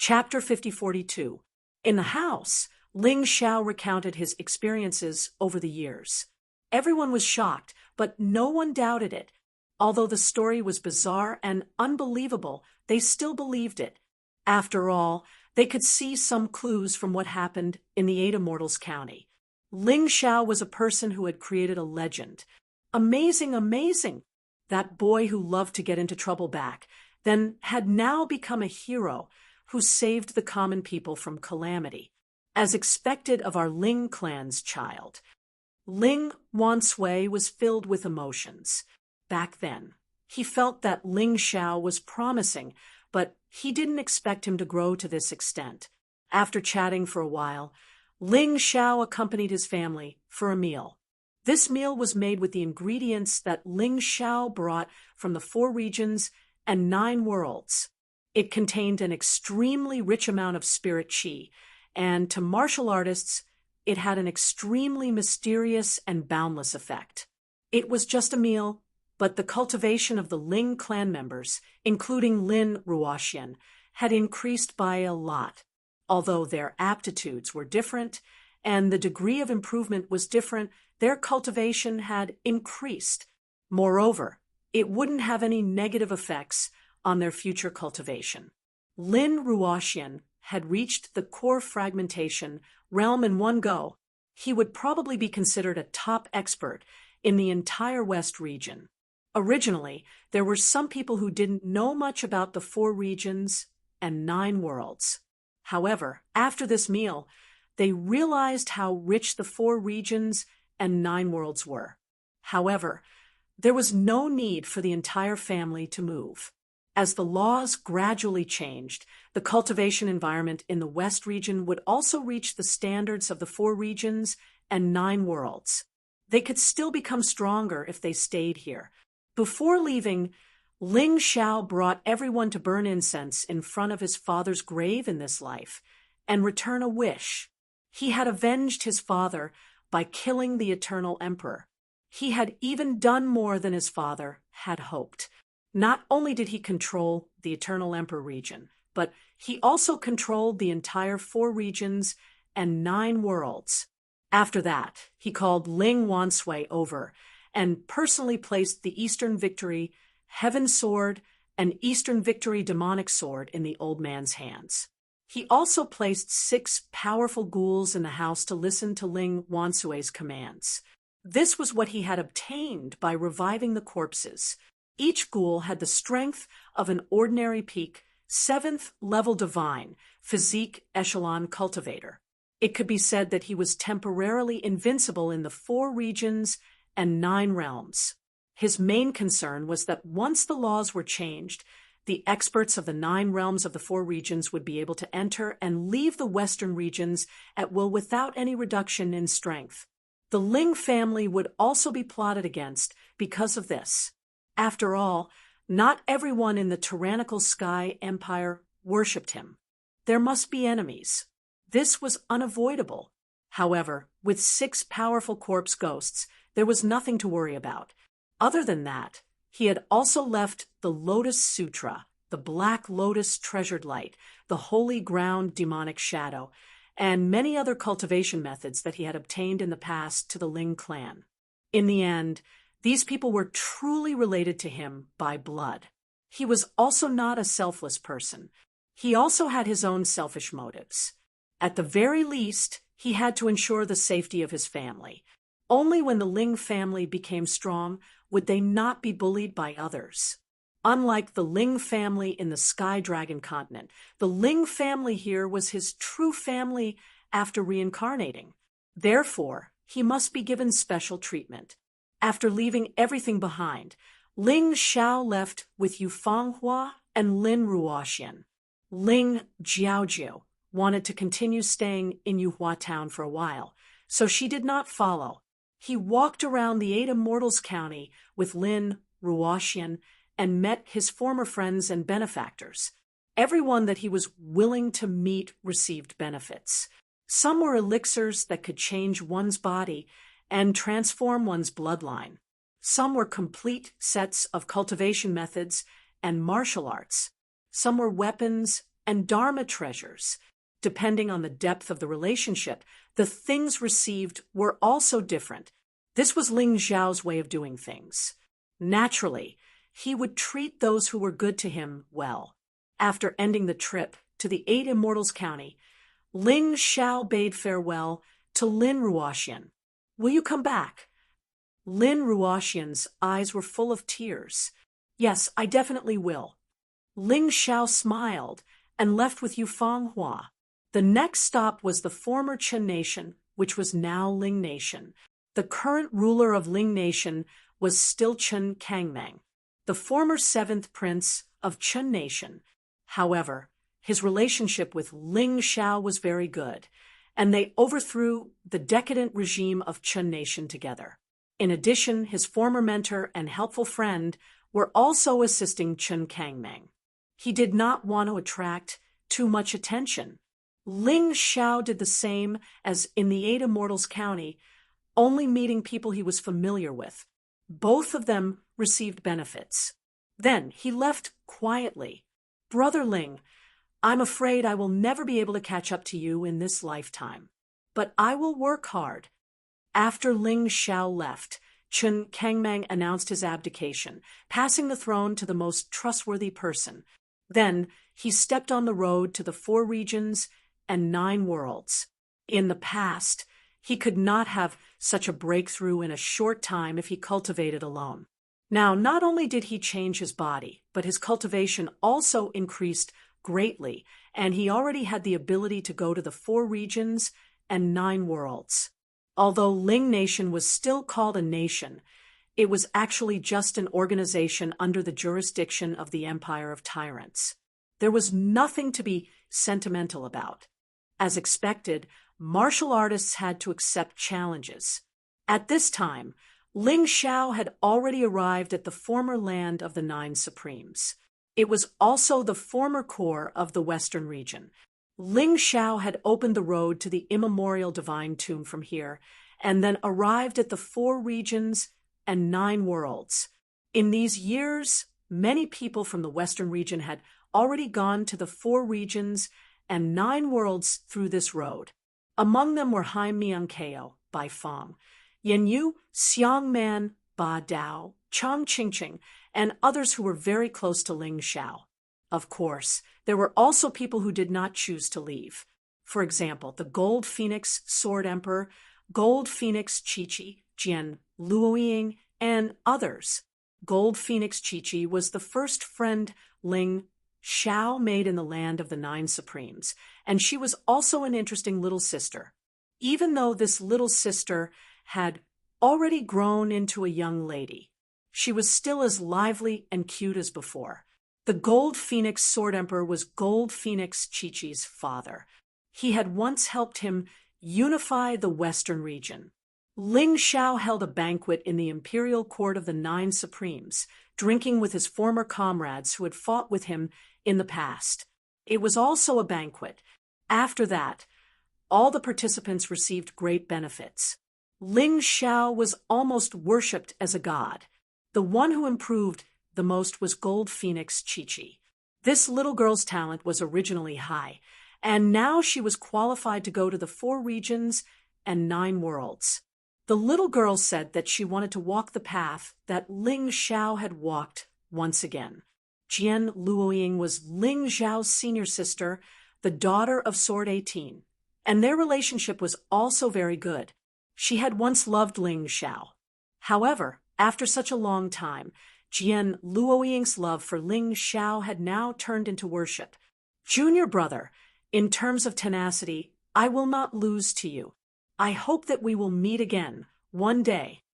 Chapter 5042. In the house, Ling Xiao recounted his experiences over the years. Everyone was shocked, but no one doubted it. Although the story was bizarre and unbelievable, they still believed it. After all, they could see some clues from what happened in the Eight Immortals County. Ling Xiao was a person who had created a legend. Amazing, amazing! That boy who loved to get into trouble back, then had now become a hero who saved the common people from calamity, as expected of our Ling clan's child. Ling Wansui was filled with emotions. Back then, he felt that Ling Xiao was promising, but he didn't expect him to grow to this extent. After chatting for a while, Ling Xiao accompanied his family for a meal. This meal was made with the ingredients that Ling Xiao brought from the 4 regions and 9 worlds. It contained an extremely rich amount of spirit qi, and to martial artists, it had an extremely mysterious and boundless effect. It was just a meal, but the cultivation of the Ling clan members, including Lin Ruoxian, had increased by a lot. Although their aptitudes were different and the degree of improvement was different, their cultivation had increased. Moreover, it wouldn't have any negative effects on their future cultivation. Lin Ruoxian had reached the core fragmentation realm in one go. He would probably be considered a top expert in the entire West region. Originally, there were some people who didn't know much about the 4 regions and 9 worlds. However, after this meal, they realized how rich the 4 regions and 9 worlds were. However, there was no need for the entire family to move. As the laws gradually changed, the cultivation environment in the West region would also reach the standards of the 4 regions and 9 worlds. They could still become stronger if they stayed here. Before leaving, Ling Xiao brought everyone to burn incense in front of his father's grave in this life and return a wish. He had avenged his father by killing the Eternal Emperor. He had even done more than his father had hoped. Not only did he control the Eternal Emperor region, but he also controlled the entire 4 regions and 9 worlds. After that, he called Ling Wansui over and personally placed the Eastern Victory Heaven Sword and Eastern Victory Demonic Sword in the old man's hands. He also placed 6 powerful ghouls in the house to listen to Ling Wansui's commands. This was what he had obtained by reviving the corpses. Each ghoul had the strength of an ordinary peak, 7th level divine, physique echelon cultivator. It could be said that he was temporarily invincible in the 4 regions and 9 realms. His main concern was that once the laws were changed, the experts of the 9 realms of the 4 regions would be able to enter and leave the western regions at will without any reduction in strength. The Ling family would also be plotted against because of this. After all, not everyone in the tyrannical Sky Empire worshipped him. There must be enemies. This was unavoidable. However, with 6 powerful corpse ghosts, there was nothing to worry about. Other than that, he had also left the Lotus Sutra, the Black Lotus Treasured Light, the Holy Ground Demonic Shadow, and many other cultivation methods that he had obtained in the past to the Ling clan. In the end, these people were truly related to him by blood. He was also not a selfless person. He also had his own selfish motives. At the very least, he had to ensure the safety of his family. Only when the Ling family became strong would they not be bullied by others. Unlike the Ling family in the Sky Dragon continent, the Ling family here was his true family after reincarnating. Therefore, he must be given special treatment. After leaving everything behind, Ling Xiao left with Yu Fanghua and Lin Ruoxian. Ling Jiaojiu wanted to continue staying in Yuhua town for a while, so she did not follow. He walked around the 8 Immortals County with Lin Ruoxian and met his former friends and benefactors. Everyone that he was willing to meet received benefits. Some were elixirs that could change one's body and transform one's bloodline. Some were complete sets of cultivation methods and martial arts. Some were weapons and dharma treasures. Depending on the depth of the relationship, the things received were also different. This was Ling Xiao's way of doing things. Naturally, he would treat those who were good to him well. After ending the trip to the Eight Immortals County, Ling Xiao bade farewell to Lin Ruoxian. "Will you come back?" Lin Ruoxian's eyes were full of tears. "Yes, I definitely will." Ling Xiao smiled and left with Yufeng Hua. The next stop was the former Chen Nation, which was now Ling Nation. The current ruler of Ling Nation was still Chen Kangmeng, the former seventh prince of Chen Nation. However, his relationship with Ling Xiao was very good, and they overthrew the decadent regime of Chen Nation together. In addition, his former mentor and helpful friend were also assisting Chen Kangmeng. He did not want to attract too much attention. Ling Xiao did the same as in the Eight Immortals County, only meeting people he was familiar with. Both of them received benefits. Then he left quietly. "Brother Ling, I'm afraid I will never be able to catch up to you in this lifetime. But I will work hard." After Ling Xiao left, Chen Kangmeng announced his abdication, passing the throne to the most trustworthy person. Then he stepped on the road to the 4 regions and 9 worlds. In the past, he could not have such a breakthrough in a short time if he cultivated alone. Now, not only did he change his body, but his cultivation also increased greatly, and he already had the ability to go to the 4 regions and 9 worlds. Although Ling Nation was still called a nation, it was actually just an organization under the jurisdiction of the Empire of Tyrants. There was nothing to be sentimental about. As expected, martial artists had to accept challenges. At this time, Ling Xiao had already arrived at the former land of the 9 Supremes. It was also the former core of the Western region. Ling Xiao had opened the road to the immemorial divine tomb from here, and then arrived at the 4 regions and 9 worlds. In these years, many people from the Western region had already gone to the 4 regions and 9 worlds through this road. Among them were Hai Miangkeo, Bai Feng, Yen Yu, Xiang Man, Ba Dao, Chang Qingqing, and others who were very close to Ling Xiao. Of course, there were also people who did not choose to leave. For example, the Gold Phoenix Sword Emperor, Gold Phoenix Chi-Chi, Jian Luoying, and others. Gold Phoenix Chi-Chi was the first friend Ling Xiao made in the land of the 9 Supremes, and she was also an interesting little sister. Even though this little sister had already grown into a young lady, she was still as lively and cute as before. The Gold Phoenix Sword Emperor was Gold Phoenix Chi-Chi's father. He had once helped him unify the Western region. Ling Xiao held a banquet in the imperial court of the 9 Supremes, drinking with his former comrades who had fought with him in the past. It was also a banquet. After that, all the participants received great benefits. Ling Xiao was almost worshipped as a god. The one who improved the most was Gold Phoenix Chi-Chi. This little girl's talent was originally high, and now she was qualified to go to the 4 regions and 9 worlds. The little girl said that she wanted to walk the path that Ling Xiao had walked once again. Jian Luoying was Ling Xiao's senior sister, the daughter of Sword 18, and their relationship was also very good. She had once loved Ling Xiao. However, after such a long time, Jian Luoying's love for Ling Xiao had now turned into worship. "Junior brother, in terms of tenacity, I will not lose to you. I hope that we will meet again, one day."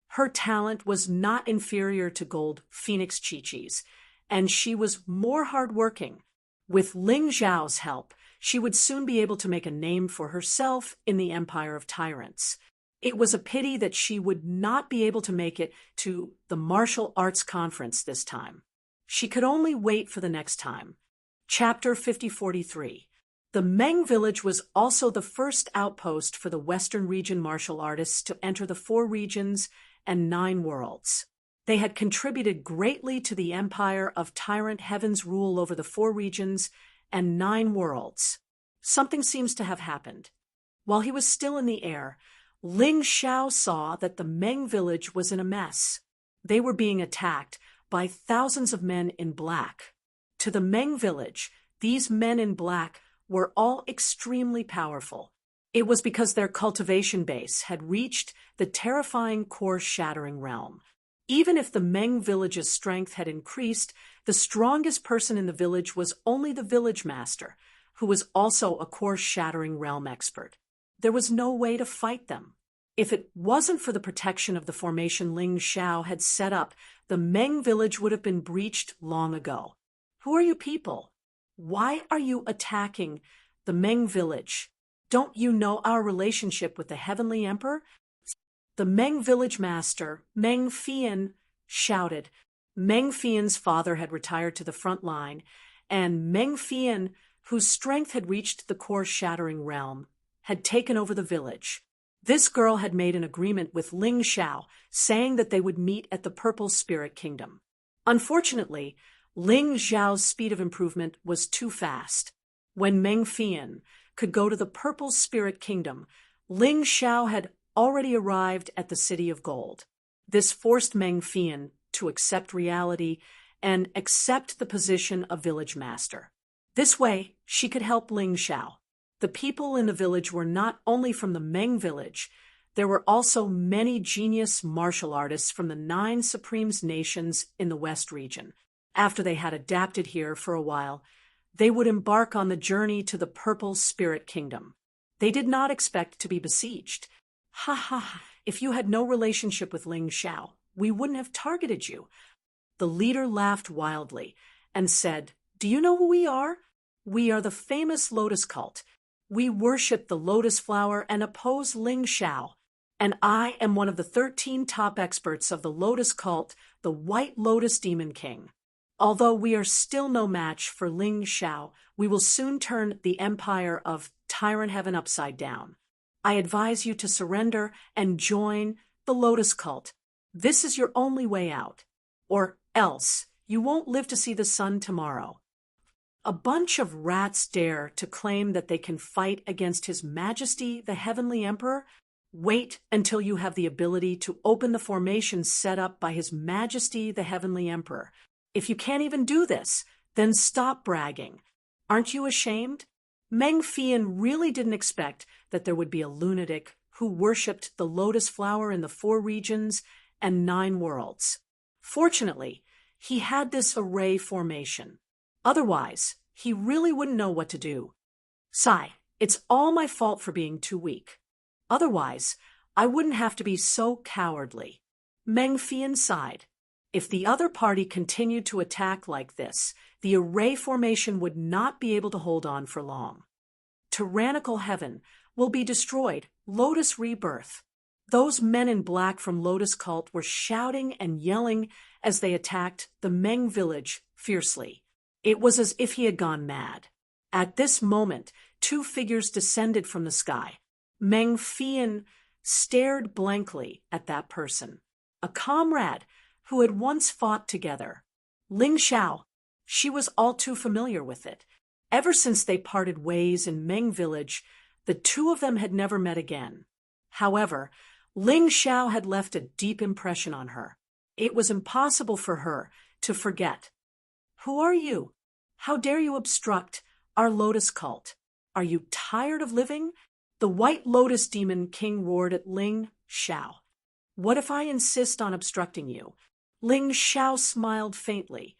Her talent was not inferior to Gold Phoenix Chi-Chi's, and she was more hardworking. With Ling Xiao's help, she would soon be able to make a name for herself in the Empire of Tyrants. It was a pity that she would not be able to make it to the martial arts conference this time. She could only wait for the next time. Chapter 5043. The Meng village was also the first outpost for the Western region martial artists to enter the 4 regions and 9 worlds. They had contributed greatly to the Empire of Tyrant Heaven's rule over the 4 regions and 9 worlds. Something seems to have happened. While he was still in the air, Ling Xiao saw that the Meng village was in a mess. They were being attacked by thousands of men in black. To the Meng village, these men in black were all extremely powerful. It was because their cultivation base had reached the terrifying core-shattering realm. Even if the Meng village's strength had increased, the strongest person in the village was only the village master, who was also a core-shattering realm expert. There was no way to fight them. If it wasn't for the protection of the formation Ling Xiao had set up, the Meng village would have been breached long ago. Who are you people? Why are you attacking the Meng village? Don't you know our relationship with the Heavenly Emperor? The Meng village master, Meng Fian, shouted. Meng Fian's father had retired to the front line, and Meng Fian, whose strength had reached the core-shattering realm, had taken over the village. This girl had made an agreement with Ling Xiao, saying that they would meet at the Purple Spirit Kingdom. Unfortunately, Ling Xiao's speed of improvement was too fast. When Meng Fian could go to the Purple Spirit Kingdom, Ling Xiao had already arrived at the City of Gold. This forced Meng Fian to accept reality and accept the position of village master. This way, she could help Ling Xiao. The people in the village were not only from the Meng village, there were also many genius martial artists from the 9 Supremes nations in the West region. After they had adapted here for a while, they would embark on the journey to the Purple Spirit Kingdom. They did not expect to be besieged. Ha ha ha, if you had no relationship with Ling Xiao, we wouldn't have targeted you. The leader laughed wildly and said, "Do you know who we are? We are the famous Lotus Cult. We worship the lotus flower and oppose Ling Xiao. And I am one of the 13 top experts of the Lotus Cult, the White Lotus Demon King. Although we are still no match for Ling Xiao, we will soon turn the empire of Tyrant Heaven upside down. I advise you to surrender and join the Lotus Cult. This is your only way out. Or else you won't live to see the sun tomorrow." A bunch of rats dare to claim that they can fight against His Majesty the Heavenly Emperor? Wait until you have the ability to open the formation set up by His Majesty the Heavenly Emperor. If you can't even do this, then stop bragging. Aren't you ashamed? Meng Fian really didn't expect that there would be a lunatic who worshipped the lotus flower in the 4 regions and 9 worlds. Fortunately, he had this array formation. Otherwise, he really wouldn't know what to do. Sigh, it's all my fault for being too weak. Otherwise, I wouldn't have to be so cowardly. Meng Fian sighed. If the other party continued to attack like this, the array formation would not be able to hold on for long. Tyrannical heaven will be destroyed. Lotus rebirth. Those men in black from Lotus Cult were shouting and yelling as they attacked the Meng village fiercely. It was as if he had gone mad. At this moment, 2 figures descended from the sky. Meng Fian stared blankly at that person, a comrade who had once fought together. Ling Xiao, she was all too familiar with it. Ever since they parted ways in Meng village, the 2 of them had never met again. However, Ling Xiao had left a deep impression on her. It was impossible for her to forget. Who are you? How dare you obstruct our Lotus Cult? Are you tired of living? The White Lotus Demon King roared at Ling Xiao. What if I insist on obstructing you? Ling Xiao smiled faintly.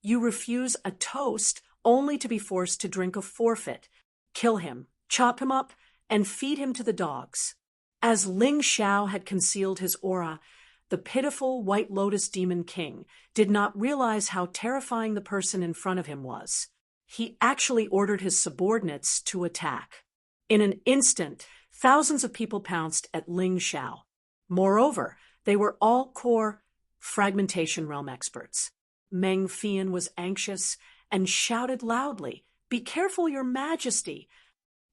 You refuse a toast only to be forced to drink a forfeit. Kill him, chop him up, and feed him to the dogs. As Ling Xiao had concealed his aura, the pitiful White Lotus Demon King did not realize how terrifying the person in front of him was. He actually ordered his subordinates to attack. In an instant, thousands of people pounced at Ling Xiao. Moreover, they were all core fragmentation realm experts. Meng Fian was anxious and shouted loudly, "Be careful, Your Majesty!"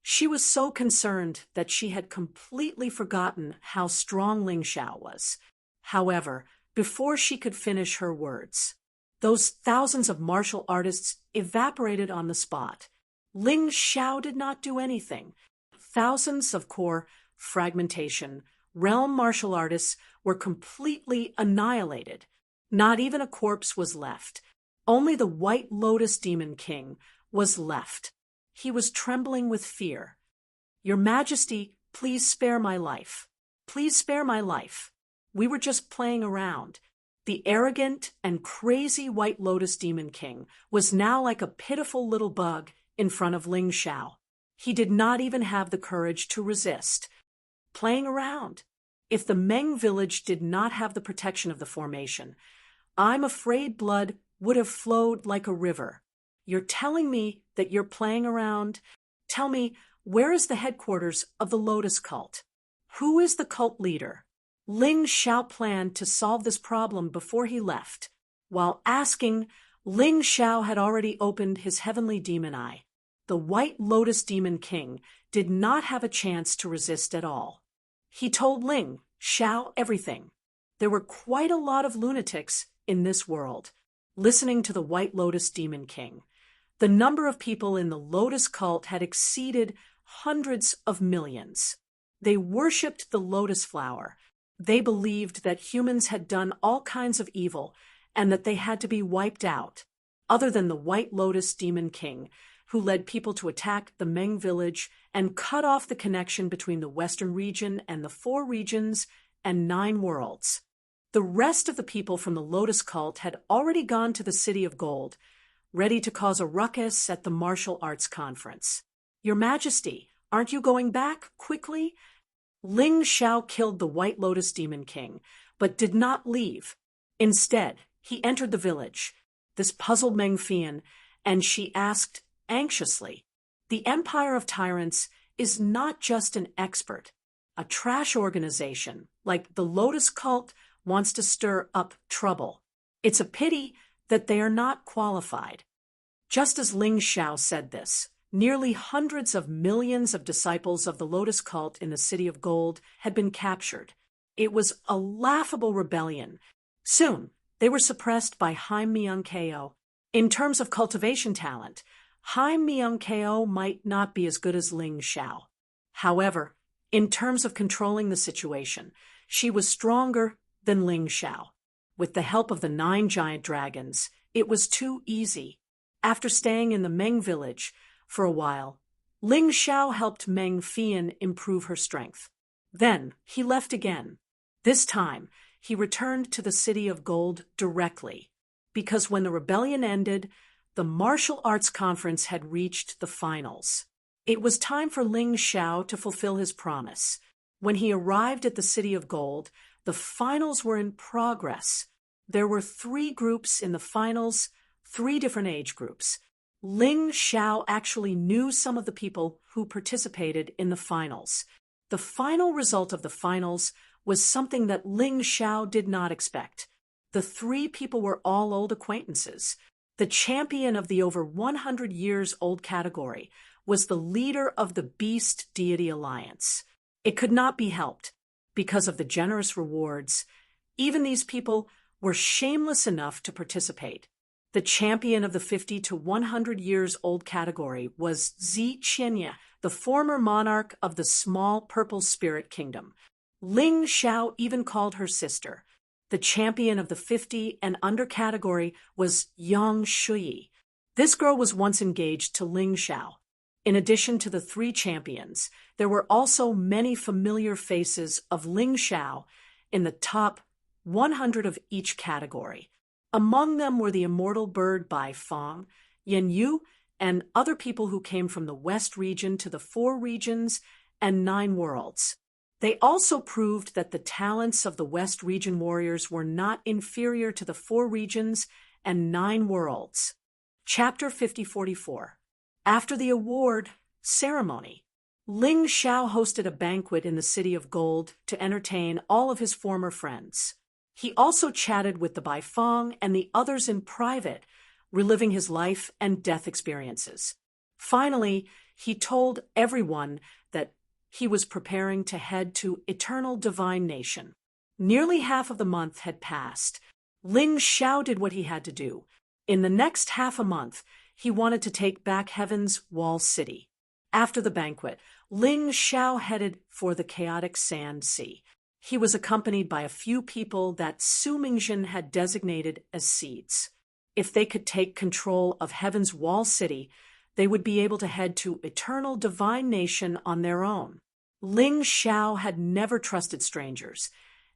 She was so concerned that she had completely forgotten how strong Ling Xiao was. However, before she could finish her words, those thousands of martial artists evaporated on the spot. Ling Xiao did not do anything. Thousands of core fragmentation realm martial artists were completely annihilated. Not even a corpse was left. Only the White Lotus Demon King was left. He was trembling with fear. "Your Majesty, please spare my life. Please spare my life. We were just playing around." The arrogant and crazy White Lotus Demon King was now like a pitiful little bug in front of Ling Xiao. He did not even have the courage to resist. Playing around. If the Meng village did not have the protection of the formation, I'm afraid blood would have flowed like a river. You're telling me that you're playing around? Tell me, where is the headquarters of the Lotus cult? Who is the cult leader? Ling Xiao planned to solve this problem before he left. While asking, Ling Xiao had already opened his heavenly demon eye. The White Lotus Demon King did not have a chance to resist at all. He told Ling Xiao everything. There were quite a lot of lunatics in this world, listening to the White Lotus Demon King. The number of people in the Lotus cult had exceeded hundreds of millions. They worshipped the lotus flower. They believed that humans had done all kinds of evil and that they had to be wiped out, other than the White Lotus Demon King, who led people to attack the Meng village and cut off the connection between the Western region and the 4 regions and 9 worlds. The rest of the people from the Lotus cult had already gone to the City of Gold, ready to cause a ruckus at the martial arts conference. "Your Majesty, aren't you going back quickly?" Ling Xiao killed the White Lotus Demon King, but did not leave. Instead, he entered the village. This puzzled Meng Fian, and she asked anxiously, "The Empire of Tyrants is not just an expert. A trash organization like the Lotus cult wants to stir up trouble. It's a pity that they are not qualified." Just as Ling Xiao said this, nearly hundreds of millions of disciples of the Lotus cult in the City of Gold had been captured. It was a laughable rebellion. Soon, they were suppressed by Haim Myung-ko. In terms of cultivation talent, Haim Myung-ko might not be as good as Ling Xiao. However, in terms of controlling the situation, she was stronger than Ling Xiao. With the help of the 9 giant dragons, it was too easy. After staying in the Meng village for a while, Ling Xiao helped Meng Fian improve her strength. Then he left again. This time, he returned to the City of Gold directly, because when the rebellion ended, the martial arts conference had reached the finals. It was time for Ling Xiao to fulfill his promise. When he arrived at the City of Gold, the finals were in progress. There were 3 groups in the finals, 3 different age groups. Ling Xiao actually knew some of the people who participated in the finals. The final result of the finals was something that Ling Xiao did not expect. The 3 people were all old acquaintances. The champion of the over 100 years old category was the leader of the Beast Deity Alliance. It could not be helped. Because of the generous rewards, even these people were shameless enough to participate. The champion of the 50 to 100 years old category was Zi Qianye, the former monarch of the small purple spirit kingdom. Ling Xiao even called her sister. The champion of the 50 and under category was Yang Shuyi. This girl was once engaged to Ling Xiao. In addition to the 3 champions, there were also many familiar faces of Ling Xiao in the top 100 of each category. Among them were the immortal bird Bai Fong, Yen Yu, and other people who came from the West region to the 4 regions and 9 worlds. They also proved that the talents of the West region warriors were not inferior to the 4 regions and 9 worlds. Chapter 5044. After the award ceremony, Ling Xiao hosted a banquet in the City of Gold to entertain all of his former friends. He also chatted with the Bai Fong and the others in private, reliving his life and death experiences. Finally, he told everyone that he was preparing to head to Eternal Divine Nation. Nearly half of the month had passed. Ling Xiao did what he had to do. In the next half a month, He wanted to take back heaven's wall city. After the banquet, Ling Xiao headed for the chaotic sand sea. He was accompanied by a few people that Su Mingjin had designated as seeds. If they could take control of heaven's wall city, they would be able to head to eternal divine nation on their own. Ling Xiao had never trusted strangers,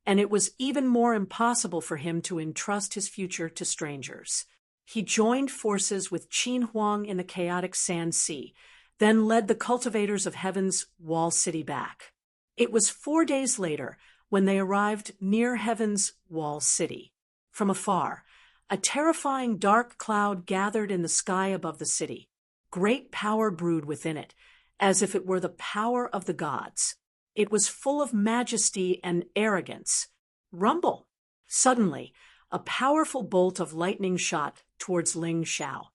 and it was even more impossible for him to entrust his future to strangers. He joined forces with Qin Huang in the chaotic sand sea, then led the cultivators of heaven's wall city back. It was 4 days later when they arrived near heaven's wall city. From afar, a terrifying dark cloud gathered in the sky above the city. Great power brewed within it, as if it were the power of the gods. It was full of majesty and arrogance. Rumble! Suddenly, a powerful bolt of lightning shot towards Ling Xiao.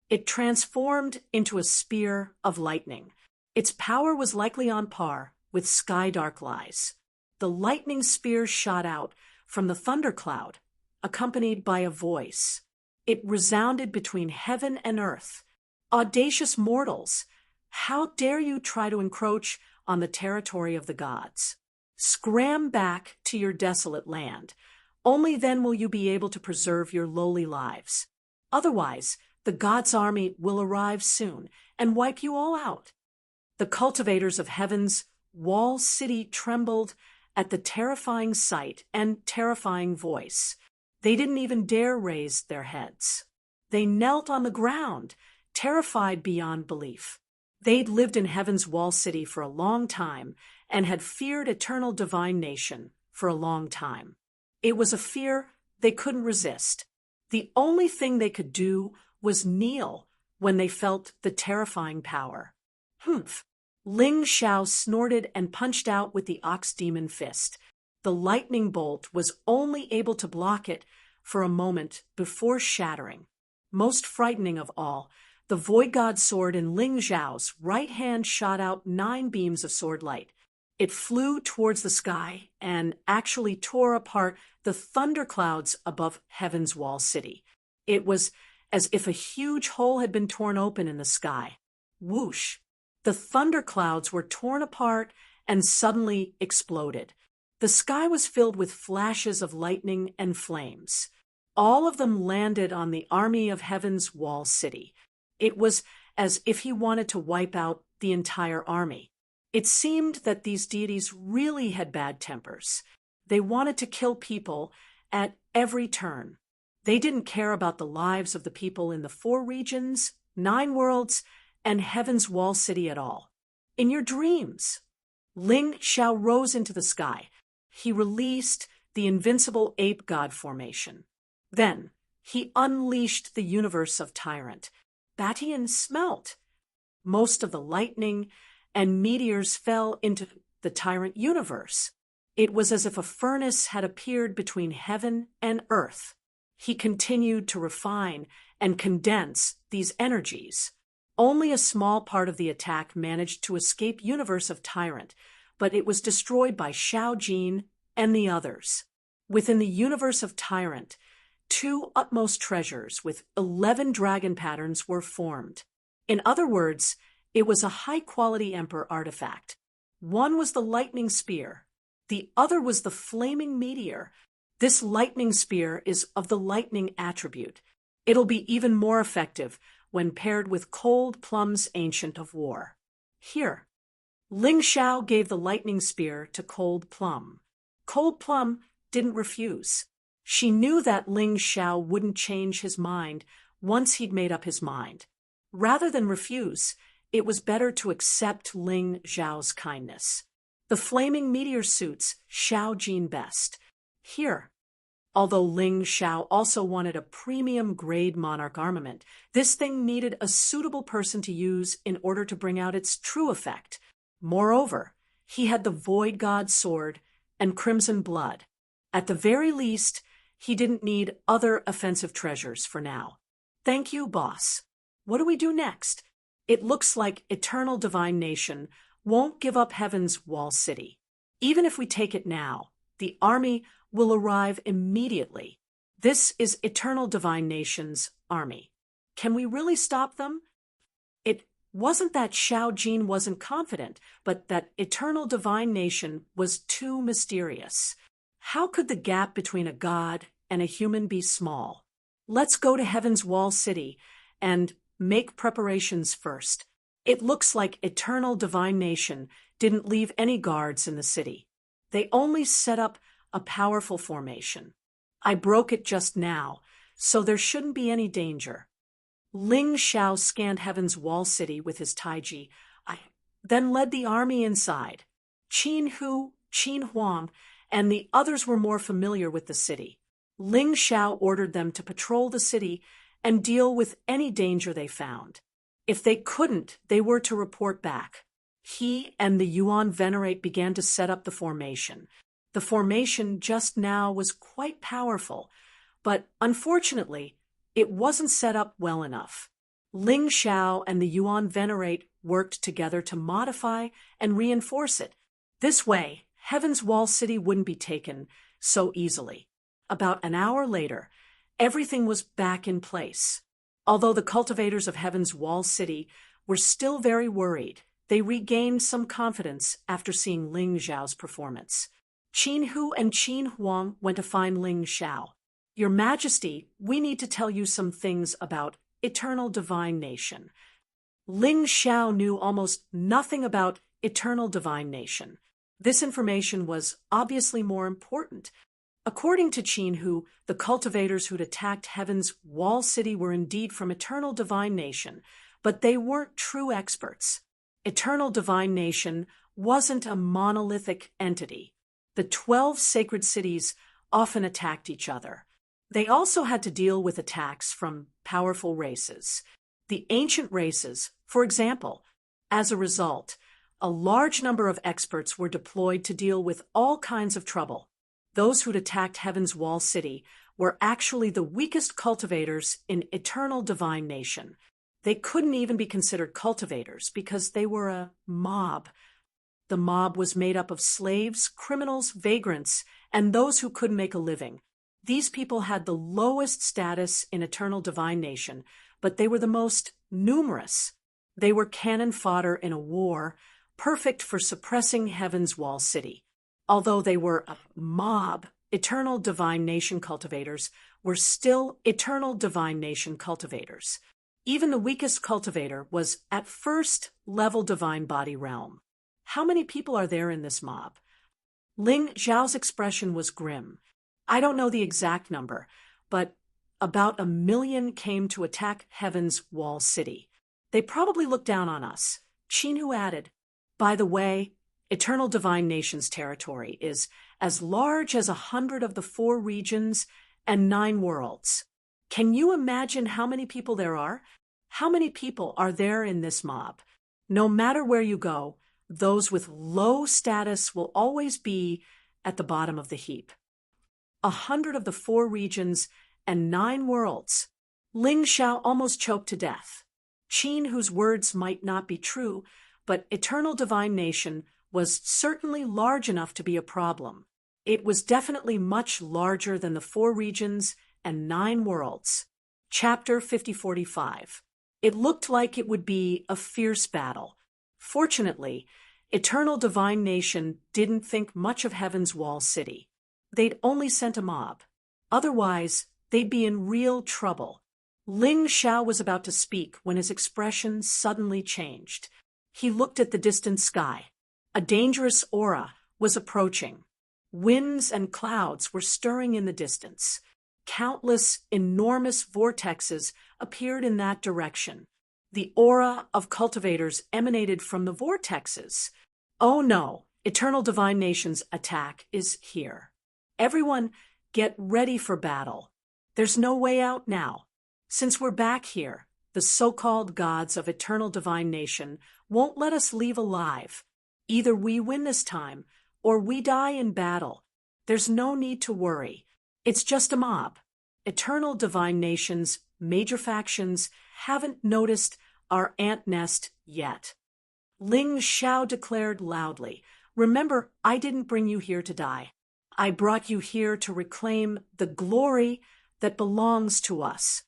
It transformed into a spear of lightning. Its power was likely on par with sky-dark lies. The lightning spear shot out from the thundercloud, accompanied by a voice. It resounded between heaven and earth. Audacious mortals! How dare you try to encroach on the territory of the gods? Scram back to your desolate land. Only then will you be able to preserve your lowly lives. Otherwise, the gods' army will arrive soon and wipe you all out. The cultivators of heaven's wall city trembled at the terrifying sight and terrifying voice. They didn't even dare raise their heads. They knelt on the ground, terrified beyond belief. They'd lived in heaven's wall city for a long time and had feared eternal divine nation for a long time. It was a fear they couldn't resist. The only thing they could do was kneel when they felt the terrifying power. Humph! Ling Xiao snorted and punched out with the ox demon fist. The lightning bolt was only able to block it for a moment before shattering. Most frightening of all, the void god sword in Ling Xiao's right hand shot out 9 beams of sword light. It flew towards the sky and actually tore apart the thunderclouds above heaven's wall city. It was as if a huge hole had been torn open in the sky. Whoosh! The thunderclouds were torn apart and suddenly exploded. The sky was filled with flashes of lightning and flames. All of them landed on the army of heaven's wall city. It was as if he wanted to wipe out the entire army. It seemed that these deities really had bad tempers. They wanted to kill people at every turn. They didn't care about the lives of the people in the 4 regions, 9 worlds, and heaven's wall city at all. In your dreams, Ling Xiao rose into the sky. He released the invincible ape god formation. Then he unleashed the universe of tyrant. Batian smelt. Most of the lightning and meteors fell into the tyrant universe. It was as if a furnace had appeared between heaven and earth. He continued to refine and condense these energies. Only a small part of the attack managed to escape universe of tyrant, but it was destroyed by Xiao Jin and the others. Within the universe of tyrant, 2 utmost treasures with 11 dragon patterns were formed. In other words, it was a high-quality Emperor artifact. One was the lightning spear. The other was the flaming meteor. This lightning spear is of the lightning attribute. It'll be even more effective when paired with Cold Plum's Ancient of War. Here, Ling Xiao gave the lightning spear to Cold Plum. Cold Plum didn't refuse. She knew that Ling Xiao wouldn't change his mind once he'd made up his mind. Rather than refuse, it was better to accept Ling Xiao's kindness. The flaming meteor suits Xiao Jin best. Here, although Ling Xiao also wanted a premium-grade monarch armament, this thing needed a suitable person to use in order to bring out its true effect. Moreover, he had the Void God sword and Crimson Blood. At the very least, he didn't need other offensive treasures for now. Thank you, boss. What do we do next? It looks like Eternal Divine Nation won't give up Heaven's Wall City. Even if we take it now, the army will arrive immediately. This is Eternal Divine Nation's army. Can we really stop them? It wasn't that Xiao Jin wasn't confident, but that eternal divine nation was too mysterious. How could the gap between a god and a human be small? Let's go to Heaven's Wall City and make preparations first. It looks like eternal divine nation didn't leave any guards in the city. They only set up a powerful formation. I broke it just now, so there shouldn't be any danger. Ling Xiao scanned Heaven's Wall City with his taiji, then led the army inside. Qin Hu, Qin Huang, and the others were more familiar with the city. Ling Xiao ordered them to patrol the city and deal with any danger they found. If they couldn't, they were to report back. He and the Yuan Venerate began to set up the formation. The formation just now was quite powerful, but unfortunately, it wasn't set up well enough. Ling Xiao and the Yuan Venerate worked together to modify and reinforce it. This way, Heaven's Wall City wouldn't be taken so easily. About an hour later, everything was back in place. Although the cultivators of Heaven's Wall City were still very worried, they regained some confidence after seeing Ling Xiao's performance. Qin Hu and Qin Huang went to find Ling Xiao. Your Majesty, we need to tell you some things about eternal divine nation. Ling Xiao knew almost nothing about eternal divine nation. This information was obviously more important. According to Qin Hu, the cultivators who'd attacked Heaven's Wall City were indeed from eternal divine nation, but they weren't true experts. Eternal divine nation wasn't a monolithic entity. The 12 sacred cities often attacked each other. They also had to deal with attacks from powerful races. The ancient races, for example. As a result, a large number of experts were deployed to deal with all kinds of trouble. Those who'd attacked Heaven's Wall City were actually the weakest cultivators in eternal divine nation. They couldn't even be considered cultivators because they were a mob. The mob was made up of slaves, criminals, vagrants, and those who couldn't make a living. These people had the lowest status in eternal divine nation, but they were the most numerous. They were cannon fodder in a war, perfect for suppressing Heaven's Wall City. Although they were a mob, eternal divine nation cultivators were still eternal divine nation cultivators. Even the weakest cultivator was at first level divine body realm. How many people are there in this mob? Ling Xiao's expression was grim. I don't know the exact number, but about 1 million came to attack Heaven's Wall City. They probably looked down on us. Qin Hu added, by the way, eternal divine nation's territory is as large as 100 of the 4 regions and 9 worlds. Can you imagine how many people there are? How many people are there in this mob? No matter where you go, those with low status will always be at the bottom of the heap. 100 of the 4 regions and 9 worlds. Ling Xiao almost choked to death. Qin, whose words might not be true, but eternal divine nation was certainly large enough to be a problem. It was definitely much larger than the 4 regions and 9 worlds. Chapter 5045. It looked like it would be a fierce battle. Fortunately, eternal divine nation didn't think much of Heaven's Wall City. They'd only sent a mob. Otherwise, they'd be in real trouble. Ling Xiao was about to speak when his expression suddenly changed. He looked at the distant sky. A dangerous aura was approaching. Winds and clouds were stirring in the distance. Countless enormous vortexes appeared in that direction. The aura of cultivators emanated from the vortexes. Oh no, eternal divine nation's attack is here. Everyone, get ready for battle. There's no way out now. Since we're back here, the so-called gods of eternal divine nation won't let us leave alive. Either we win this time, or we die in battle. There's no need to worry. It's just a mob. Eternal divine nation's major factions haven't noticed our ant nest yet. Ling Xiao declared loudly, remember, I didn't bring you here to die. I brought you here to reclaim the glory that belongs to us.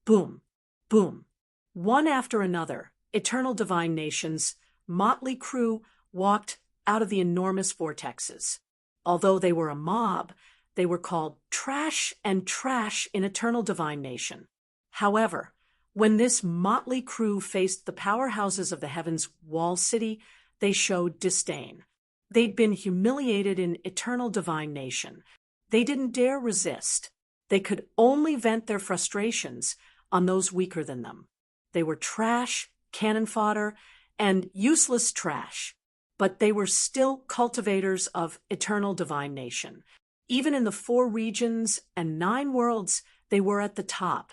Boom. Boom. One after another, eternal divine nations, motley crew, walked out of the enormous vortexes. Although they were a mob, they were called trash and trash in eternal divine nation. However, when this motley crew faced the powerhouses of the heavens' wall city, they showed disdain. They'd been humiliated in eternal divine nation. They didn't dare resist. They could only vent their frustrations on those weaker than them. They were trash, cannon fodder, and useless trash. But they were still cultivators of eternal divine nation. Even in the 4 regions and 9 worlds, they were at the top.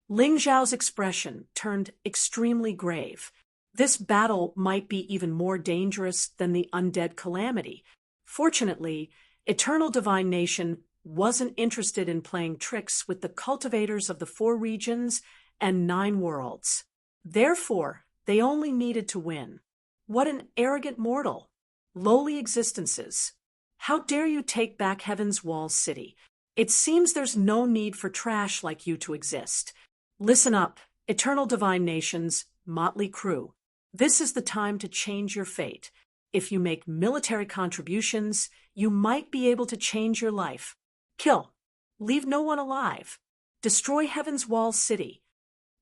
Ling Zhao's expression turned extremely grave. This battle might be even more dangerous than the undead calamity. Fortunately, eternal divine nation wasn't interested in playing tricks with the cultivators of the 4 regions and 9 worlds. Therefore, they only needed to win. What an arrogant mortal! Lowly existences. How dare you take back Heaven's Wall City? It seems there's no need for trash like you to exist. Listen up, eternal divine nations, motley crew. This is the time to change your fate. If you make military contributions, you might be able to change your life. Kill. Leave no one alive. Destroy Heaven's Wall City.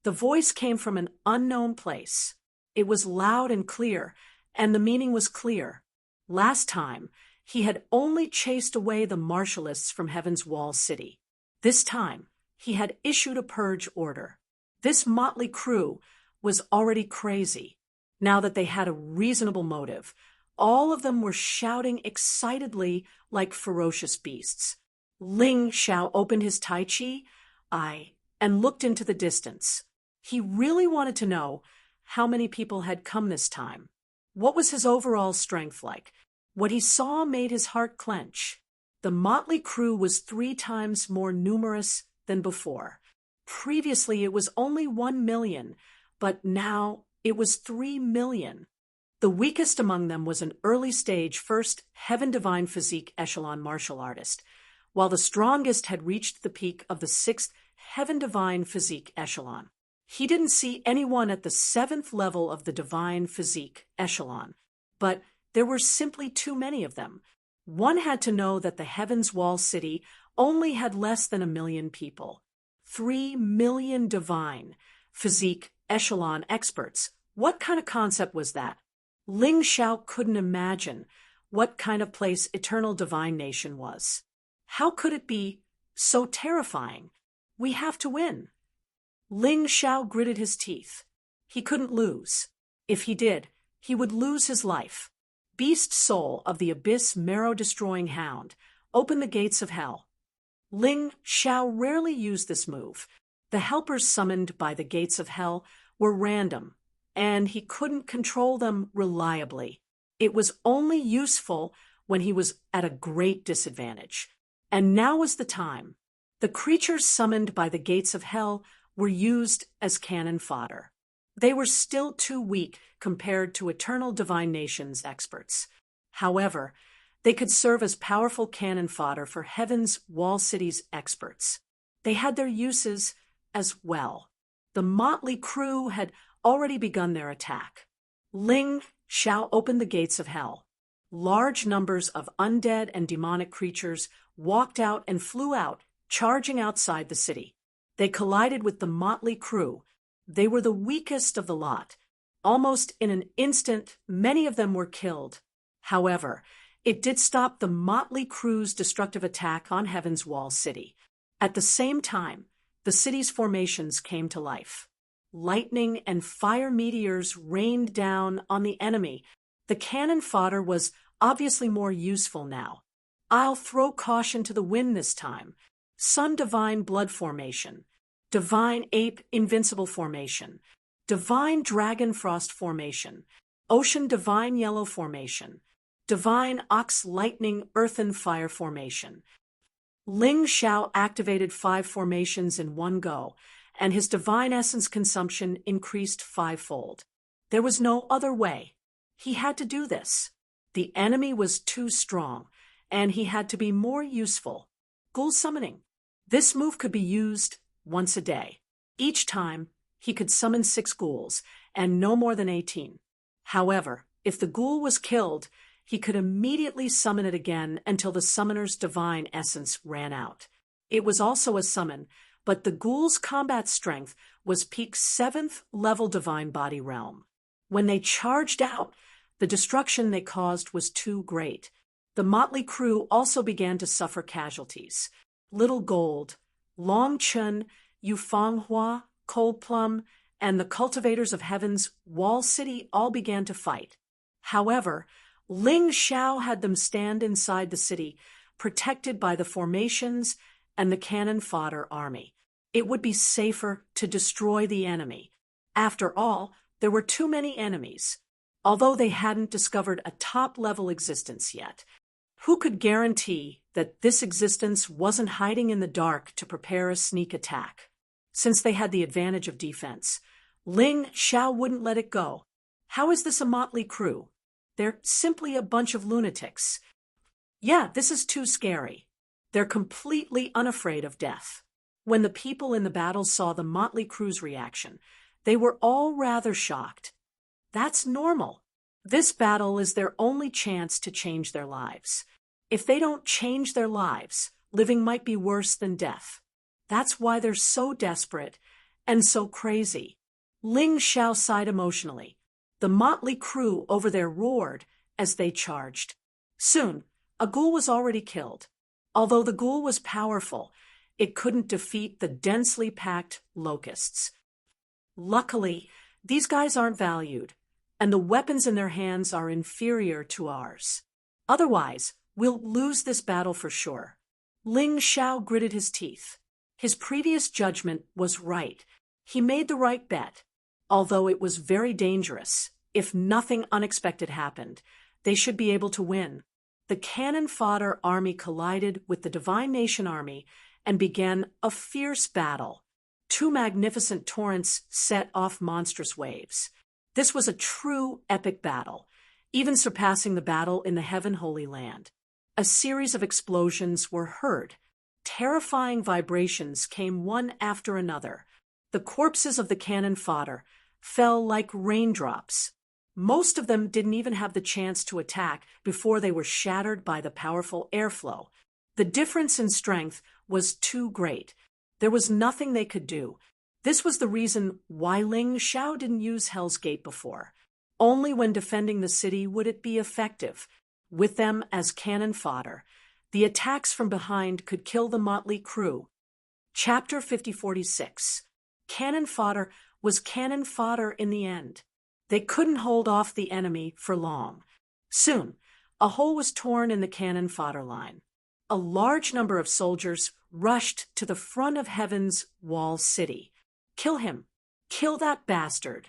The voice came from an unknown place. It was loud and clear, and the meaning was clear. Last time, he had only chased away the martialists from Heaven's Wall City. This time, he had issued a purge order. This motley crew was already crazy. Now that they had a reasonable motive, all of them were shouting excitedly like ferocious beasts. Ling Xiao opened his Tai Chi eye and looked into the distance. He really wanted to know how many people had come this time. What was his overall strength like? What he saw made his heart clench. The motley crew was 3 times more numerous than before. Previously, it was only 1 million, but now it was 3 million. The weakest among them was an early-stage first Heaven Divine Physique echelon martial artist, while the strongest had reached the peak of the 6th Heaven Divine Physique echelon. He didn't see anyone at the 7th level of the Divine Physique echelon, but there were simply too many of them. One had to know that the Heaven's Wall City only had less than 1 million people. 3 million Divine Physique echelon experts. What kind of concept was that? Ling Xiao couldn't imagine what kind of place Eternal Divine Nation was. How could it be so terrifying? We have to win. Ling Xiao gritted his teeth. He couldn't lose. If he did, he would lose his life. Beast soul of the abyss marrow-destroying hound, open the gates of hell. Ling Xiao rarely used this move. The helpers summoned by the gates of hell were random, and he couldn't control them reliably. It was only useful when he was at a great disadvantage. And now was the time. The creatures summoned by the gates of hell were used as cannon fodder. They were still too weak compared to Eternal Divine Nation's experts. However, they could serve as powerful cannon fodder for Heaven's Wall City's experts. They had their uses as well. The motley crew had already begun their attack. Ling Xiao opened the gates of hell. Large numbers of undead and demonic creatures walked out and flew out, charging outside the city. They collided with the motley crew. They were the weakest of the lot. Almost in an instant, many of them were killed. However, it did stop the motley crew's destructive attack on Heaven's Wall City. At the same time, the city's formations came to life. Lightning and fire meteors rained down on the enemy. The cannon fodder was obviously more useful now. I'll throw caution to the wind this time. Sun Divine Blood Formation, Divine Ape Invincible Formation, Divine Dragon Frost Formation, Ocean Divine Yellow Formation, Divine Ox Lightning Earthen Fire Formation. Ling Xiao activated 5 formations in one go, and his divine essence consumption increased 5-fold. There was no other way. He had to do this. The enemy was too strong, and he had to be more useful. Ghoul summoning. This move could be used once a day. Each time, He could summon 6 ghouls, and no more than 18. However, if the ghoul was killed, he could immediately summon it again until the summoner's divine essence ran out. It was also a summon, but the ghoul's combat strength was peak 7th level divine body realm. When they charged out, the destruction they caused was too great. The motley crew also began to suffer casualties. Little Gold, Long Chun, Yufanghua, Cold Plum, and the cultivators of Heaven's Wall City all began to fight. However, Ling Xiao had them stand inside the city, protected by the formations and the cannon fodder army. It would be safer to destroy the enemy. After all, there were too many enemies. Although they hadn't discovered a top-level existence yet, who could guarantee that this existence wasn't hiding in the dark to prepare a sneak attack? Since they had the advantage of defense, Ling Xiao wouldn't let it go. How is this a motley crew? They're simply a bunch of lunatics. Yeah, this is too scary. They're completely unafraid of death. When the people in the battle saw the motley crew's reaction, they were all rather shocked. That's normal. This battle is their only chance to change their lives. If they don't change their lives, living might be worse than death. That's why they're so desperate and so crazy. Ling Xiao sighed emotionally. The motley crew over there roared as they charged. Soon, a ghoul was already killed. Although the ghoul was powerful, it couldn't defeat the densely packed locusts. Luckily, these guys aren't valued, and the weapons in their hands are inferior to ours. Otherwise, we'll lose this battle for sure. Ling Xiao gritted his teeth. His previous judgment was right. He made the right bet. Although it was very dangerous, if nothing unexpected happened, they should be able to win. The cannon fodder army collided with the Divine Nation army and began a fierce battle. 2 magnificent torrents set off monstrous waves. This was a true epic battle, even surpassing the battle in the Heaven Holy Land. A series of explosions were heard. Terrifying vibrations came one after another. The corpses of the cannon fodder fell like raindrops. Most of them didn't even have the chance to attack before they were shattered by the powerful airflow. The difference in strength was too great. There was nothing they could do. This was the reason why Ling Xiao didn't use Hell's Gate before. Only when defending the city would it be effective. With them as cannon fodder, the attacks from behind could kill the motley crew. Chapter 5046. Cannon fodder was cannon fodder in the end. They couldn't hold off the enemy for long. Soon, a hole was torn in the cannon fodder line. A large number of soldiers rushed to the front of Heaven's Wall City. Kill him. Kill that bastard.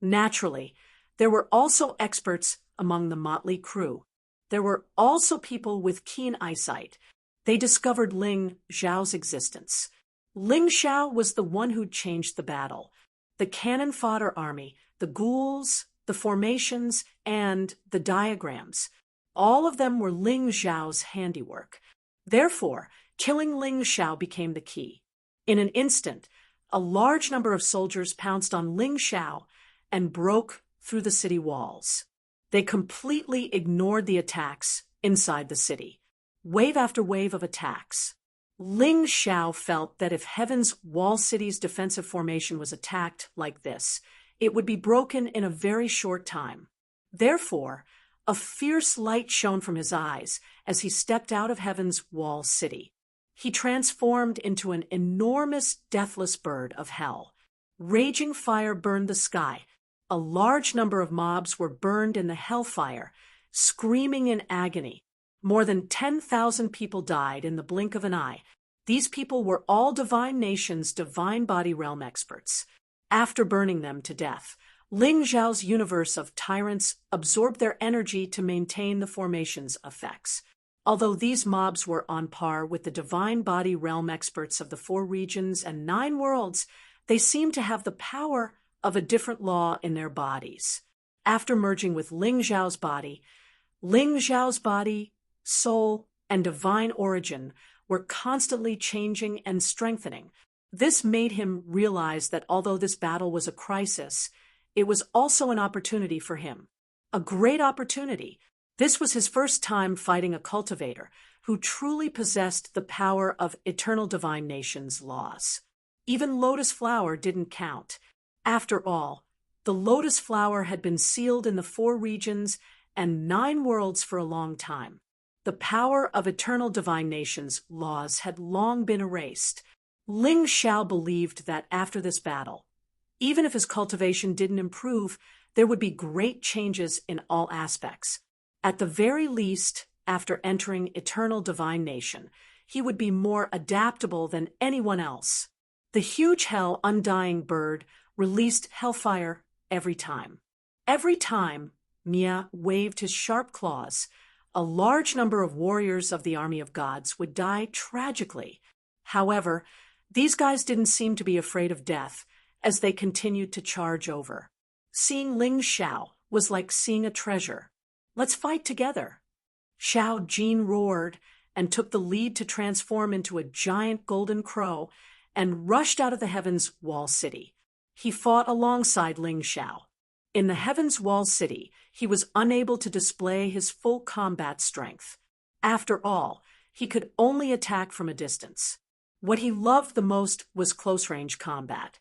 Naturally, there were also experts among the motley crew. There were also people with keen eyesight. They discovered Ling Xiao's existence. Ling Xiao was the one who'd changed the battle. The cannon fodder army, the ghouls, the formations, and the diagrams. All of them were Ling Xiao's handiwork. Therefore, killing Ling Xiao became the key. In an instant, a large number of soldiers pounced on Ling Xiao and broke through the city walls. They completely ignored the attacks inside the city. Wave after wave of attacks. Ling Xiao felt that if Heaven's Wall City's defensive formation was attacked like this, it would be broken in a very short time. Therefore, a fierce light shone from his eyes as he stepped out of Heaven's Wall City. He transformed into an enormous deathless bird of hell. Raging fire burned the sky. A large number of mobs were burned in the hellfire, screaming in agony. More than 10,000 people died in the blink of an eye. These people were all Divine Nation's divine body realm experts. After burning them to death, Ling Xiao's universe of tyrants absorbed their energy to maintain the formation's effects. Although these mobs were on par with the divine body realm experts of the 4 regions and 9 worlds, they seemed to have the power of a different law in their bodies. After merging with Ling Xiao's body, soul, and divine origin were constantly changing and strengthening. This made him realize that although this battle was a crisis, it was also an opportunity for him. A great opportunity. This was his first time fighting a cultivator who truly possessed the power of eternal divine nations' laws. Even lotus flower didn't count. After all, the lotus flower had been sealed in the 4 regions and 9 worlds for a long time. The power of eternal divine nations' laws had long been erased. Ling Xiao believed that after this battle, even if his cultivation didn't improve, there would be great changes in all aspects. At the very least, after entering eternal divine nation, he would be more adaptable than anyone else. The huge hell undying bird released hellfire every time. Every time Mia waved his sharp claws, a large number of warriors of the army of gods would die tragically. However, these guys didn't seem to be afraid of death as they continued to charge over. Seeing Ling Xiao was like seeing a treasure. Let's fight together. Xiao Jin roared and took the lead to transform into a giant golden crow and rushed out of the Heaven's Wall City. He fought alongside Ling Xiao. In the Heaven's Wall City, he was unable to display his full combat strength. After all, he could only attack from a distance. What he loved the most was close-range combat.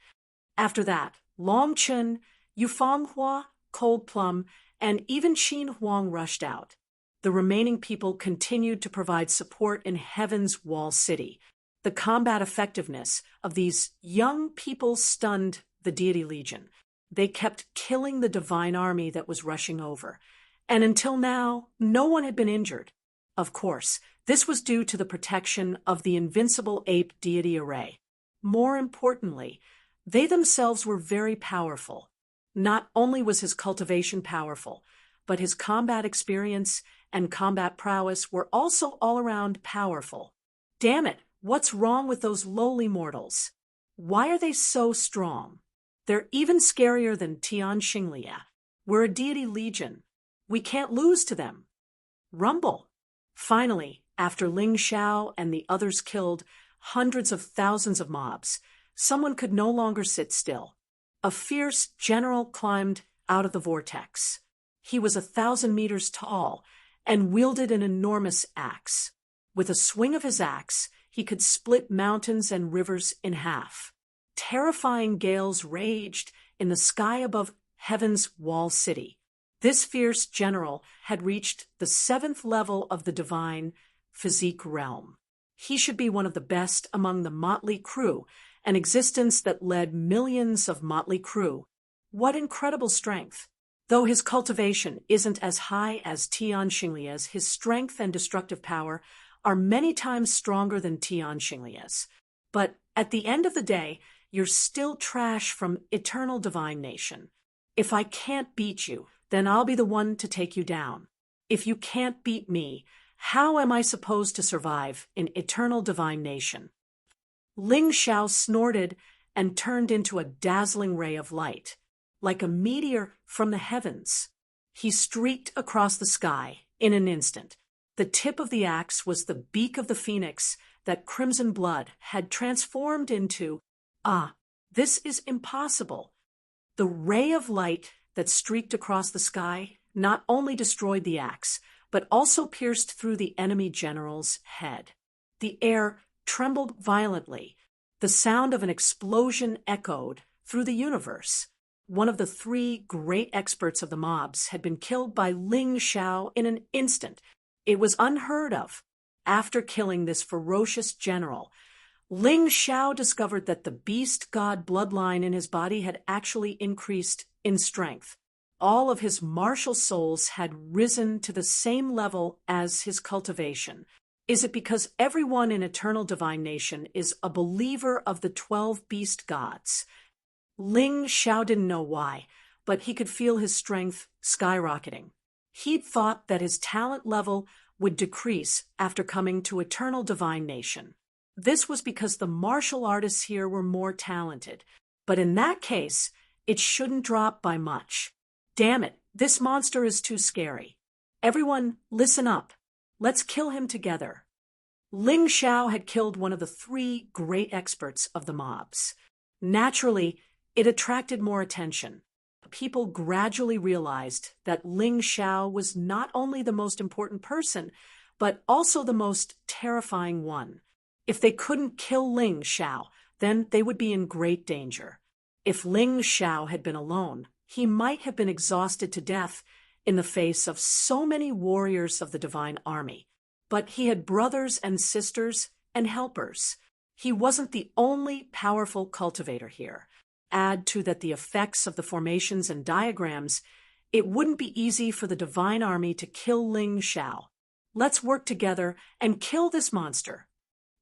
After that, Long Chen, Yufeng Hua, Cold Plum, and even Qin Huang rushed out. The remaining people continued to provide support in Heaven's Wall City. The combat effectiveness of these young people stunned the Deity Legion. They kept killing the divine army that was rushing over. And until now, no one had been injured. Of course, this was due to the protection of the invincible ape deity array. More importantly, they themselves were very powerful. Not only was his cultivation powerful, but his combat experience and combat prowess were also all around powerful. Damn it, what's wrong with those lowly mortals? Why are they so strong? They're even scarier than Tian Xinglia. We're a deity legion. We can't lose to them. Rumble. Finally, after Ling Xiao and the others killed hundreds of thousands of mobs, someone could no longer sit still. A fierce general climbed out of the vortex. He was 1,000 meters tall and wielded an enormous axe. With a swing of his axe, he could split mountains and rivers in half. Terrifying gales raged in the sky above Heaven's Wall City. This fierce general had reached the 7th level of the divine physique realm. He should be one of the best among the motley crew, an existence that led millions of motley crew. What incredible strength! Though his cultivation isn't as high as Tian Xinglia's, his strength and destructive power are many times stronger than Tian Xinglia's. But at the end of the day, you're still trash from eternal divine nation. If I can't beat you, then I'll be the one to take you down. If you can't beat me, how am I supposed to survive in eternal divine nation? Ling Xiao snorted and turned into a dazzling ray of light. Like a meteor from the heavens, he streaked across the sky in an instant. The tip of the axe was the beak of the phoenix that crimson blood had transformed into. This is impossible. The ray of light that streaked across the sky not only destroyed the axe, but also pierced through the enemy general's head. The air trembled violently. The sound of an explosion echoed through the universe. One of the 3 great experts of the mobs had been killed by Ling Xiao in an instant. It was unheard of. After killing this ferocious general, Ling Xiao discovered that the beast god bloodline in his body had actually increased in strength. All of his martial souls had risen to the same level as his cultivation. Is it because everyone in eternal divine nation is a believer of the 12 beast gods? Ling Xiao didn't know why, but he could feel his strength skyrocketing. He'd thought that his talent level would decrease after coming to eternal divine nation. This was because the martial artists here were more talented, but in that case, it shouldn't drop by much. Damn it, this monster is too scary. Everyone, listen up. Let's kill him together. Ling Xiao had killed one of the three great experts of the mobs. Naturally, it attracted more attention. People gradually realized that Ling Xiao was not only the most important person, but also the most terrifying one. If they couldn't kill Ling Xiao, then they would be in great danger. If Ling Xiao had been alone, he might have been exhausted to death in the face of so many warriors of the divine army. But he had brothers and sisters and helpers. He wasn't the only powerful cultivator here. Add to that the effects of the formations and diagrams, it wouldn't be easy for the divine army to kill Ling Xiao. Let's work together and kill this monster.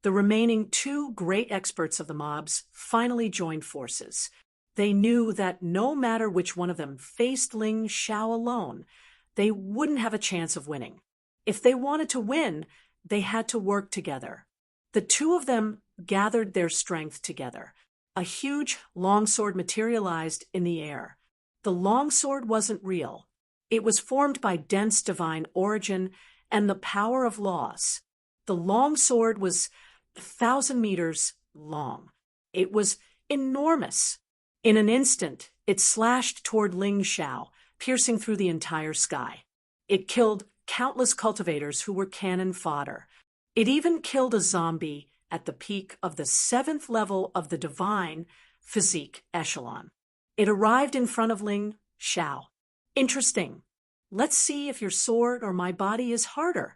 The remaining two great experts of the mobs finally joined forces. They knew that no matter which one of them faced Ling Xiao alone, they wouldn't have a chance of winning. If they wanted to win, they had to work together. The two of them gathered their strength together. A huge longsword materialized in the air. The longsword wasn't real. It was formed by dense divine origin and the power of laws. The longsword was 1,000 meters long. It was enormous. In an instant, it slashed toward Ling Xiao, piercing through the entire sky. It killed countless cultivators who were cannon fodder. It even killed a zombie at the peak of the 7th level of the divine physique echelon. It arrived in front of Ling Xiao. Interesting. Let's see if your sword or my body is harder.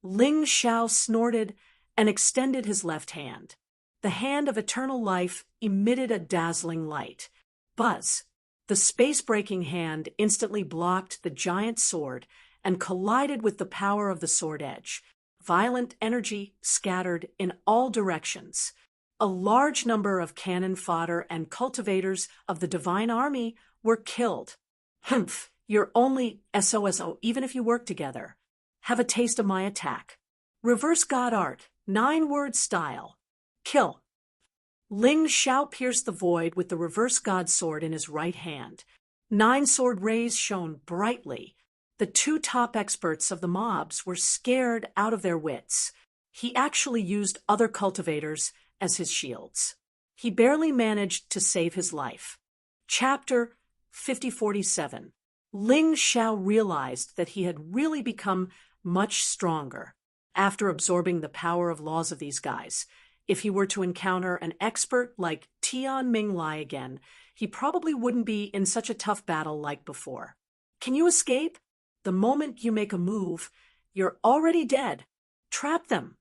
Ling Xiao snorted and extended his left hand. The hand of eternal life emitted a dazzling light. Buzz! The space-breaking hand instantly blocked the giant sword and collided with the power of the sword edge. Violent energy scattered in all directions. A large number of cannon fodder and cultivators of the divine army were killed. Humph! You're only SOSO even if you work together. Have a taste of my attack. Reverse God Art, 9-word style. Kill. Ling Xiao pierced the void with the reverse God sword in his right hand. 9 sword rays shone brightly. The two top experts of the mobs were scared out of their wits. He actually used other cultivators as his shields. He barely managed to save his life. Chapter 5047. Ling Xiao realized that he had really become much stronger after absorbing the power of laws of these guys. If he were to encounter an expert like Tian Minglai again, he probably wouldn't be in such a tough battle like before. Can you escape? The moment you make a move, you're already dead. Trap them.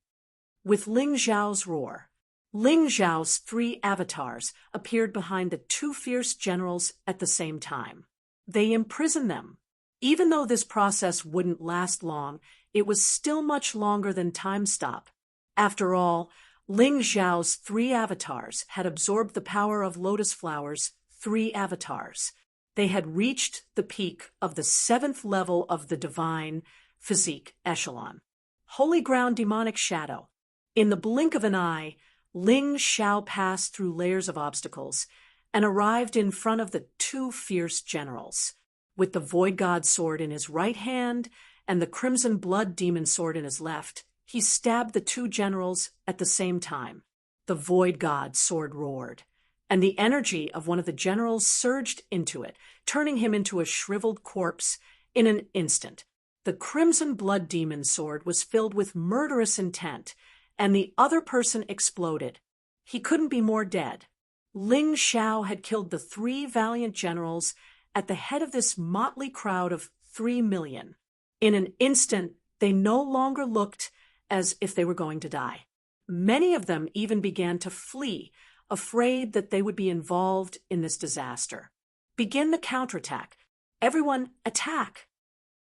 With Ling Xiao's roar, Ling Xiao's 3 avatars appeared behind the 2 fierce generals at the same time. They imprisoned them. Even though this process wouldn't last long, it was still much longer than time stop. After all, Ling Xiao's 3 avatars had absorbed the power of Lotus Flower's 3 avatars. They had reached the peak of the 7th level of the divine physique echelon. Holy ground demonic shadow. In the blink of an eye, Ling Xiao passed through layers of obstacles and arrived in front of the 2 fierce generals. With the Void God sword in his right hand and the Crimson Blood Demon sword in his left, he stabbed the 2 generals at the same time. The Void God sword roared, and the energy of one of the generals surged into it, turning him into a shriveled corpse in an instant. The Crimson Blood Demon sword was filled with murderous intent, and the other person exploded. He couldn't be more dead. Ling Xiao had killed the 3 valiant generals at the head of this motley crowd of 3 million. In an instant, they no longer looked as if they were going to die. Many of them even began to flee, afraid that they would be involved in this disaster. Begin the counterattack. Everyone attack.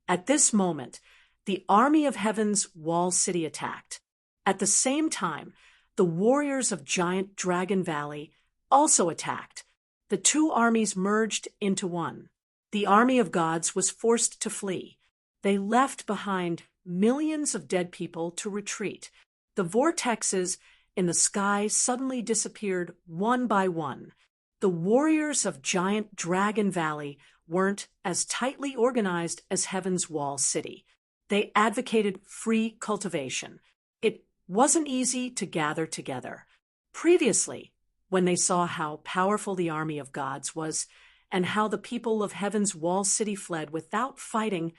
At this moment, the army of heaven's wall city attacked. At the same time, the warriors of giant Dragon Valley also attacked. The 2 armies merged into one. The army of gods was forced to flee. They left behind millions of dead people to retreat. The vortexes in the sky suddenly disappeared one by one. The warriors of giant Dragon Valley weren't as tightly organized as Heaven's Wall City. They advocated free cultivation. It wasn't easy to gather together. Previously, when they saw how powerful the army of gods was and how the people of heaven's wall city fled without fighting,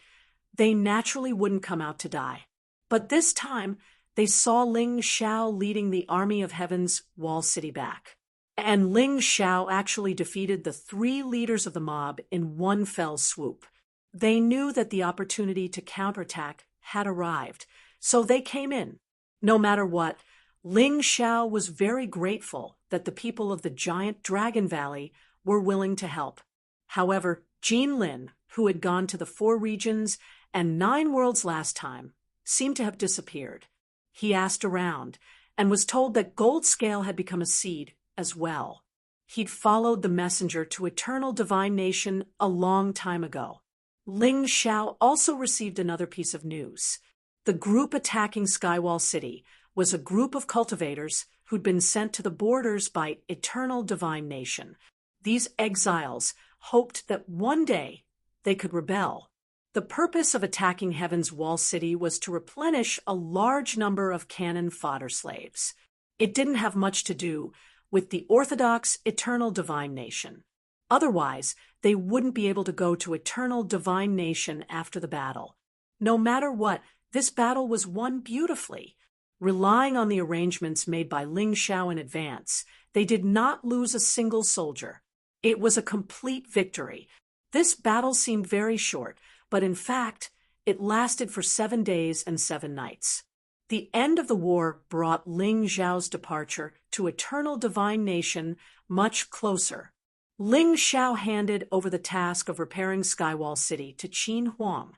they naturally wouldn't come out to die. But this time, they saw Ling Xiao leading the army of heaven's wall city back. And Ling Xiao actually defeated the 3 leaders of the mob in one fell swoop. They knew that the opportunity to counterattack had arrived, so they came in. No matter what, Ling Xiao was very grateful that the people of the giant Dragon Valley were willing to help. However, Jean Lin, who had gone to the 4 regions and 9 worlds last time, seemed to have disappeared. He asked around and was told that Gold Scale had become a seed as well. He'd followed the messenger to Eternal Divine Nation a long time ago. Ling Xiao also received another piece of news. The group attacking Skywall City was a group of cultivators who'd been sent to the borders by Eternal Divine Nation. These exiles hoped that one day they could rebel. The purpose of attacking Heaven's Wall City was to replenish a large number of cannon fodder slaves. It didn't have much to do with the Orthodox Eternal Divine Nation. Otherwise, they wouldn't be able to go to Eternal Divine Nation after the battle. No matter what, this battle was won beautifully. Relying on the arrangements made by Ling Xiao in advance, they did not lose a single soldier. It was a complete victory. This battle seemed very short, but in fact, it lasted for 7 days and 7 nights. The end of the war brought Ling Xiao's departure to Eternal Divine Nation much closer. Ling Xiao handed over the task of repairing Skywall City to Qin Huang.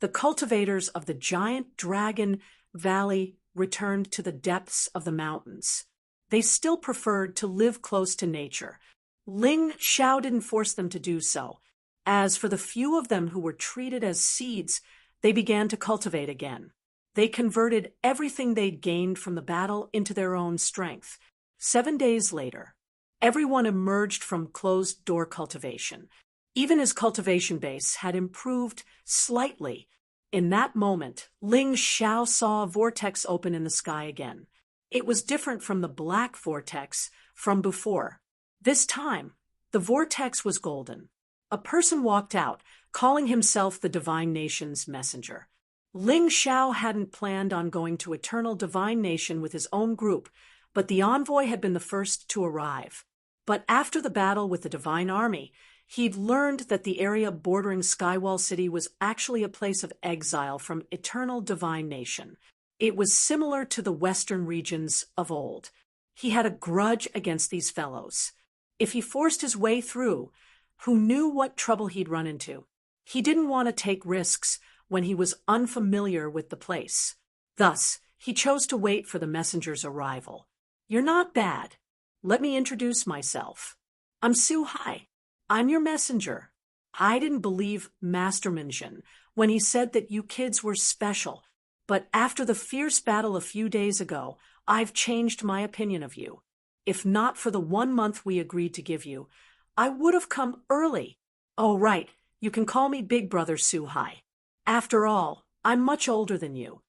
The cultivators of the giant Dragon Valley returned to the depths of the mountains. They still preferred to live close to nature. Ling Xiao didn't force them to do so. As for the few of them who were treated as seeds, they began to cultivate again. They converted everything they'd gained from the battle into their own strength. 7 days later, everyone emerged from closed-door cultivation. Even his cultivation base had improved slightly. In that moment, Ling Xiao saw a vortex open in the sky again. It was different from the black vortex from before. This time, the vortex was golden. A person walked out, calling himself the Divine Nation's messenger. Ling Xiao hadn't planned on going to Eternal Divine Nation with his own group, but the envoy had been the first to arrive. But after the battle with the Divine Army, he'd learned that the area bordering Skywall City was actually a place of exile from Eternal Divine Nation. It was similar to the western regions of old. He had a grudge against these fellows. If he forced his way through, who knew what trouble he'd run into? He didn't want to take risks when he was unfamiliar with the place. Thus, he chose to wait for the messenger's arrival. "You're not bad. Let me introduce myself. I'm Su Hai. I'm your messenger. I didn't believe Master Minjin when he said that you kids were special, but after the fierce battle a few days ago, I've changed my opinion of you. If not for the 1 month we agreed to give you, I would have come early. Oh, right, you can call me Big Brother Su Hai. After all, I'm much older than you."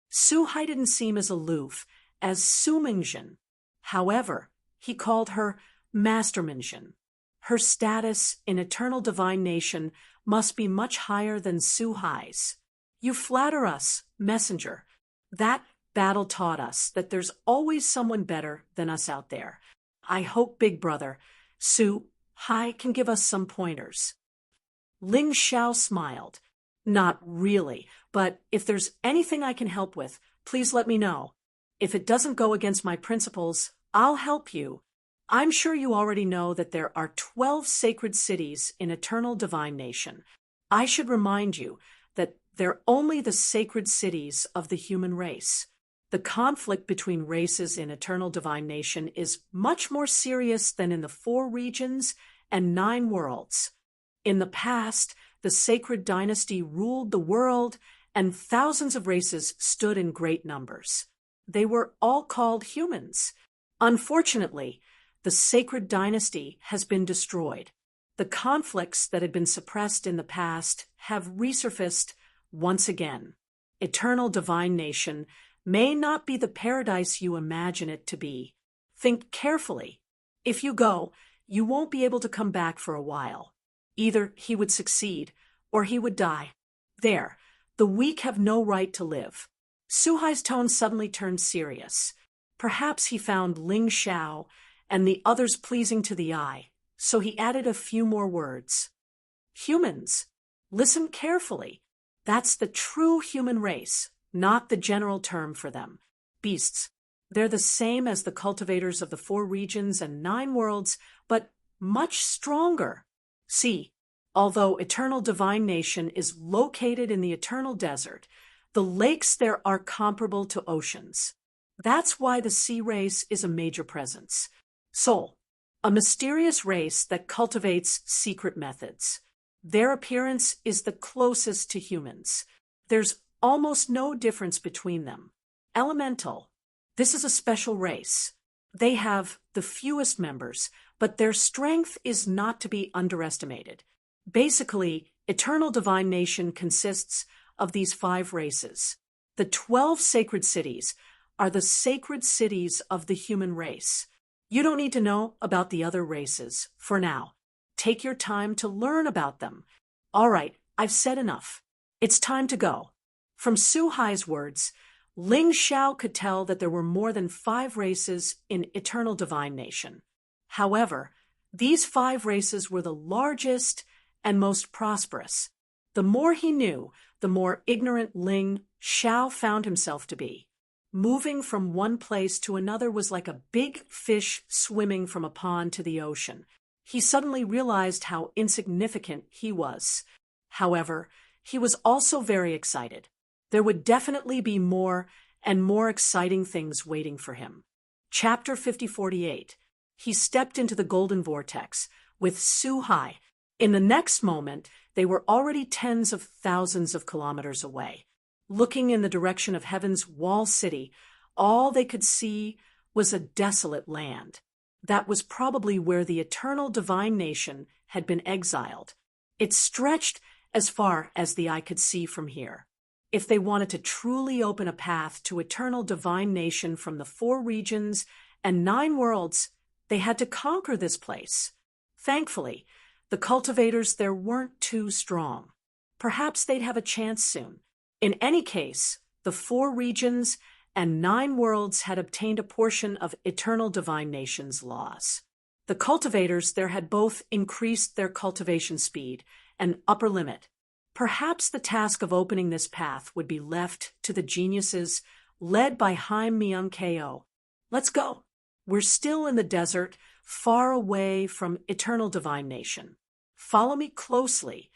Su Hai didn't seem as aloof as Su Mingjin. However, he called her Master Minjin. Her status in Eternal Divine Nation must be much higher than Su Hai's. "You flatter us, messenger. That battle taught us that there's always someone better than us out there. I hope Big Brother Su Hai can give us some pointers." Ling Xiao smiled. "Not really, but if there's anything I can help with, please let me know. If it doesn't go against my principles, I'll help you. I'm sure you already know that there are 12 sacred cities in Eternal Divine Nation. I should remind you that they're only the sacred cities of the human race. The conflict between races in Eternal Divine Nation is much more serious than in the 4 regions and 9 worlds. In the past, the sacred dynasty ruled the world, and thousands of races stood in great numbers. They were all called humans. Unfortunately, the sacred dynasty has been destroyed. The conflicts that had been suppressed in the past have resurfaced once again. Eternal Divine Nation may not be the paradise you imagine it to be. Think carefully. If you go, you won't be able to come back for a while. Either he would succeed, or he would die. There, the weak have no right to live. Suhai's tone suddenly turned serious. Perhaps he found Ling Xiao and the others pleasing to the eye, so he added a few more words. Humans, listen carefully. That's the true human race, not the general term for them. Beasts. They're the same as the cultivators of the 4 regions and 9 worlds, but much stronger. See, although Eternal Divine Nation is located in the Eternal Desert, the lakes there are comparable to oceans. That's why the sea race is a major presence. Soul, a mysterious race that cultivates secret methods. Their appearance is the closest to humans. There's almost no difference between them. Elemental, this is a special race. They have the fewest members, but their strength is not to be underestimated. Basically, Eternal Divine Nation consists of these 5 races. The 12 sacred cities are the sacred cities of the human race. You don't need to know about the other races for now. Take your time to learn about them. All right, I've said enough. It's time to go. From Suhai's words, Ling Xiao could tell that there were more than 5 races in Eternal Divine Nation. However, these 5 races were the largest and most prosperous. The more he knew, the more ignorant Ling Xiao found himself to be. Moving from one place to another was like a big fish swimming from a pond to the ocean. He suddenly realized how insignificant he was. However, he was also very excited. There would definitely be more and more exciting things waiting for him. Chapter 5048. He stepped into the golden vortex with Suhai. In the next moment, they were already tens of thousands of kilometers away. Looking in the direction of heaven's wall city, all they could see was a desolate land. That was probably where the Eternal Divine Nation had been exiled. It stretched as far as the eye could see from here. If they wanted to truly open a path to Eternal Divine Nation from the 4 regions and 9 worlds, they had to conquer this place. Thankfully, the cultivators there weren't too strong. Perhaps they'd have a chance soon. In any case, the 4 regions and 9 worlds had obtained a portion of Eternal Divine Nation's laws. The cultivators there had both increased their cultivation speed and upper limit. Perhaps the task of opening this path would be left to the geniuses led by Haim Myung Ko. Let's go. We're still in the desert, far away from Eternal Divine Nation. Follow me closely.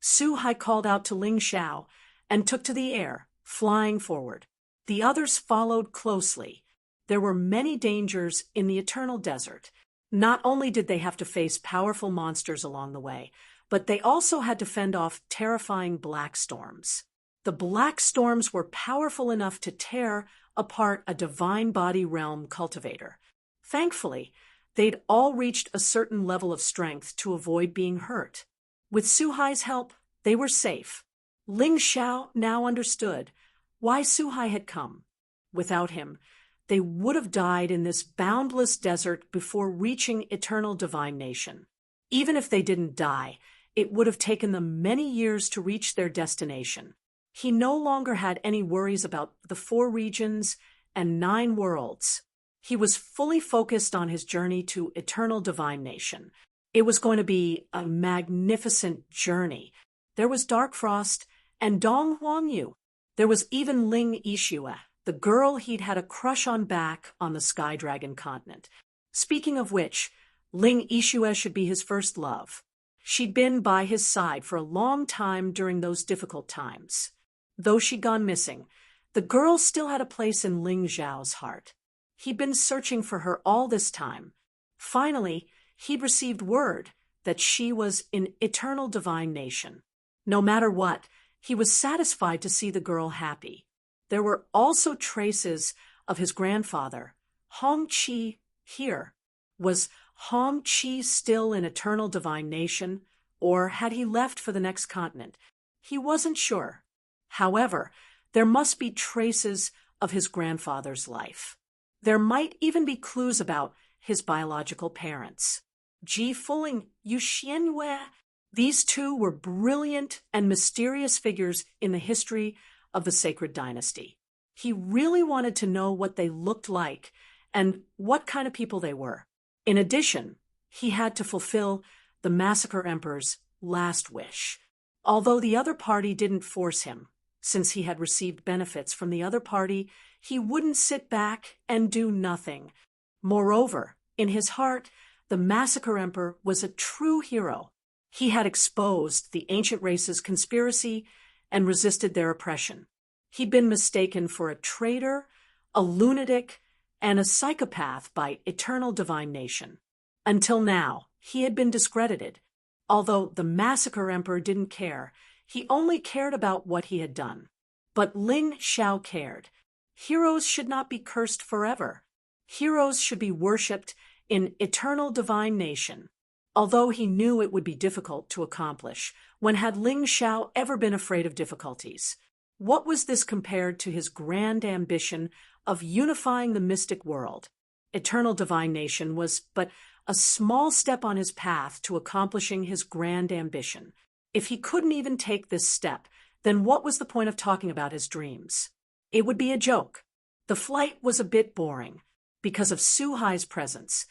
Suhai called out to Ling Xiao and took to the air, flying forward. The others followed closely. There were many dangers in the Eternal Desert. Not only did they have to face powerful monsters along the way, but they also had to fend off terrifying black storms. The black storms were powerful enough to tear apart a divine body realm cultivator. Thankfully, they'd all reached a certain level of strength to avoid being hurt. With Suhai's help, they were safe. Ling Xiao now understood why Suhai had come. Without him, they would have died in this boundless desert before reaching Eternal Divine Nation. Even if they didn't die, it would have taken them many years to reach their destination. He no longer had any worries about the 4 regions and 9 worlds. He was fully focused on his journey to Eternal Divine Nation. It was going to be a magnificent journey. There was Dark Frost and Dong Huangyu. There was even Ling Yixue, the girl he'd had a crush on back on the Sky Dragon continent. Speaking of which, Ling Yixue should be his first love. She'd been by his side for a long time during those difficult times. Though she'd gone missing, the girl still had a place in Ling Zhao's heart. He'd been searching for her all this time. Finally, he'd received word that she was in Eternal Divine Nation. No matter what, he was satisfied to see the girl happy. There were also traces of his grandfather, Hong Qi, here. Was Hong Qi still in Eternal Divine Nation, or had he left for the next continent? He wasn't sure. However, there must be traces of his grandfather's life. There might even be clues about his biological parents. Ji Fuling, Yu Xianyue. These two were brilliant and mysterious figures in the history of the sacred dynasty. He really wanted to know what they looked like and what kind of people they were. In addition, he had to fulfill the Massacre Emperor's last wish. Although the other party didn't force him, since he had received benefits from the other party, he wouldn't sit back and do nothing. Moreover, in his heart, the Massacre Emperor was a true hero. He had exposed the ancient race's conspiracy and resisted their oppression. He'd been mistaken for a traitor, a lunatic, and a psychopath by Eternal Divine Nation. Until now, he had been discredited. Although the Massacre Emperor didn't care, he only cared about what he had done. But Ling Xiao cared. Heroes should not be cursed forever. Heroes should be worshipped in Eternal Divine Nation. Although he knew it would be difficult to accomplish, when had Ling Xiao ever been afraid of difficulties? What was this compared to his grand ambition of unifying the mystic world? Eternal Divine Nation was but a small step on his path to accomplishing his grand ambition. If he couldn't even take this step, then what was the point of talking about his dreams? It would be a joke. The flight was a bit boring. Because of Su Hai's presence,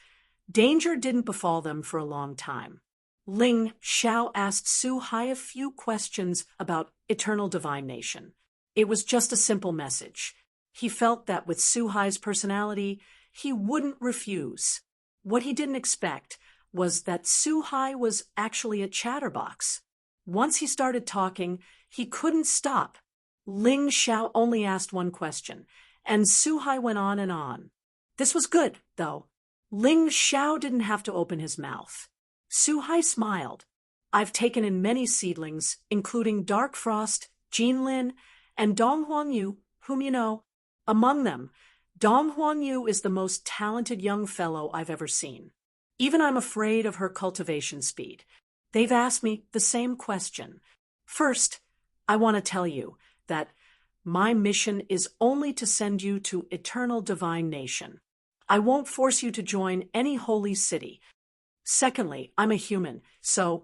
danger didn't befall them for a long time. Ling Xiao asked Su Hai a few questions about Eternal Divine Nation. It was just a simple message. He felt that with Su Hai's personality, he wouldn't refuse. What he didn't expect was that Su Hai was actually a chatterbox. Once he started talking, he couldn't stop. Ling Xiao only asked one question, and Su Hai went on and on. This was good, though. Ling Xiao didn't have to open his mouth. Su Hai smiled. I've taken in many seedlings, including Dark Frost, Jinlin, and Dong Huangyu, whom you know. Among them, Dong Huangyu is the most talented young fellow I've ever seen. Even I'm afraid of her cultivation speed. They've asked me the same question. First, I want to tell you that my mission is only to send you to Eternal Divine Nation. I won't force you to join any holy city. Secondly, I'm a human, so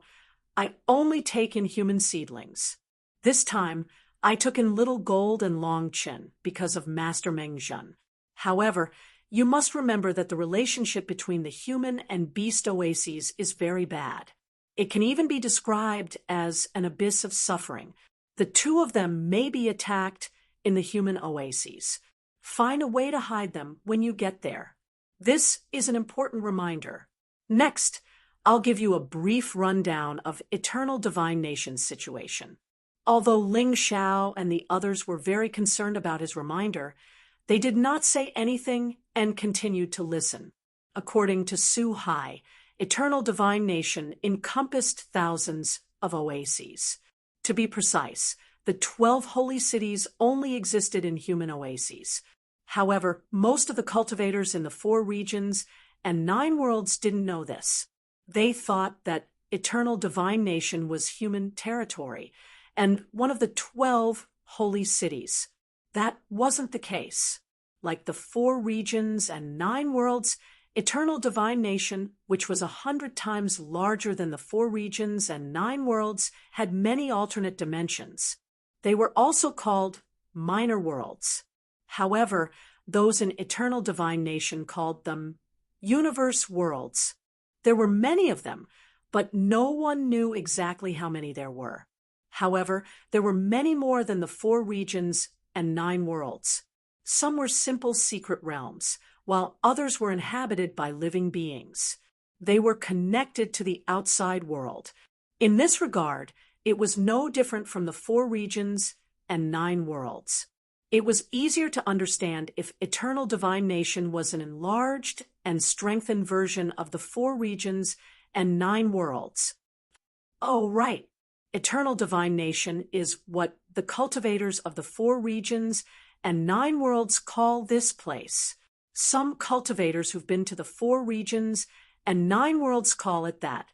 I only take in human seedlings. This time, I took in Little Gold and Long Chen because of Master Meng Zhen. However, you must remember that the relationship between the human and beast oases is very bad. It can even be described as an abyss of suffering. The two of them may be attacked in the human oases. Find a way to hide them when you get there. This is an important reminder. Next, I'll give you a brief rundown of Eternal Divine Nation's situation. Although Ling Xiao and the others were very concerned about his reminder, they did not say anything and continued to listen. According to Su Hai, Eternal Divine Nation encompassed thousands of oases. To be precise, the 12 holy cities only existed in human oases. However, most of the cultivators in the 4 regions and 9 worlds didn't know this. They thought that Eternal Divine Nation was human territory and one of the 12 holy cities. That wasn't the case. Like the 4 regions and 9 worlds, Eternal Divine Nation, which was 100 times larger than the 4 regions and 9 worlds, had many alternate dimensions. They were also called minor worlds. However, those in Eternal Divine Nation called them universe worlds. There were many of them, but no one knew exactly how many there were. However, there were many more than the 4 regions and 9 worlds. Some were simple secret realms, while others were inhabited by living beings. They were connected to the outside world. In this regard, it was no different from the 4 regions and 9 worlds. It was easier to understand if Eternal Divine Nation was an enlarged and strengthened version of the 4 regions and 9 worlds. Oh, right. Eternal Divine Nation is what the cultivators of the 4 regions and 9 worlds call this place. Some cultivators who've been to the 4 regions and 9 worlds call it that.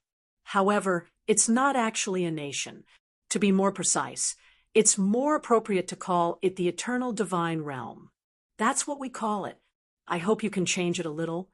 However, it's not actually a nation. To be more precise, it's more appropriate to call it the Eternal Divine Realm. That's what we call it. I hope you can change it a little,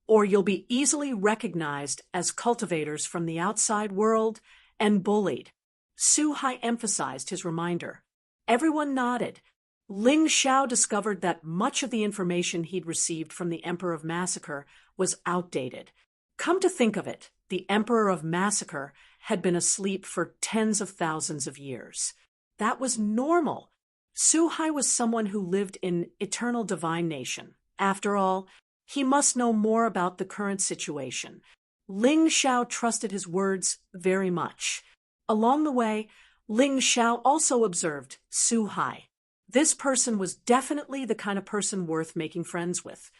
or you'll be easily recognized as cultivators from the outside world and bullied. Su Hai emphasized his reminder. Everyone nodded. Ling Xiao discovered that much of the information he'd received from the Emperor of Massacre was outdated. Come to think of it, the Emperor of Massacre had been asleep for tens of thousands of years. That was normal. Su Hai was someone who lived in eternal divine nation. After all, he must know more about the current situation. Ling Xiao trusted his words very much. Along the way, Ling Xiao also observed Su Hai. This person was definitely the kind of person worth making friends with.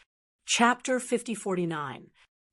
Chapter 5049.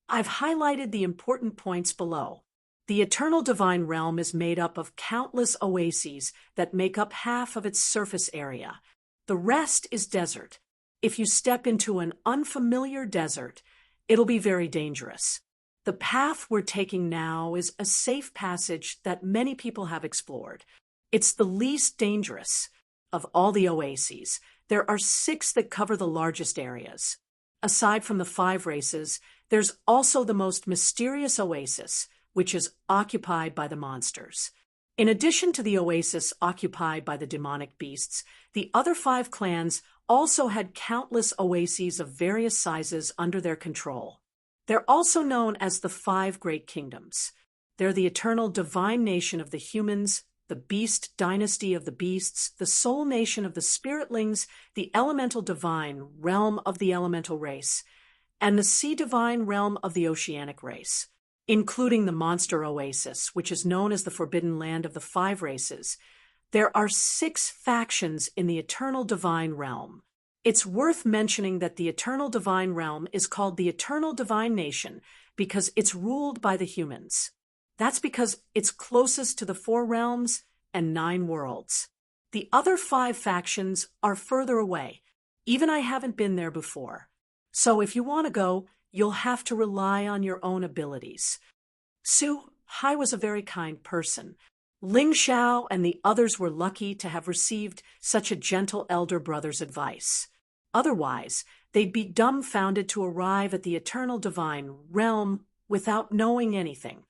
I've highlighted the important points below. The eternal divine realm is made up of countless oases that make up half of its surface area. The rest is desert. If you step into an unfamiliar desert, it'll be very dangerous. The path we're taking now is a safe passage that many people have explored. It's the least dangerous. Of all the oases, there are 6 that cover the largest areas. Aside from the 5 races, there's also the most mysterious oasis, which is occupied by the monsters. In addition to the oasis occupied by the demonic beasts, the other 5 clans also had countless oases of various sizes under their control. They're also known as the 5 Great Kingdoms. They're the eternal divine nation of the humans, the beast dynasty of the beasts, the soul nation of the spiritlings, the elemental divine realm of the elemental race, and the sea divine realm of the oceanic race, including the monster oasis, which is known as the forbidden land of the 5 races. There are 6 factions in the eternal divine realm. It's worth mentioning that the eternal divine realm is called the eternal divine nation because it's ruled by the humans. That's because it's closest to the 4 realms and 9 worlds. The other 5 factions are further away. Even I haven't been there before. So if you want to go, you'll have to rely on your own abilities. Su Hai was a very kind person. Ling Xiao and the others were lucky to have received such a gentle elder brother's advice. Otherwise, they'd be dumbfounded to arrive at the eternal divine realm without knowing anything.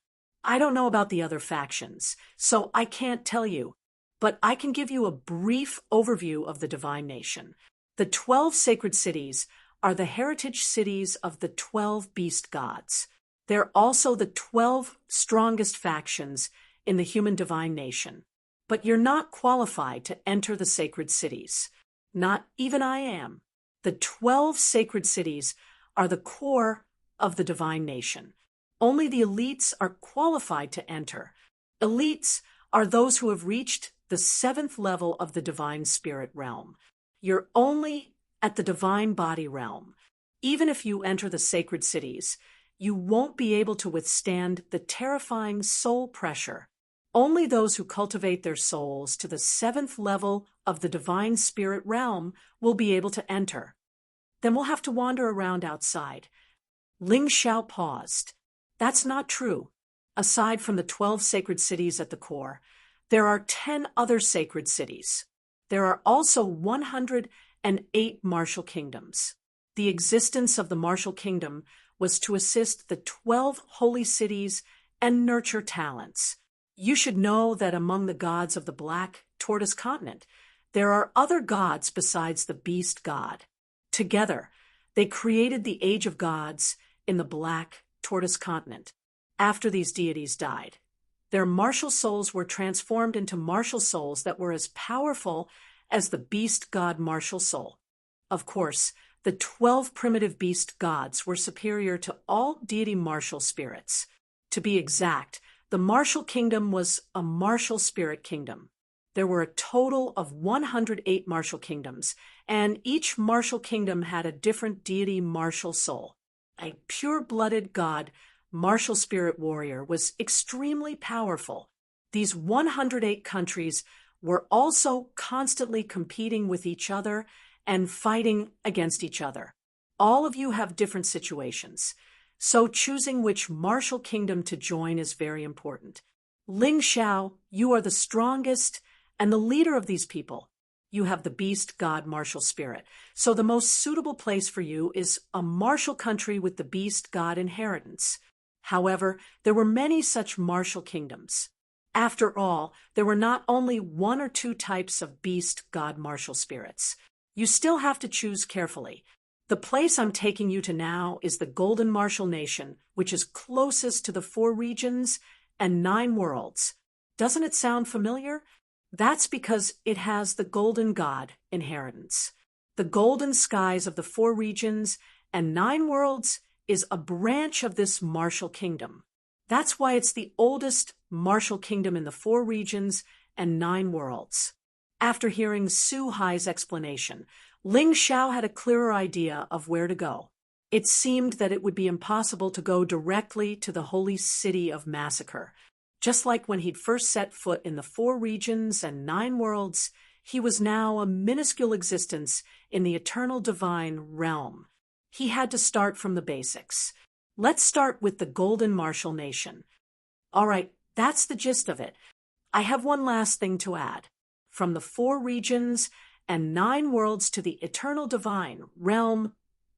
I don't know about the other factions, so I can't tell you, but I can give you a brief overview of the divine nation. The 12 sacred cities are the heritage cities of the 12 beast gods. They're also the 12 strongest factions in the human divine nation. But you're not qualified to enter the sacred cities. Not even I am. The 12 sacred cities are the core of the divine nation. Only the elites are qualified to enter. Elites are those who have reached the 7th level of the divine spirit realm. You're only at the divine body realm. Even if you enter the sacred cities, you won't be able to withstand the terrifying soul pressure. Only those who cultivate their souls to the 7th level of the divine spirit realm will be able to enter. Then we'll have to wander around outside. Ling Xiao paused. That's not true. Aside from the 12 sacred cities at the core, there are 10 other sacred cities. There are also 108 martial kingdoms. The existence of the martial kingdom was to assist the 12 holy cities and nurture talents. You should know that among the gods of the Black Tortoise continent, there are other gods besides the beast god. Together, they created the Age of Gods in the Black Tortoise continent. After these deities died, their martial souls were transformed into martial souls that were as powerful as the beast god martial soul. Of course, the 12 primitive beast gods were superior to all deity martial spirits. To be exact, the martial kingdom was a martial spirit kingdom. There were a total of 108 martial kingdoms, and each martial kingdom had a different deity martial soul. A pure-blooded god, martial spirit warrior, was extremely powerful. These 108 countries were also constantly competing with each other and fighting against each other. All of you have different situations, so choosing which martial kingdom to join is very important. Ling Xiao, you are the strongest and the leader of these people. you have the beast god martial spirit. So the most suitable place for you is a martial country with the beast god inheritance. However, there were many such martial kingdoms. After all, there were not only one or two types of beast god martial spirits. You still have to choose carefully. The place I'm taking you to now is the Golden Martial Nation, which is closest to the 4 regions and 9 worlds. Doesn't it sound familiar? That's because it has the Golden God inheritance. The golden skies of the 4 regions and 9 worlds is a branch of this martial kingdom. That's why it's the oldest martial kingdom in the 4 regions and 9 worlds. After hearing Su Hai's explanation, Ling Xiao had a clearer idea of where to go. It seemed that it would be impossible to go directly to the holy city of massacre. Just like when he'd first set foot in the 4 regions and 9 worlds, he was now a minuscule existence in the eternal divine realm. He had to start from the basics. Let's start with the Golden Martial Nation. All right, that's the gist of it. I have one last thing to add. From the 4 regions and 9 worlds to the eternal divine realm,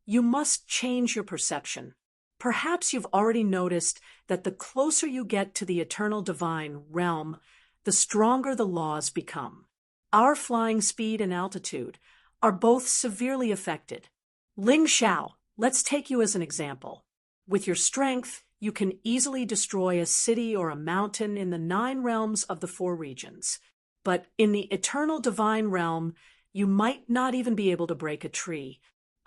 you must change your perception. Perhaps you've already noticed that the closer you get to the eternal divine realm, the stronger the laws become. Our flying speed and altitude are both severely affected. Ling Xiao, let's take you as an example. With your strength, you can easily destroy a city or a mountain in the 9 realms of the 4 regions. But in the eternal divine realm, you might not even be able to break a tree.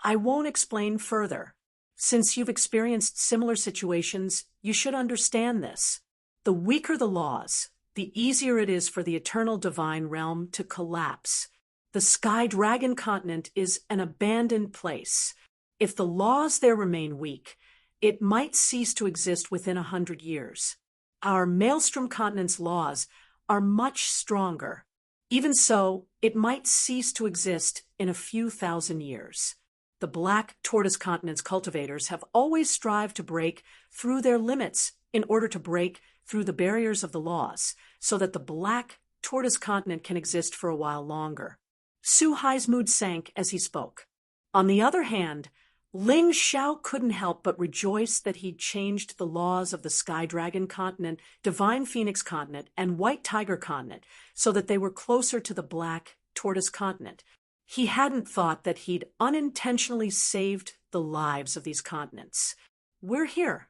I won't explain further. Since you've experienced similar situations, you should understand this. The weaker the laws, the easier it is for the eternal divine realm to collapse. The Sky Dragon continent is an abandoned place. If the laws there remain weak, it might cease to exist within 100 years. Our Maelstrom continent's laws are much stronger. Even so, it might cease to exist in a few thousand years. The Black Tortoise Continent's cultivators have always strived to break through their limits in order to break through the barriers of the laws, so that the Black Tortoise Continent can exist for a while longer. Su Hai's mood sank as he spoke. On the other hand, Ling Xiao couldn't help but rejoice that he'd changed the laws of the Sky Dragon Continent, Divine Phoenix Continent, and White Tiger Continent so that they were closer to the Black Tortoise Continent. He hadn't thought that he'd unintentionally saved the lives of these continents. We're here.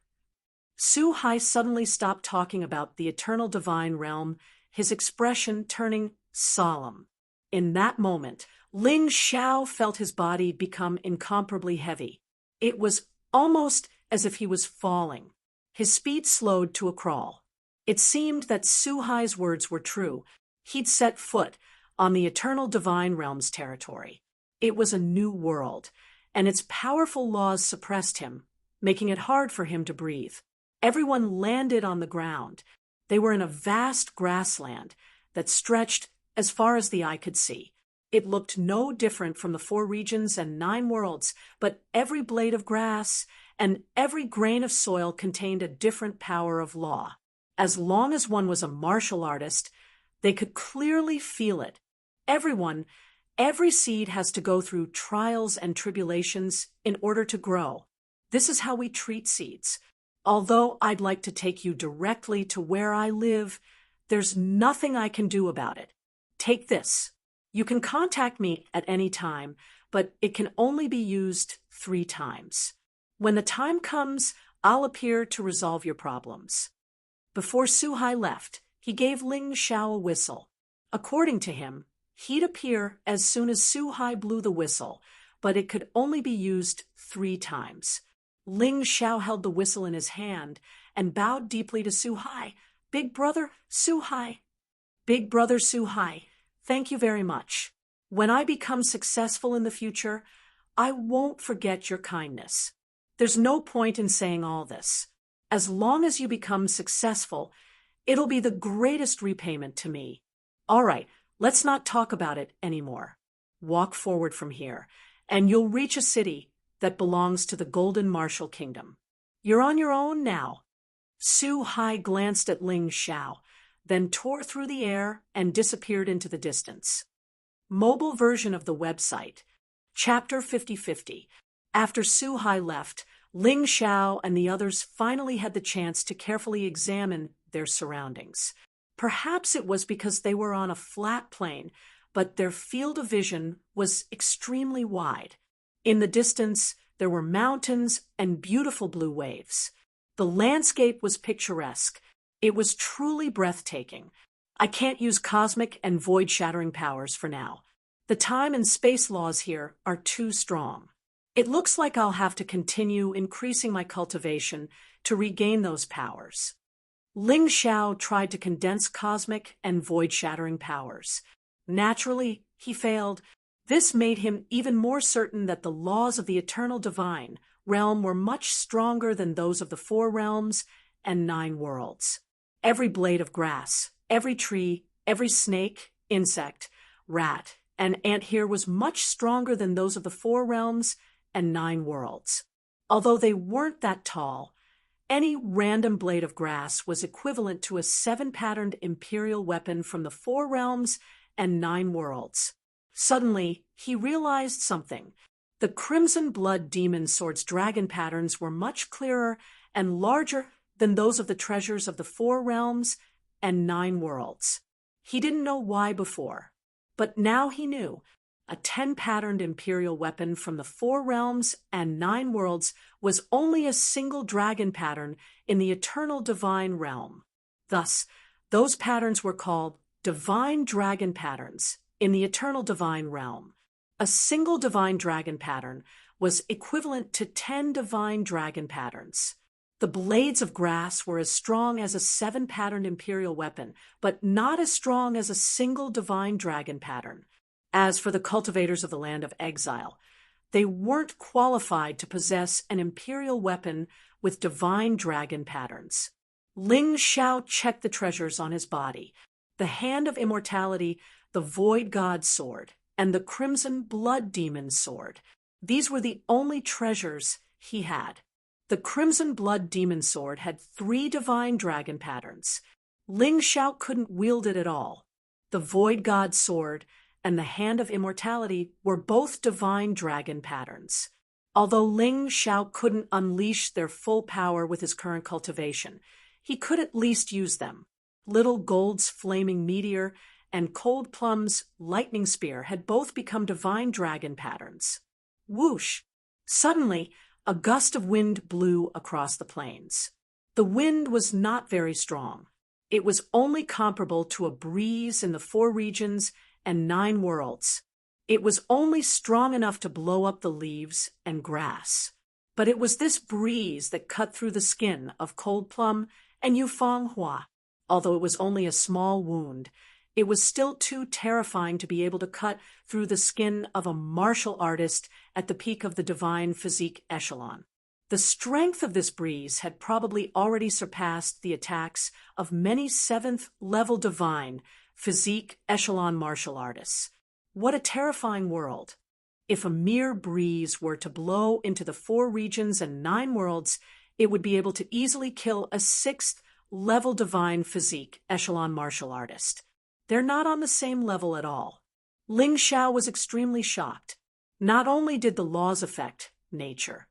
Su Hai suddenly stopped talking about the eternal divine realm, his expression turning solemn. In that moment, Ling Xiao felt his body become incomparably heavy. It was almost as if he was falling. His speed slowed to a crawl. It seemed that Su Hai's words were true. He'd set foot on the eternal divine realm's territory. It was a new world, and its powerful laws suppressed him, making it hard for him to breathe. Everyone landed on the ground. They were in a vast grassland that stretched as far as the eye could see. It looked no different from the 4 regions and 9 worlds, but every blade of grass and every grain of soil contained a different power of law. As long as one was a martial artist, they could clearly feel it. Every seed has to go through trials and tribulations in order to grow. This is how we treat seeds. Although I'd like to take you directly to where I live, there's nothing I can do about it. Take this. You can contact me at any time, but it can only be used 3 times. When the time comes, I'll appear to resolve your problems. Before Su Hai left, he gave Ling Xiao a whistle. According to him, he'd appear as soon as Su Hai blew the whistle, but it could only be used 3 times. Ling Xiao held the whistle in his hand and bowed deeply to Su Hai. Big brother Su Hai. Big brother Su Hai, thank you very much. When I become successful in the future, I won't forget your kindness. There's no point in saying all this. As long as you become successful, it'll be the greatest repayment to me. All right, let's not talk about it anymore. Walk forward from here, and you'll reach a city that belongs to the Golden Martial Kingdom. You're on your own now. Su Hai glanced at Ling Xiao, then tore through the air and disappeared into the distance. Mobile version of the website. Chapter 5050. After Su Hai left, Ling Xiao and the others finally had the chance to carefully examine their surroundings. Perhaps it was because they were on a flat plain, but their field of vision was extremely wide. In the distance, there were mountains and beautiful blue waves. The landscape was picturesque. It was truly breathtaking. I can't use cosmic and void-shattering powers for now. The time and space laws here are too strong. It looks like I'll have to continue increasing my cultivation to regain those powers. Ling Xiao tried to condense cosmic and void-shattering powers. Naturally, he failed. This made him even more certain that the laws of the eternal divine realm were much stronger than those of the 4 realms and 9 worlds. Every blade of grass, every tree, every snake, insect, rat, and ant here was much stronger than those of the 4 realms and 9 worlds. Although they weren't that tall, any random blade of grass was equivalent to a 7-patterned imperial weapon from the 4 realms and 9 worlds. Suddenly, he realized something. The Crimson Blood Demon Sword's dragon patterns were much clearer and larger than those of the treasures of the 4 realms and 9 worlds. He didn't know why before, but now he knew. A 10-patterned imperial weapon from the 4 realms and 9 worlds was only a single dragon pattern in the eternal divine realm. Thus, those patterns were called divine dragon patterns in the eternal divine realm. A single divine dragon pattern was equivalent to 10 divine dragon patterns. The blades of grass were as strong as a 7-patterned imperial weapon, but not as strong as a single divine dragon pattern. As for the cultivators of the land of exile, they weren't qualified to possess an imperial weapon with divine dragon patterns. Ling Xiao checked the treasures on his body: the Hand of Immortality, the Void God's Sword, and the Crimson Blood Demon's Sword. These were the only treasures he had. The Crimson Blood Demon's Sword had 3 divine dragon patterns. Ling Xiao couldn't wield it at all. The Void God's Sword and the Hand of Immortality were both divine dragon patterns. Although Ling Xiao couldn't unleash their full power with his current cultivation, he could at least use them. Little Gold's Flaming Meteor and Cold Plum's Lightning Spear had both become divine dragon patterns. Whoosh! Suddenly, a gust of wind blew across the plains. The wind was not very strong. It was only comparable to a breeze in the 4 regions and 9 worlds. It was only strong enough to blow up the leaves and grass. But it was this breeze that cut through the skin of Cold Plum and Yufeng Hua. Although it was only a small wound, it was still too terrifying to be able to cut through the skin of a martial artist at the peak of the divine physique echelon. The strength of this breeze had probably already surpassed the attacks of many 7th-level divine physique echelon martial artists. What a terrifying world! If a mere breeze were to blow into the 4 regions and 9 worlds, it would be able to easily kill a 6th-level divine physique echelon martial artist. They're not on the same level at all. Ling Xiao was extremely shocked. Not only did the laws affect nature,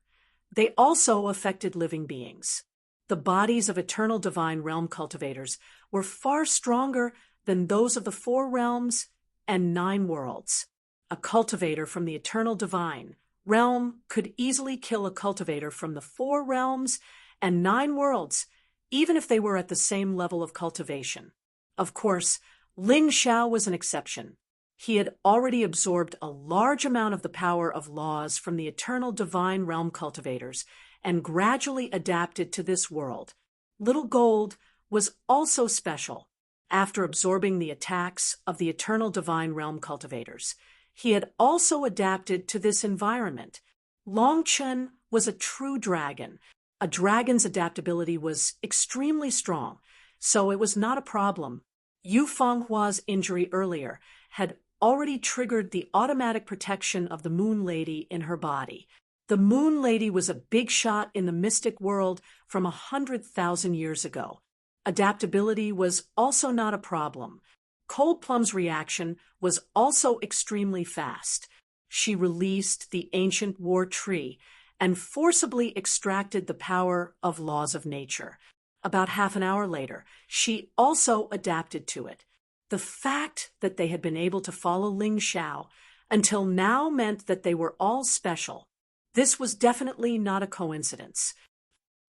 they also affected living beings. The bodies of eternal divine realm cultivators were far stronger than those of the 4 realms and 9 worlds. A cultivator from the eternal divine realm could easily kill a cultivator from the 4 realms and 9 worlds, even if they were at the same level of cultivation. Of course, Ling Xiao was an exception. He had already absorbed a large amount of the power of laws from the eternal divine realm cultivators and gradually adapted to this world. Little Gold was also special. After absorbing the attacks of the eternal divine realm cultivators, he had also adapted to this environment. Long Chen was a true dragon. A dragon's adaptability was extremely strong, so it was not a problem. Yufeng Hua's injury earlier had already triggered the automatic protection of the Moon Lady in her body. The Moon Lady was a big shot in the mystic world from 100,000 years ago. Adaptability was also not a problem. Cold Plum's reaction was also extremely fast. She released the ancient war tree and forcibly extracted the power of laws of nature. About half an hour later, she also adapted to it. The fact that they had been able to follow Ling Xiao until now meant that they were all special. This was definitely not a coincidence.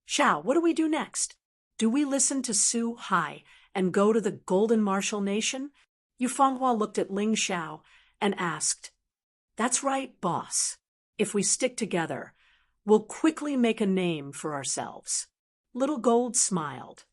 Xiao, what do we do next? Do we listen to Su Hai and go to the Golden Martial Nation? Yufanghua looked at Ling Xiao and asked, "That's right, boss. If we stick together, we'll quickly make a name for ourselves." Little Gold smiled.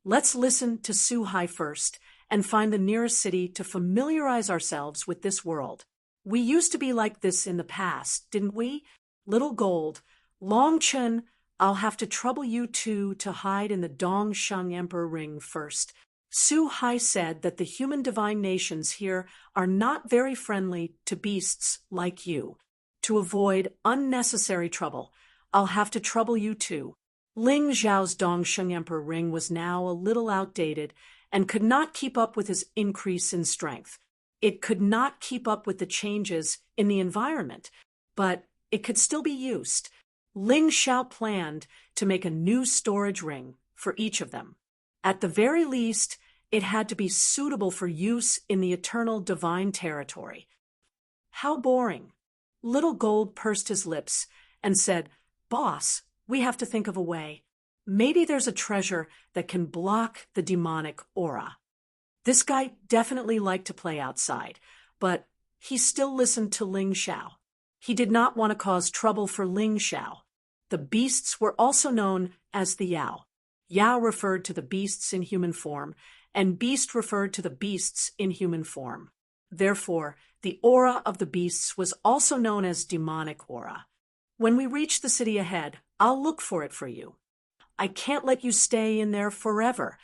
"Let's listen to Su Hai first and find the nearest city to familiarize ourselves with this world. We used to be like this in the past, didn't we? Little Gold, Long Chen, I'll have to trouble you two to hide in the Dongsheng Emperor Ring first." Su Hai said that the human divine nations here are not very friendly to beasts like you. To avoid unnecessary trouble, I'll have to trouble you too. Ling Zhao's Dongsheng Emperor Ring was now a little outdated and could not keep up with his increase in strength. It could not keep up with the changes in the environment, but it could still be used. Ling Xiao planned to make a new storage ring for each of them. At the very least, it had to be suitable for use in the eternal divine territory. How boring. Little Gold pursed his lips and said, "Boss, we have to think of a way. Maybe there's a treasure that can block the demonic aura." This guy definitely liked to play outside, but he still listened to Ling Xiao. He did not want to cause trouble for Ling Xiao. The beasts were also known as the Yao. Yao referred to the beasts in human form, and beast referred to the beasts in human form. Therefore, the aura of the beasts was also known as demonic aura. "When we reach the city ahead, I'll look for it for you. I can't let you stay in there forever."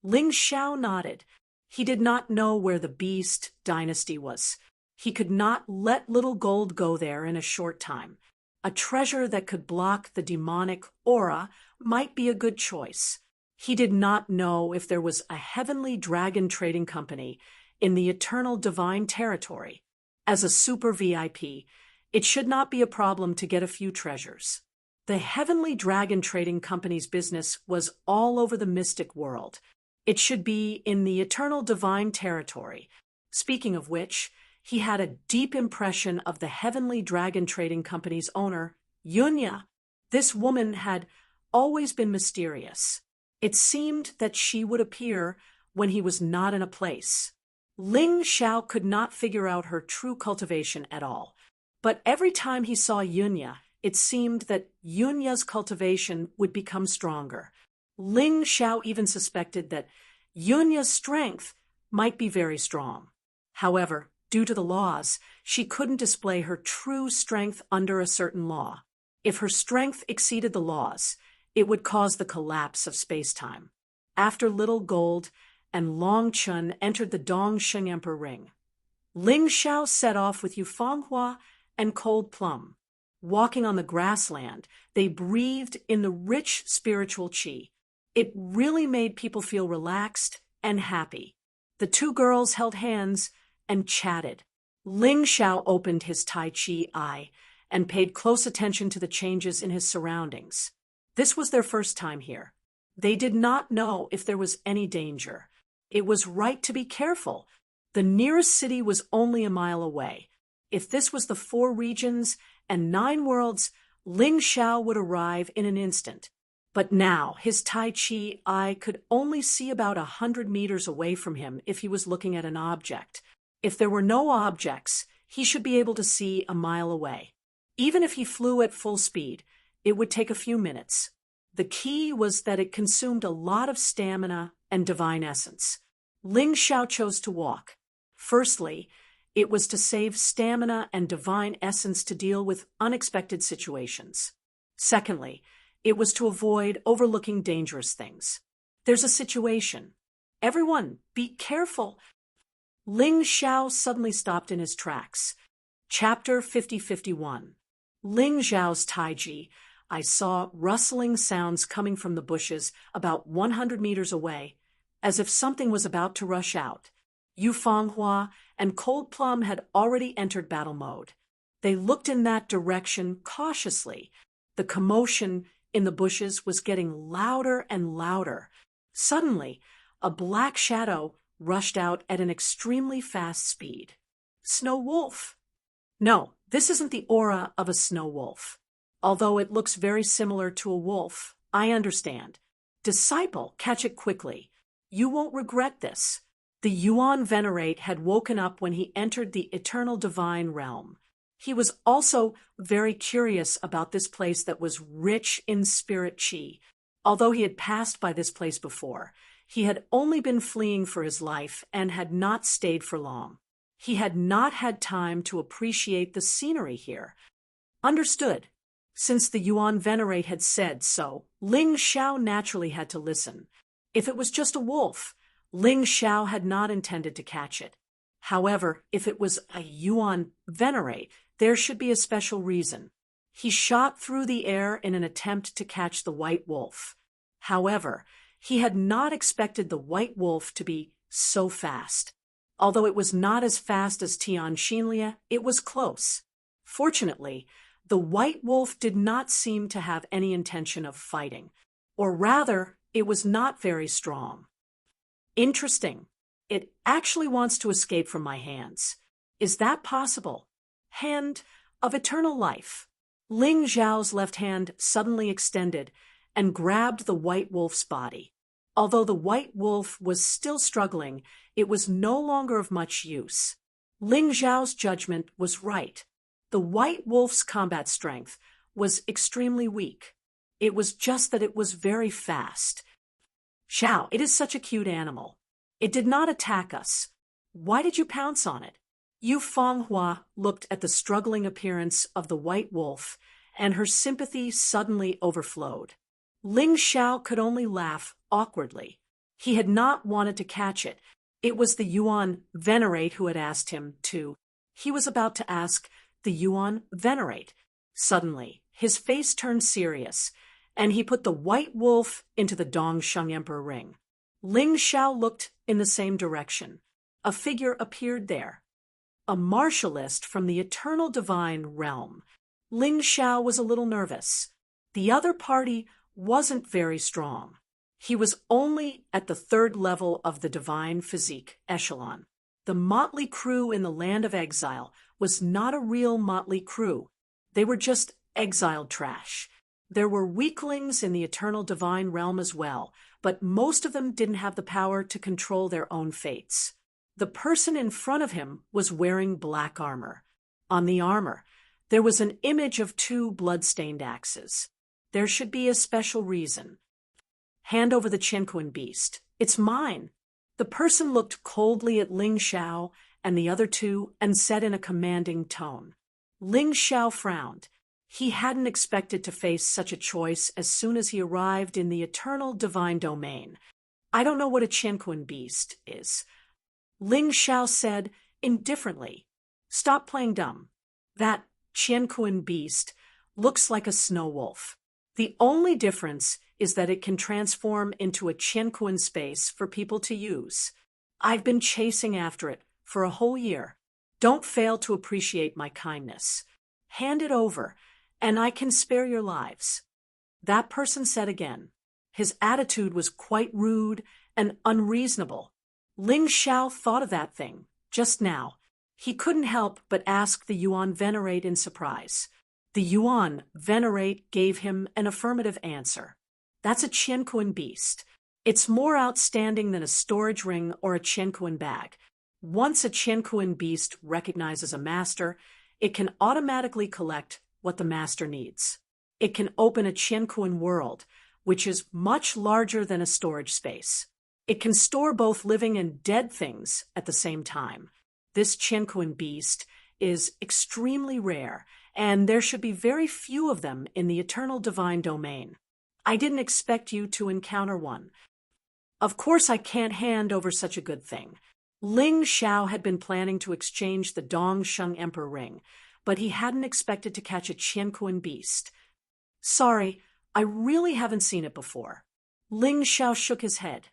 Ling Xiao nodded. He did not know where the beast dynasty was. He could not let Little Gold go there in a short time. A treasure that could block the demonic aura might be a good choice. He did not know if there was a heavenly dragon trading company in the eternal divine territory. As a super VIP, it should not be a problem to get a few treasures. The heavenly dragon trading company's business was all over the mystic world. It should be in the eternal divine territory. Speaking of which, he had a deep impression of the heavenly dragon trading company's owner, Yunya. This woman had always been mysterious. It seemed that she would appear when he was not in a place. Ling Xiao could not figure out her true cultivation at all. But every time he saw Yunya, it seemed that Yunya's cultivation would become stronger. Ling Xiao even suspected that Yunya's strength might be very strong. However, due to the laws, she couldn't display her true strength under a certain law. If her strength exceeded the laws, it would cause the collapse of space-time. After Little Gold and Long Chun entered the Dongsheng Emperor Ring, Ling Xiao set off with Yufanghua and Cold Plum. Walking on the grassland, they breathed in the rich spiritual qi. It really made people feel relaxed and happy. The two girls held hands and chatted. Ling Xiao opened his Tai Chi eye and paid close attention to the changes in his surroundings. This was their first time here. They did not know if there was any danger. It was right to be careful. The nearest city was only a mile away. If this was the 4 regions and 9 worlds, Ling Xiao would arrive in an instant. But now his Tai Chi eye could only see about 100 meters away from him if he was looking at an object. If there were no objects, he should be able to see a mile away. Even if he flew at full speed, it would take a few minutes. The key was that it consumed a lot of stamina and divine essence. Ling Xiao chose to walk. Firstly, it was to save stamina and divine essence to deal with unexpected situations. Secondly, it was to avoid overlooking dangerous things. There's a situation. Everyone, be careful. Ling Xiao suddenly stopped in his tracks. Chapter 5051. Ling Xiao's Taiji. I saw rustling sounds coming from the bushes about 100 meters away, as if something was about to rush out. Yu Fanghua and Cold Plum had already entered battle mode. They looked in that direction cautiously. The commotion in the bushes was getting louder and louder. Suddenly, a black shadow rushed out at an extremely fast speed. Snow Wolf! No, this isn't the aura of a snow wolf. Although it looks very similar to a wolf, I understand. Disciple, catch it quickly. You won't regret this. The Yuan Venerate had woken up when he entered the eternal divine realm. He was also very curious about this place that was rich in spirit chi. Although he had passed by this place before, he had only been fleeing for his life and had not stayed for long. He had not had time to appreciate the scenery here. Understood. Since the Yuan Venerate had said so, Ling Xiao naturally had to listen. If it was just a wolf, Ling Xiao had not intended to catch it. However, if it was a Yuan Venerate, there should be a special reason. He shot through the air in an attempt to catch the white wolf. However, he had not expected the white wolf to be so fast. Although it was not as fast as Tian Xinlia, it was close. Fortunately, the white wolf did not seem to have any intention of fighting, or rather, it was not very strong. Interesting. It actually wants to escape from my hands. Is that possible? Hand of eternal life. Ling Zhao's left hand suddenly extended and grabbed the white wolf's body. Although the white wolf was still struggling, it was no longer of much use. Ling Zhao's judgment was right. The white wolf's combat strength was extremely weak. It was just that it was very fast. Xiao, it is such a cute animal. It did not attack us. Why did you pounce on it? Yu Fanghua looked at the struggling appearance of the white wolf, and her sympathy suddenly overflowed. Ling Xiao could only laugh awkwardly. He had not wanted to catch it. It was the Yuan Venerate who had asked him to. He was about to ask the Yuan Venerate. Suddenly, his face turned serious, and he put the white wolf into the Dongsheng Emperor ring. Ling Xiao looked in the same direction. A figure appeared there. A martialist from the eternal divine realm. Ling Xiao was a little nervous. The other party wasn't very strong. He was only at the 3rd level of the divine physique echelon. The motley crew in the land of exile was not a real motley crew. They were just exiled trash. There were weaklings in the eternal divine realm as well, but most of them didn't have the power to control their own fates. The person in front of him was wearing black armor. On the armor, there was an image of 2 blood-stained axes. There should be a special reason. Hand over the Qianquan beast. It's mine. The person looked coldly at Ling Xiao and the other 2 and said in a commanding tone. Ling Xiao frowned. He hadn't expected to face such a choice as soon as he arrived in the eternal divine domain. I don't know what a Qianquan beast is. Ling Xiao said indifferently. Stop playing dumb. That Qianquan beast looks like a snow wolf. The only difference is that it can transform into a Qianquan space for people to use. I've been chasing after it for a whole year. Don't fail to appreciate my kindness. Hand it over, and I can spare your lives. That person said again. His attitude was quite rude and unreasonable. Ling Xiao thought of that thing, just now. He couldn't help but ask the Yuan Venerate in surprise. The Yuan Venerate gave him an affirmative answer. That's a Qianquan beast. It's more outstanding than a storage ring or a Qianquan bag. Once a Qianquan beast recognizes a master, it can automatically collect what the master needs. It can open a Qianquan world, which is much larger than a storage space. It can store both living and dead things at the same time. This Qianquan beast is extremely rare, and there should be very few of them in the eternal divine domain. I didn't expect you to encounter one. Of course I can't hand over such a good thing. Ling Xiao had been planning to exchange the Dongsheng Emperor ring, but he hadn't expected to catch a Qianquan beast. Sorry, I really haven't seen it before. Ling Xiao shook his head.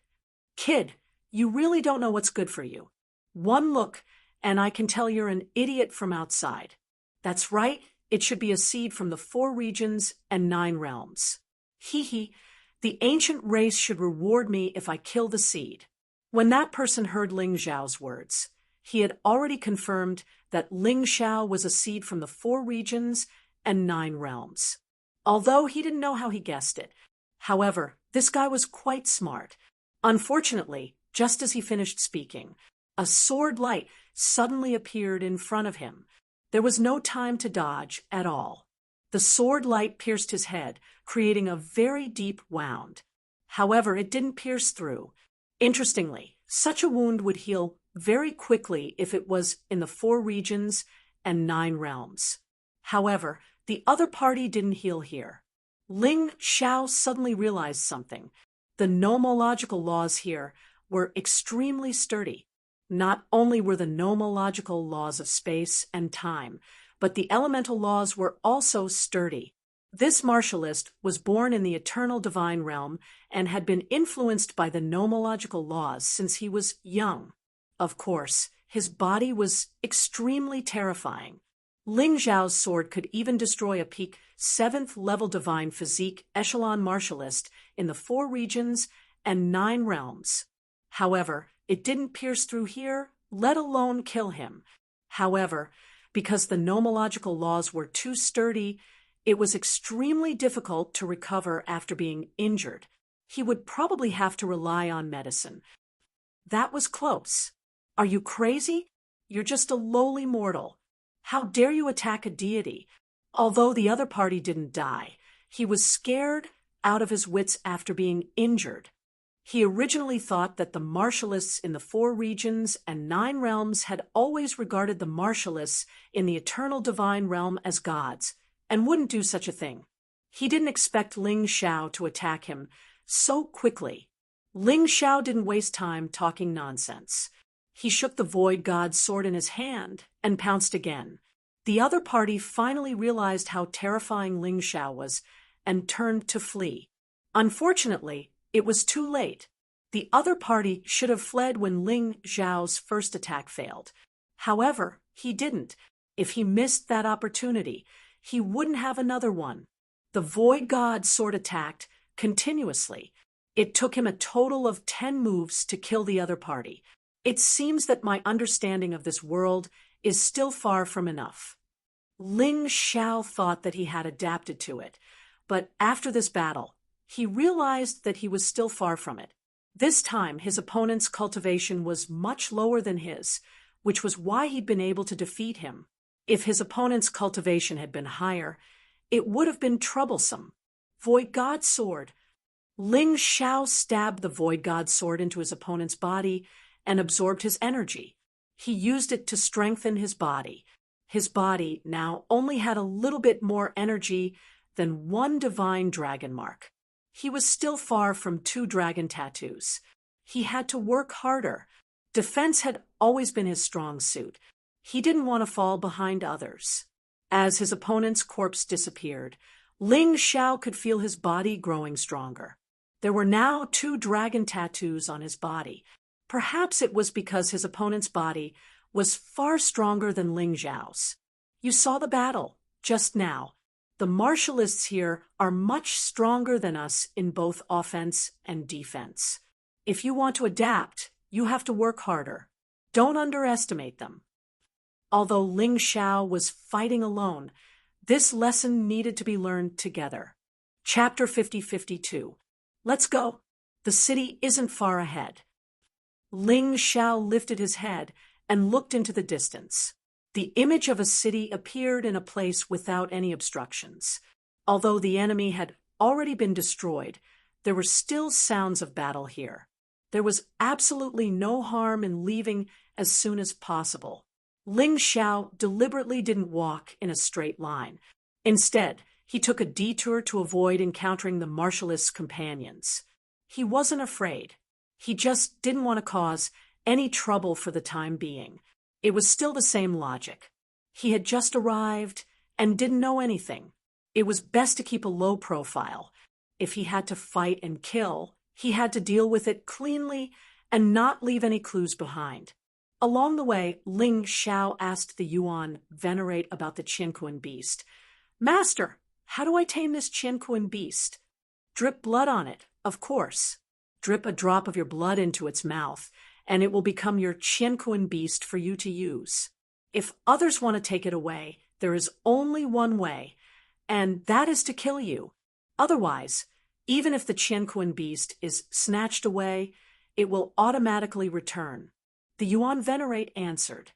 Kid, you really don't know what's good for you. One look, and I can tell you're an idiot from outside. That's right, it should be a seed from the 4 regions and 9 realms. Hee hee, the ancient race should reward me if I kill the seed. When that person heard Ling Xiao's words, he had already confirmed that Ling Xiao was a seed from the 4 regions and 9 realms. Although he didn't know how he guessed it. However, this guy was quite smart. Unfortunately, just as he finished speaking, a sword light suddenly appeared in front of him. There was no time to dodge at all. The sword light pierced his head, creating a very deep wound. However, it didn't pierce through. Interestingly, such a wound would heal very quickly if it was in the 4 regions and 9 realms. However, the other party didn't heal here. Ling Xiao suddenly realized something. The nomological laws here were extremely sturdy. Not only were the nomological laws of space and time, but the elemental laws were also sturdy. This martialist was born in the eternal divine realm and had been influenced by the nomological laws since he was young. Of course, his body was extremely terrifying. Ling Xiao's sword could even destroy a peak 7th level divine physique echelon martialist in the 4 regions and 9 realms. However, it didn't pierce through here, let alone kill him. However, because the nomological laws were too sturdy, it was extremely difficult to recover after being injured. He would probably have to rely on medicine. That was close. Are you crazy? You're just a lowly mortal. How dare you attack a deity? Although the other party didn't die, he was scared out of his wits after being injured. He originally thought that the martialists in the 4 regions and 9 realms had always regarded the martialists in the eternal divine realm as gods, and wouldn't do such a thing. He didn't expect Ling Xiao to attack him so quickly. Ling Xiao didn't waste time talking nonsense. He shook the void god's sword in his hand and pounced again. The other party finally realized how terrifying Ling Xiao was and turned to flee. Unfortunately, it was too late. The other party should have fled when Ling Xiao's first attack failed. However, he didn't. If he missed that opportunity, he wouldn't have another one. The void god sword attacked continuously. It took him a total of 10 moves to kill the other party. It seems that my understanding of this world is still far from enough. Ling Xiao thought that he had adapted to it, but after this battle, he realized that he was still far from it. This time, his opponent's cultivation was much lower than his, which was why he'd been able to defeat him. If his opponent's cultivation had been higher, it would have been troublesome. Void God Sword. Ling Xiao stabbed the Void God Sword into his opponent's body and absorbed his energy. He used it to strengthen his body. His body now only had a little bit more energy than 1 divine dragon mark. He was still far from 2 dragon tattoos. He had to work harder. Defense had always been his strong suit. He didn't want to fall behind others. As his opponent's corpse disappeared, Ling Xiao could feel his body growing stronger. There were now 2 dragon tattoos on his body. Perhaps it was because his opponent's body was far stronger than Ling Xiao's. You saw the battle just now. The martialists here are much stronger than us in both offense and defense. If you want to adapt, you have to work harder. Don't underestimate them. Although Ling Xiao was fighting alone, this lesson needed to be learned together. Chapter 50-52. Let's go. The city isn't far ahead. Ling Xiao lifted his head and looked into the distance. The image of a city appeared in a place without any obstructions. Although the enemy had already been destroyed, there were still sounds of battle here. There was absolutely no harm in leaving as soon as possible. Ling Xiao deliberately didn't walk in a straight line. Instead, he took a detour to avoid encountering the martialist's companions. He wasn't afraid. He just didn't want to cause any trouble for the time being. It was still the same logic. He had just arrived and didn't know anything. It was best to keep a low profile. If he had to fight and kill, he had to deal with it cleanly and not leave any clues behind. Along the way, Ling Xiao asked the Yuan venerate about the Qianquan beast. Master, how do I tame this Qianquan beast? Drip blood on it, of course. Drip a drop of your blood into its mouth, and it will become your Qianquan beast for you to use. If others want to take it away, there is only one way, and that is to kill you. Otherwise, even if the Qianquan beast is snatched away, it will automatically return. The Yuan venerate answered,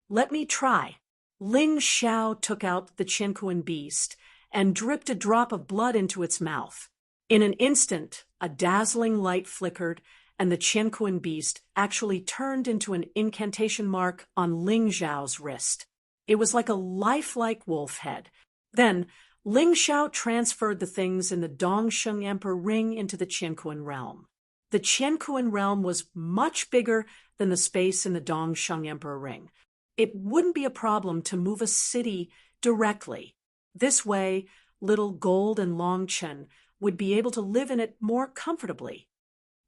Let me try. Ling Xiao took out the Qianquan beast and dripped a drop of blood into its mouth. In an instant, a dazzling light flickered, and the Qianquan beast actually turned into an incantation mark on Ling Xiao's wrist. It was like a lifelike wolf head. Then, Ling Xiao transferred the things in the Dongsheng Emperor ring into the Qianquan realm. The Qianquan realm was much bigger than the space in the Dongsheng Emperor ring. It wouldn't be a problem to move a city directly. This way, little Gold and Longchen would be able to live in it more comfortably.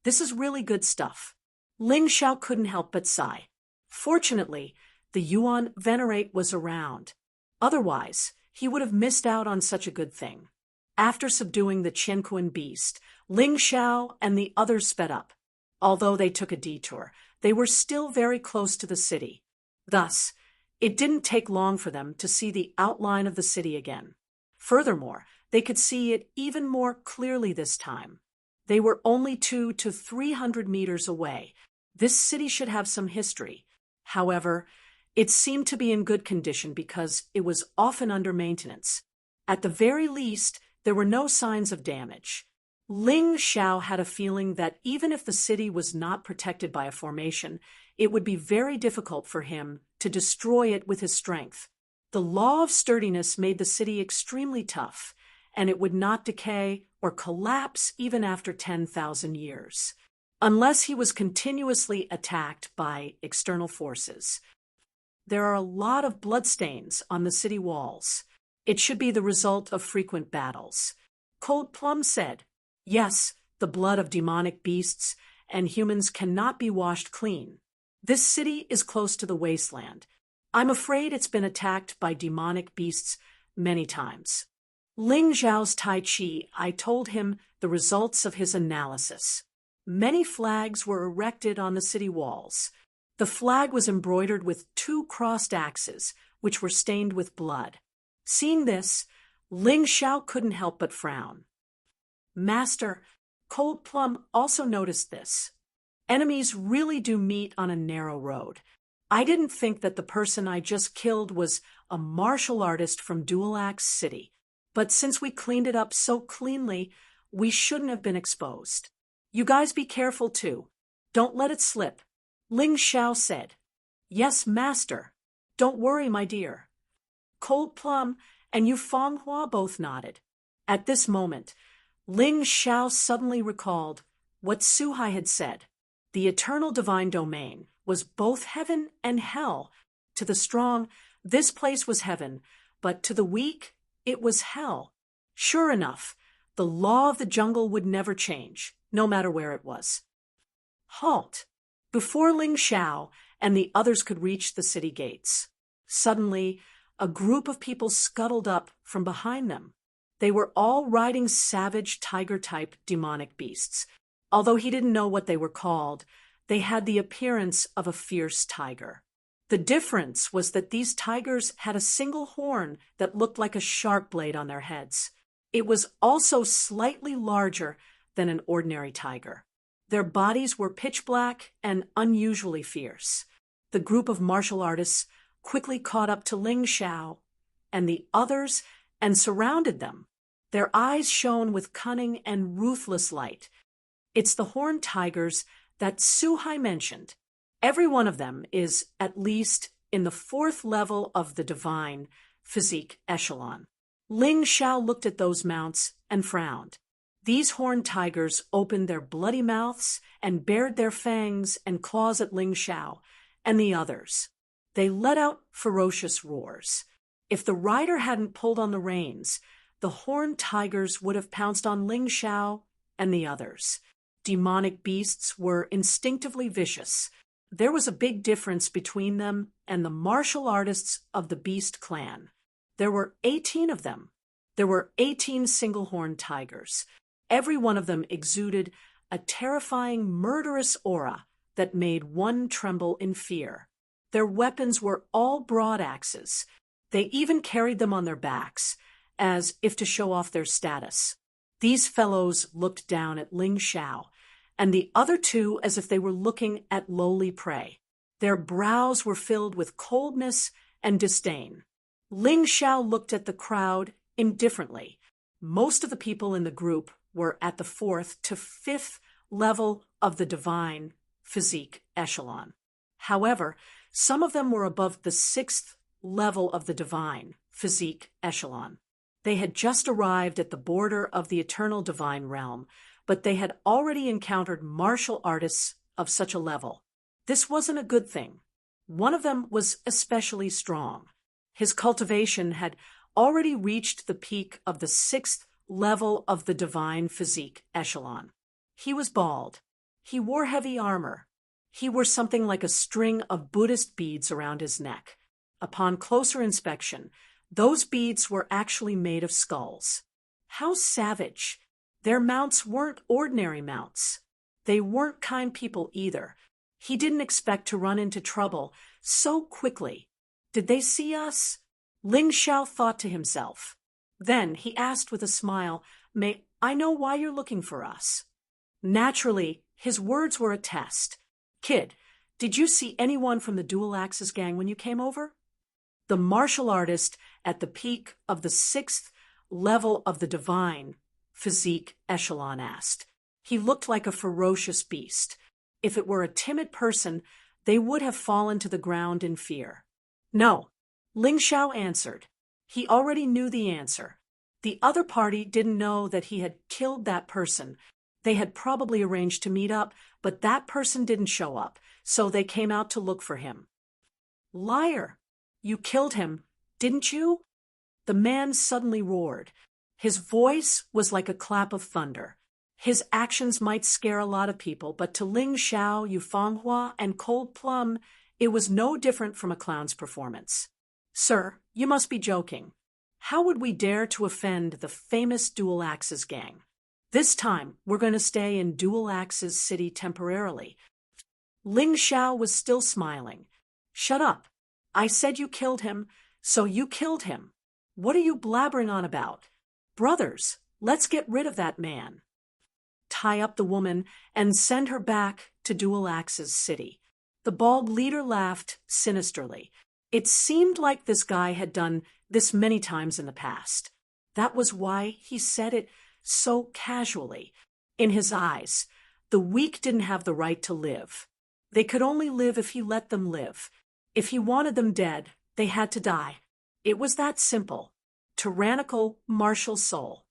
This is really good stuff. Ling Xiao couldn't help but sigh. Fortunately, the Yuan venerate was around. Otherwise, he would have missed out on such a good thing. After subduing the Qianquan beast, Ling Xiao and the others sped up. Although they took a detour, they were still very close to the city. Thus, it didn't take long for them to see the outline of the city again. Furthermore, they could see it even more clearly this time. They were only 200 to 300 meters away. This city should have some history. However, it seemed to be in good condition because it was often under maintenance. At the very least, there were no signs of damage. Ling Xiao had a feeling that even if the city was not protected by a formation, it would be very difficult for him to destroy it with his strength. The law of sturdiness made the city extremely tough, and it would not decay or collapse even after 10,000 years, unless he was continuously attacked by external forces. There are a lot of bloodstains on the city walls. It should be the result of frequent battles. Cold Plum said, Yes, the blood of demonic beasts and humans cannot be washed clean. This city is close to the wasteland. I'm afraid it's been attacked by demonic beasts many times. Ling Xiao's Tai Chi, I told him the results of his analysis. Many flags were erected on the city walls. The flag was embroidered with 2 crossed axes, which were stained with blood. Seeing this, Ling Xiao couldn't help but frown. Master, Cold Plum also noticed this. Enemies really do meet on a narrow road. I didn't think that the person I just killed was a martial artist from Dual Axe City, but since we cleaned it up so cleanly, we shouldn't have been exposed. You guys be careful too. Don't let it slip. Ling Xiao said. Yes, master. Don't worry, my dear. Cold Plum and Yu Fanghua both nodded. At this moment, Ling Xiao suddenly recalled what Suhai had said. The eternal divine domain was both heaven and hell. To the strong, this place was heaven, but to the weak, it was hell. Sure enough, the law of the jungle would never change, no matter where it was. Halt! Before Ling Xiao and the others could reach the city gates, suddenly a group of people scuttled up from behind them. They were all riding savage tiger-type demonic beasts. Although he didn't know what they were called, they had the appearance of a fierce tiger. The difference was that these tigers had a single horn that looked like a sharp blade on their heads. It was also slightly larger than an ordinary tiger. Their bodies were pitch black and unusually fierce. The group of martial artists quickly caught up to Ling Xiao and the others and surrounded them. Their eyes shone with cunning and ruthless light. It's the horned tigers that Suhai mentioned. Every one of them is at least in the 4th level of the divine physique echelon. Ling Xiao looked at those mounts and frowned. These horned tigers opened their bloody mouths and bared their fangs and claws at Ling Xiao and the others. They let out ferocious roars. If the rider hadn't pulled on the reins, the horned tigers would have pounced on Ling Xiao and the others. Demonic beasts were instinctively vicious. There was a big difference between them and the martial artists of the Beast clan. There were 18 of them. There were 18 single-horned tigers. Every one of them exuded a terrifying, murderous aura that made one tremble in fear. Their weapons were all broadaxes. They even carried them on their backs, as if to show off their status. These fellows looked down at Ling Xiao, and the other two as if they were looking at lowly prey. Their brows were filled with coldness and disdain. Ling Xiao looked at the crowd indifferently. Most of the people in the group were at the 4th to 5th level of the divine physique echelon. However, some of them were above the 6th level of the divine physique echelon. They had just arrived at the border of the eternal divine realm, but they had already encountered martial artists of such a level. This wasn't a good thing. One of them was especially strong. His cultivation had already reached the peak of the 6th level of the divine physique echelon. He was bald. He wore heavy armor. He wore something like a string of Buddhist beads around his neck. Upon closer inspection, those beads were actually made of skulls. How savage! Their mounts weren't ordinary mounts. They weren't kind people either. He didn't expect to run into trouble so quickly. Did they see us? Ling Xiao thought to himself. Then he asked with a smile, "May I know why you're looking for us?" Naturally, his words were a test. "Kid, did you see anyone from the Dual Axis gang when you came over?" The martial artist at the peak of the 6th level of the divine physique echelon asked. He looked like a ferocious beast. If it were a timid person, they would have fallen to the ground in fear. "No," Ling Xiao answered. He already knew the answer. The other party didn't know that he had killed that person. They had probably arranged to meet up, but that person didn't show up, so they came out to look for him. "Liar! You killed him, didn't you?" The man suddenly roared. His voice was like a clap of thunder. His actions might scare a lot of people, but to Ling Xiao, Yufanghua, and Cold Plum, it was no different from a clown's performance. "Sir, you must be joking. How would we dare to offend the famous Dual Axis gang? This time, we're going to stay in Dual Axis City temporarily." Ling Xiao was still smiling. "Shut up. I said you killed him, so you killed him. What are you blabbering on about? Brothers, let's get rid of that man. Tie up the woman and send her back to Dual Axis City." The bald leader laughed sinisterly. It seemed like this guy had done this many times in the past. That was why he said it so casually. In his eyes, the weak didn't have the right to live. They could only live if he let them live. If he wanted them dead, they had to die. It was that simple. Tyrannical martial soul.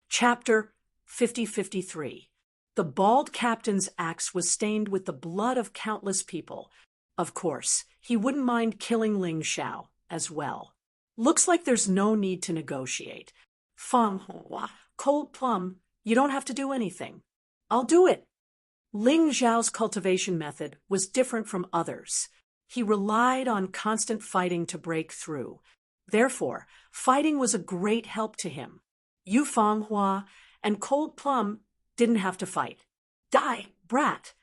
Chapter 5053. The bald captain's axe was stained with the blood of countless people. Of course, he wouldn't mind killing Ling Xiao as well. "Looks like there's no need to negotiate. Fang Hua, Cold Plum, you don't have to do anything. I'll do it." Ling Xiao's cultivation method was different from others. He relied on constant fighting to break through. Therefore, fighting was a great help to him. Yufanghua and Cold Plum didn't have to fight. "Die, brat!"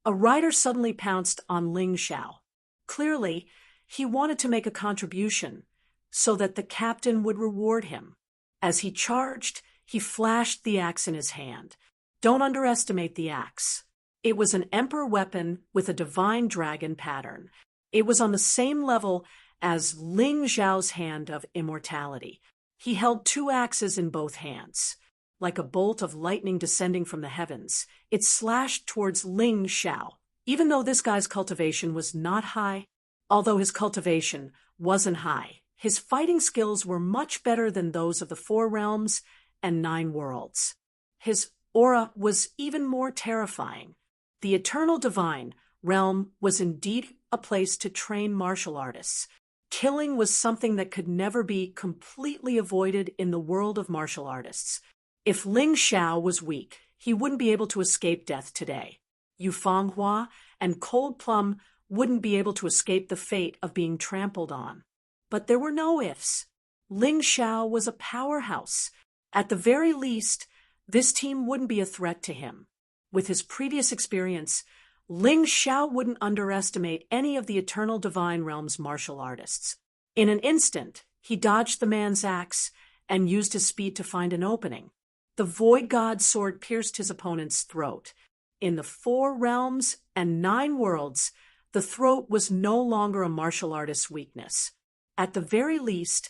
A rider suddenly pounced on Ling Xiao. Clearly, he wanted to make a contribution so that the captain would reward him. As he charged, he flashed the axe in his hand. Don't underestimate the axe. It was an emperor weapon with a divine dragon pattern. It was on the same level as Ling Xiao's hand of immortality. He held two axes in both hands. Like a bolt of lightning descending from the heavens, it slashed towards Ling Xiao. Even though this guy's cultivation was not high, although his cultivation wasn't high, his fighting skills were much better than those of the 4 realms and 9 worlds. His aura was even more terrifying. The eternal divine realm was indeed a place to train martial artists. Killing was something that could never be completely avoided in the world of martial artists. If Ling Xiao was weak, he wouldn't be able to escape death today. Yufanghua and Cold Plum wouldn't be able to escape the fate of being trampled on. But there were no ifs. Ling Xiao was a powerhouse. At the very least, this team wouldn't be a threat to him. With his previous experience, Ling Xiao wouldn't underestimate any of the Eternal Divine Realm's martial artists. In an instant, he dodged the man's axe and used his speed to find an opening. The Void God's sword pierced his opponent's throat. In the 4 realms and 9 worlds, the throat was no longer a martial artist's weakness. At the very least,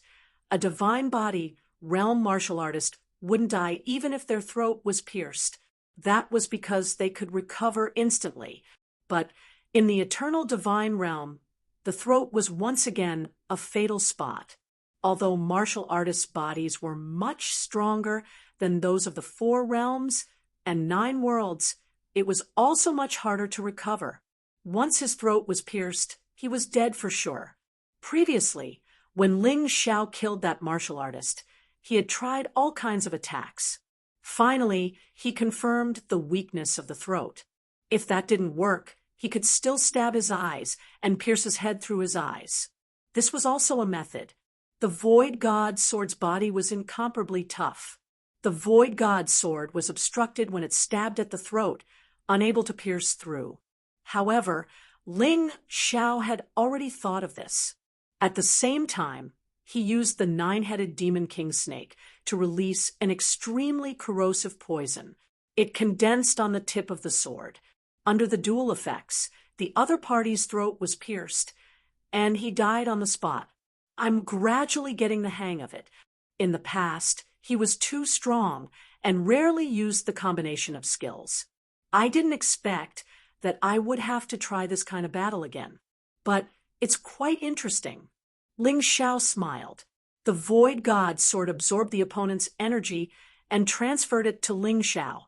a divine body realm martial artist wouldn't die even if their throat was pierced. That was because they could recover instantly. But in the eternal divine realm, the throat was once again a fatal spot. Although martial artists' bodies were much stronger than those of the 4 realms and 9 worlds, it was also much harder to recover. Once his throat was pierced, he was dead for sure. Previously, when Ling Xiao killed that martial artist, he had tried all kinds of attacks. Finally, he confirmed the weakness of the throat. If that didn't work, he could still stab his eyes and pierce his head through his eyes. This was also a method. The Void God's sword's body was incomparably tough. The Void God's sword was obstructed when it stabbed at the throat, unable to pierce through. However, Ling Xiao had already thought of this. At the same time, he used the 9-headed Demon King snake to release an extremely corrosive poison. It condensed on the tip of the sword. Under the dual effects, the other party's throat was pierced, and he died on the spot. I'm gradually getting the hang of it. In the past, he was too strong and rarely used the combination of skills. I didn't expect that I would have to try this kind of battle again. But it's quite interesting. Ling Xiao smiled. The Void God's sword absorbed the opponent's energy and transferred it to Ling Xiao.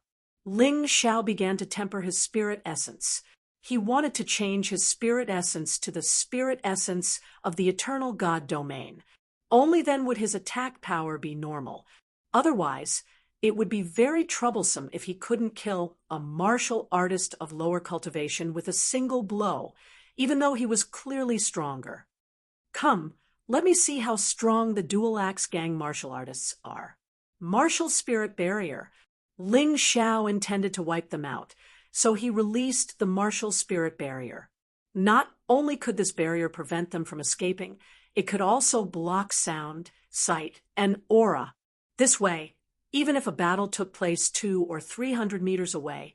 Ling Xiao began to temper his spirit essence. He wanted to change his spirit essence to the spirit essence of the eternal God domain. Only then would his attack power be normal. Otherwise, it would be very troublesome if he couldn't kill a martial artist of lower cultivation with a single blow, even though he was clearly stronger. Come, let me see how strong the Dual Axe Gang martial artists are. Martial Spirit Barrier. Ling Xiao intended to wipe them out, so he released the Martial Spirit Barrier. Not only could this barrier prevent them from escaping, it could also block sound, sight, and aura. This way, even if a battle took place 200 or 300 meters away,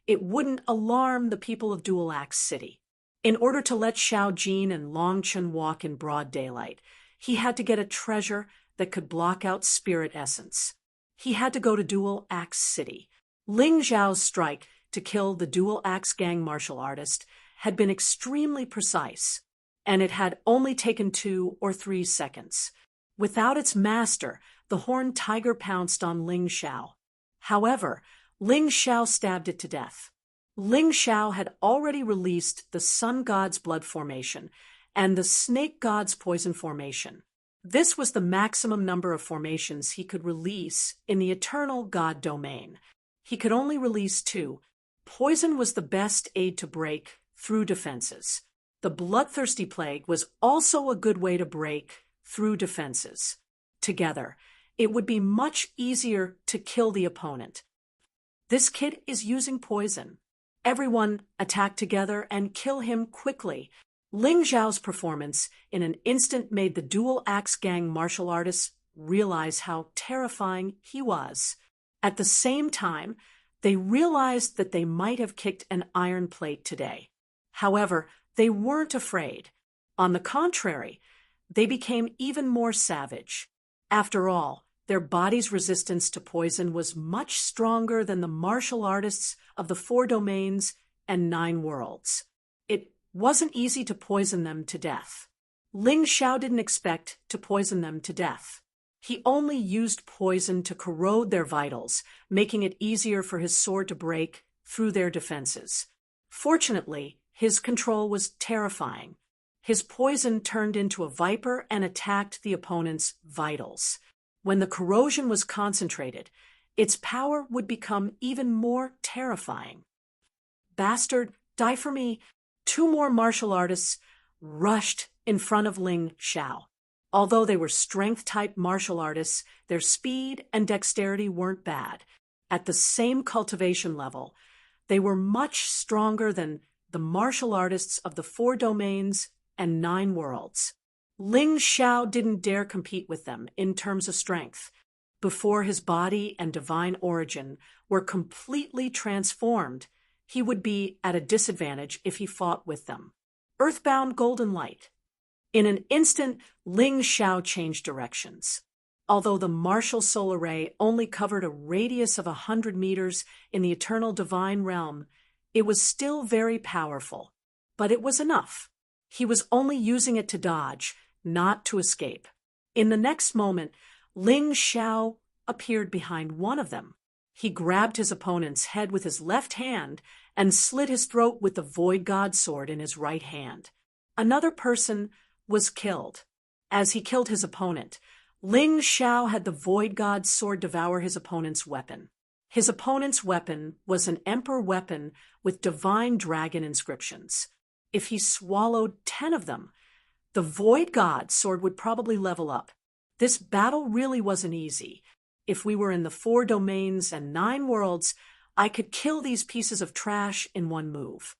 it wouldn't alarm the people of Dual Axe City. In order to let Xiao Jin and Long Chen walk in broad daylight, he had to get a treasure that could block out spirit essence. He had to go to Dual Axe City. Ling Xiao's strike to kill the Dual Axe Gang martial artist had been extremely precise, and it had only taken 2 or 3 seconds. Without its master, the horned tiger pounced on Ling Xiao. However, Ling Xiao stabbed it to death. Ling Xiao had already released the Sun God's blood formation and the Snake God's poison formation. This was the maximum number of formations he could release in the eternal God domain. He could only release 2. Poison was the best aid to break through defenses. The bloodthirsty plague was also a good way to break through defenses. Together, it would be much easier to kill the opponent. This kid is using poison. Everyone attack together and kill him quickly. Ling Xiao's performance in an instant made the Dual Axe Gang martial artists realize how terrifying he was. At the same time, they realized that they might have kicked an iron plate today. However, they weren't afraid. On the contrary, they became even more savage. After all, their body's resistance to poison was much stronger than the martial artists of the 4 domains and 9 worlds. It wasn't easy to poison them to death. Ling Xiao didn't expect to poison them to death. He only used poison to corrode their vitals, making it easier for his sword to break through their defenses. Fortunately, his control was terrifying. His poison turned into a viper and attacked the opponent's vitals. When the corrosion was concentrated, its power would become even more terrifying. "Bastard, die for me! Two more martial artists rushed in front of Ling Xiao. Although they were strength-type martial artists, their speed and dexterity weren't bad. At the same cultivation level, they were much stronger than the martial artists of the 4 domains and 9 worlds. Ling Xiao didn't dare compete with them in terms of strength. Before his body and divine origin were completely transformed, he would be at a disadvantage if he fought with them. Earthbound golden light. In an instant, Ling Xiao changed directions. Although the martial solar ray only covered a radius of 100 meters in the eternal divine realm, it was still very powerful. But it was enough. He was only using it to dodge, not to escape. In the next moment, Ling Xiao appeared behind one of them. He grabbed his opponent's head with his left hand and slit his throat with the Void God sword in his right hand. Another person was killed. As he killed his opponent, Ling Xiao had the Void God sword devour his opponent's weapon. His opponent's weapon was an emperor weapon with divine dragon inscriptions. If he swallowed 10 of them, the Void God sword would probably level up. This battle really wasn't easy. If we were in the 4 domains and 9 worlds, I could kill these pieces of trash in one move.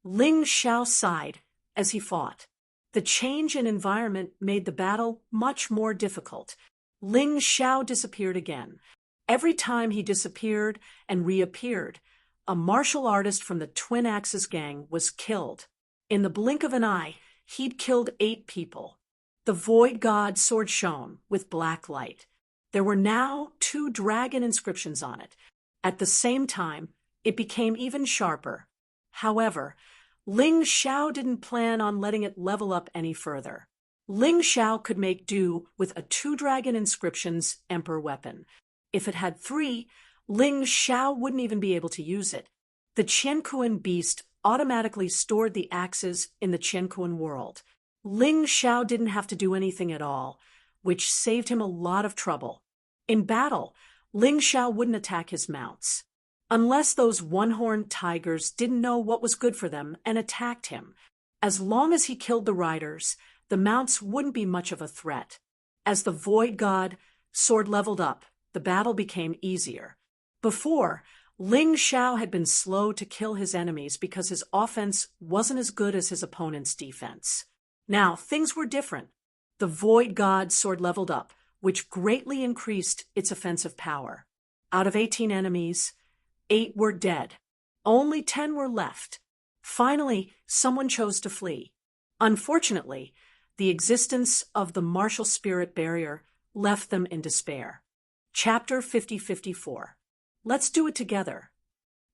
Ling Xiao sighed as he fought. The change in environment made the battle much more difficult. Ling Xiao disappeared again. Every time he disappeared and reappeared, a martial artist from the Twin Axis gang was killed. In the blink of an eye, he'd killed 8 people. The Void God sword shone with black light. There were now 2 dragon inscriptions on it. At the same time, it became even sharper. However, Ling Xiao didn't plan on letting it level up any further. Ling Xiao could make do with a 2 dragon inscriptions emperor weapon. If it had 3, Ling Xiao wouldn't even be able to use it. The Qiankuan beast automatically stored the axes in the Qiankuan world. Ling Xiao didn't have to do anything at all, which saved him a lot of trouble. In battle, Ling Xiao wouldn't attack his mounts. Unless those one-horned tigers didn't know what was good for them and attacked him. As long as he killed the riders, the mounts wouldn't be much of a threat. As the Void God sword leveled up, the battle became easier. Before, Ling Xiao had been slow to kill his enemies because his offense wasn't as good as his opponent's defense. Now, things were different. The Void God sword leveled up, which greatly increased its offensive power. Out of 18 enemies, 8 were dead. Only 10 were left. Finally, someone chose to flee. Unfortunately, the existence of the martial spirit barrier left them in despair. Chapter 50-54. Let's do it together.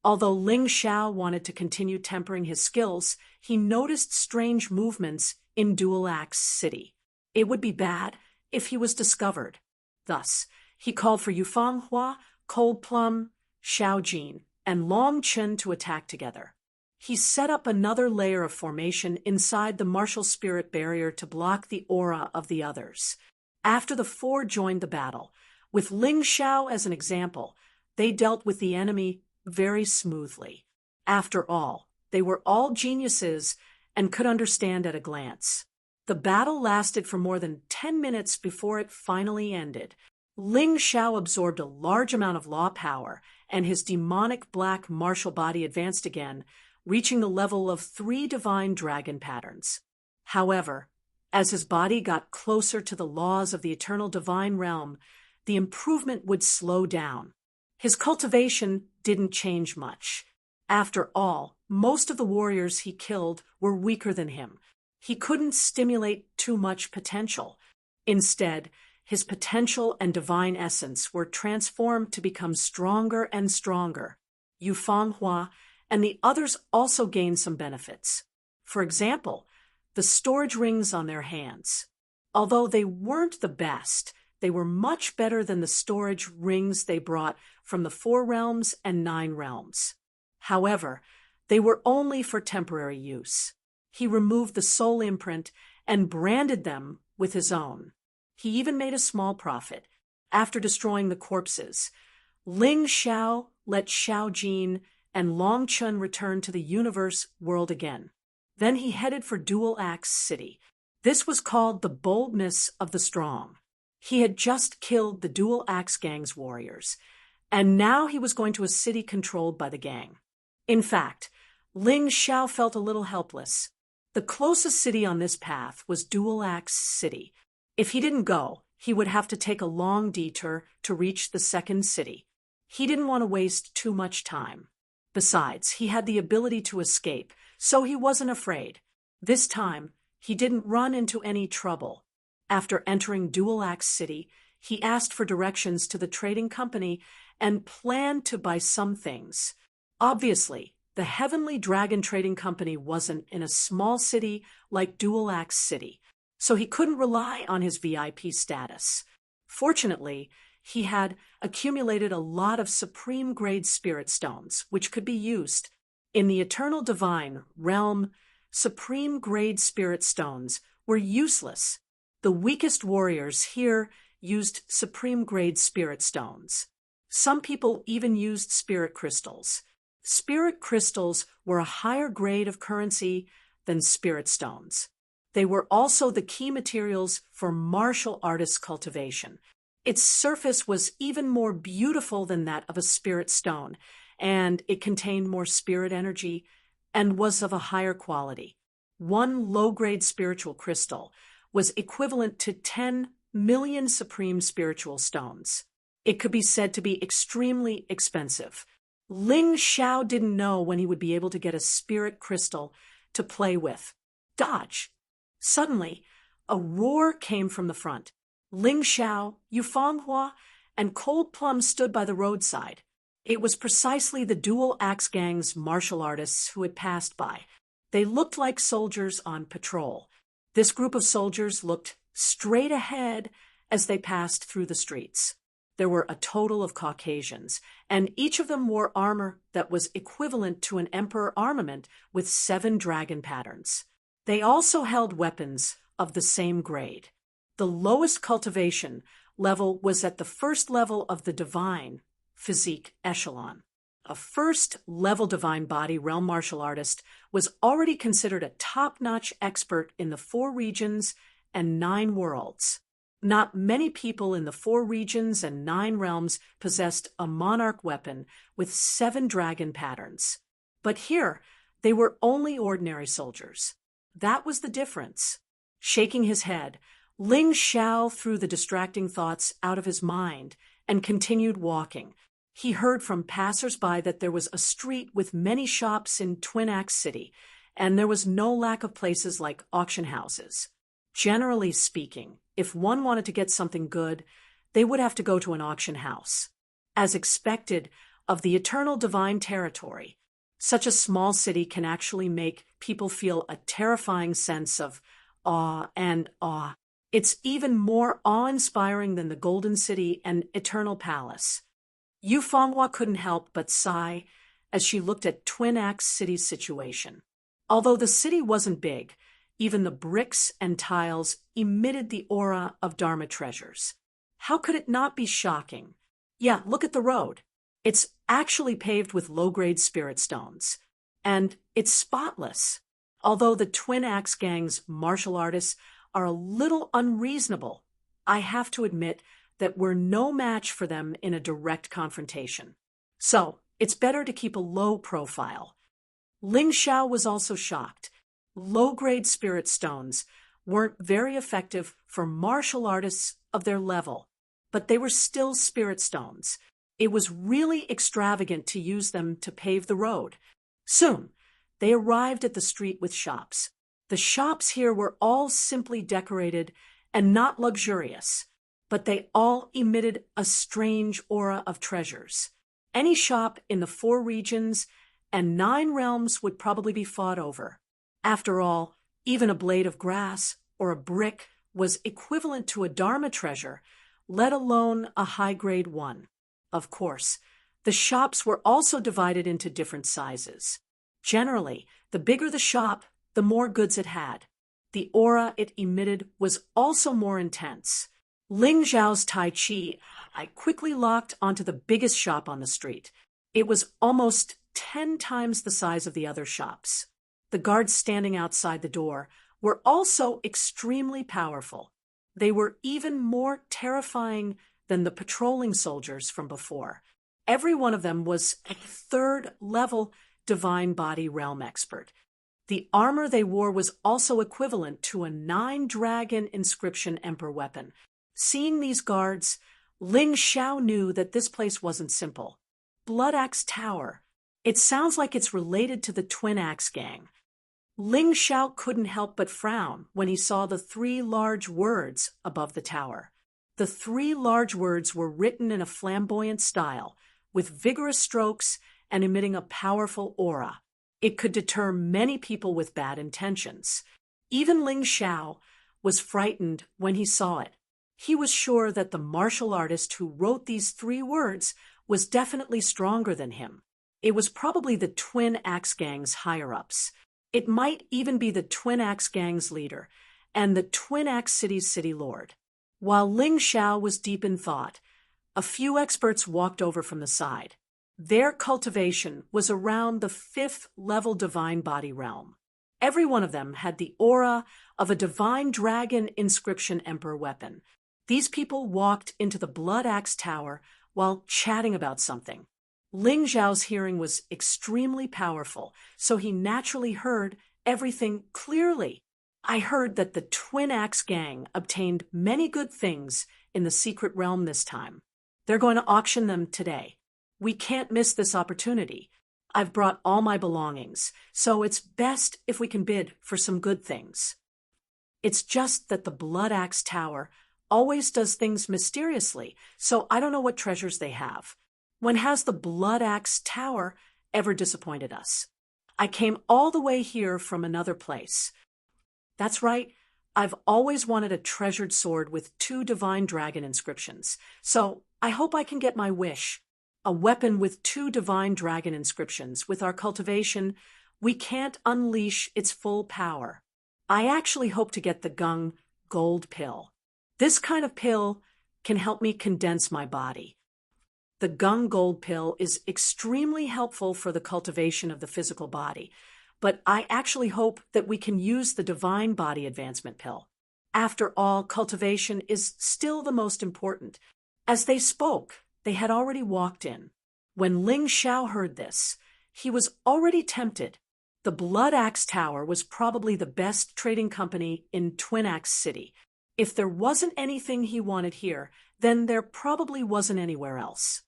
Although Ling Xiao wanted to continue tempering his skills, he noticed strange movements in Dual Axe City. It would be bad if he was discovered. Thus, he called for Yufang Hua, Cold Plum, Xiao Jin, and Long Chen to attack together. He set up another layer of formation inside the martial spirit barrier to block the aura of the others. After the 4 joined the battle, with Ling Xiao as an example, they dealt with the enemy very smoothly. After all, they were all geniuses and could understand at a glance. The battle lasted for more than 10 minutes before it finally ended. Ling Xiao absorbed a large amount of law power, and his demonic black martial body advanced again, reaching the level of 3 divine dragon patterns. However, as his body got closer to the laws of the eternal divine realm, the improvement would slow down. His cultivation didn't change much. After all, most of the warriors he killed were weaker than him. He couldn't stimulate too much potential. Instead, his potential and divine essence were transformed to become stronger and stronger. Yufang Hua and the others also gained some benefits. For example, the storage rings on their hands. Although they weren't the best, they were much better than the storage rings they brought from the 4 realms and 9 realms. However, they were only for temporary use. He removed the soul imprint and branded them with his own. He even made a small profit. After destroying the corpses, Ling Xiao let Xiao Jin and Long Chen return to the universe world again. Then he headed for Dual Axe City. This was called the Boldness of the Strong. He had just killed the Dual Axe Gang's warriors, and now he was going to a city controlled by the gang. In fact, Ling Xiao felt a little helpless. The closest city on this path was Dual Axe City. If he didn't go, he would have to take a long detour to reach the second city. He didn't want to waste too much time. Besides, he had the ability to escape, so he wasn't afraid. This time, he didn't run into any trouble. After entering Dual Axe City, he asked for directions to the trading company and planned to buy some things. Obviously, the Heavenly Dragon Trading Company wasn't in a small city like Dual Axe City, so he couldn't rely on his VIP status. Fortunately, he had accumulated a lot of supreme-grade spirit stones, which could be used. In the Eternal Divine realm, supreme-grade spirit stones were useless. The weakest warriors here used supreme-grade spirit stones. Some people even used spirit crystals. Spirit crystals were a higher grade of currency than spirit stones. They were also the key materials for martial artists' cultivation. Its surface was even more beautiful than that of a spirit stone, and it contained more spirit energy and was of a higher quality. One low-grade spiritual crystal was equivalent to 10 million supreme spiritual stones. It could be said to be extremely expensive. Ling Xiao didn't know when he would be able to get a spirit crystal to play with. Dodge! Suddenly, a roar came from the front. Ling Xiao, Yufanghua, and Cold Plum stood by the roadside. It was precisely the Dual Axe Gang's martial artists who had passed by. They looked like soldiers on patrol. This group of soldiers looked straight ahead as they passed through the streets. There were a total of Caucasians, and each of them wore armor that was equivalent to an emperor armament with 7 dragon patterns. They also held weapons of the same grade. The lowest cultivation level was at the first level of the divine physique echelon. A first-level divine body realm martial artist was already considered a top-notch expert in the 4 regions and 9 worlds. Not many people in the 4 regions and 9 realms possessed a monarch weapon with 7 dragon patterns. But here, they were only ordinary soldiers. That was the difference. Shaking his head, Ling Xiao threw the distracting thoughts out of his mind and continued walking. He heard from passers-by that there was a street with many shops in Twin Axe City, and there was no lack of places like auction houses. Generally speaking, if one wanted to get something good, they would have to go to an auction house. As expected of the Eternal Divine Territory, such a small city can actually make people feel a terrifying sense of awe and awe. It's even more awe-inspiring than the Golden City and Eternal Palace. Yu Fanghua couldn't help but sigh as she looked at Twin Axe City's situation. Although the city wasn't big, even the bricks and tiles emitted the aura of Dharma treasures. How could it not be shocking? Yeah, look at the road. It's actually paved with low-grade spirit stones. And it's spotless. Although the Twin Axe Gang's martial artists are a little unreasonable, I have to admit that we're no match for them in a direct confrontation. So, it's better to keep a low profile. Ling Xiao was also shocked. Low-grade spirit stones weren't very effective for martial artists of their level, but they were still spirit stones. It was really extravagant to use them to pave the road. Soon, they arrived at the street with shops. The shops here were all simply decorated and not luxurious, but they all emitted a strange aura of treasures. Any shop in the 4 regions and 9 realms would probably be fought over. After all, even a blade of grass or a brick was equivalent to a Dharma treasure, let alone a high-grade one. Of course, the shops were also divided into different sizes. Generally, the bigger the shop, the more goods it had. The aura it emitted was also more intense. Ling Zhao's Tai Chi I quickly locked onto the biggest shop on the street. It was almost 10 times the size of the other shops. The guards standing outside the door were also extremely powerful. They were even more terrifying than the patrolling soldiers from before. Every one of them was a third-level divine body realm expert. The armor they wore was also equivalent to a 9-dragon inscription emperor weapon. Seeing these guards, Ling Xiao knew that this place wasn't simple. Blood Axe Tower. It sounds like it's related to the Twin Axe Gang. Ling Xiao couldn't help but frown when he saw the 3 large words above the tower. The 3 large words were written in a flamboyant style, with vigorous strokes and emitting a powerful aura. It could deter many people with bad intentions. Even Ling Xiao was frightened when he saw it. He was sure that the martial artist who wrote these 3 words was definitely stronger than him. It was probably the Twin Axe Gang's higher-ups. It might even be the Twin Axe Gang's leader and the Twin Axe City's city lord. While Ling Xiao was deep in thought, a few experts walked over from the side. Their cultivation was around the 5th-level divine body realm. Every one of them had the aura of a divine dragon inscription emperor weapon. These people walked into the Blood Axe Tower while chatting about something. Ling Xiao's hearing was extremely powerful, so he naturally heard everything clearly. I heard that the Twin Axe Gang obtained many good things in the secret realm this time. They're going to auction them today. We can't miss this opportunity. I've brought all my belongings, so it's best if we can bid for some good things. It's just that the Blood Axe Tower always does things mysteriously, so I don't know what treasures they have. When has the Blood Axe Tower ever disappointed us? I came all the way here from another place. That's right, I've always wanted a treasured sword with 2 divine dragon inscriptions, so I hope I can get my wish. A weapon with 2 divine dragon inscriptions. With our cultivation, we can't unleash its full power. I actually hope to get the Gung Gold Pill. This kind of pill can help me condense my body. The Gung Gold Pill is extremely helpful for the cultivation of the physical body, but I actually hope that we can use the Divine Body Advancement Pill. After all, cultivation is still the most important. As they spoke, they had already walked in. When Ling Xiao heard this, he was already tempted. The Blood Axe Tower was probably the best trading company in Twin Axe City. If there wasn't anything he wanted here, then there probably wasn't anywhere else.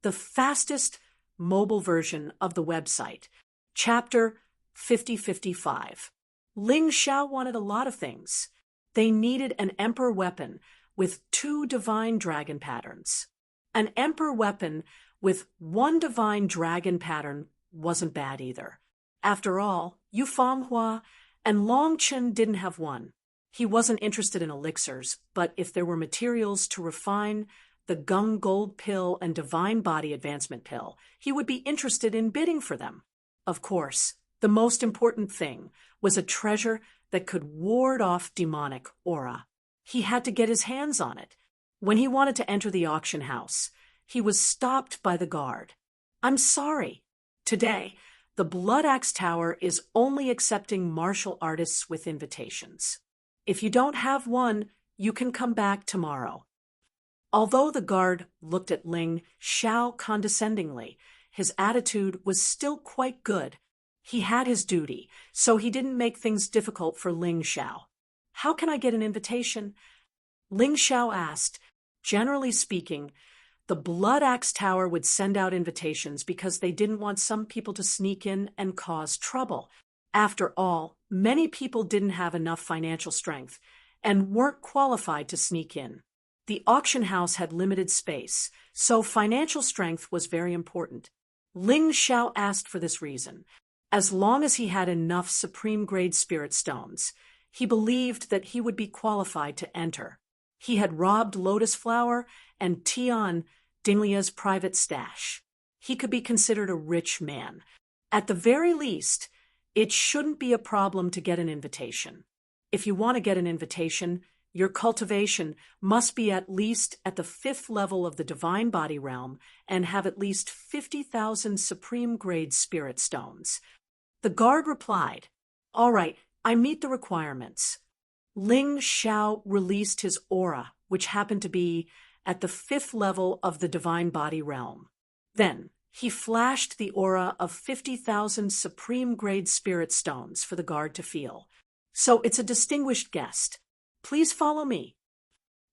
The fastest mobile version of the website, Chapter 5055. Ling Xiao wanted a lot of things. They needed an emperor weapon with 2 divine dragon patterns. An emperor weapon with 1 divine dragon pattern wasn't bad either. After all, Yu Fanghua and Long Chen didn't have one. He wasn't interested in elixirs, but if there were materials to refine the Gung Gold Pill and Divine Body Advancement Pill, he would be interested in bidding for them. Of course, the most important thing was a treasure that could ward off demonic aura. He had to get his hands on it. When he wanted to enter the auction house, he was stopped by the guard. "I'm sorry. Today, the Blood Axe Tower is only accepting martial artists with invitations. If you don't have one, you can come back tomorrow." Although the guard looked at Ling Xiao condescendingly, his attitude was still quite good. He had his duty, so he didn't make things difficult for Ling Xiao. "How can I get an invitation?" Ling Xiao asked. Generally speaking, the Blood Axe Tower would send out invitations because they didn't want some people to sneak in and cause trouble. After all, many people didn't have enough financial strength and weren't qualified to sneak in. The auction house had limited space, so financial strength was very important. Ling Xiao asked for this reason. As long as he had enough supreme-grade spirit stones, he believed that he would be qualified to enter. He had robbed Lotus Flower and Tian Dinglia's private stash. He could be considered a rich man. At the very least, it shouldn't be a problem to get an invitation. If you want to get an invitation, your cultivation must be at least at the 5th level of the Divine Body Realm and have at least 50,000 supreme-grade spirit stones. The guard replied, "All right, I meet the requirements." Ling Xiao released his aura, which happened to be at the 5th level of the divine body realm. Then, he flashed the aura of 50,000 supreme-grade spirit stones for the guard to feel. "So it's a distinguished guest. Please follow me."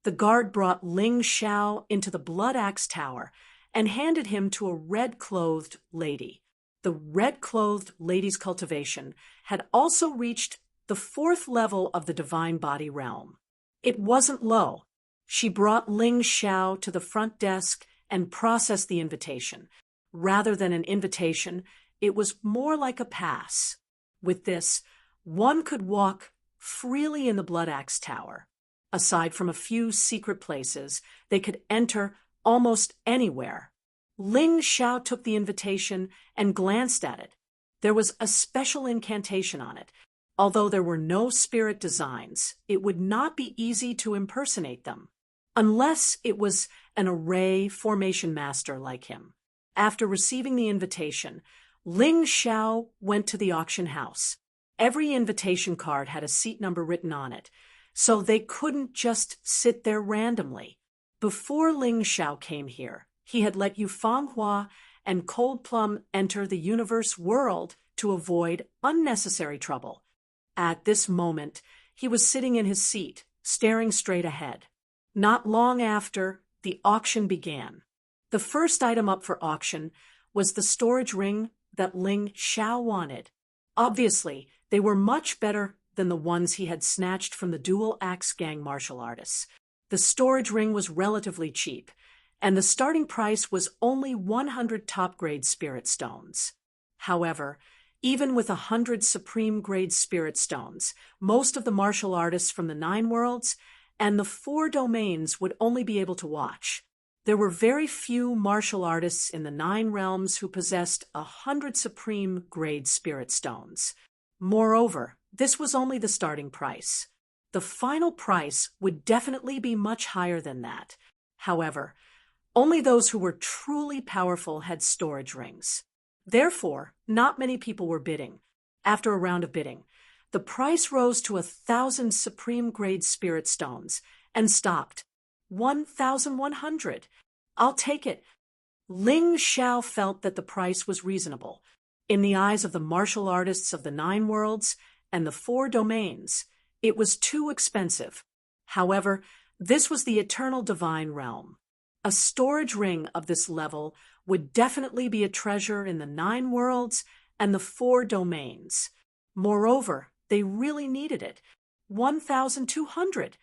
The guard brought Ling Xiao into the Blood Axe Tower and handed him to a red-clothed lady. The red-clothed lady's cultivation had also reached the 4th level of the divine body realm. It wasn't low. She brought Ling Xiao to the front desk and processed the invitation. Rather than an invitation, it was more like a pass. With this, one could walk freely in the Blood Axe Tower. Aside from a few secret places, they could enter almost anywhere. Ling Xiao took the invitation and glanced at it. There was a special incantation on it. Although there were no spirit designs, it would not be easy to impersonate them, unless it was an array formation master like him. After receiving the invitation, Ling Xiao went to the auction house. Every invitation card had a seat number written on it, so they couldn't just sit there randomly. Before Ling Xiao came here, he had let Yufang Hua and Cold Plum enter the universe world to avoid unnecessary trouble. At this moment, he was sitting in his seat, staring straight ahead. Not long after, the auction began. The first item up for auction was the storage ring that Ling Xiao wanted. Obviously, they were much better than the ones he had snatched from the Dual Axe Gang martial artists. The storage ring was relatively cheap, and the starting price was only 100 top-grade spirit stones. However, even with 100 supreme-grade spirit stones, most of the martial artists from the 9 worlds and the 4 domains would only be able to watch. There were very few martial artists in the 9 realms who possessed 100 supreme-grade spirit stones. Moreover, this was only the starting price. The final price would definitely be much higher than that. However, only those who were truly powerful had storage rings. Therefore, not many people were bidding. After a round of bidding, the price rose to 1,000 supreme-grade spirit stones and stopped. 1,100. I'll take it. Ling Xiao felt that the price was reasonable. In the eyes of the martial artists of the 9 worlds and the 4 domains, it was too expensive. However, this was the eternal divine realm. A storage ring of this level would definitely be a treasure in the 9 worlds and the 4 domains. Moreover, they really needed it. 1,200.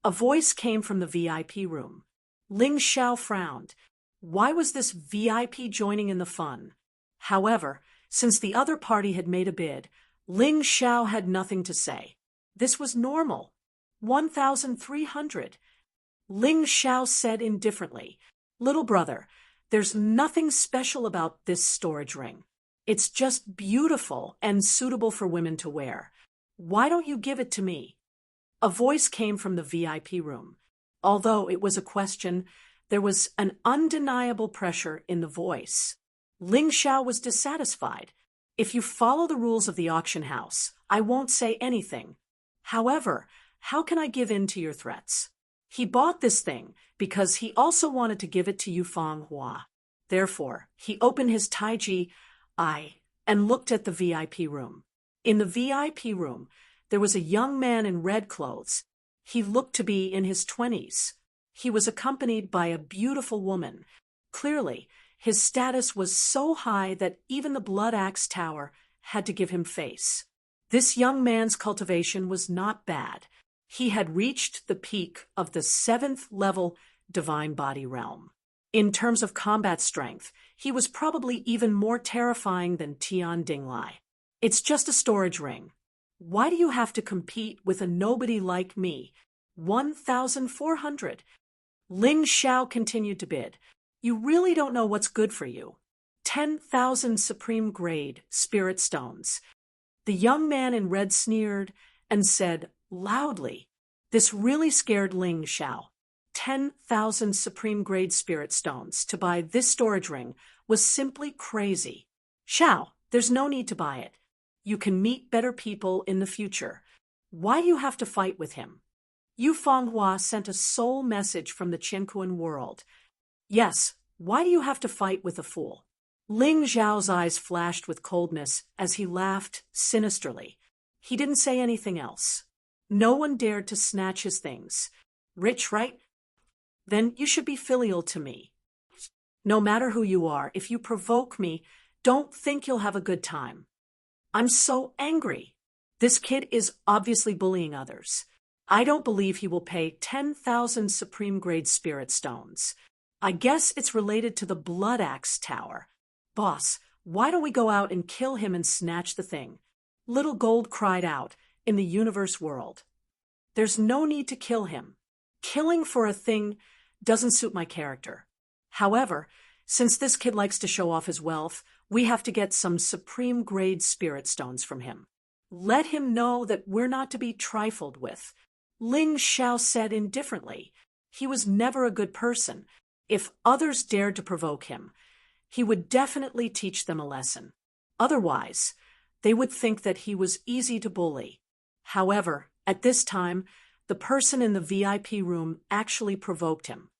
A voice came from the VIP room. Ling Xiao frowned. Why was this VIP joining in the fun? However, since the other party had made a bid, Ling Xiao had nothing to say. This was normal. 1,300. Ling Xiao said indifferently, "Little brother, there's nothing special about this storage ring. It's just beautiful and suitable for women to wear. Why don't you give it to me?" A voice came from the VIP room. Although it was a question, there was an undeniable pressure in the voice. Ling Xiao was dissatisfied. "If you follow the rules of the auction house, I won't say anything. However, how can I give in to your threats?" He bought this thing because he also wanted to give it to Yufang Hua. Therefore, he opened his Taiji eye and looked at the VIP room. In the VIP room, there was a young man in red clothes. He looked to be in his 20s. He was accompanied by a beautiful woman. Clearly, his status was so high that even the Blood Axe Tower had to give him face. This young man's cultivation was not bad. He had reached the peak of the 7th level divine body realm. In terms of combat strength, he was probably even more terrifying than Tian Dinglai. "It's just a storage ring. Why do you have to compete with a nobody like me? 1,400. Ling Xiao continued to bid. "You really don't know what's good for you. 10,000 supreme grade spirit stones." The young man in red sneered and said loudly. This really scared Ling Xiao. 10,000 supreme grade spirit stones to buy this storage ring was simply crazy. "Xiao, there's no need to buy it. You can meet better people in the future. Why do you have to fight with him? Yu Fenghua sent a soul message from the Qinkuan world. Yes, why do you have to fight with a fool? Ling Zhao's eyes flashed with coldness as he laughed sinisterly. He didn't say anything else. No one dared to snatch his things. Rich, right? Then you should be filial to me. No matter who you are, if you provoke me, don't think you'll have a good time. I'm so angry. This kid is obviously bullying others. I don't believe he will pay 10,000 supreme-grade spirit stones. I guess it's related to the Blood Axe Tower. Boss, why don't we go out and kill him and snatch the thing? Little Gold cried out, in the universe world. There's no need to kill him. Killing for a thing doesn't suit my character. However, since this kid likes to show off his wealth, we have to get some supreme-grade spirit stones from him. Let him know that we're not to be trifled with. Ling Xiao said indifferently. He was never a good person. If others dared to provoke him, he would definitely teach them a lesson. Otherwise, they would think that he was easy to bully. However, at this time, the person in the VIP room actually provoked him.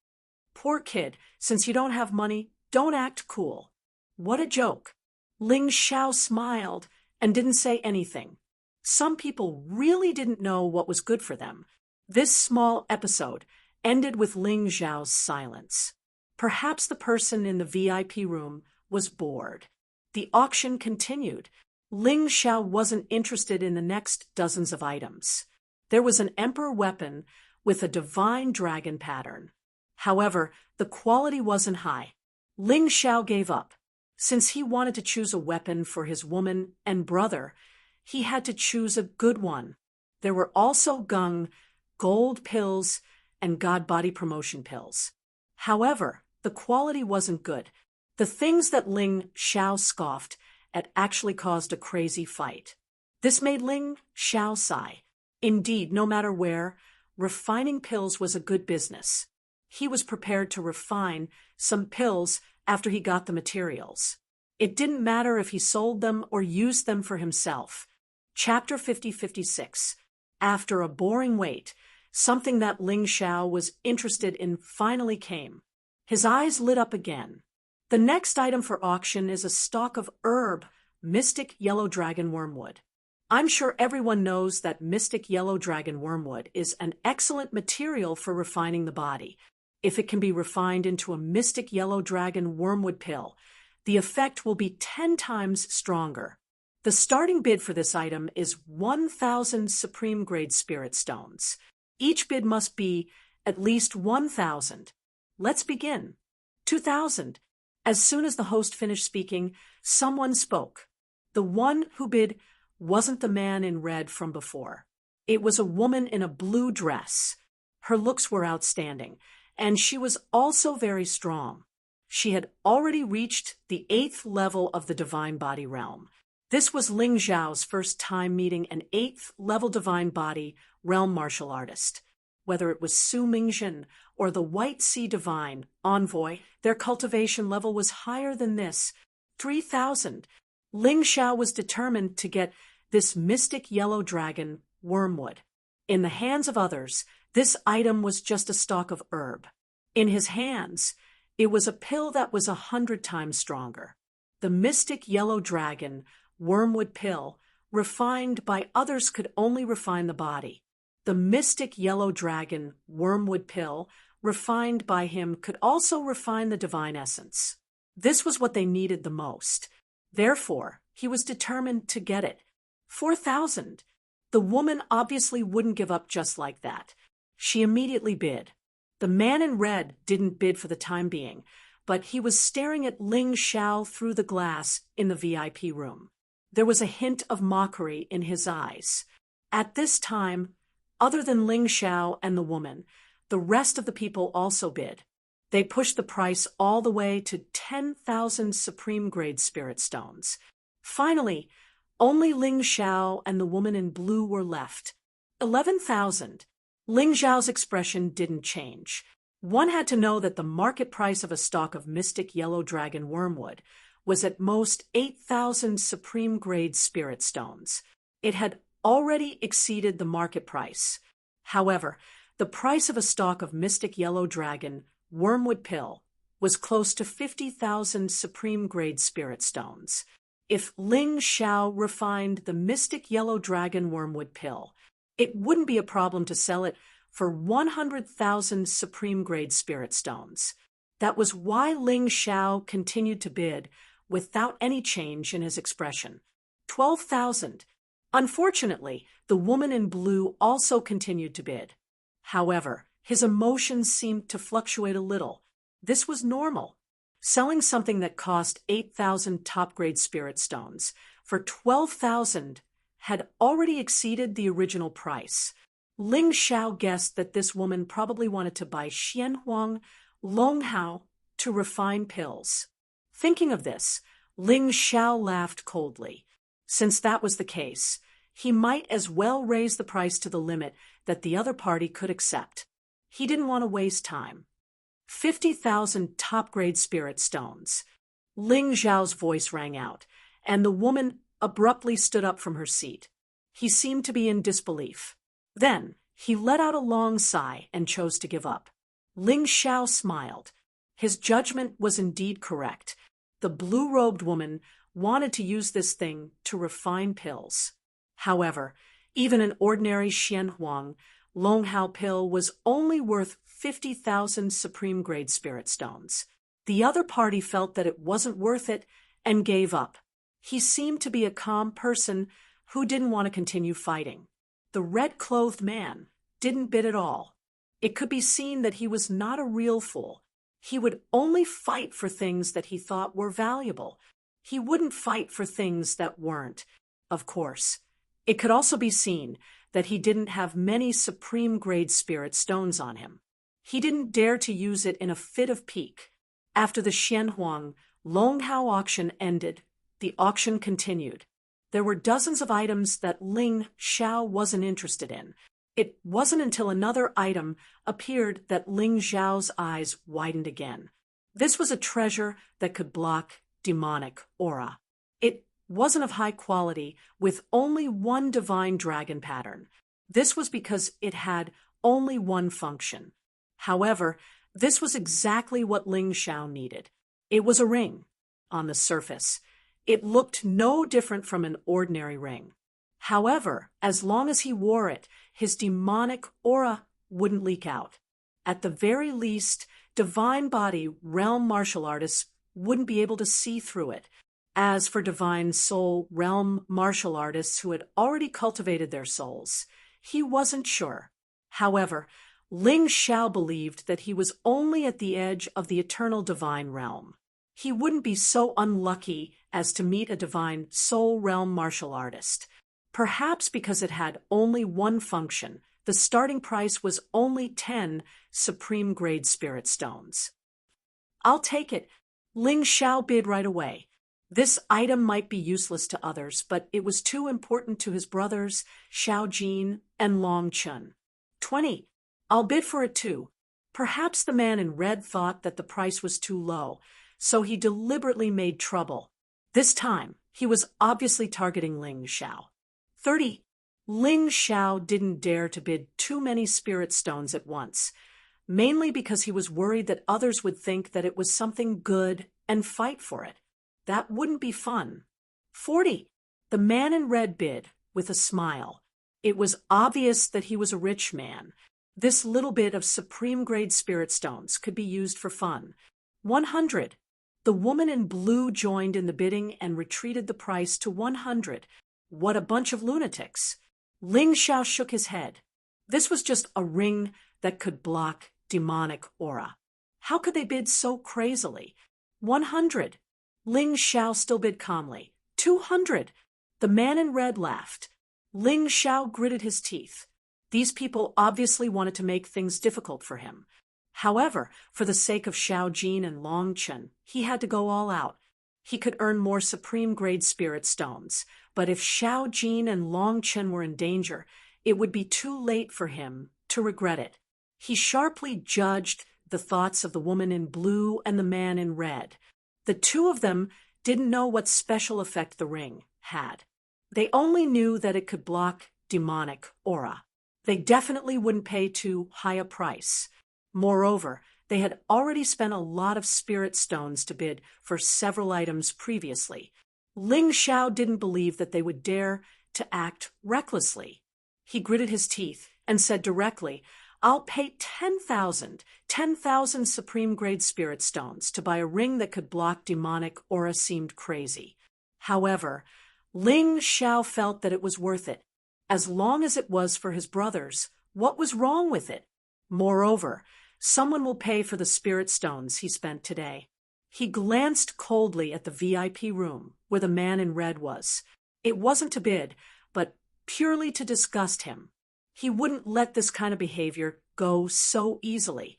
Poor kid, since you don't have money, don't act cool. What a joke. Ling Xiao smiled and didn't say anything. Some people really didn't know what was good for them. This small episode ended with Ling Xiao's silence. Perhaps the person in the VIP room was bored. The auction continued. Ling Xiao wasn't interested in the next dozens of items. There was an emperor weapon with a divine dragon pattern. However, the quality wasn't high. Ling Xiao gave up. Since he wanted to choose a weapon for his woman and brother, he had to choose a good one. There were also gold pills, and god body promotion pills. However, the quality wasn't good. The things that Ling Xiao scoffed at actually caused a crazy fight. This made Ling Xiao sigh. Indeed, no matter where, refining pills was a good business. He was prepared to refine some pills after he got the materials. It didn't matter if he sold them or used them for himself. Chapter 50-56. After a boring wait, something that Ling Xiao was interested in finally came. His eyes lit up again. The next item for auction is a stalk of herb, Mystic Yellow Dragon Wormwood. I'm sure everyone knows that Mystic Yellow Dragon Wormwood is an excellent material for refining the body. If it can be refined into a Mystic Yellow Dragon Wormwood pill, the effect will be 10 times stronger. The starting bid for this item is 1,000 supreme-grade spirit stones. Each bid must be at least 1,000. Let's begin. 2,000. As soon as the host finished speaking, someone spoke. The one who bid wasn't the man in red from before. It was a woman in a blue dress. Her looks were outstanding, and she was also very strong. She had already reached the 8th level of the Divine Body realm. This was Ling Zhao's first time meeting an 8th level Divine Body realm martial artist. Whether it was Su Mingjin or the White Sea Divine Envoy, their cultivation level was higher than this, 3,000. Ling Xiao was determined to get this Mystic Yellow Dragon Wormwood. In the hands of others, this item was just a stalk of herb. In his hands, it was a pill that was 100 times stronger. The Mystic Yellow Dragon Wormwood pill, refined by others, could only refine the body. The Mystic Yellow Dragon Wormwood pill, refined by him, could also refine the divine essence. This was what they needed the most. Therefore, he was determined to get it. 4,000. The woman obviously wouldn't give up just like that. She immediately bid. The man in red didn't bid for the time being, but he was staring at Ling Xiao through the glass in the VIP room. There was a hint of mockery in his eyes. At this time, other than Ling Xiao and the woman, the rest of the people also bid. They pushed the price all the way to 10,000 supreme-grade spirit stones. Finally, only Ling Xiao and the woman in blue were left. 11,000. Ling Xiao's expression didn't change. One had to know that the market price of a stalk of Mystic Yellow Dragon Wormwood was at most 8,000 supreme-grade spirit stones. It had already exceeded the market price. However, the price of a stalk of mystic yellow dragon, wormwood pill, was close to 50,000 supreme-grade spirit stones. If Ling Xiao refined the mystic yellow dragon wormwood pill, it wouldn't be a problem to sell it for 100,000 supreme-grade spirit stones. That was why Ling Xiao continued to bid without any change in his expression. 12,000. Unfortunately, the woman in blue also continued to bid. However, his emotions seemed to fluctuate a little. This was normal. Selling something that cost 8,000 top-grade spirit stones for 12,000 had already exceeded the original price. Ling Xiao guessed that this woman probably wanted to buy Xianhuang Longhao to refine pills. Thinking of this, Ling Xiao laughed coldly. Since that was the case, he might as well raise the price to the limit that the other party could accept. He didn't want to waste time. 50,000 top-grade spirit stones. Ling Xiao's voice rang out, and the woman abruptly stood up from her seat. He seemed to be in disbelief. Then, he let out a long sigh and chose to give up. Ling Xiao smiled. His judgment was indeed correct. The blue-robed woman wanted to use this thing to refine pills. However, even an ordinary Xianhuang Longhao pill was only worth 50,000 supreme-grade spirit stones. The other party felt that it wasn't worth it and gave up. He seemed to be a calm person who didn't want to continue fighting. The red-clothed man didn't bid at all. It could be seen that he was not a real fool. He would only fight for things that he thought were valuable. He wouldn't fight for things that weren't. Of course, it could also be seen that he didn't have many supreme-grade spirit stones on him. He didn't dare to use it in a fit of pique. After the Xianhuang Longhao auction ended, the auction continued. There were dozens of items that Ling Xiao wasn't interested in. It wasn't until another item appeared that Ling Xiao's eyes widened again. This was a treasure that could block demonic aura. It wasn't of high quality, with only one divine dragon pattern. This was because it had only one function. However, this was exactly what Ling Xiao needed. It was a ring. On the surface, it looked no different from an ordinary ring. However, as long as he wore it, his demonic aura wouldn't leak out. At the very least, divine body realm martial artists wouldn't be able to see through it. As for divine soul realm martial artists who had already cultivated their souls, he wasn't sure. However, Ling Xiao believed that he was only at the edge of the eternal divine realm. He wouldn't be so unlucky as to meet a divine soul realm martial artist. Perhaps because it had only one function, the starting price was only 10 supreme-grade spirit stones. "I'll take it." Ling Xiao bid right away. This item might be useless to others, but it was too important to his brothers, Xiao Jin and Long Chun. 20. "I'll bid for it too." Perhaps the man in red thought that the price was too low, so he deliberately made trouble. This time, he was obviously targeting Ling Xiao. 30. Ling Xiao didn't dare to bid too many spirit stones at once, mainly because he was worried that others would think that it was something good and fight for it. That wouldn't be fun. 40. The man in red bid, with a smile. It was obvious that he was a rich man. This little bit of supreme-grade spirit stones could be used for fun. 100. The woman in blue joined in the bidding and retreated the price to 100. What a bunch of lunatics. Ling Xiao shook his head. This was just a ring that could block demonic aura. How could they bid so crazily? 100. Ling Xiao still bid calmly. 200. The man in red laughed. Ling Xiao gritted his teeth. These people obviously wanted to make things difficult for him. However, for the sake of Xiao Jin and Long Chun, he had to go all out. He could earn more supreme-grade spirit stones, but if Xiao Jin and Long Chun were in danger, it would be too late for him to regret it. He sharply judged the thoughts of the woman in blue and the man in red. The two of them didn't know what special effect the ring had. They only knew that it could block demonic aura. They definitely wouldn't pay too high a price. Moreover, they had already spent a lot of spirit stones to bid for several items previously. Ling Xiao didn't believe that they would dare to act recklessly. He gritted his teeth and said directly, "I'll pay 10,000 supreme-grade spirit stones to buy a ring that could block demonic aura." Seemed crazy. However, Ling Xiao felt that it was worth it. As long as it was for his brothers, what was wrong with it? Moreover, someone will pay for the spirit stones he spent today. He glanced coldly at the VIP room where the man in red was. It wasn't to bid, but purely to disgust him. He wouldn't let this kind of behavior go so easily.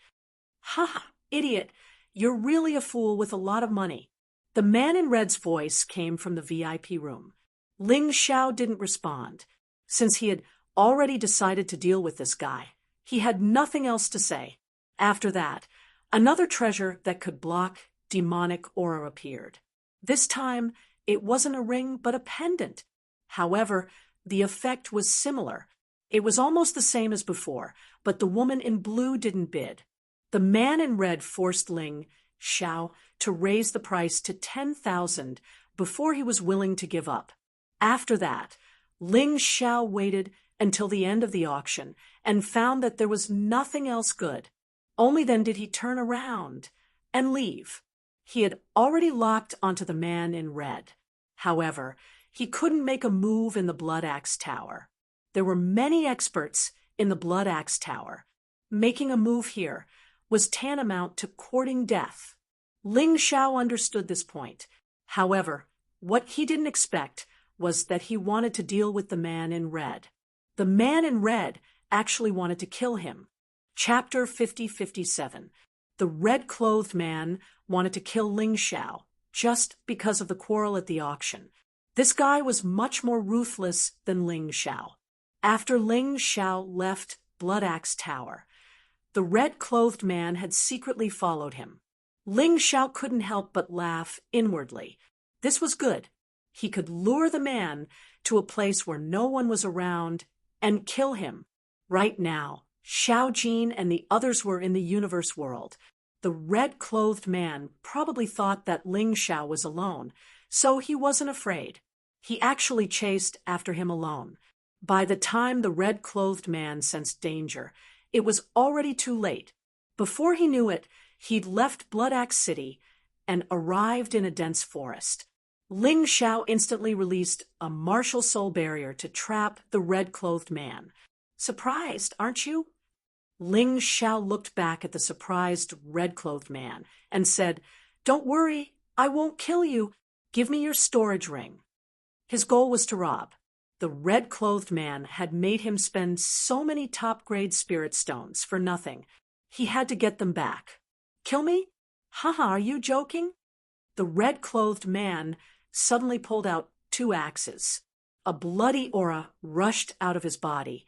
"Ha, idiot, you're really a fool with a lot of money." The man in red's voice came from the VIP room. Ling Xiao didn't respond. Since he had already decided to deal with this guy, he had nothing else to say. After that, another treasure that could block demonic aura appeared. This time, it wasn't a ring but a pendant. However, the effect was similar. It was almost the same as before, but the woman in blue didn't bid. The man in red forced Ling Xiao to raise the price to 10,000 before he was willing to give up. After that, Ling Xiao waited until the end of the auction and found that there was nothing else good. Only then did he turn around and leave. He had already locked onto the man in red. However, he couldn't make a move in the Blood Axe Tower. There were many experts in the Blood Axe Tower. Making a move here was tantamount to courting death. Ling Xiao understood this point. However, what he didn't expect was that he wanted to deal with the man in red. The man in red actually wanted to kill him. Chapter 5057. The red-clothed man wanted to kill Ling Xiao just because of the quarrel at the auction. This guy was much more ruthless than Ling Xiao. After Ling Xiao left Blood Axe Tower, the red-clothed man had secretly followed him. Ling Xiao couldn't help but laugh inwardly. This was good. He could lure the man to a place where no one was around and kill him. Right now, Xiao Jin and the others were in the universe world. The red-clothed man probably thought that Ling Xiao was alone, so he wasn't afraid. He actually chased after him alone. By the time the red-clothed man sensed danger, it was already too late. Before he knew it, he'd left Blood Axe City and arrived in a dense forest. Ling Xiao instantly released a martial soul barrier to trap the red-clothed man. "Surprised, aren't you?" Ling Xiao looked back at the surprised red-clothed man and said, "Don't worry, I won't kill you. Give me your storage ring." His goal was to rob. The red-clothed man had made him spend so many top-grade spirit stones for nothing. He had to get them back. "Kill me? Haha, are you joking?" The red-clothed man suddenly pulled out 2 axes. A bloody aura rushed out of his body,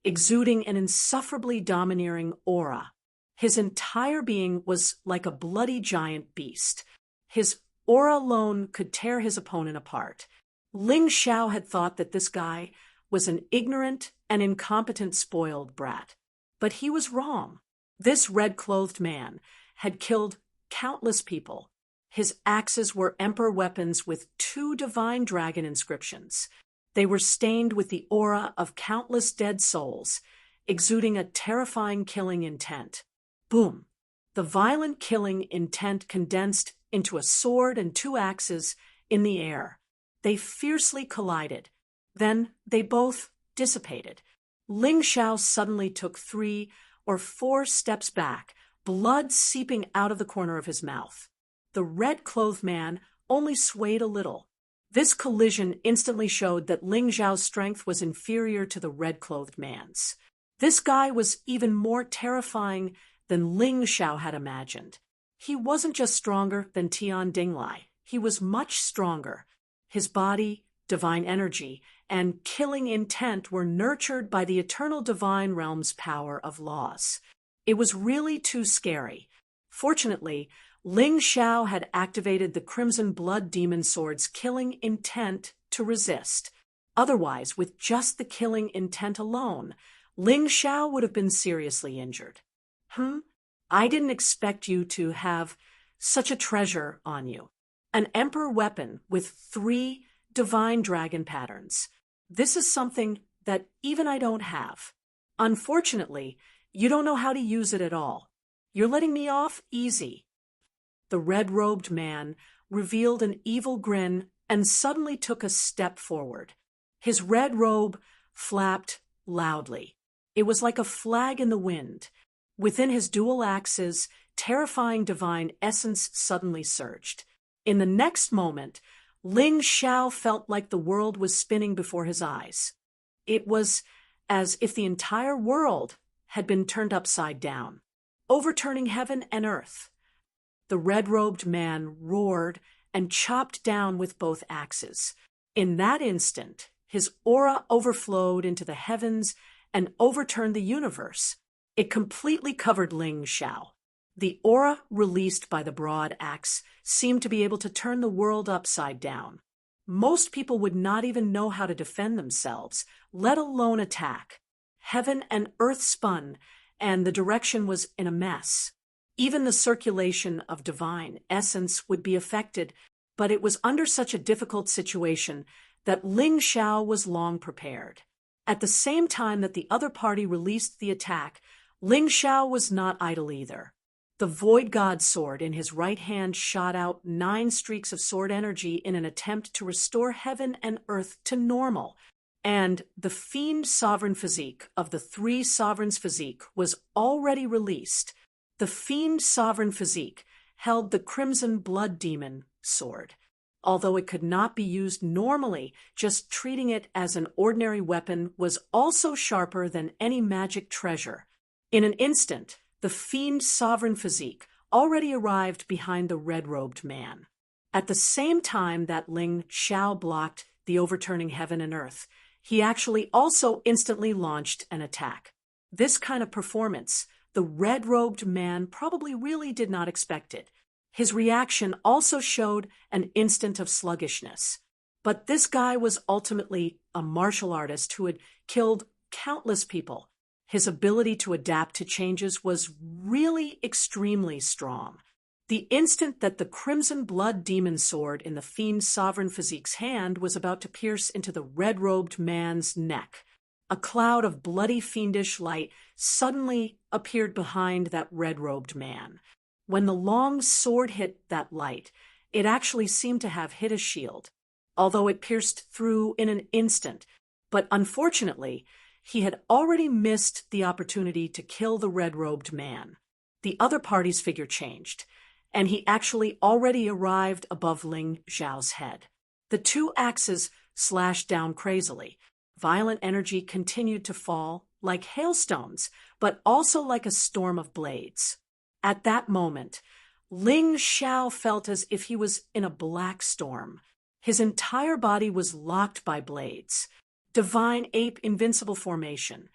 exuding an insufferably domineering aura. His entire being was like a bloody giant beast. His aura alone could tear his opponent apart. Ling Xiao had thought that this guy was an ignorant and incompetent spoiled brat. But he was wrong. This red-clothed man had killed countless people. His axes were emperor weapons with 2 divine dragon inscriptions. They were stained with the aura of countless dead souls, exuding a terrifying killing intent. Boom! The violent killing intent condensed into a sword and 2 axes in the air. They fiercely collided. Then they both dissipated. Ling Xiao suddenly took 3 or 4 steps back, blood seeping out of the corner of his mouth. The red-clothed man only swayed a little. This collision instantly showed that Ling Xiao's strength was inferior to the red-clothed man's. This guy was even more terrifying than Ling Xiao had imagined. He wasn't just stronger than Tian Dinglai. He was much stronger. His body, divine energy, and killing intent were nurtured by the eternal divine realm's power of laws. It was really too scary. Fortunately, Ling Xiao had activated the Crimson Blood Demon Sword's killing intent to resist. Otherwise, with just the killing intent alone, Ling Xiao would have been seriously injured. I didn't expect you to have such a treasure on you. An emperor weapon with 3 divine dragon patterns. This is something that even I don't have. Unfortunately, you don't know how to use it at all. You're letting me off easy. The red-robed man revealed an evil grin and suddenly took a step forward. His red robe flapped loudly. It was like a flag in the wind. Within his dual axes, terrifying divine essence suddenly surged. In the next moment, Ling Xiao felt like the world was spinning before his eyes. It was as if the entire world had been turned upside down, overturning heaven and earth. The red-robed man roared and chopped down with both axes. In that instant, his aura overflowed into the heavens and overturned the universe. It completely covered Ling Xiao. The aura released by the broad axe seemed to be able to turn the world upside down. Most people would not even know how to defend themselves, let alone attack. Heaven and earth spun, and the direction was in a mess. Even the circulation of divine essence would be affected, but it was under such a difficult situation that Ling Xiao was long prepared. At the same time that the other party released the attack, Ling Xiao was not idle either. The Void God sword in his right hand shot out 9 streaks of sword energy in an attempt to restore heaven and earth to normal, and the Fiend Sovereign Physique of the 3 Sovereigns Physique was already released. The Fiend Sovereign Physique held the Crimson Blood Demon sword. Although it could not be used normally, just treating it as an ordinary weapon was also sharper than any magic treasure. In an instant, the Fiend Sovereign Physique already arrived behind the red-robed man. At the same time that Ling Xiao blocked the overturning heaven and earth, he actually also instantly launched an attack. This kind of performance, the red-robed man probably really did not expect it. His reaction also showed an instant of sluggishness. But this guy was ultimately a martial artist who had killed countless people. His ability to adapt to changes was really extremely strong. The instant that the Crimson Blood Demon sword in the Fiend Sovereign Physique's hand was about to pierce into the red-robed man's neck, a cloud of bloody fiendish light suddenly appeared behind that red-robed man. When the long sword hit that light, it actually seemed to have hit a shield, although it pierced through in an instant. But unfortunately, he had already missed the opportunity to kill the red-robed man. The other party's figure changed, and he actually already arrived above Ling Xiao's head. The 2 axes slashed down crazily. Violent energy continued to fall like hailstones, but also like a storm of blades. At that moment, Ling Xiao felt as if he was in a black storm. His entire body was locked by blades. Divine Ape Invincible Formation.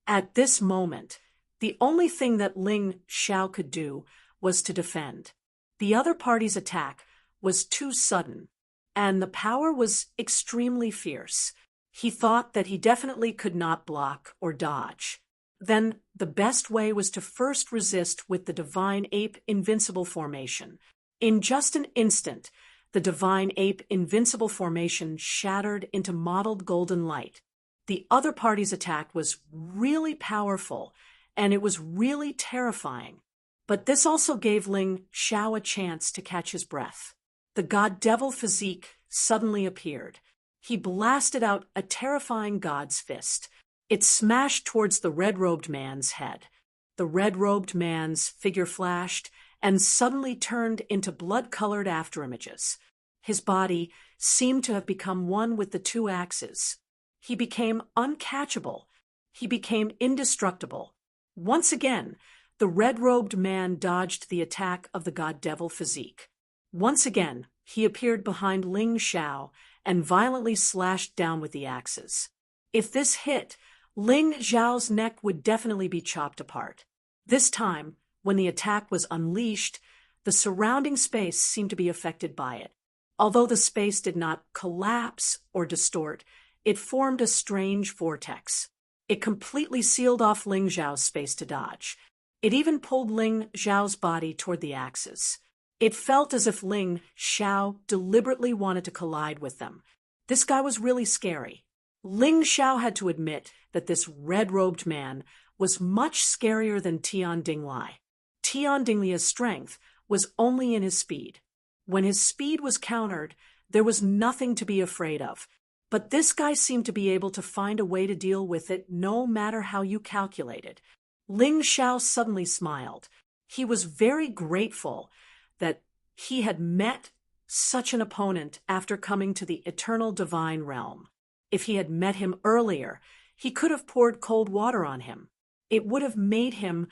At this moment, the only thing that Ling Xiao could do was to defend. The other party's attack was too sudden, and the power was extremely fierce. He thought that he definitely could not block or dodge. Then the best way was to first resist with the Divine Ape Invincible Formation. In just an instant, the Divine Ape Invincible Formation shattered into mottled golden light. The other party's attack was really powerful, and it was really terrifying. But this also gave Ling Xiao a chance to catch his breath. The God Devil Physique suddenly appeared. He blasted out a terrifying God's Fist. It smashed towards the red-robed man's head. The red-robed man's figure flashed and suddenly turned into blood-colored afterimages. His body seemed to have become one with the 2 axes. He became uncatchable. He became indestructible. Once again, the red-robed man dodged the attack of the God Devil Physique. Once again, he appeared behind Ling Xiao and violently slashed down with the axes. If this hit, Ling Xiao's neck would definitely be chopped apart. This time, when the attack was unleashed, The surrounding space seemed to be affected by it. Although the space did not collapse or distort, it formed a strange vortex. It completely sealed off Ling Xiao's space to dodge. It even pulled Ling Xiao's body toward the axis. It felt as if Ling Xiao deliberately wanted to collide with them. This guy was really scary. Ling Xiao had to admit that this red-robed man was much scarier than Tian Dinglai. Tian Dinglia's strength was only in his speed. When his speed was countered, there was nothing to be afraid of. But this guy seemed to be able to find a way to deal with it no matter how you calculated. Ling Xiao suddenly smiled. He was very grateful that he had met such an opponent after coming to the eternal divine realm. If he had met him earlier, he could have poured cold water on him. It would have made him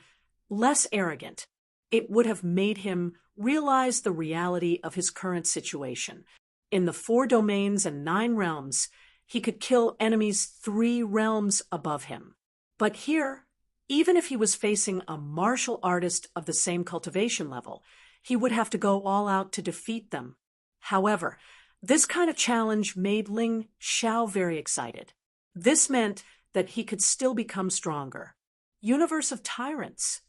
less arrogant. It would have made him realize the reality of his current situation. In the 4 domains and 9 realms, he could kill enemies 3 realms above him. But here, even if he was facing a martial artist of the same cultivation level, he would have to go all out to defeat them. However, this kind of challenge made Ling Xiao very excited. This meant that he could still become stronger. Universe of Tyrants.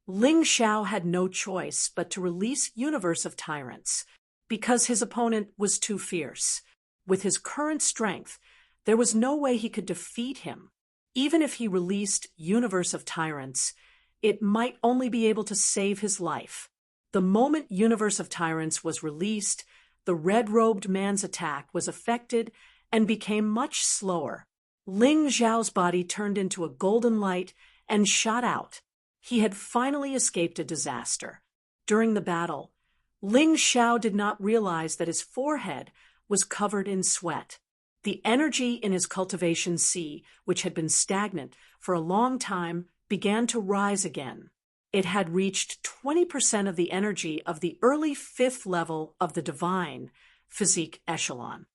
Ling Xiao had no choice but to release Universe of Tyrants, because his opponent was too fierce. With his current strength, there was no way he could defeat him. Even if he released Universe of Tyrants, it might only be able to save his life. The moment Universe of Tyrants was released, the red-robed man's attack was affected and became much slower. Ling Xiao's body turned into a golden light and shot out. He had finally escaped a disaster. During the battle, Ling Xiao did not realize that his forehead was covered in sweat. The energy in his cultivation sea, which had been stagnant for a long time, began to rise again. It had reached 20% of the energy of the early 5th level of the divine physique echelon.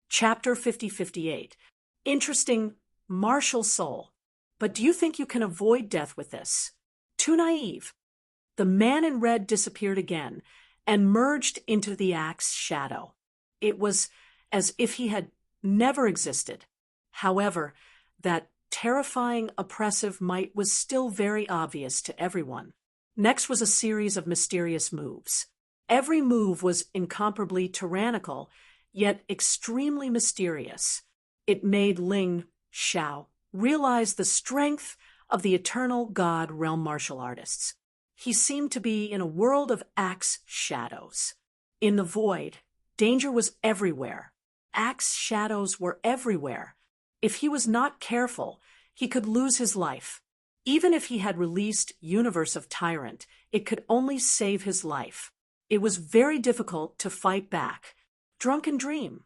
Chapter 5058. Interesting, martial soul. But do you think you can avoid death with this? Too naive. The man in red disappeared again and merged into the axe shadow. It was as if he had never existed. However, that terrifying, oppressive might was still very obvious to everyone. Next was a series of mysterious moves. Every move was incomparably tyrannical, yet extremely mysterious. It made Ling Xiao realize the strength of the eternal god realm martial artists. He seemed to be in a world of axe shadows. In the void, danger was everywhere. Axe shadows were everywhere. If he was not careful, he could lose his life. Even if he had released Universe of Tyrant, it could only save his life. It was very difficult to fight back. Drunken Dream.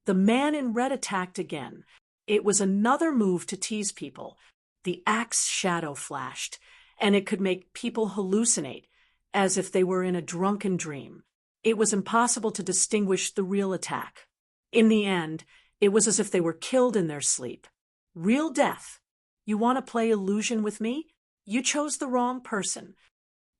The man in red attacked again. It was another move to tease people. The axe shadow flashed, and it could make people hallucinate, as if they were in a drunken dream. It was impossible to distinguish the real attack. In the end, it was as if they were killed in their sleep. Real death. You want to play illusion with me? You chose the wrong person.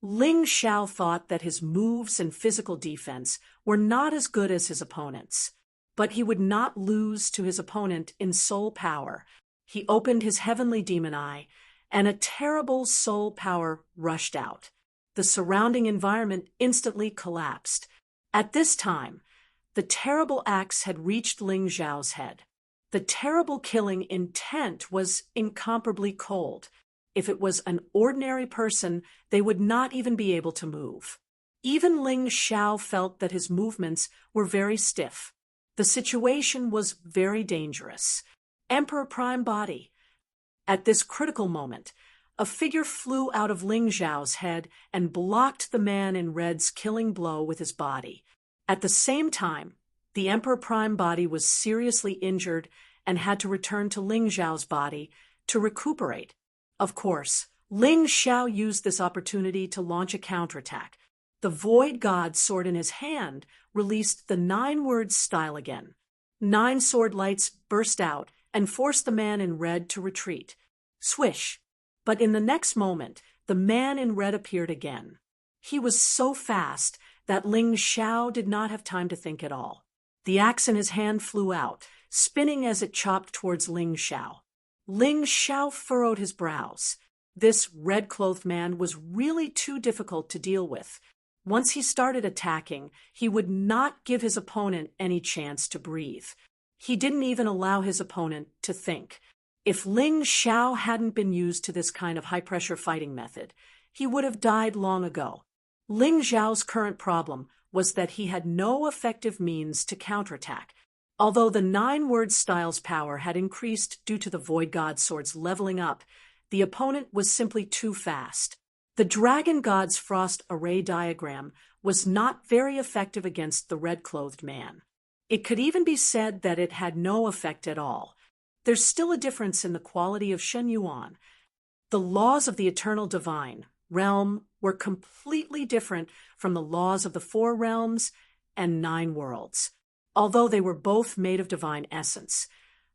Ling Xiao thought that his moves and physical defense were not as good as his opponent's, but he would not lose to his opponent in soul power. He opened his heavenly demon eye, and a terrible soul power rushed out. The surrounding environment instantly collapsed. At this time, the terrible axe had reached Ling Xiao's head. The terrible killing intent was incomparably cold. If it was an ordinary person, they would not even be able to move. Even Ling Xiao felt that his movements were very stiff. The situation was very dangerous. Emperor Prime Body. At this critical moment, a figure flew out of Ling Xiao's head and blocked the man in red's killing blow with his body. At the same time, the Emperor Prime Body was seriously injured and had to return to Ling Xiao's body to recuperate. Of course, Ling Xiao used this opportunity to launch a counterattack. The Void God sword in his hand released the 9-word style again. 9 sword lights burst out and forced the man in red to retreat. Swish! But in the next moment, the man in red appeared again. He was so fast that Ling Xiao did not have time to think at all. The axe in his hand flew out, spinning as it chopped towards Ling Xiao. Ling Xiao furrowed his brows. This red-clothed man was really too difficult to deal with. Once he started attacking, he would not give his opponent any chance to breathe. He didn't even allow his opponent to think. If Ling Xiao hadn't been used to this kind of high-pressure fighting method, he would have died long ago. Ling Xiao's current problem was that he had no effective means to counterattack. Although the 9-word style's power had increased due to the Void God Sword's leveling up, the opponent was simply too fast. The Dragon God's Frost Array diagram was not very effective against the red-clothed man. It could even be said that it had no effect at all. There's still a difference in the quality of Shen Yuan. The laws of the eternal divine realm were completely different from the laws of the 4 realms and 9 worlds. Although they were both made of divine essence,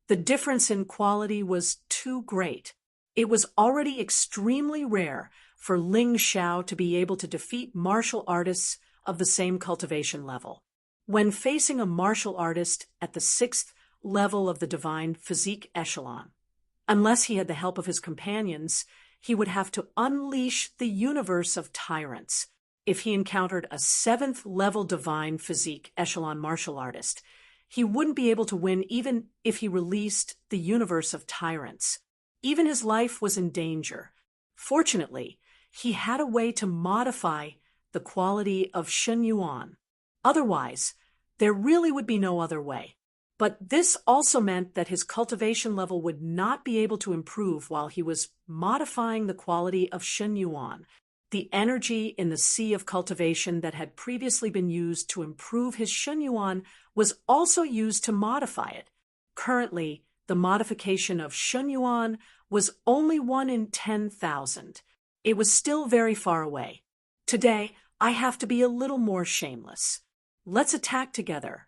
the difference in quality was too great. It was already extremely rare for Ling Xiao to be able to defeat martial artists of the same cultivation level. When facing a martial artist at the 6th level of the divine physique echelon, unless he had the help of his companions, he would have to unleash the universe of tyrants. If he encountered a 7th level divine physique echelon martial artist, he wouldn't be able to win even if he released the universe of tyrants. Even his life was in danger. Fortunately, he had a way to modify the quality of Shen Yuan. Otherwise, there really would be no other way. But this also meant that his cultivation level would not be able to improve while he was modifying the quality of Shen Yuan. The energy in the sea of cultivation that had previously been used to improve his Shen Yuan was also used to modify it. Currently, the modification of Shen Yuan was only 1 in 10,000. It was still very far away. Today, I have to be a little more shameless. Let's attack together.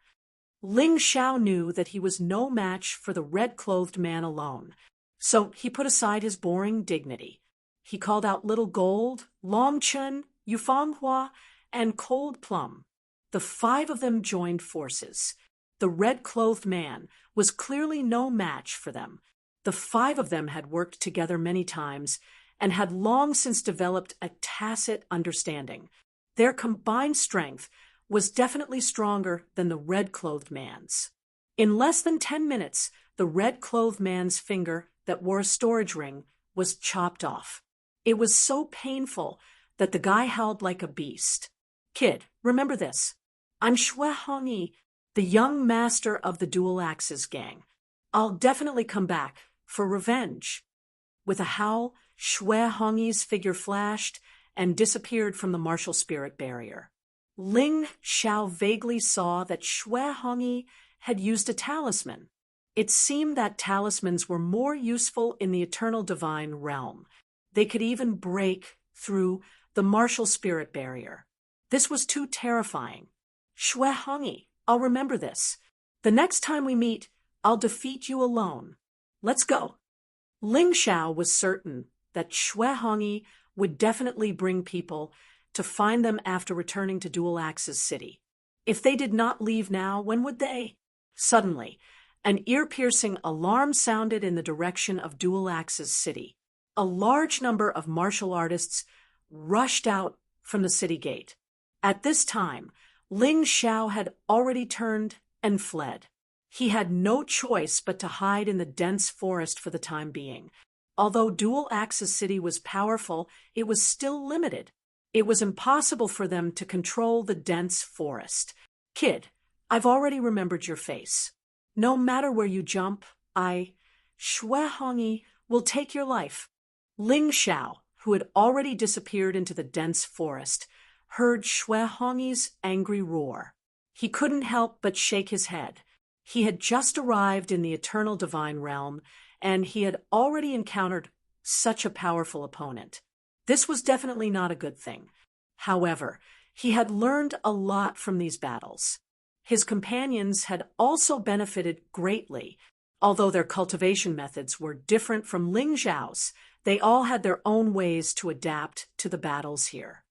Ling Xiao knew that he was no match for the red-clothed man alone, so he put aside his boring dignity. He called out Little Gold, Long Chen, Yufanghua, and Cold Plum. The 5 of them joined forces. The red-clothed man was clearly no match for them. The 5 of them had worked together many times and had long since developed a tacit understanding. Their combined strength was definitely stronger than the red-clothed man's. In less than 10 minutes, the red-clothed man's finger that wore a storage ring was chopped off. It was so painful that the guy howled like a beast. Kid, remember this. I'm Shui Hongyi, the young master of the Dual Axes gang. I'll definitely come back for revenge. With a howl, Shui Hongyi's figure flashed and disappeared from the martial spirit barrier. Ling Xiao vaguely saw that Shui Hongyi had used a talisman. It seemed that talismans were more useful in the eternal divine realm. They could even break through the martial spirit barrier. This was too terrifying. Shui Hongyi, I'll remember this. The next time we meet, I'll defeat you alone. Let's go. Ling Xiao was certain that Shui Hongyi would definitely bring people to find them after returning to Dual Axes City. If they did not leave now, when would they? Suddenly, an ear-piercing alarm sounded in the direction of Dual Axes City. A large number of martial artists rushed out from the city gate. At this time, Ling Xiao had already turned and fled. He had no choice but to hide in the dense forest for the time being. Although Dual Axes City was powerful, it was still limited. It was impossible for them to control the dense forest. Kid, I've already remembered your face. No matter where you jump, Shui Hongyi, will take your life. Ling Xiao, who had already disappeared into the dense forest, heard Shui Hongyi's angry roar. He couldn't help but shake his head. He had just arrived in the eternal divine realm, and he had already encountered such a powerful opponent. This was definitely not a good thing. However, he had learned a lot from these battles. His companions had also benefited greatly. Although their cultivation methods were different from Ling Xiao's, they all had their own ways to adapt to the battles here.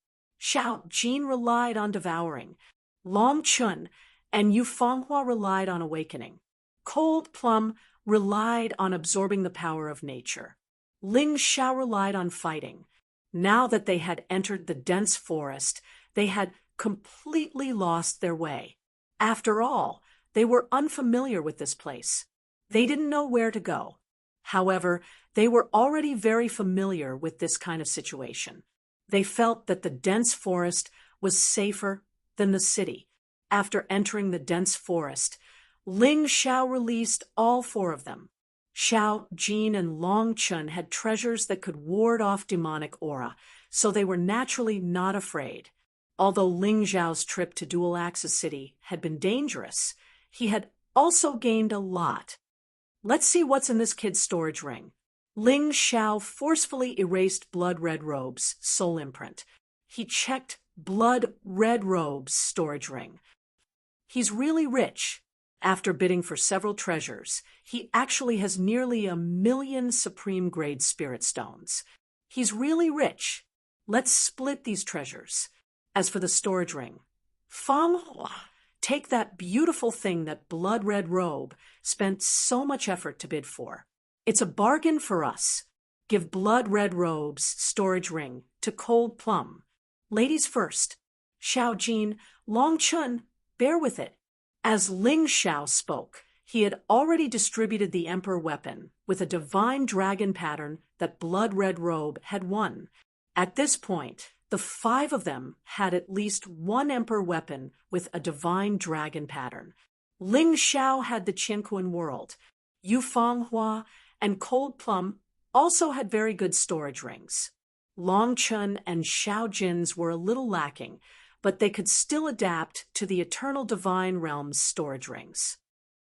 Xiao Jin relied on devouring. Long Chun and Yu Fanghua relied on awakening. Cold Plum relied on absorbing the power of nature. Ling Xiao relied on fighting. Now that they had entered the dense forest, they had completely lost their way. After all, they were unfamiliar with this place. They didn't know where to go. However, they were already very familiar with this kind of situation. They felt that the dense forest was safer than the city. After entering the dense forest, Ling Xiao released all four of them. Xiao, Jin, and Long Chun had treasures that could ward off demonic aura, so they were naturally not afraid. Although Ling Xiao's trip to Dual Axis City had been dangerous, he had also gained a lot. Let's see what's in this kid's storage ring. Ling Xiao forcefully erased Blood Red Robe's soul imprint. He checked Blood Red Robe's storage ring. He's really rich. After bidding for several treasures, he actually has nearly 1,000,000 supreme-grade spirit stones. He's really rich. Let's split these treasures. As for the storage ring, Fanghua, take that beautiful thing that Blood Red Robe spent so much effort to bid for. It's a bargain for us. Give Blood Red Robe's storage ring to Cold Plum. Ladies first. Xiao Jin, Long Chun, bear with it. As Ling Xiao spoke, he had already distributed the Emperor weapon with a divine dragon pattern that Blood Red Robe had won. At this point, the five of them had at least one Emperor weapon with a divine dragon pattern. Ling Xiao had the Qianquan world. Yu Fanghua and Cold Plum also had very good storage rings. Long Chun and Xiao Jin's were a little lacking, but they could still adapt to the Eternal Divine Realm's storage rings.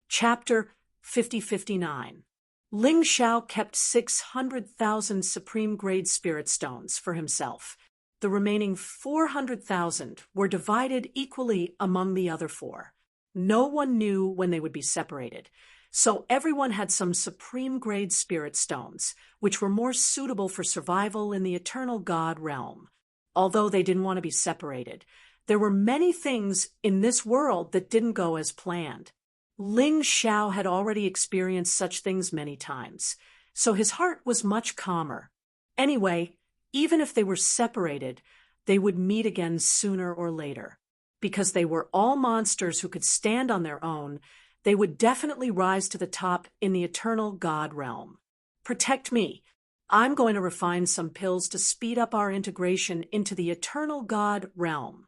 Chapter 5059. Ling Xiao kept 600,000 supreme-grade spirit stones for himself. The remaining 400,000 were divided equally among the other four. No one knew when they would be separated, so everyone had some supreme-grade spirit stones, which were more suitable for survival in the Eternal God realm. Although they didn't want to be separated, there were many things in this world that didn't go as planned. Ling Xiao had already experienced such things many times, so his heart was much calmer. Anyway, even if they were separated, they would meet again sooner or later. Because they were all monsters who could stand on their own, they would definitely rise to the top in the Eternal God realm. Protect me. I'm going to refine some pills to speed up our integration into the Eternal God realm.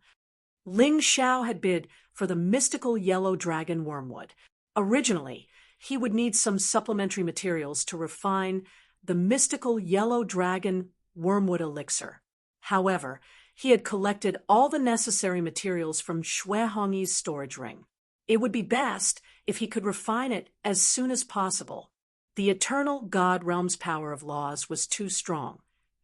Ling Xiao had bid for the mystical yellow dragon wormwood. Originally, he would need some supplementary materials to refine the mystical yellow dragon wormwood elixir. However, he had collected all the necessary materials from Shui Hongyi's storage ring. It would be best if he could refine it as soon as possible. The Eternal God realm's power of laws was too strong,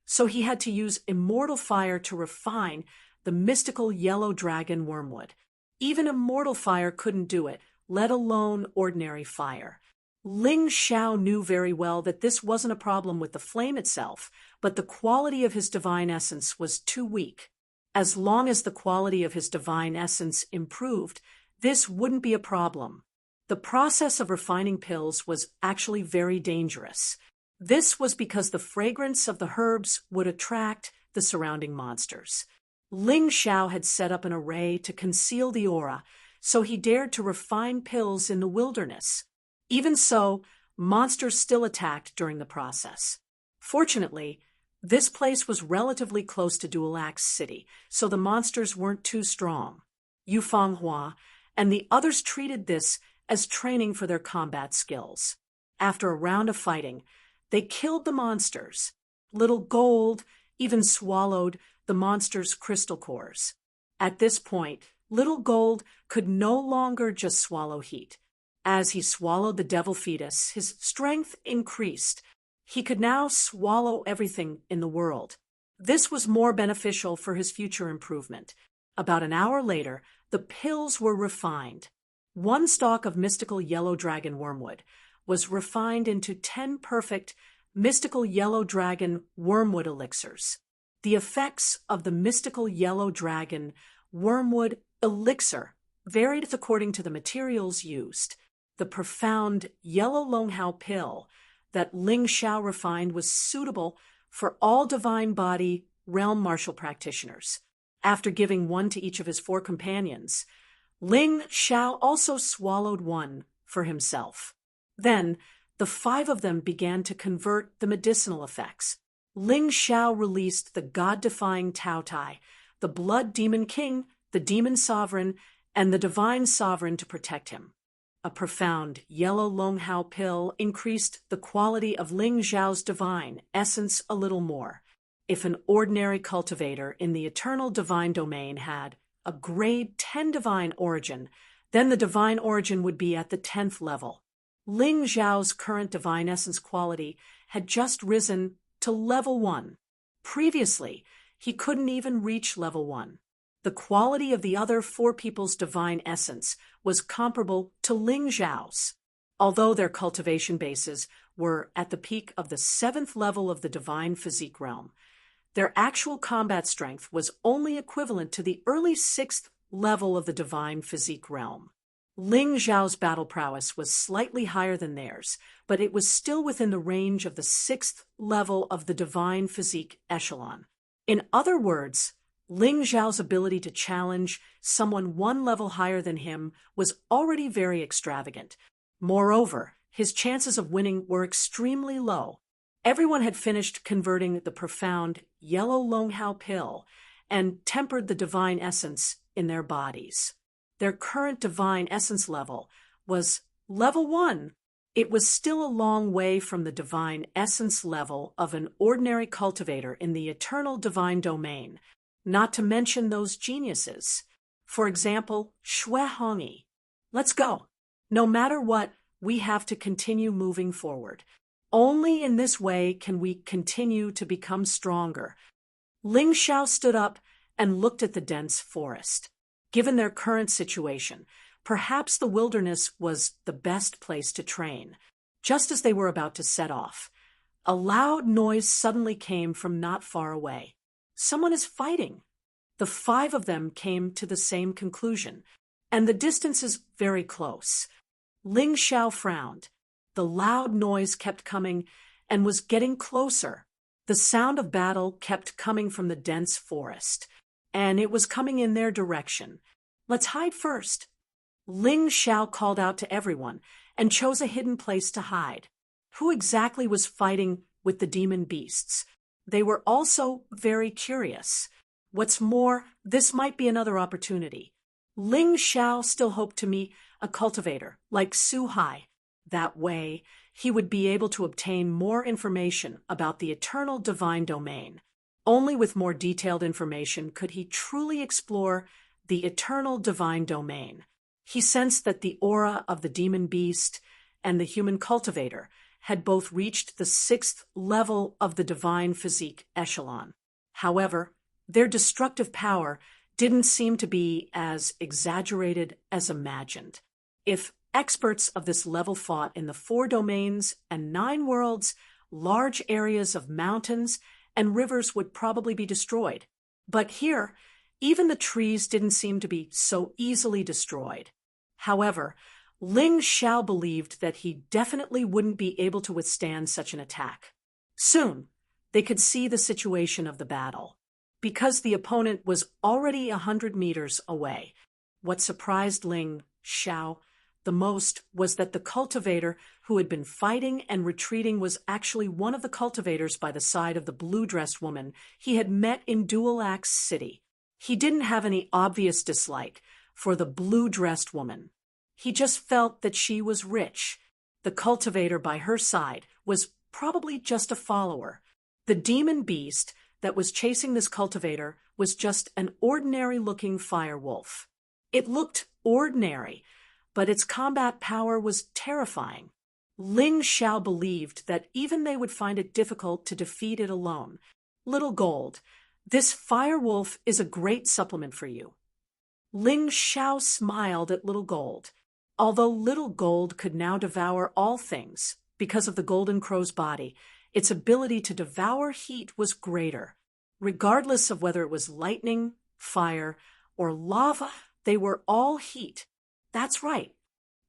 so he had to use immortal fire to refine the mystical yellow dragon wormwood. Even immortal fire couldn't do it, let alone ordinary fire. Ling Xiao knew very well that this wasn't a problem with the flame itself, but the quality of his divine essence was too weak. As long as the quality of his divine essence improved, this wouldn't be a problem. The process of refining pills was actually very dangerous. This was because the fragrance of the herbs would attract the surrounding monsters. Ling Xiao had set up an array to conceal the aura, so he dared to refine pills in the wilderness. Even so, monsters still attacked during the process. Fortunately, this place was relatively close to Dual Axe City, so the monsters weren't too strong. Yu Fanghua and the others treated this as training for their combat skills. After a round of fighting, they killed the monsters. Little Gold even swallowed the monster's crystal cores. At this point, Little Gold could no longer just swallow heat. As he swallowed the devil fetus, his strength increased. He could now swallow everything in the world. This was more beneficial for his future improvement. About an hour later, the pills were refined. One stalk of mystical yellow dragon wormwood was refined into 10 perfect mystical yellow dragon wormwood elixirs. The effects of the mystical yellow dragon wormwood elixir varied according to the materials used. The profound yellow Longhao pill that Ling Xiao refined was suitable for all divine body realm martial practitioners. After giving one to each of his 4 companions, Ling Xiao also swallowed one for himself. Then, the 5 of them began to convert the medicinal effects. Ling Xiao released the god-defying Tao Tai, the blood demon king, the demon sovereign, and the divine sovereign to protect him. A profound yellow Longhao pill increased the quality of Ling Xiao's divine essence a little more. If an ordinary cultivator in the eternal divine domain had a grade 10 divine origin, then the divine origin would be at the 10th level. Ling Xiao's current divine essence quality had just risen to level 1. Previously, he couldn't even reach level 1. The quality of the other 4 people's divine essence was comparable to Ling Xiao's. Although their cultivation bases were at the peak of the 7th level of the divine physique realm, their actual combat strength was only equivalent to the early 6th level of the divine physique realm. Ling Xiao's battle prowess was slightly higher than theirs, but it was still within the range of the 6th level of the divine physique echelon. In other words, Ling Xiao's ability to challenge someone 1 level higher than him was already very extravagant. Moreover, his chances of winning were extremely low. Everyone had finished converting the profound yellow Longhao pill and tempered the divine essence in their bodies. Their current divine essence level was level 1. It was still a long way from the divine essence level of an ordinary cultivator in the eternal divine domain, not to mention those geniuses. For example, Xue Hongyi. Let's go. No matter what, we have to continue moving forward. Only in this way can we continue to become stronger. Ling Xiao stood up and looked at the dense forest. Given their current situation, perhaps the wilderness was the best place to train. Just as they were about to set off, a loud noise suddenly came from not far away. Someone is fighting. The 5 of them came to the same conclusion, and the distance is very close. Ling Xiao frowned. The loud noise kept coming and was getting closer. The sound of battle kept coming from the dense forest, and it was coming in their direction. Let's hide first. Ling Xiao called out to everyone and chose a hidden place to hide. Who exactly was fighting with the demon beasts? They were also very curious. What's more, this might be another opportunity. Ling Xiao still hoped to meet a cultivator like Su Hai. That way, he would be able to obtain more information about the eternal divine domain. Only with more detailed information could he truly explore the eternal divine domain. He sensed that the aura of the demon beast and the human cultivator had both reached the 6th level of the divine physique echelon. However, their destructive power didn't seem to be as exaggerated as imagined. If experts of this level fought in the 4 domains and 9 worlds, large areas of mountains and rivers would probably be destroyed. But here, even the trees didn't seem to be so easily destroyed. However, Ling Xiao believed that he definitely wouldn't be able to withstand such an attack. Soon, they could see the situation of the battle. Because the opponent was already 100 meters away, what surprised Ling Xiao the most was that the cultivator who had been fighting and retreating was actually one of the cultivators by the side of the blue-dressed woman he had met in Dual Axe City. He didn't have any obvious dislike for the blue-dressed woman. He just felt that she was rich. The cultivator by her side was probably just a follower. The demon beast that was chasing this cultivator was just an ordinary-looking fire wolf. It looked ordinary, but its combat power was terrifying. Ling Xiao believed that even they would find it difficult to defeat it alone. Little Gold, this fire wolf is a great supplement for you. Ling Xiao smiled at Little Gold. Although Little Gold could now devour all things, because of the golden crow's body, its ability to devour heat was greater. Regardless of whether it was lightning, fire, or lava, they were all heat. That's right.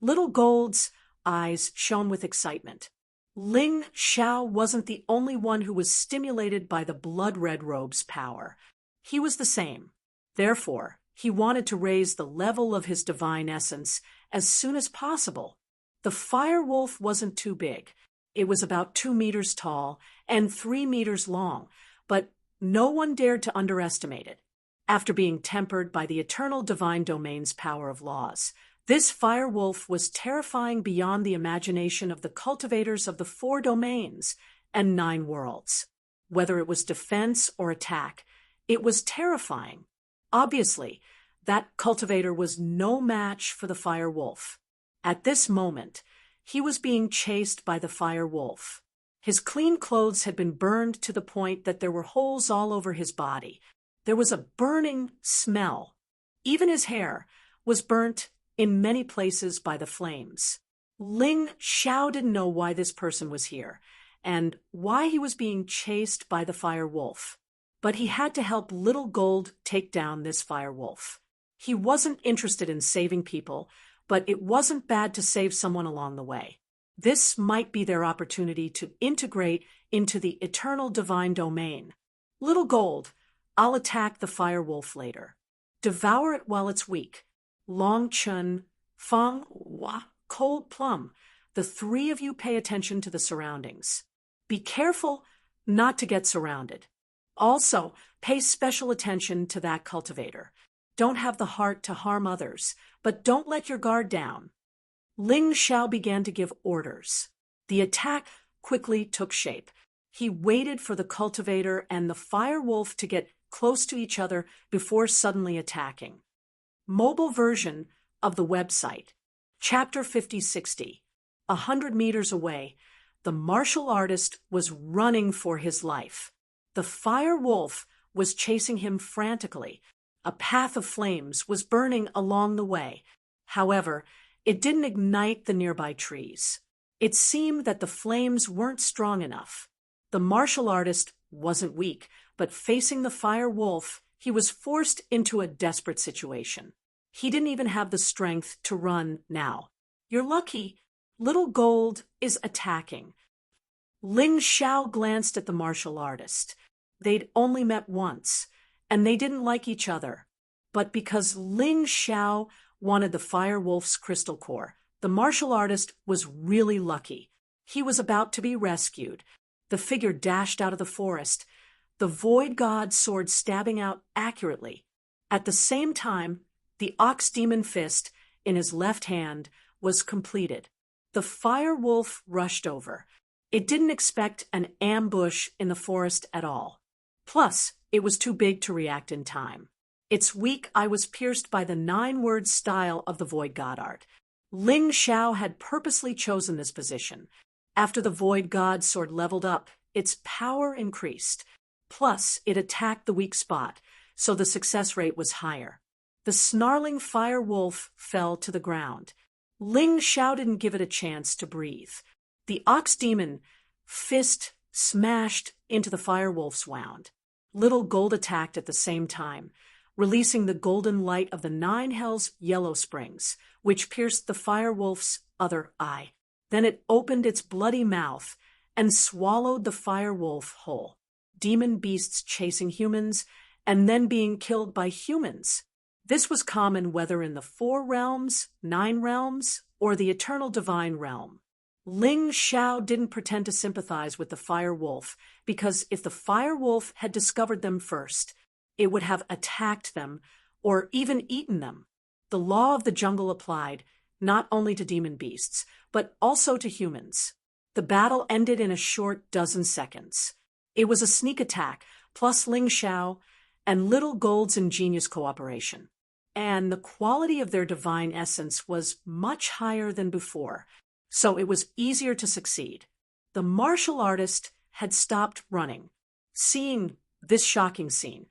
Little Gold's eyes shone with excitement. Ling Xiao wasn't the only one who was stimulated by the blood-red robe's power. He was the same. Therefore, he wanted to raise the level of his divine essence as soon as possible. The fire wolf wasn't too big. It was about 2 meters tall and 3 meters long, but no one dared to underestimate it. After being tempered by the eternal divine domain's power of laws, this fire wolf was terrifying beyond the imagination of the cultivators of the 4 domains and 9 worlds. Whether it was defense or attack, it was terrifying. Obviously, that cultivator was no match for the fire wolf. At this moment, he was being chased by the fire wolf. His clean clothes had been burned to the point that there were holes all over his body. There was a burning smell. Even his hair was burnt in many places by the flames. Ling Xiao didn't know why this person was here and why he was being chased by the fire wolf. But he had to help Little Gold take down this fire wolf. He wasn't interested in saving people, but it wasn't bad to save someone along the way. This might be their opportunity to integrate into the eternal divine domain. Little Gold, I'll attack the fire wolf later. Devour it while it's weak. Long Chun, Fang Hua, Cold Plum, the 3 of you pay attention to the surroundings. Be careful not to get surrounded. Also, pay special attention to that cultivator. Don't have the heart to harm others, but don't let your guard down. Ling Xiao began to give orders. The attack quickly took shape. He waited for the cultivator and the fire wolf to get close to each other before suddenly attacking. Mobile version of the website. Chapter 5060. 100 meters away, the martial artist was running for his life. The fire wolf was chasing him frantically. A path of flames was burning along the way. However, it didn't ignite the nearby trees. It seemed that the flames weren't strong enough. The martial artist wasn't weak, but facing the fire wolf, he was forced into a desperate situation. He didn't even have the strength to run now. You're lucky. Little Gold is attacking. Ling Xiao glanced at the martial artist. They'd only met once, and they didn't like each other. But because Ling Xiao wanted the fire wolf's crystal core, the martial artist was really lucky. He was about to be rescued. The figure dashed out of the forest, the void god's sword stabbing out accurately. At the same time, the ox demon fist in his left hand was completed. The fire wolf rushed over. It didn't expect an ambush in the forest at all. Plus, it was too big to react in time. Its weak eye was pierced by the 9-word style of the void god art. Ling Xiao had purposely chosen this position. After the void god sword leveled up, its power increased. Plus, it attacked the weak spot, so the success rate was higher. The snarling fire wolf fell to the ground. Ling Xiao didn't give it a chance to breathe. The ox demon fist smashed into the fire wolf's wound. Little Gold attacked at the same time, releasing the golden light of the 9 hells' yellow springs, which pierced the fire wolf's other eye. Then it opened its bloody mouth and swallowed the fire wolf whole. Demon beasts chasing humans and then being killed by humans. This was common whether in the 4 realms, 9 realms, or the eternal divine realm. Ling Xiao didn't pretend to sympathize with the fire wolf because if the fire wolf had discovered them first, it would have attacked them or even eaten them. The law of the jungle applied not only to demon beasts, but also to humans. The battle ended in a short dozen seconds. It was a sneak attack, plus Ling Xiao and Little Gold's ingenious cooperation. And the quality of their divine essence was much higher than before, so it was easier to succeed. The martial artist had stopped running. Seeing this shocking scene,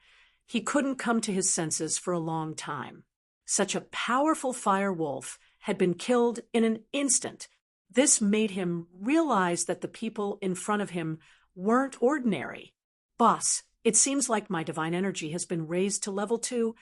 he couldn't come to his senses for a long time. Such a powerful fire wolf had been killed in an instant. This made him realize that the people in front of him weren't ordinary. Boss, It seems like my divine energy has been raised to level 2.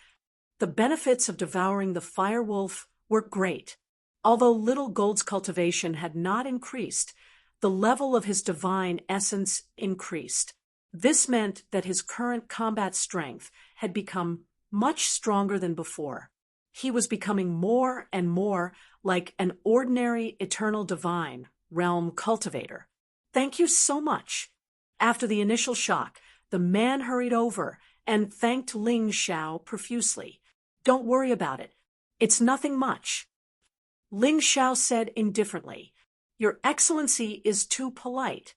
The benefits of devouring the fire wolf were great. Although Little Gold's cultivation had not increased, the level of his divine essence increased. This meant that his current combat strength had become much stronger than before. He was becoming more and more like an ordinary eternal divine realm cultivator. Thank you so much. After the initial shock, the man hurried over and thanked Ling Xiao profusely. Don't worry about it. It's nothing much. Ling Xiao said indifferently, Your Excellency is too polite.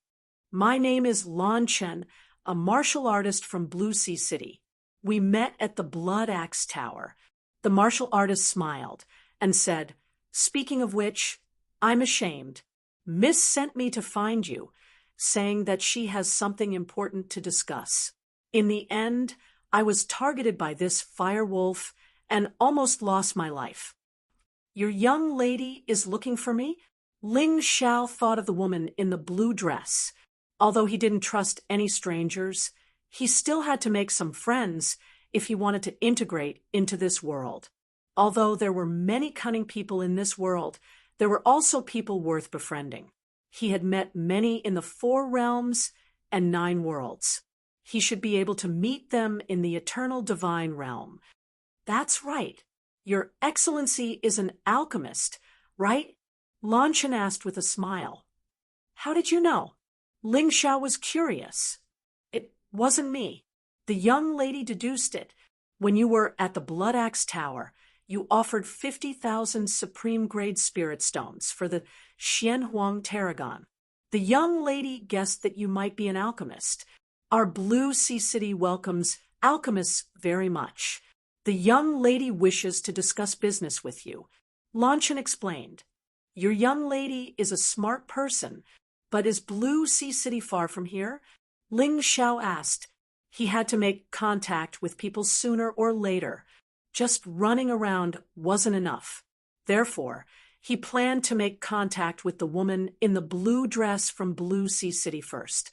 My name is Lan Chen, a martial artist from Blue Sea City. We met at the Blood Axe Tower. The martial artist smiled and said, Speaking of which, I'm ashamed. Miss sent me to find you, saying that she has something important to discuss. In the end, I was targeted by this fire wolf and almost lost my life. Your young lady is looking for me? Ling Xiao thought of the woman in the blue dress. Although he didn't trust any strangers, he still had to make some friends if he wanted to integrate into this world. Although there were many cunning people in this world, there were also people worth befriending. He had met many in the 4 realms and 9 worlds. He should be able to meet them in the eternal divine realm. That's right. Your Excellency is an alchemist, right? Lan Chen asked with a smile. How did you know? Ling Xiao was curious. It wasn't me. The young lady deduced it. When you were at the Blood Axe Tower, you offered 50,000 supreme-grade spirit stones for the Xianhuang Tarragon. The young lady guessed that you might be an alchemist. Our Blue Sea City welcomes alchemists very much. The young lady wishes to discuss business with you. Lan Chen explained. Your young lady is a smart person, but is Blue Sea City far from here? Ling Xiao asked. He had to make contact with people sooner or later. Just running around wasn't enough. Therefore, he planned to make contact with the woman in the blue dress from Blue Sea City first.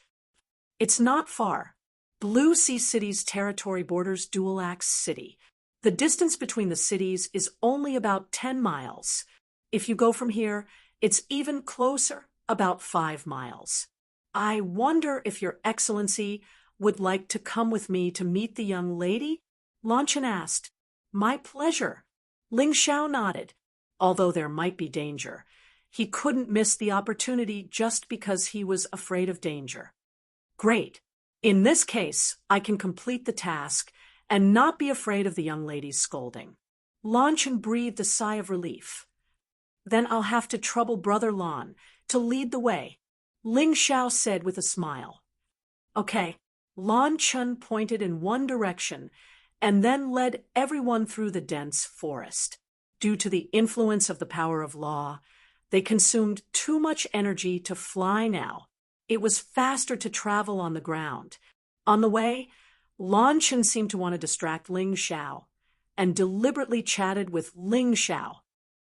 It's not far. Blue Sea City's territory borders Dual Axe City. The distance between the cities is only about 10 miles. If you go from here, it's even closer, about 5 miles. I wonder if Your Excellency would like to come with me to meet the young lady? Lan Chen asked. My pleasure. Ling Xiao nodded. Although there might be danger, he couldn't miss the opportunity just because he was afraid of danger. Great. In this case, I can complete the task and not be afraid of the young lady's scolding. Lan Chen breathed a sigh of relief. Then I'll have to trouble Brother Lan to lead the way, Ling Xiao said with a smile. Okay. Lan Chen pointed in one direction and then led everyone through the dense forest. Due to the influence of the power of law, they consumed too much energy to fly now. It was faster to travel on the ground. On the way, Lan Chen seemed to want to distract Ling Xiao and deliberately chatted with Ling Xiao.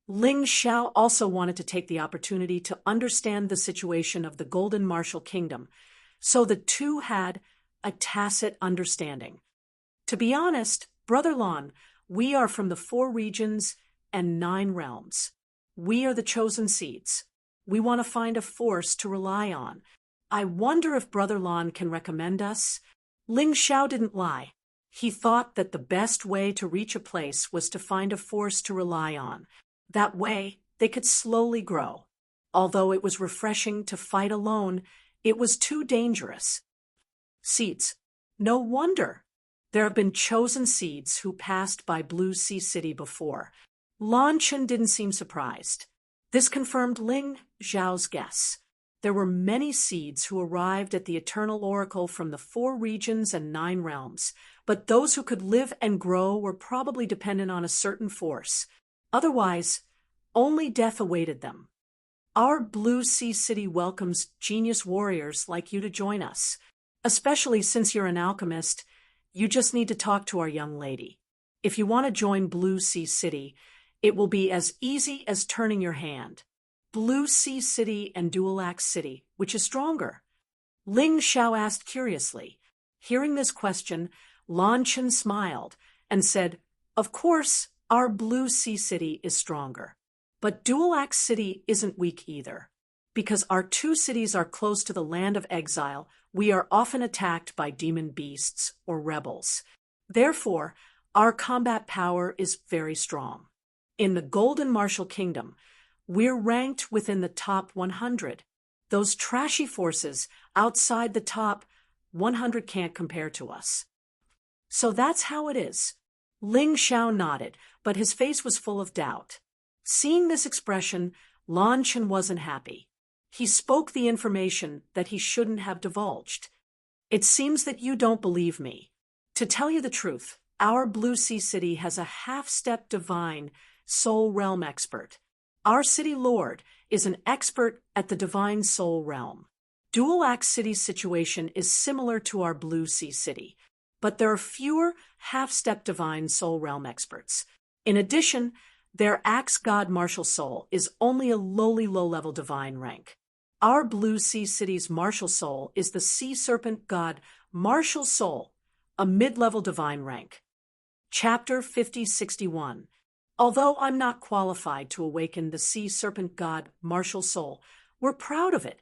Ling Xiao also wanted to take the opportunity to understand the situation of the Golden Martial Kingdom, so the two had a tacit understanding. To be honest, Brother Lan, we are from the 4 regions and 9 realms. We are the chosen seeds. We want to find a force to rely on. I wonder if Brother Lan can recommend us? Ling Xiao didn't lie. He thought that the best way to reach a place was to find a force to rely on. That way, they could slowly grow. Although it was refreshing to fight alone, it was too dangerous. Seeds. No wonder. There have been chosen seeds who passed by Blue Sea City before. Lan Chen didn't seem surprised. This confirmed Ling Xiao's guess. There were many seeds who arrived at the Eternal Oracle from the 4 regions and 9 realms, but those who could live and grow were probably dependent on a certain force. Otherwise, only death awaited them. Our Blue Sea City welcomes genius warriors like you to join us. Especially since you're an alchemist, you just need to talk to our young lady. If you want to join Blue Sea City, it will be as easy as turning your hand. Blue Sea City and Dual Axe City, which is stronger? Ling Xiao asked curiously. Hearing this question, Lan Chen smiled and said, "Of course, our Blue Sea City is stronger. But Dual Axe City isn't weak either. Because our two cities are close to the land of exile, we are often attacked by demon beasts or rebels. Therefore, our combat power is very strong. In the Golden Martial Kingdom, we're ranked within the top 100. Those trashy forces outside the top 100 can't compare to us." "So that's how it is." Ling Xiao nodded, but his face was full of doubt. Seeing this expression, Lan Chen wasn't happy. He spoke the information that he shouldn't have divulged. "It seems that you don't believe me. To tell you the truth, our Blue Sea City has a half-step divine soul realm expert. Our city lord is an expert at the divine soul realm. Dual Axe City's situation is similar to our Blue Sea City, but there are fewer half-step divine soul realm experts. In addition, their Axe God Martial Soul is only a lowly low-level divine rank. Our Blue Sea City's Martial Soul is the Sea Serpent God Martial Soul, a mid-level divine rank." Chapter 5061. Although I'm not qualified to awaken the Sea Serpent God Martial Soul, we're proud of it.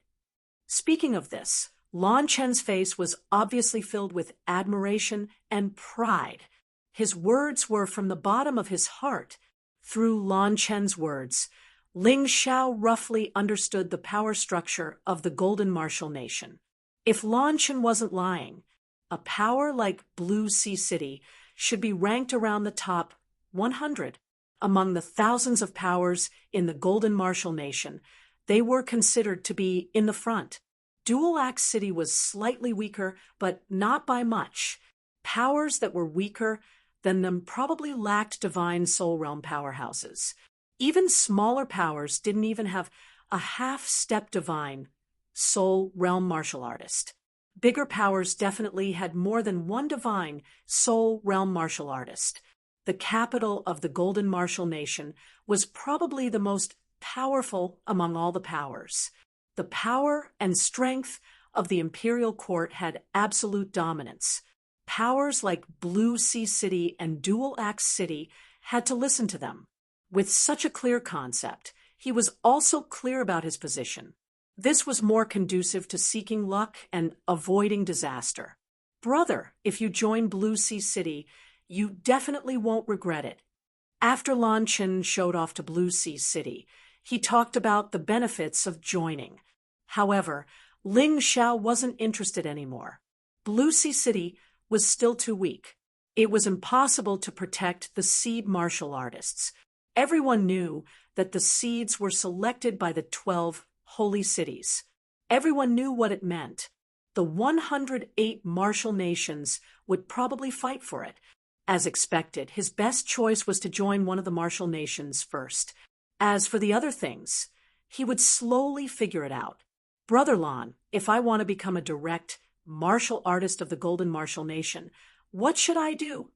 Speaking of this, Lan Chen's face was obviously filled with admiration and pride. His words were from the bottom of his heart. Through Lan Chen's words, Ling Xiao roughly understood the power structure of the Golden Martial Nation. If Lan Chen wasn't lying, a power like Blue Sea City should be ranked around the top 100. Among the thousands of powers in the Golden Martial Nation, they were considered to be in the front. Dual Axe City was slightly weaker, but not by much. Powers that were weaker than them probably lacked divine soul realm powerhouses. Even smaller powers didn't even have a half-step divine soul realm martial artist. Bigger powers definitely had more than one divine soul realm martial artist. The capital of the Golden Martial Nation was probably the most powerful among all the powers. The power and strength of the imperial court had absolute dominance. Powers like Blue Sea City and Dual Axe City had to listen to them. With such a clear concept, he was also clear about his position. This was more conducive to seeking luck and avoiding disaster. "Brother, if you join Blue Sea City, you definitely won't regret it." After Lan Chen showed off to Blue Sea City, he talked about the benefits of joining. However, Ling Xiao wasn't interested anymore. Blue Sea City was still too weak. It was impossible to protect the seed martial artists. Everyone knew that the seeds were selected by the 12 holy cities. Everyone knew what it meant. The 108 martial nations would probably fight for it. As expected, his best choice was to join one of the martial nations first. As for the other things, he would slowly figure it out. "Brother Lan, if I want to become a direct martial artist of the Golden Martial Nation, what should I do?"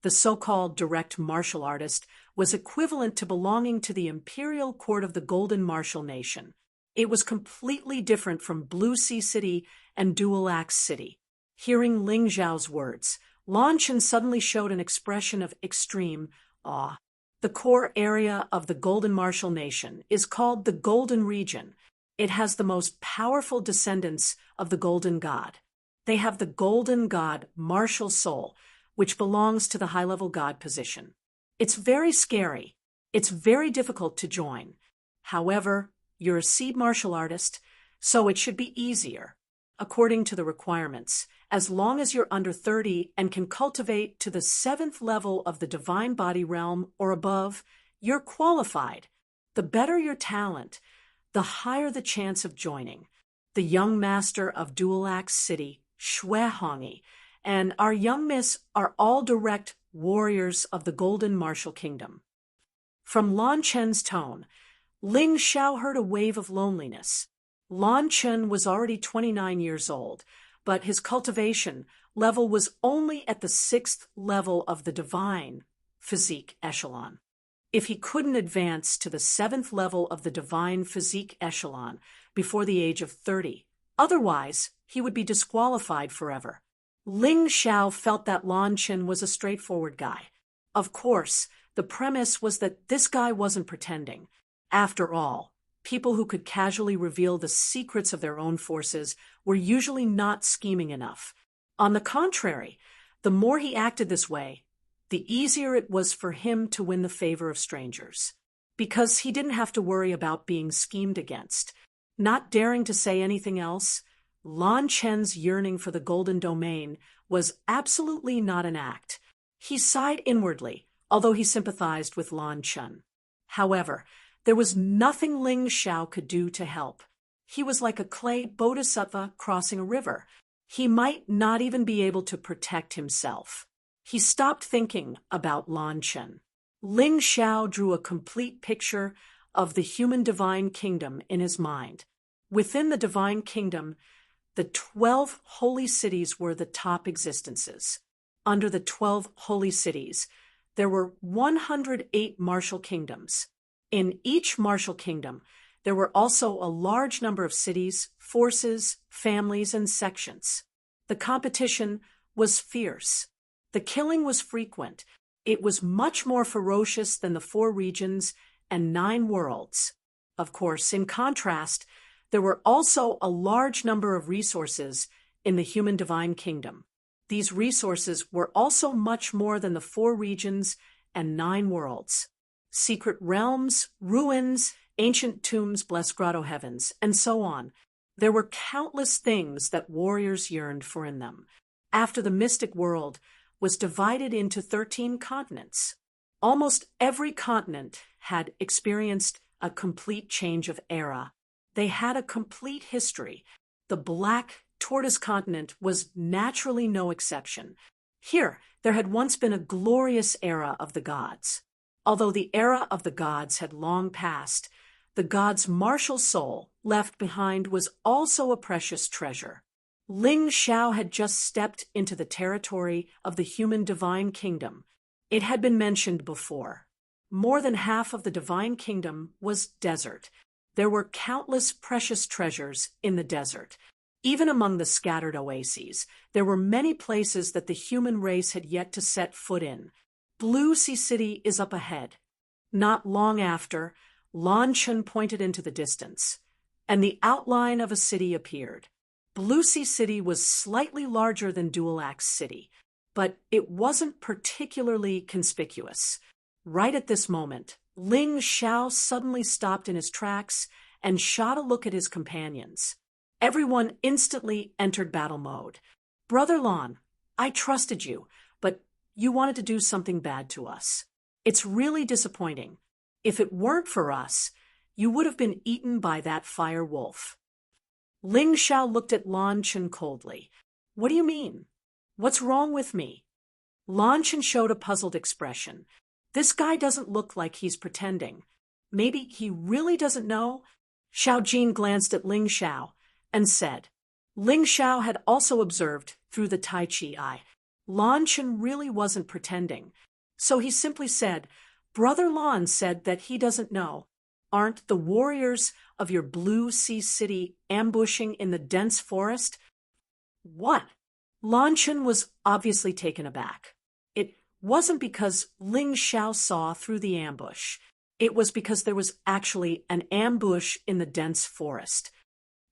The so-called direct martial artist was equivalent to belonging to the imperial court of the Golden Martial Nation. It was completely different from Blue Sea City and Dual Axe City. Hearing Ling Xiao's words, Lan Chen suddenly showed an expression of extreme awe. The core area of the Golden Martial Nation is called the Golden Region. It has the most powerful descendants of the Golden God. They have the Golden God Martial Soul, which belongs to the high-level God position. It's very scary. It's very difficult to join. However, you're a seed martial artist, so it should be easier. According to the requirements, as long as you're under 30 and can cultivate to the 7th level of the Divine Body Realm or above, you're qualified. The better your talent, the higher the chance of joining. The young master of Dual Axe City, Shui Hongi, and our young miss are all direct warriors of the Golden Martial Kingdom. From Lan Chen's tone, Ling Xiao heard a wave of loneliness. Lan Chen was already 29 years old, but his cultivation level was only at the 6th level of the divine physique echelon. If he couldn't advance to the 7th level of the divine physique echelon before the age of 30, otherwise he would be disqualified forever. Ling Xiao felt that Lan Chen was a straightforward guy. Of course, the premise was that this guy wasn't pretending. After all, people who could casually reveal the secrets of their own forces were usually not scheming enough. On the contrary, the more he acted this way, the easier it was for him to win the favor of strangers. Because he didn't have to worry about being schemed against. Not daring to say anything else, Lan Chen's yearning for the golden domain was absolutely not an act. He sighed inwardly, although he sympathized with Lan Chen. However, there was nothing Ling Xiao could do to help. He was like a clay bodhisattva crossing a river. He might not even be able to protect himself. He stopped thinking about Lan Chen. Ling Xiao drew a complete picture of the human divine kingdom in his mind. Within the divine kingdom, the 12 holy cities were the top existences. Under the 12 holy cities, there were 108 martial kingdoms. In each martial kingdom, there were also a large number of cities, forces, families, and sections. The competition was fierce. The killing was frequent. It was much more ferocious than the 4 regions and 9 worlds. Of course, in contrast, there were also a large number of resources in the human divine kingdom. These resources were also much more than the 4 regions and 9 worlds. Secret realms, ruins, ancient tombs, blessed grotto heavens, and so on. There were countless things that warriors yearned for in them. After the mystic world was divided into 13 continents. Almost every continent had experienced a complete change of era. They had a complete history. The Black Tortoise continent was naturally no exception. Here, there had once been a glorious era of the gods. Although the era of the gods had long passed, the gods' martial soul left behind was also a precious treasure. Ling Xiao had just stepped into the territory of the human divine kingdom. It had been mentioned before. More than half of the divine kingdom was desert. There were countless precious treasures in the desert. Even among the scattered oases, there were many places that the human race had yet to set foot in. Blue Sea City is up ahead. Not long after, Lan Chen pointed into the distance, and the outline of a city appeared. Blue Sea City was slightly larger than Dual Axe City, but it wasn't particularly conspicuous. Right at this moment, Ling Xiao suddenly stopped in his tracks and shot a look at his companions. Everyone instantly entered battle mode. Brother Lan, I trusted you, but you wanted to do something bad to us. It's really disappointing. If it weren't for us, you would have been eaten by that fire wolf. Ling Xiao looked at Lan Chen coldly. What do you mean? What's wrong with me? Lan Chen showed a puzzled expression. This guy doesn't look like he's pretending. Maybe he really doesn't know? Xiao Jin glanced at Ling Xiao and said. Ling Xiao had also observed through the Tai Chi eye. Lan Chen really wasn't pretending. So he simply said, Brother Lan said that he doesn't know. Aren't the warriors of your Blue Sea City ambushing in the dense forest? What? Lan Chen was obviously taken aback. It wasn't because Ling Xiao saw through the ambush. It was because there was actually an ambush in the dense forest.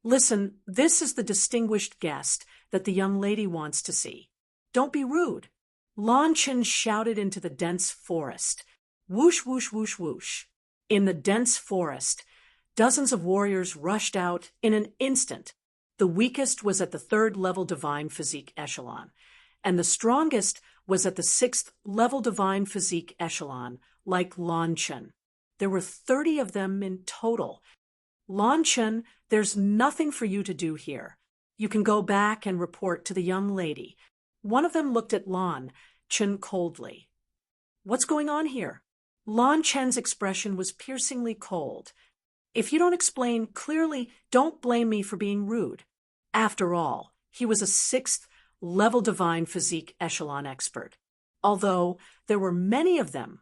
Listen, this is the distinguished guest that the young lady wants to see. Don't be rude. Lan Chen shouted into the dense forest. Whoosh, whoosh, whoosh, whoosh. In the dense forest, dozens of warriors rushed out in an instant. The weakest was at the 3rd level divine physique echelon, and the strongest was at the 6th level divine physique echelon, like Lan Chen. There were 30 of them in total. Lan Chen, there's nothing for you to do here. You can go back and report to the young lady. One of them looked at Lan Chen coldly. What's going on here? Lan Chen's expression was piercingly cold. If you don't explain clearly, don't blame me for being rude. After all, he was a 6th level divine physique echelon expert. Although there were many of them,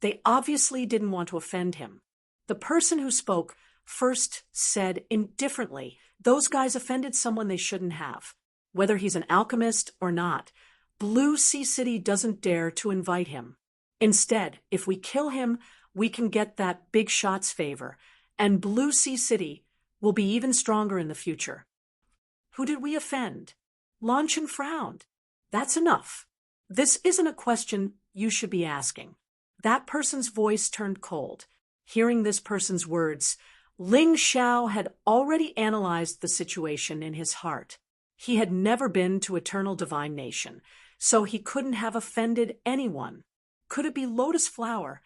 they obviously didn't want to offend him. The person who spoke first said indifferently, those guys offended someone they shouldn't have. Whether he's an alchemist or not, Blue Sea City doesn't dare to invite him. Instead, if we kill him, we can get that big shot's favor, and Blue Sea City will be even stronger in the future. Who did we offend? Lanchan frowned. That's enough. This isn't a question you should be asking. That person's voice turned cold. Hearing this person's words, Ling Xiao had already analyzed the situation in his heart. He had never been to Eternal Divine Nation, so he couldn't have offended anyone. Could it be Lotus Flower?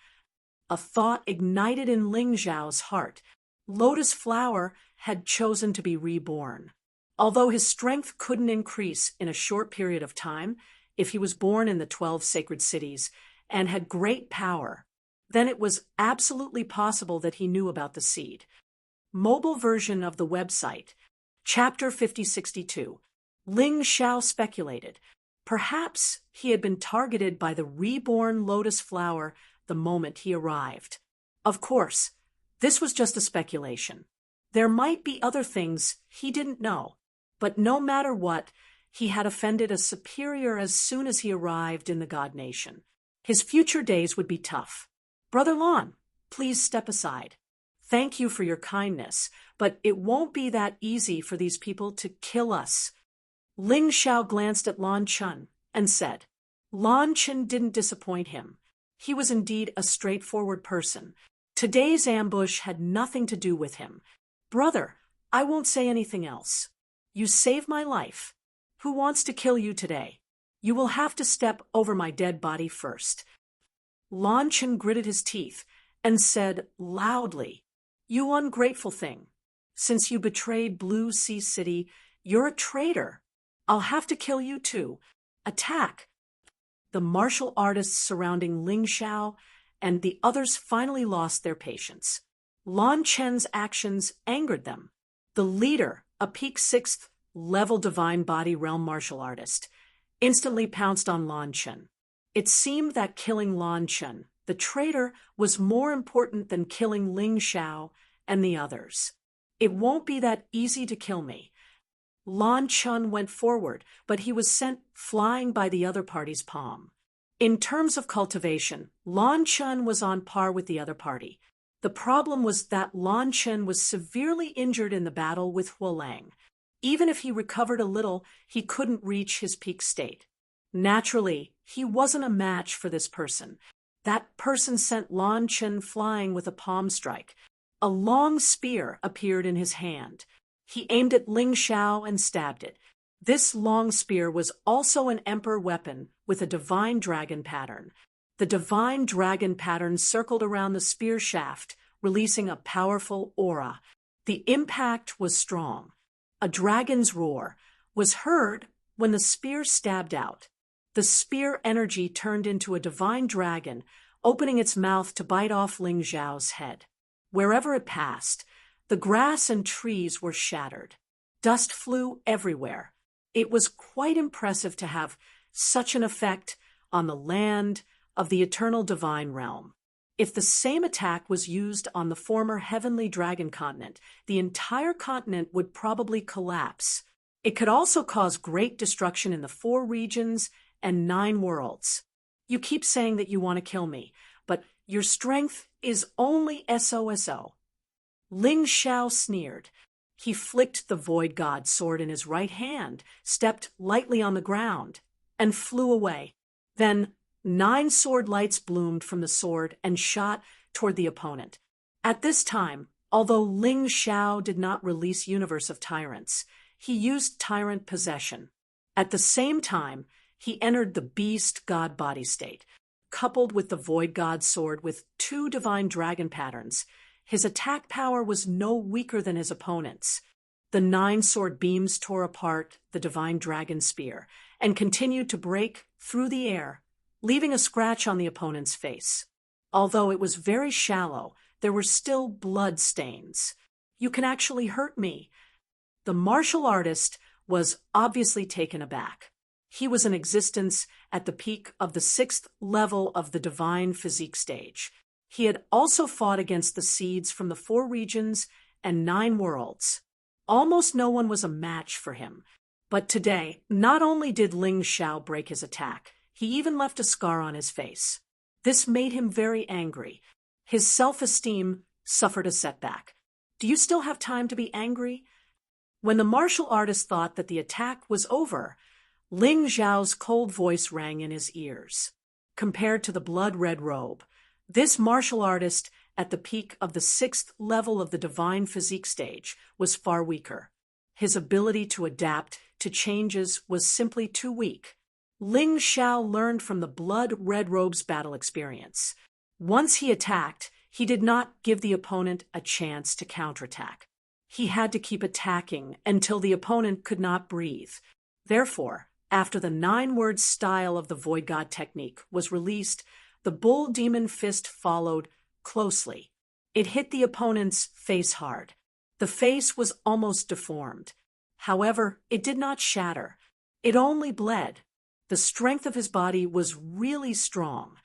A thought ignited in Ling Xiao's heart. Lotus Flower had chosen to be reborn. Although his strength couldn't increase in a short period of time, if he was born in the 12 sacred cities and had great power, then it was absolutely possible that he knew about the seed. Mobile version of the website, Chapter 5062. Ling Xiao speculated. Perhaps he had been targeted by the reborn Lotus Flower the moment he arrived. Of course, this was just a speculation. There might be other things he didn't know, but no matter what, he had offended a superior as soon as he arrived in the God Nation. His future days would be tough. Brother Lon, please step aside. Thank you for your kindness, but it won't be that easy for these people to kill us. Ling Xiao glanced at Lan Chun and said, Lan Chun didn't disappoint him. He was indeed a straightforward person. Today's ambush had nothing to do with him. Brother, I won't say anything else. You saved my life. Who wants to kill you today? You will have to step over my dead body first. Lan Chun gritted his teeth and said loudly, You ungrateful thing. Since you betrayed Blue Sea City, you're a traitor. I'll have to kill you too. Attack. The martial artists surrounding Ling Xiao and the others finally lost their patience. Lan Chen's actions angered them. The leader, a peak 6th level divine body realm martial artist, instantly pounced on Lan Chen. It seemed that killing Lan Chen, the traitor, was more important than killing Ling Xiao and the others. It won't be that easy to kill me. Lan Chen went forward, but he was sent flying by the other party's palm. In terms of cultivation, Lan Chen was on par with the other party. The problem was that Lan Chen was severely injured in the battle with Huolang. Even if he recovered a little, he couldn't reach his peak state. Naturally, he wasn't a match for this person. That person sent Lan Chen flying with a palm strike. A long spear appeared in his hand. He aimed at Ling Xiao and stabbed it. This long spear was also an emperor weapon with a divine dragon pattern. The divine dragon pattern circled around the spear shaft, releasing a powerful aura. The impact was strong. A dragon's roar was heard when the spear stabbed out. The spear energy turned into a divine dragon, opening its mouth to bite off Ling Xiao's head. Wherever it passed, the grass and trees were shattered. Dust flew everywhere. It was quite impressive to have such an effect on the land of the eternal divine realm. If the same attack was used on the former heavenly dragon continent, the entire continent would probably collapse. It could also cause great destruction in the 4 regions and 9 worlds. You keep saying that you want to kill me, but your strength is only SOSO. Ling Xiao sneered. He flicked the Void God sword in his right hand, stepped lightly on the ground, and flew away. Then 9 sword lights bloomed from the sword and shot toward the opponent. At this time, although Ling Xiao did not release Universe of Tyrants, he used Tyrant Possession. At the same time, he entered the Beast God body state. Coupled with the Void God sword with 2 divine dragon patterns, his attack power was no weaker than his opponent's. The 9 sword beams tore apart the divine dragon spear and continued to break through the air, leaving a scratch on the opponent's face. Although it was very shallow, there were still blood stains. You can actually hurt me. The martial artist was obviously taken aback. He was in existence at the peak of the 6th level of the divine physique stage. He had also fought against the seeds from the 4 regions and 9 worlds. Almost no one was a match for him. But today, not only did Ling Xiao break his attack, he even left a scar on his face. This made him very angry. His self-esteem suffered a setback. Do you still have time to be angry? When the martial artist thought that the attack was over, Ling Xiao's cold voice rang in his ears. Compared to the blood-red robe, this martial artist, at the peak of the 6th level of the divine physique stage, was far weaker. His ability to adapt to changes was simply too weak. Ling Xiao learned from the blood-red robe's battle experience. Once he attacked, he did not give the opponent a chance to counterattack. He had to keep attacking until the opponent could not breathe. Therefore, after the 9-word style of the Void God technique was released, the Bull Demon Fist followed closely. It hit the opponent's face hard. The face was almost deformed. However, it did not shatter. It only bled. The strength of his body was really strong.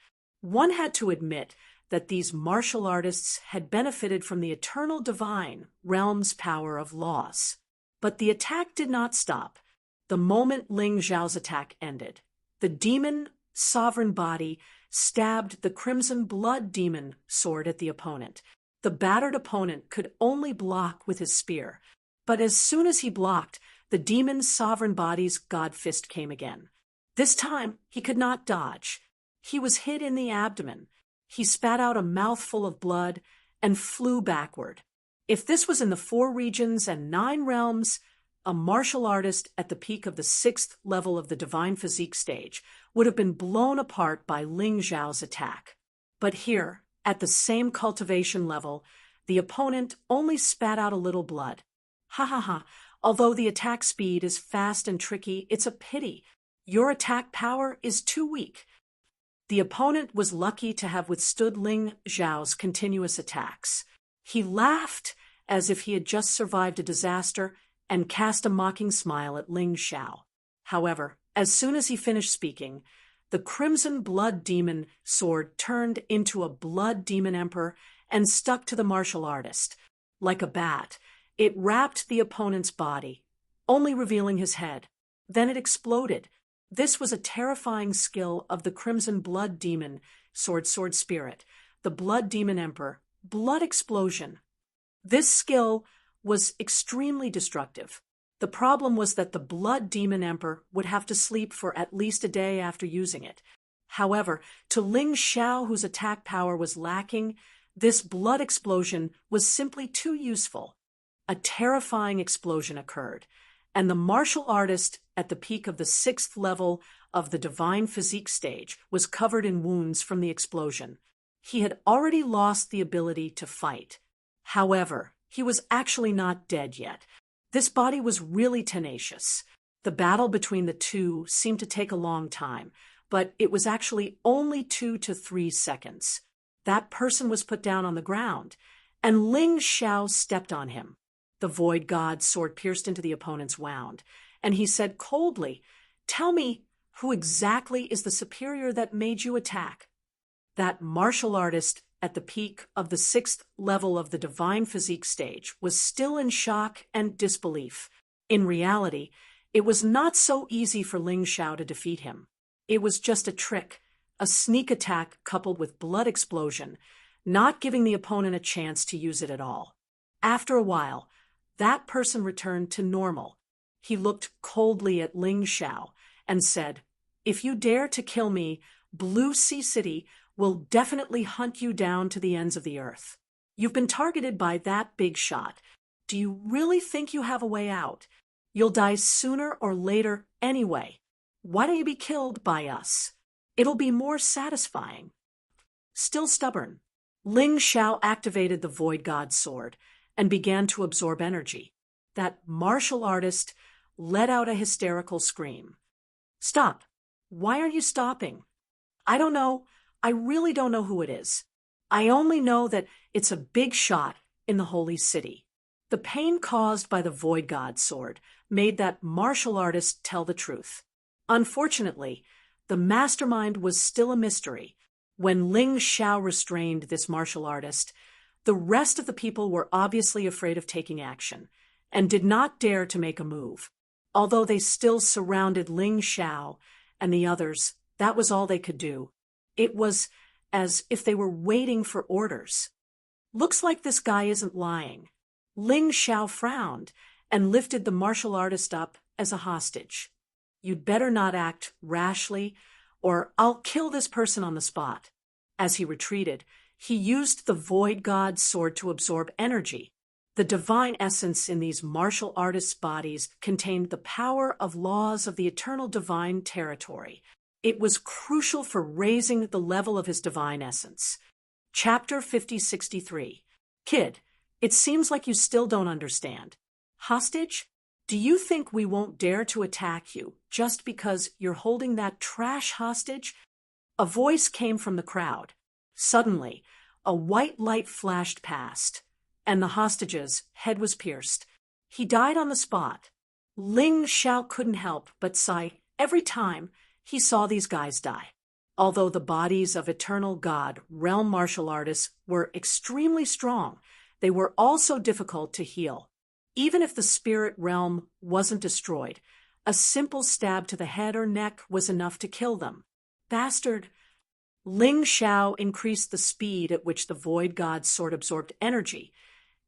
One had to admit that these martial artists had benefited from the eternal divine realm's power of loss. But the attack did not stop. The moment Ling Xiao's attack ended, the demon sovereign body stabbed the crimson blood demon sword at the opponent. The battered opponent could only block with his spear, but as soon as he blocked, the demon sovereign body's god fist came again. This time, he could not dodge. He was hit in the abdomen. He spat out a mouthful of blood and flew backward. If this was in the 4 regions and 9 realms, a martial artist at the peak of the 6th level of the divine physique stage would have been blown apart by Ling Xiao's attack. But here, at the same cultivation level, the opponent only spat out a little blood. Ha ha ha, although the attack speed is fast and tricky, it's a pity. Your attack power is too weak. The opponent was lucky to have withstood Ling Xiao's continuous attacks. He laughed as if he had just survived a disaster and cast a mocking smile at Ling Xiao. However, as soon as he finished speaking, the crimson blood demon sword turned into a blood demon emperor and stuck to the martial artist. Like a bat, it wrapped the opponent's body, only revealing his head. Then it exploded. This was a terrifying skill of the crimson blood demon sword spirit, the blood demon emperor, blood explosion. This skill was extremely destructive. The problem was that the blood demon emperor would have to sleep for at least a day after using it. However, to Ling Xiao, whose attack power was lacking, this blood explosion was simply too useful. A terrifying explosion occurred, and the martial artist at the peak of the 6th level of the divine physique stage was covered in wounds from the explosion. He had already lost the ability to fight. However, he was actually not dead yet. This body was really tenacious. The battle between the two seemed to take a long time, but it was actually only 2 to 3 seconds. That person was put down on the ground, and Ling Xiao stepped on him. The void god's sword pierced into the opponent's wound, and he said coldly, "Tell me, who exactly is the superior that made you attack?" That martial artist at the peak of the 6th level of the divine physique stage was still in shock and disbelief. In reality, it was not so easy for Ling Xiao to defeat him. It was just a trick, a sneak attack coupled with blood explosion, not giving the opponent a chance to use it at all. After a while, that person returned to normal. He looked coldly at Ling Xiao and said, "If you dare to kill me, Blue Sea City will definitely hunt you down to the ends of the earth. You've been targeted by that big shot. Do you really think you have a way out? You'll die sooner or later anyway. Why don't you be killed by us? It'll be more satisfying." Still stubborn, Ling Xiao activated the Void God's sword and began to absorb energy. That martial artist let out a hysterical scream. "Stop! Why are you stopping?" "I don't know. I really don't know who it is. I only know that it's a big shot in the holy city." The pain caused by the Void God's sword made that martial artist tell the truth. Unfortunately, the mastermind was still a mystery. When Ling Xiao restrained this martial artist, the rest of the people were obviously afraid of taking action and did not dare to make a move. Although they still surrounded Ling Xiao and the others, that was all they could do. It was as if they were waiting for orders. Looks like this guy isn't lying. Ling Xiao frowned and lifted the martial artist up as a hostage. You'd better not act rashly, or I'll kill this person on the spot. As he retreated, he used the Void God's sword to absorb energy. The divine essence in these martial artists' bodies contained the power of laws of the eternal divine territory. It was crucial for raising the level of his divine essence. Chapter 5063. Kid, it seems like you still don't understand. Hostage? Do you think we won't dare to attack you just because you're holding that trash hostage? A voice came from the crowd. Suddenly, a white light flashed past, and the hostage's head was pierced. He died on the spot. Ling Xiao couldn't help but sigh every time he saw these guys die. Although the bodies of Eternal God realm martial artists were extremely strong, they were also difficult to heal. Even if the spirit realm wasn't destroyed, a simple stab to the head or neck was enough to kill them. Bastard! Ling Xiao increased the speed at which the Void God's sword absorbed energy,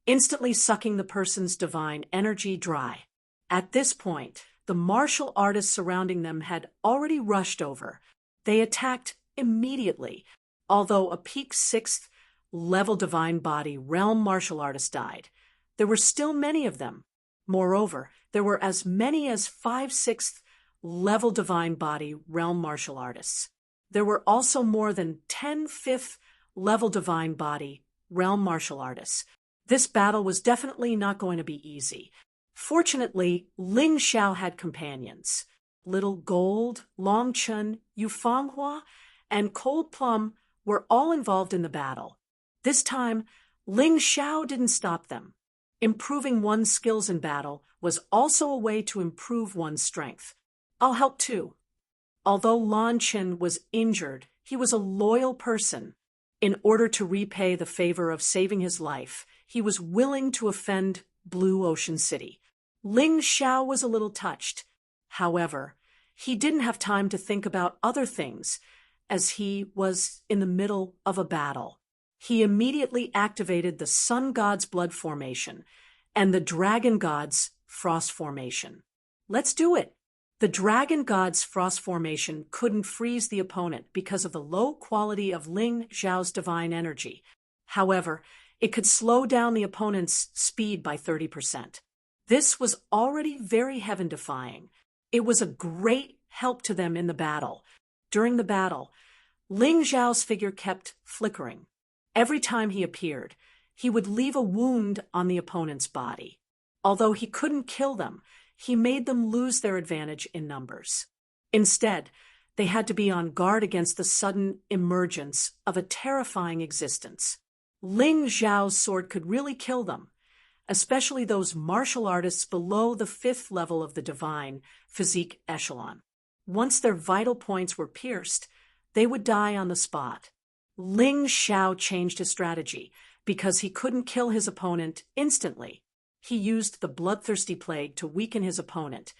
instantly sucking the person's divine energy dry. At this point, the martial artists surrounding them had already rushed over. They attacked immediately, although a peak 6th level divine body realm martial artist died. There were still many of them. Moreover, there were as many as 5/6 level divine body realm martial artists. There were also more than 10 5th level divine body realm martial artists. This battle was definitely not going to be easy. Fortunately, Ling Xiao had companions. Little Gold, Long Chun, Yufanghua, and Cold Plum were all involved in the battle. This time, Ling Xiao didn't stop them. Improving one's skills in battle was also a way to improve one's strength. I'll help too. Although Lan Chen was injured, he was a loyal person. In order to repay the favor of saving his life, he was willing to offend Blue Ocean City. Ling Xiao was a little touched. However, he didn't have time to think about other things, as he was in the middle of a battle. He immediately activated the Sun God's Blood Formation and the Dragon God's Frost Formation. Let's do it! The Dragon God's Frost Formation couldn't freeze the opponent because of the low quality of Ling Xiao's divine energy. However, it could slow down the opponent's speed by 30%. This was already very heaven-defying. It was a great help to them in the battle. During the battle, Ling Xiao's figure kept flickering. Every time he appeared, he would leave a wound on the opponent's body. Although he couldn't kill them, he made them lose their advantage in numbers. Instead, they had to be on guard against the sudden emergence of a terrifying existence. Ling Xiao's sword could really kill them, especially those martial artists below the 5th level of the divine physique echelon. Once their vital points were pierced, they would die on the spot. Ling Xiao changed his strategy because he couldn't kill his opponent instantly. He used the Bloodthirsty Plague to weaken his opponent,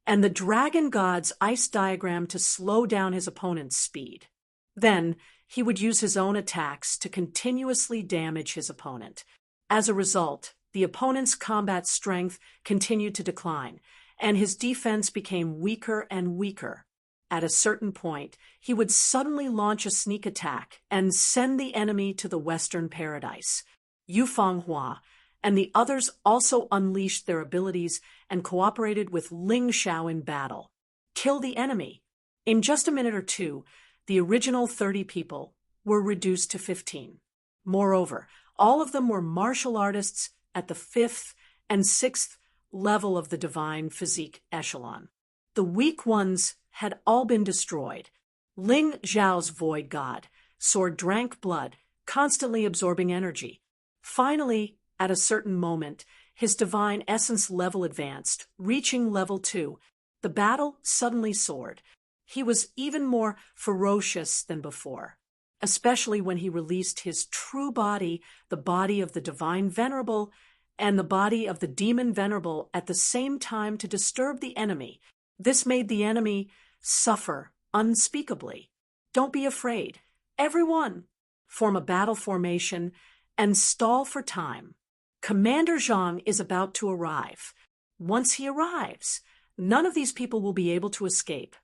and the Dragon God's Ice Diagram to slow down his opponent's speed. Then, he would use his own attacks to continuously damage his opponent. As a result, the opponent's combat strength continued to decline, and his defense became weaker and weaker. At a certain point, he would suddenly launch a sneak attack and send the enemy to the Western Paradise. Yufanghua and the others also unleashed their abilities and cooperated with Ling Xiao in battle. Kill the enemy. In just a minute or two, the original 30 people were reduced to 15. Moreover, all of them were martial artists at the 5th and 6th level of the divine physique echelon. The weak ones had all been destroyed. Ling Xiao's Void God sword drank blood, constantly absorbing energy. Finally, at a certain moment, his divine essence level advanced, reaching level 2. The battle suddenly soared. He was even more ferocious than before, especially when he released his true body, the body of the divine venerable, and the body of the demon venerable at the same time to disturb the enemy. This made the enemy suffer unspeakably. Don't be afraid. Everyone, form a battle formation and stall for time. Commander Zhang is about to arrive. Once he arrives, none of these people will be able to escape.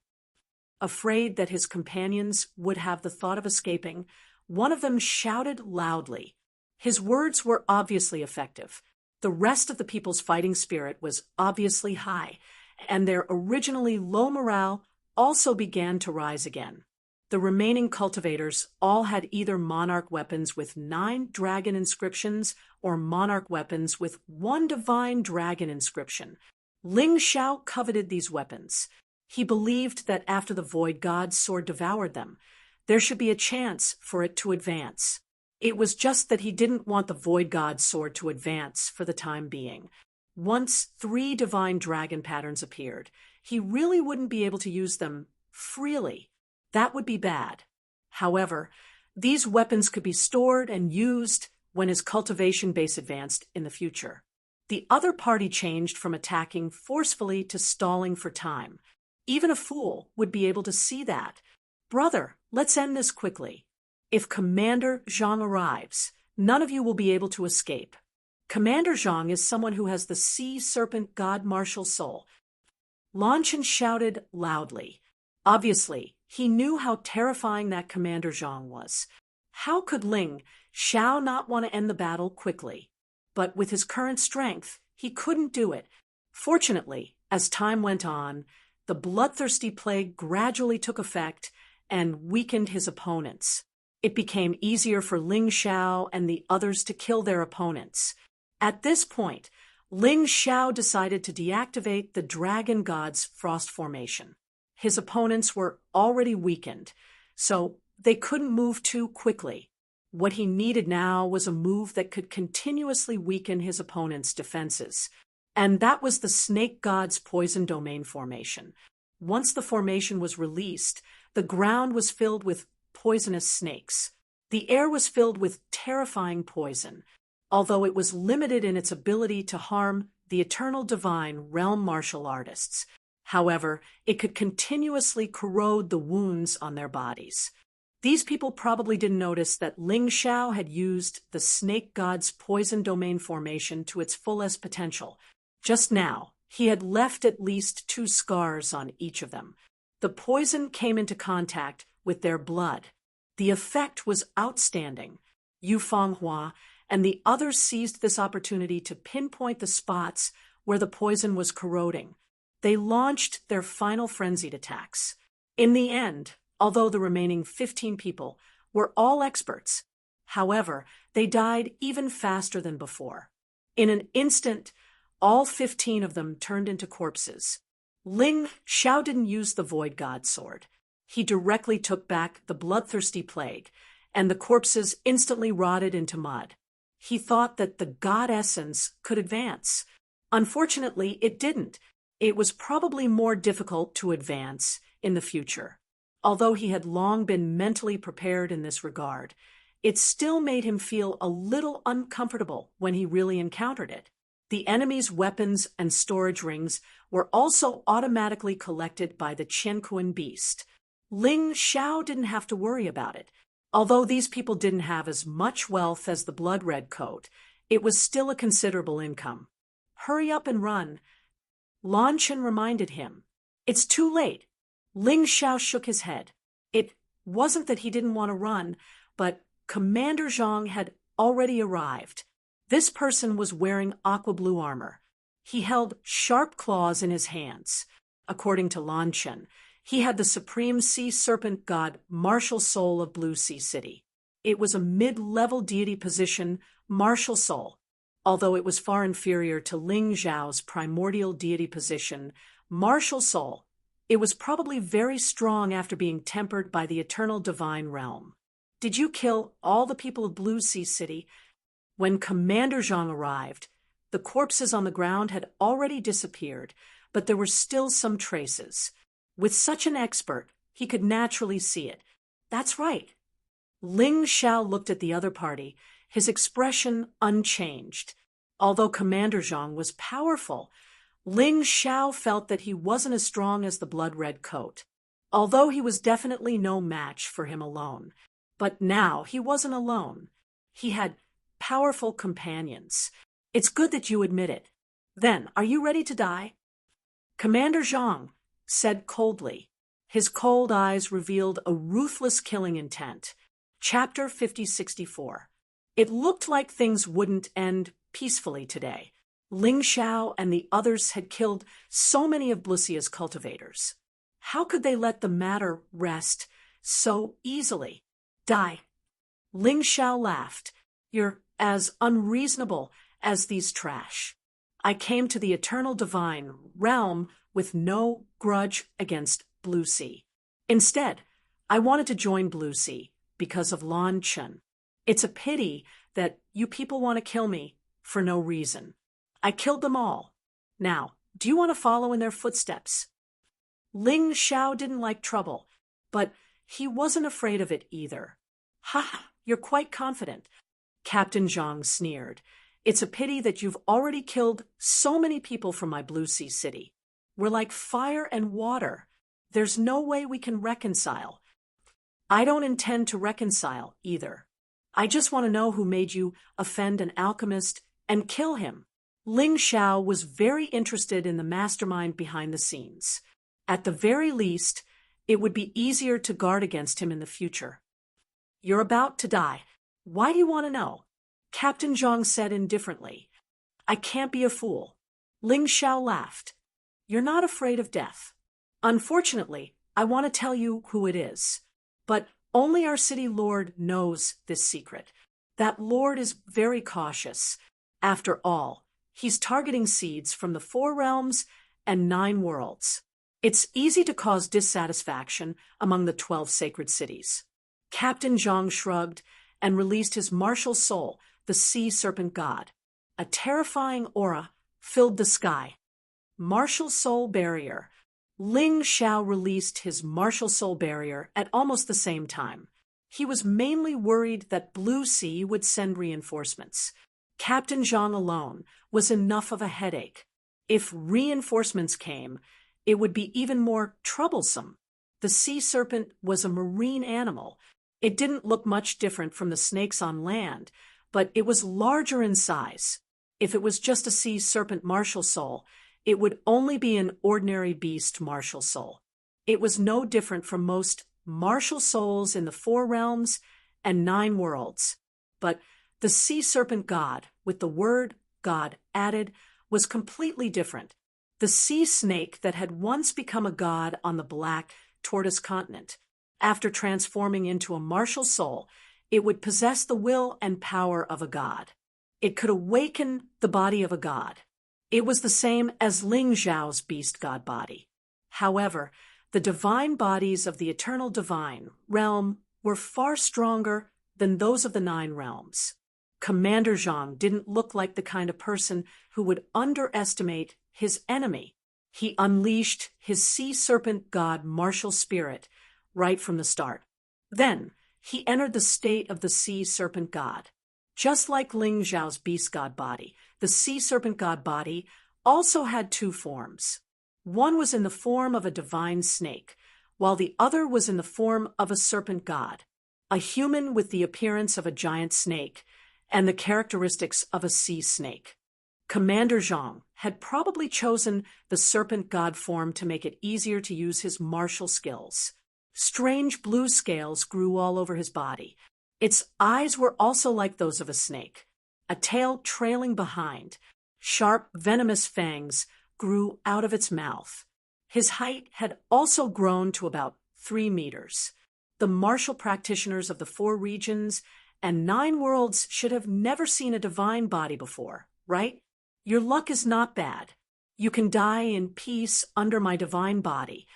Afraid that his companions would have the thought of escaping, one of them shouted loudly. His words were obviously effective. The rest of the people's fighting spirit was obviously high, and their originally low morale also began to rise again. The remaining cultivators all had either monarch weapons with 9 dragon inscriptions or monarch weapons with 1 divine dragon inscription. Ling Xiao coveted these weapons. He believed that after the void god's sword devoured them, there should be a chance for it to advance. It was just that he didn't want the void god's sword to advance for the time being. Once 3 divine dragon patterns appeared, he really wouldn't be able to use them freely. That would be bad. However, these weapons could be stored and used when his cultivation base advanced in the future. The other party changed from attacking forcefully to stalling for time. Even a fool would be able to see that. Brother, let's end this quickly. If Commander Zhang arrives, none of you will be able to escape. Commander Zhang is someone who has the sea serpent god martial soul. Lan Chen shouted loudly. Obviously, he knew how terrifying that Commander Zhang was. How could Ling Xiao not want to end the battle quickly? But with his current strength, he couldn't do it. Fortunately, as time went on, the bloodthirsty plague gradually took effect and weakened his opponents. It became easier for Ling Xiao and the others to kill their opponents. At this point, Ling Xiao decided to deactivate the Dragon God's Frost Formation. His opponents were already weakened, so they couldn't move too quickly. What he needed now was a move that could continuously weaken his opponent's defenses, and that was the Snake God's Poison Domain Formation. Once the formation was released, the ground was filled with poisonous snakes. The air was filled with terrifying poison, although it was limited in its ability to harm the Eternal Divine Realm martial artists. However, it could continuously corrode the wounds on their bodies. These people probably didn't notice that Ling Xiao had used the Snake God's Poison Domain Formation to its fullest potential. Just now, he had left at least 2 scars on each of them. The poison came into contact with their blood. The effect was outstanding. Yu Fanghua and the others seized this opportunity to pinpoint the spots where the poison was corroding. They launched their final frenzied attacks. In the end, although the remaining 15 people were all experts, however, they died even faster than before. In an instant, all 15 of them turned into corpses. Ling Xiao didn't use the Void God sword. He directly took back the bloodthirsty plague, and the corpses instantly rotted into mud. He thought that the God essence could advance. Unfortunately, it didn't. It was probably more difficult to advance in the future. Although he had long been mentally prepared in this regard, it still made him feel a little uncomfortable when he really encountered it. The enemy's weapons and storage rings were also automatically collected by the Qianquan beast. Ling Xiao didn't have to worry about it. Although these people didn't have as much wealth as the Blood Red Coat, it was still a considerable income. Hurry up and run. Lan Chen reminded him. It's too late. Ling Xiao shook his head. It wasn't that he didn't want to run, but Commander Zhang had already arrived. This person was wearing aqua blue armor. He held sharp claws in his hands. According to Lan Chen, he had the supreme sea serpent god martial soul of Blue Sea City. It was a mid-level deity position, martial soul. Although it was far inferior to Ling Xiao's primordial deity position, martial soul, it was probably very strong after being tempered by the eternal divine realm. Did you kill all the people of Blue Sea City? When Commander Zhang arrived, the corpses on the ground had already disappeared, but there were still some traces. With such an expert, he could naturally see it. That's right. Ling Xiao looked at the other party, his expression unchanged. Although Commander Zhang was powerful, Ling Xiao felt that he wasn't as strong as the blood-red coat, although he was definitely no match for him alone. But now he wasn't alone. He had powerful companions. It's good that you admit it. Then, are you ready to die? Commander Zhang said coldly. His cold eyes revealed a ruthless killing intent. Chapter 5064. It looked like things wouldn't end peacefully today. Ling Xiao and the others had killed so many of Blusia's cultivators. How could they let the matter rest so easily? Die. Ling Xiao laughed. You're as unreasonable as these trash. I came to the eternal divine realm with no grudge against Blue Sea. Instead, I wanted to join Blue Sea because of Lan Chen. It's a pity that you people want to kill me for no reason. I killed them all. Now, do you want to follow in their footsteps? Ling Xiao didn't like trouble, but he wasn't afraid of it either. Ha! You're quite confident. Captain Zhang sneered. It's a pity that you've already killed so many people from my Blue Sea city. We're like fire and water. There's no way we can reconcile. I don't intend to reconcile either. I just want to know who made you offend an alchemist and kill him. Ling Xiao was very interested in the mastermind behind the scenes. At the very least, it would be easier to guard against him in the future. You're about to die. Why do you want to know? Captain Zhang said indifferently. I can't be a fool. Ling Xiao laughed. You're not afraid of death. Unfortunately, I want to tell you who it is. But only our city lord knows this secret. That lord is very cautious. After all, he's targeting seeds from the 4 realms and 9 worlds. It's easy to cause dissatisfaction among the 12 sacred cities. Captain Zhang shrugged and released his martial soul, the sea serpent god. A terrifying aura filled the sky. Martial soul barrier. Ling Xiao released his martial soul barrier at almost the same time. He was mainly worried that Blue Sea would send reinforcements. Captain Zhang alone was enough of a headache. If reinforcements came, it would be even more troublesome. The sea serpent was a marine animal. It didn't look much different from the snakes on land, but it was larger in size. If it was just a sea serpent martial soul, it would only be an ordinary beast martial soul. It was no different from most martial souls in the 4 realms and 9 worlds. But the sea serpent god, with the word god added, was completely different. The sea snake that had once become a god on the Black Tortoise continent. After transforming into a martial soul, it would possess the will and power of a god. It could awaken the body of a god. It was the same as Ling Xiao's beast god body. However, the divine bodies of the eternal divine realm were far stronger than those of the 9 realms. Commander Zhang didn't look like the kind of person who would underestimate his enemy. He unleashed his sea serpent god martial spirit right from the start. Then, he entered the state of the sea serpent god. Just like Ling Xiao's beast god body, the sea serpent god body also had 2 forms. One was in the form of a divine snake, while the other was in the form of a serpent god, a human with the appearance of a giant snake and the characteristics of a sea snake. Commander Zhang had probably chosen the serpent god form to make it easier to use his martial skills. Strange blue scales grew all over his body. Its eyes were also like those of a snake, a tail trailing behind. Sharp, venomous fangs grew out of its mouth. His height had also grown to about 3 meters. The martial practitioners of the 4 regions and 9 worlds should have never seen a divine body before, right? Your luck is not bad. You can die in peace under my divine body.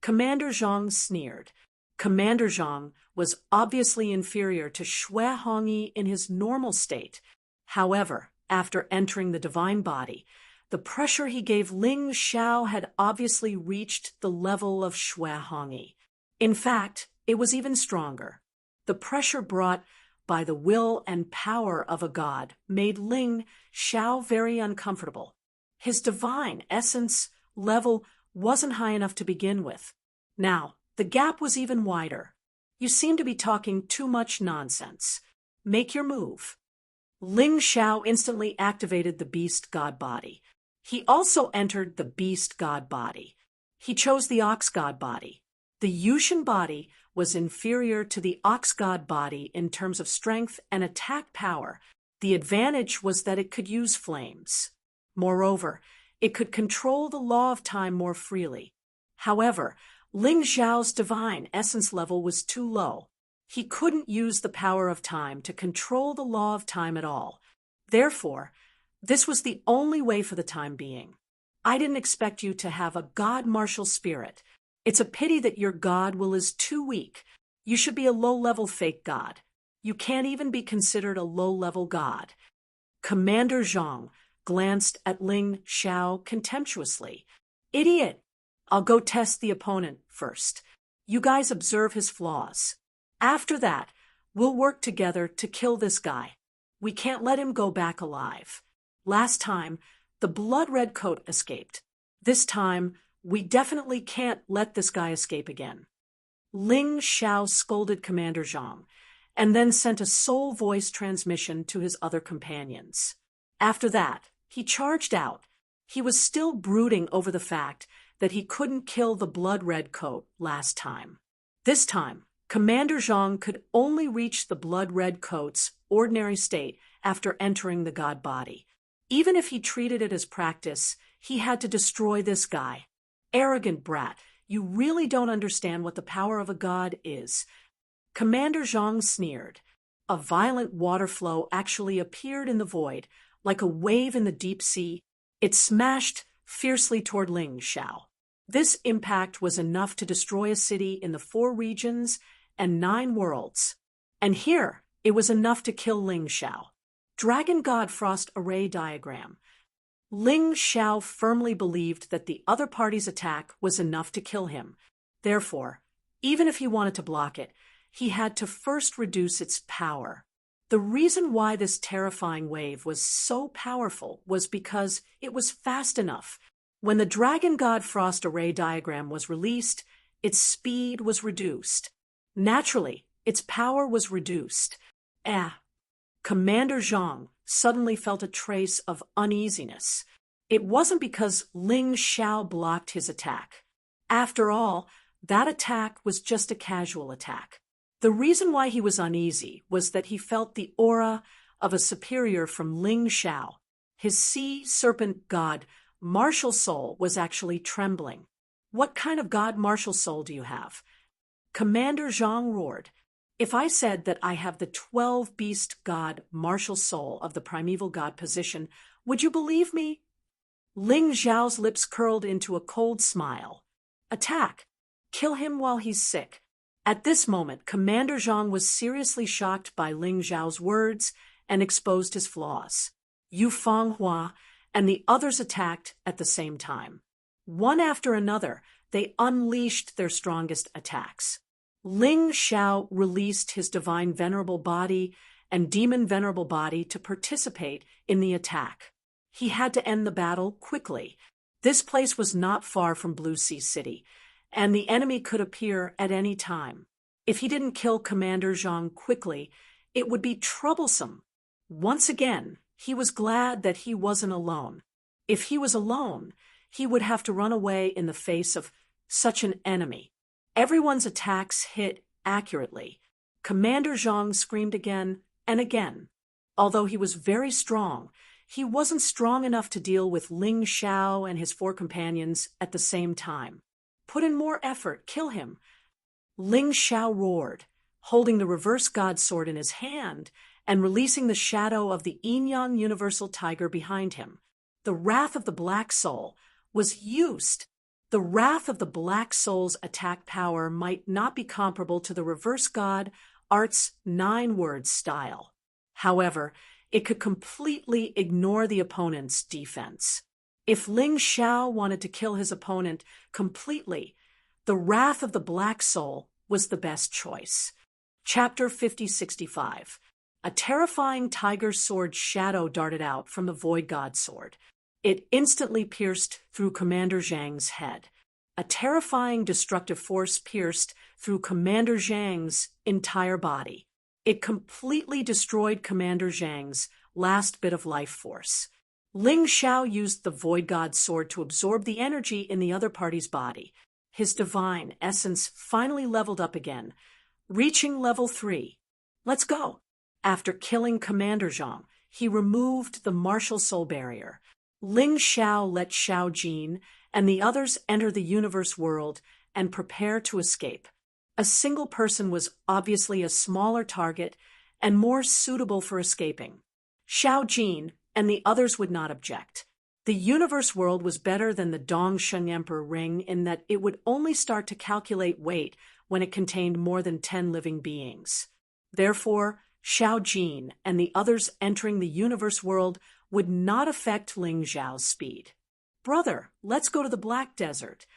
Commander Zhang sneered. Commander Zhang was obviously inferior to Xue Hongyi in his normal state. However, after entering the divine body, the pressure he gave Ling Xiao had obviously reached the level of Xue Hongyi. In fact, it was even stronger. The pressure brought by the will and power of a god made Ling Xiao very uncomfortable. His divine essence level wasn't high enough to begin with. Now, the gap was even wider. You seem to be talking too much nonsense. Make your move. Ling Xiao instantly activated the beast god body. He also entered the beast god body. He chose the ox god body. The Yushin body was inferior to the ox god body in terms of strength and attack power. The advantage was that it could use flames. Moreover, it could control the law of time more freely. However, Ling Xiao's divine essence level was too low. He couldn't use the power of time to control the law of time at all. Therefore, this was the only way for the time being. I didn't expect you to have a god martial spirit. It's a pity that your god will is too weak. You should be a low-level fake god. You can't even be considered a low-level god. Commander Zhang glanced at Ling Xiao contemptuously. Idiot! I'll go test the opponent first. You guys observe his flaws. After that, we'll work together to kill this guy. We can't let him go back alive. Last time, the blood-red coat escaped. This time, we definitely can't let this guy escape again. Ling Xiao scolded Commander Zhang, and then sent a soul voice transmission to his other companions. After that, he charged out. He was still brooding over the fact that he couldn't kill the blood-red coat last time. This time, Commander Zhang could only reach the blood-red coat's ordinary state after entering the god body. Even if he treated it as practice, he had to destroy this guy. Arrogant brat, you really don't understand what the power of a god is. Commander Zhang sneered. A violent water flow actually appeared in the void, like a wave in the deep sea. It smashed fiercely toward Ling Xiao. This impact was enough to destroy a city in the 4 regions and 9 worlds. And here, it was enough to kill Ling Xiao. Dragon God Frost Array Diagram. Ling Xiao firmly believed that the other party's attack was enough to kill him. Therefore, even if he wanted to block it, he had to first reduce its power. The reason why this terrifying wave was so powerful was because it was fast enough. When the Dragon God Frost Array Diagram was released, its speed was reduced. Naturally, its power was reduced. Commander Zhang suddenly felt a trace of uneasiness. It wasn't because Ling Xiao blocked his attack. After all, that attack was just a casual attack. The reason why he was uneasy was that he felt the aura of a superior from Ling Xiao. His sea serpent god, martial soul, was actually trembling. What kind of god martial soul do you have? Commander Zhang roared. If I said that I have the 12 beast god martial soul of the primeval god position, would you believe me? Ling Xiao's lips curled into a cold smile. Attack! Kill him while he's sick. At this moment, Commander Zhang was seriously shocked by Ling Xiao's words and exposed his flaws. Yu Fanghua and the others attacked at the same time. One after another, they unleashed their strongest attacks. Ling Xiao released his divine venerable body and demon venerable body to participate in the attack. He had to end the battle quickly. This place was not far from Blue Sea City, and the enemy could appear at any time. If he didn't kill Commander Zhang quickly, it would be troublesome. Once again, he was glad that he wasn't alone. If he was alone, he would have to run away in the face of such an enemy. Everyone's attacks hit accurately. Commander Zhang screamed again and again. Although he was very strong, he wasn't strong enough to deal with Ling Xiao and his 4 companions at the same time. Put in more effort, kill him. Ling Xiao roared, holding the reverse god sword in his hand and releasing the shadow of the Yin-Yang Universal Tiger behind him. The wrath of the Black Soul was used. The wrath of the Black Soul's attack power might not be comparable to the reverse god art's 9-word style. However, it could completely ignore the opponent's defense. If Ling Xiao wanted to kill his opponent completely, the wrath of the Black Soul was the best choice. Chapter 5065. A terrifying tiger's sword shadow darted out from the void god's sword. It instantly pierced through Commander Zhang's head. A terrifying destructive force pierced through Commander Zhang's entire body. It completely destroyed Commander Zhang's last bit of life force. Ling Xiao used the void god's sword to absorb the energy in the other party's body. His divine essence finally leveled up again, reaching level 3. Let's go! After killing Commander Zhang, he removed the martial soul barrier. Ling Xiao let Xiao Jin and the others enter the universe world and prepare to escape. A single person was obviously a smaller target and more suitable for escaping. Xiao Jin and the others would not object. The universe world was better than the Dongsheng Emperor ring in that it would only start to calculate weight when it contained more than 10 living beings. Therefore, Xiao Jin and the others entering the universe world would not affect Ling Xiao's speed. "Brother, let's go to the Black Desert,"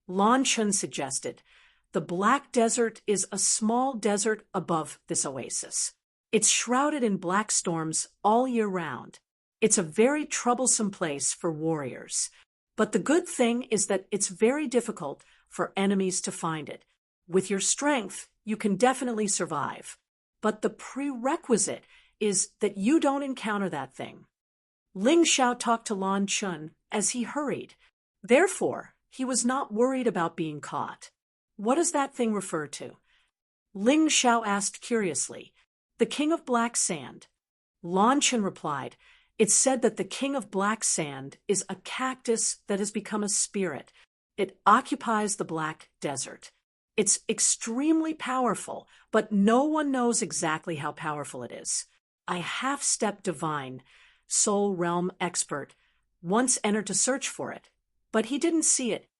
Lan Chun suggested. The Black Desert is a small desert above this oasis. It's shrouded in black storms all year round. It's a very troublesome place for warriors. But the good thing is that it's very difficult for enemies to find it. With your strength, you can definitely survive. But the prerequisite is that you don't encounter that thing. Ling Xiao talked to Lan Chun as he hurried. Therefore, he was not worried about being caught. "What does that thing refer to?" Ling Xiao asked curiously. "The King of Black Sand." Lan Chun replied, "It's said that the King of Black Sand is a cactus that has become a spirit. It occupies the Black Desert. It's extremely powerful, but no one knows exactly how powerful it is. A half-step divine, soul realm expert, once entered to search for it, but he didn't see it.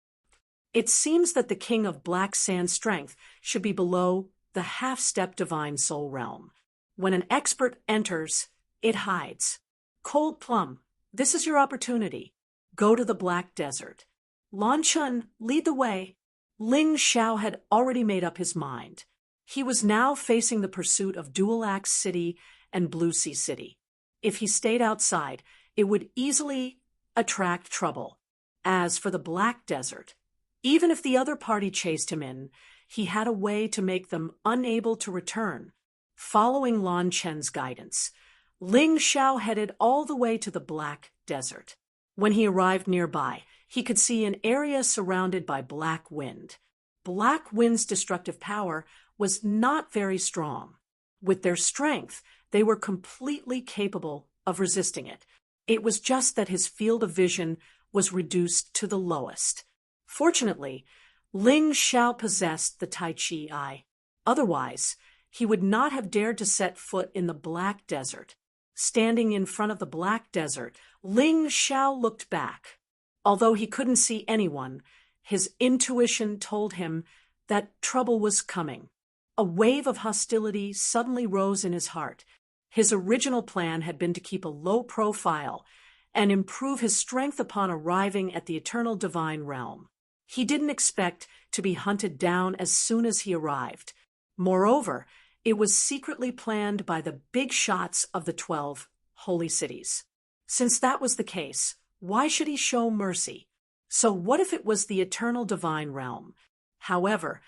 It seems that the King of Black Sand's strength should be below the half-step divine soul realm. When an expert enters, it hides. Cold Plum, this is your opportunity. Go to the Black Desert. Lan Chun, lead the way." Ling Xiao had already made up his mind. He was now facing the pursuit of Dual Axe City and Blue Sea City. If he stayed outside, it would easily attract trouble. As for the Black Desert, even if the other party chased him in, he had a way to make them unable to return. Following Lan Chen's guidance, Ling Xiao headed all the way to the Black Desert. When he arrived nearby, he could see an area surrounded by black wind. Black wind's destructive power was not very strong. With their strength, they were completely capable of resisting it. It was just that his field of vision was reduced to the lowest. Fortunately, Ling Xiao possessed the Tai Chi Eye. Otherwise, he would not have dared to set foot in the Black Desert. Standing in front of the Black Desert, Ling Xiao looked back. Although he couldn't see anyone, his intuition told him that trouble was coming. A wave of hostility suddenly rose in his heart. His original plan had been to keep a low profile and improve his strength upon arriving at the eternal divine realm. He didn't expect to be hunted down as soon as he arrived. Moreover, it was secretly planned by the big shots of the 12 holy cities. Since that was the case, why should he show mercy? So what if it was the eternal divine realm? However,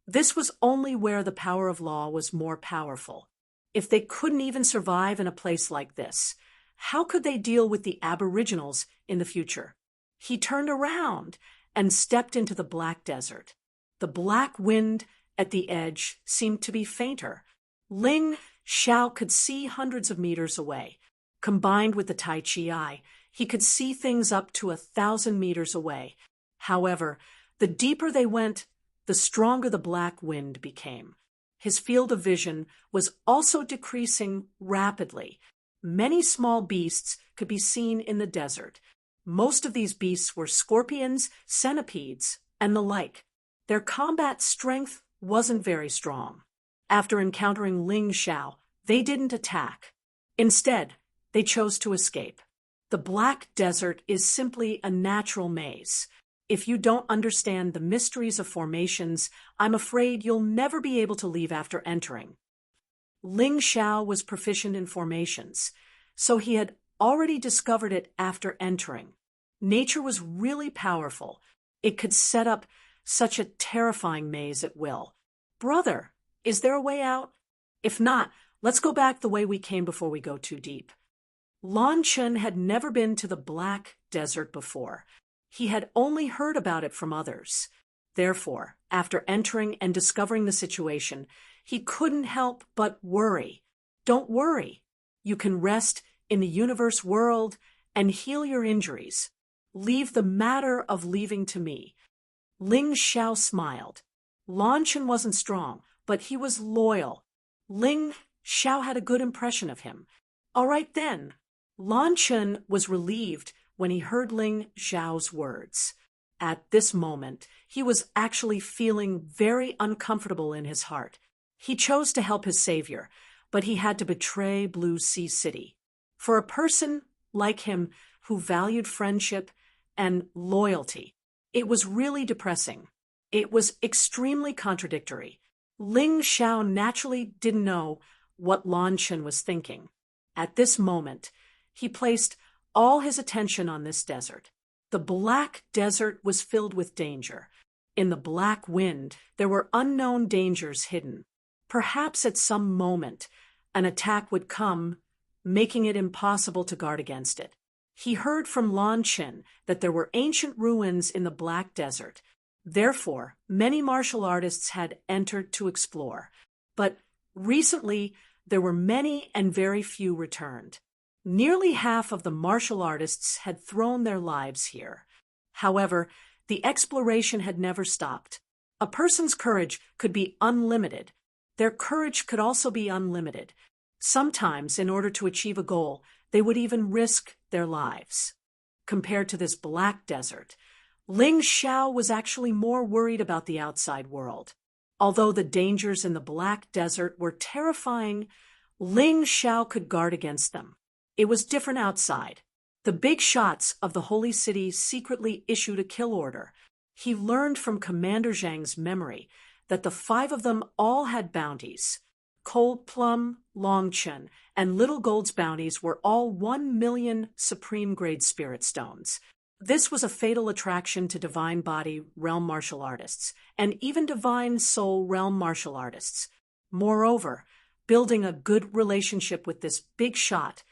this was only where the power of law was more powerful. If they couldn't even survive in a place like this, how could they deal with the aboriginals in the future? He turned around and stepped into the Black Desert. The black wind at the edge seemed to be fainter. Ling Xiao could see hundreds of meters away. Combined with the Tai Chi Eye, he could see things up to 1,000 meters away. However, the deeper they went, the stronger the black wind became. His field of vision was also decreasing rapidly. Many small beasts could be seen in the desert. Most of these beasts were scorpions, centipedes, and the like. Their combat strength wasn't very strong. After encountering Ling Xiao, they didn't attack. Instead, they chose to escape. The Black Desert is simply a natural maze. If you don't understand the mysteries of formations, I'm afraid you'll never be able to leave after entering. Ling Xiao was proficient in formations, so he had already discovered it after entering. Nature was really powerful. It could set up such a terrifying maze at will. Brother, is there a way out? If not, let's go back the way we came before we go too deep. Lan Chen had never been to the Black Desert before. He had only heard about it from others. Therefore, after entering and discovering the situation, he couldn't help but worry. Don't worry. You can rest in the universe world and heal your injuries. Leave the matter of leaving to me. Ling Xiao smiled. Lan Chen wasn't strong, but he was loyal. Ling Xiao had a good impression of him. All right then. Lan Chen was relieved when he heard Ling Xiao's words. At this moment, he was actually feeling very uncomfortable in his heart. He chose to help his savior, but he had to betray Blue Sea City. For a person like him who valued friendship and loyalty, it was really depressing. It was extremely contradictory. Ling Xiao naturally didn't know what Lan Chen was thinking. At this moment, he placed all his attention on this desert. The Black Desert was filled with danger. In the black wind, there were unknown dangers hidden. Perhaps at some moment, an attack would come, making it impossible to guard against it. He heard from Lan Chen that there were ancient ruins in the Black Desert. Therefore, many martial artists had entered to explore. But recently, there were many and very few returned. Nearly half of the martial artists had thrown their lives here. However, the exploration had never stopped. A person's courage could be unlimited. Their courage could also be unlimited. Sometimes, in order to achieve a goal, they would even risk their lives. Compared to this Black Desert, Ling Xiao was actually more worried about the outside world. Although the dangers in the Black Desert were terrifying, Ling Xiao could guard against them. It was different outside. The big shots of the Holy City secretly issued a kill order. He learned from Commander Zhang's memory that the 5 of them all had bounties. Cold Plum, Longchen, and Little Gold's bounties were all 1 million supreme-grade spirit stones. This was a fatal attraction to Divine Body Realm martial artists, and even Divine Soul Realm martial artists. Moreover, building a good relationship with this big shot,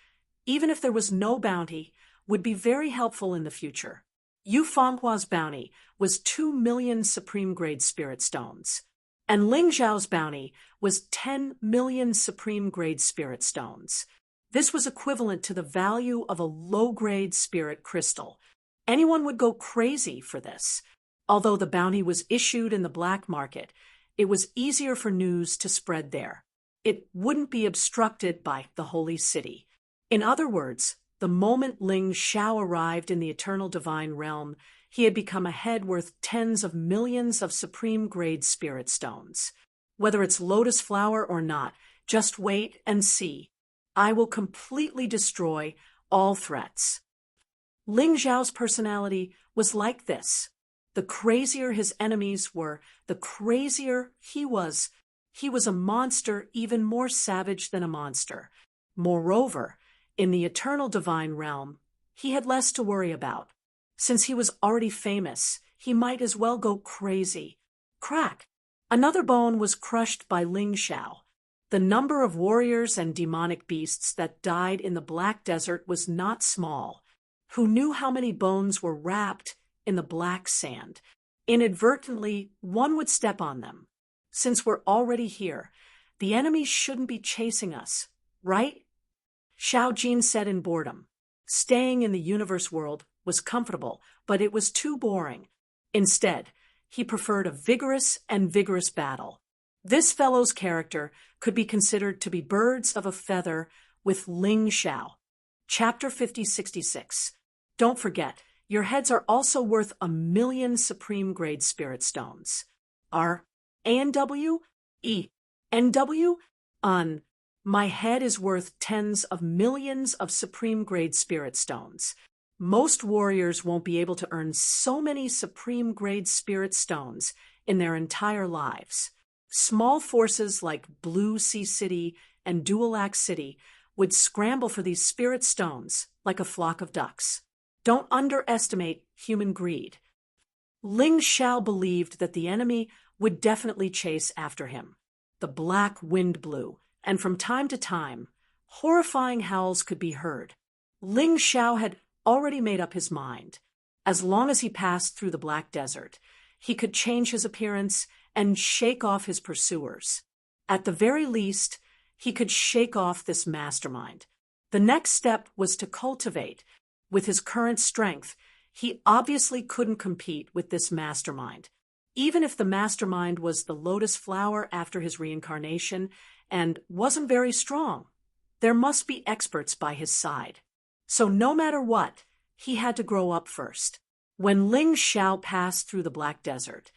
even if there was no bounty, would be very helpful in the future. Yu Fanghua's bounty was 2 million supreme-grade spirit stones, and Ling Zhao's bounty was 10 million supreme-grade spirit stones. This was equivalent to the value of a low-grade spirit crystal. Anyone would go crazy for this. Although the bounty was issued in the black market, it was easier for news to spread there. It wouldn't be obstructed by the Holy City. In other words, the moment Ling Xiao arrived in the eternal divine realm, he had become a head worth tens of millions of supreme-grade spirit stones. Whether it's lotus flower or not, just wait and see. I will completely destroy all threats. Ling Zhao's personality was like this. The crazier his enemies were, the crazier he was. He was a monster, even more savage than a monster. Moreover, in the eternal divine realm, he had less to worry about. Since he was already famous, he might as well go crazy. Crack! Another bone was crushed by Ling Xiao. The number of warriors and demonic beasts that died in the Black Desert was not small. Who knew how many bones were wrapped in the black sand? Inadvertently, one would step on them. Since we're already here, the enemy shouldn't be chasing us, right? Xiao Jin said in boredom. Staying in the universe world was comfortable, but it was too boring. Instead, he preferred a vigorous battle. This fellow's character could be considered to be birds of a feather with Ling Xiao. Chapter 5066. Don't forget, your heads are also worth 1 million supreme-grade spirit stones. R. A-N-W? E. N-W? On. My head is worth tens of millions of supreme-grade spirit stones. Most warriors won't be able to earn so many supreme-grade spirit stones in their entire lives. Small forces like Blue Sea City and Dual City would scramble for these spirit stones like a flock of ducks. Don't underestimate human greed. Ling Xiao believed that the enemy would definitely chase after him. The black wind blew, and from time to time, horrifying howls could be heard. Ling Xiao had already made up his mind. As long as he passed through the Black Desert, he could change his appearance and shake off his pursuers. At the very least, he could shake off this mastermind. The next step was to cultivate. With his current strength, he obviously couldn't compete with this mastermind. Even if the mastermind was the lotus flower after his reincarnation and wasn't very strong, there must be experts by his side. So no matter what, he had to grow up first. When Ling Xiao passed through the Black Desert,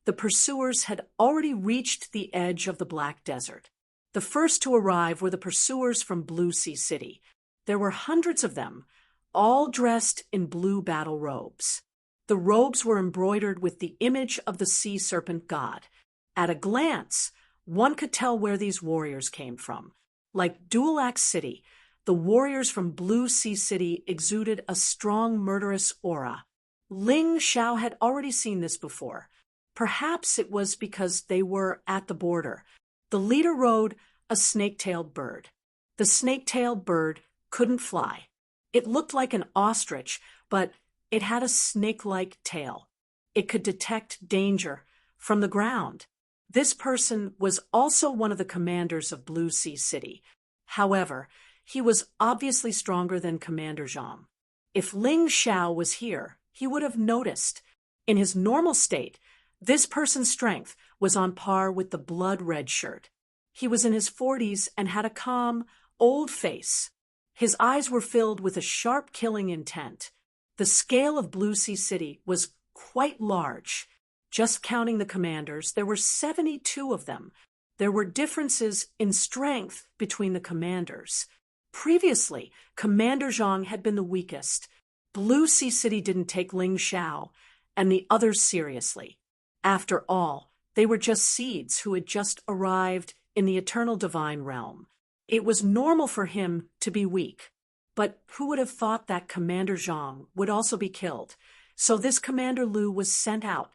the pursuers had already reached the edge of the Black Desert. The first to arrive were the pursuers from Blue Sea City. There were hundreds of them, all dressed in blue battle robes. The robes were embroidered with the image of the sea serpent god. At a glance, one could tell where these warriors came from. Like Dual City, the warriors from Blue Sea City exuded a strong, murderous aura. Ling Xiao had already seen this before. Perhaps it was because they were at the border. The leader rode a snake-tailed bird. The snake-tailed bird couldn't fly. It looked like an ostrich, but it had a snake-like tail. It could detect danger from the ground. This person was also one of the commanders of Blue Sea City. However, he was obviously stronger than Commander Zhang. If Ling Xiao was here, he would have noticed. In his normal state, this person's strength was on par with the blood-red shirt. He was in his 40s and had a calm, old face. His eyes were filled with a sharp killing intent. The scale of Blue Sea City was quite large. Just counting the commanders, there were 72 of them. There were differences in strength between the commanders. Previously, Commander Zhang had been the weakest. Blue Sea City didn't take Ling Xiao and the others seriously. After all, they were just seeds who had just arrived in the eternal divine realm. It was normal for him to be weak. But who would have thought that Commander Zhang would also be killed? So this Commander Lu was sent out.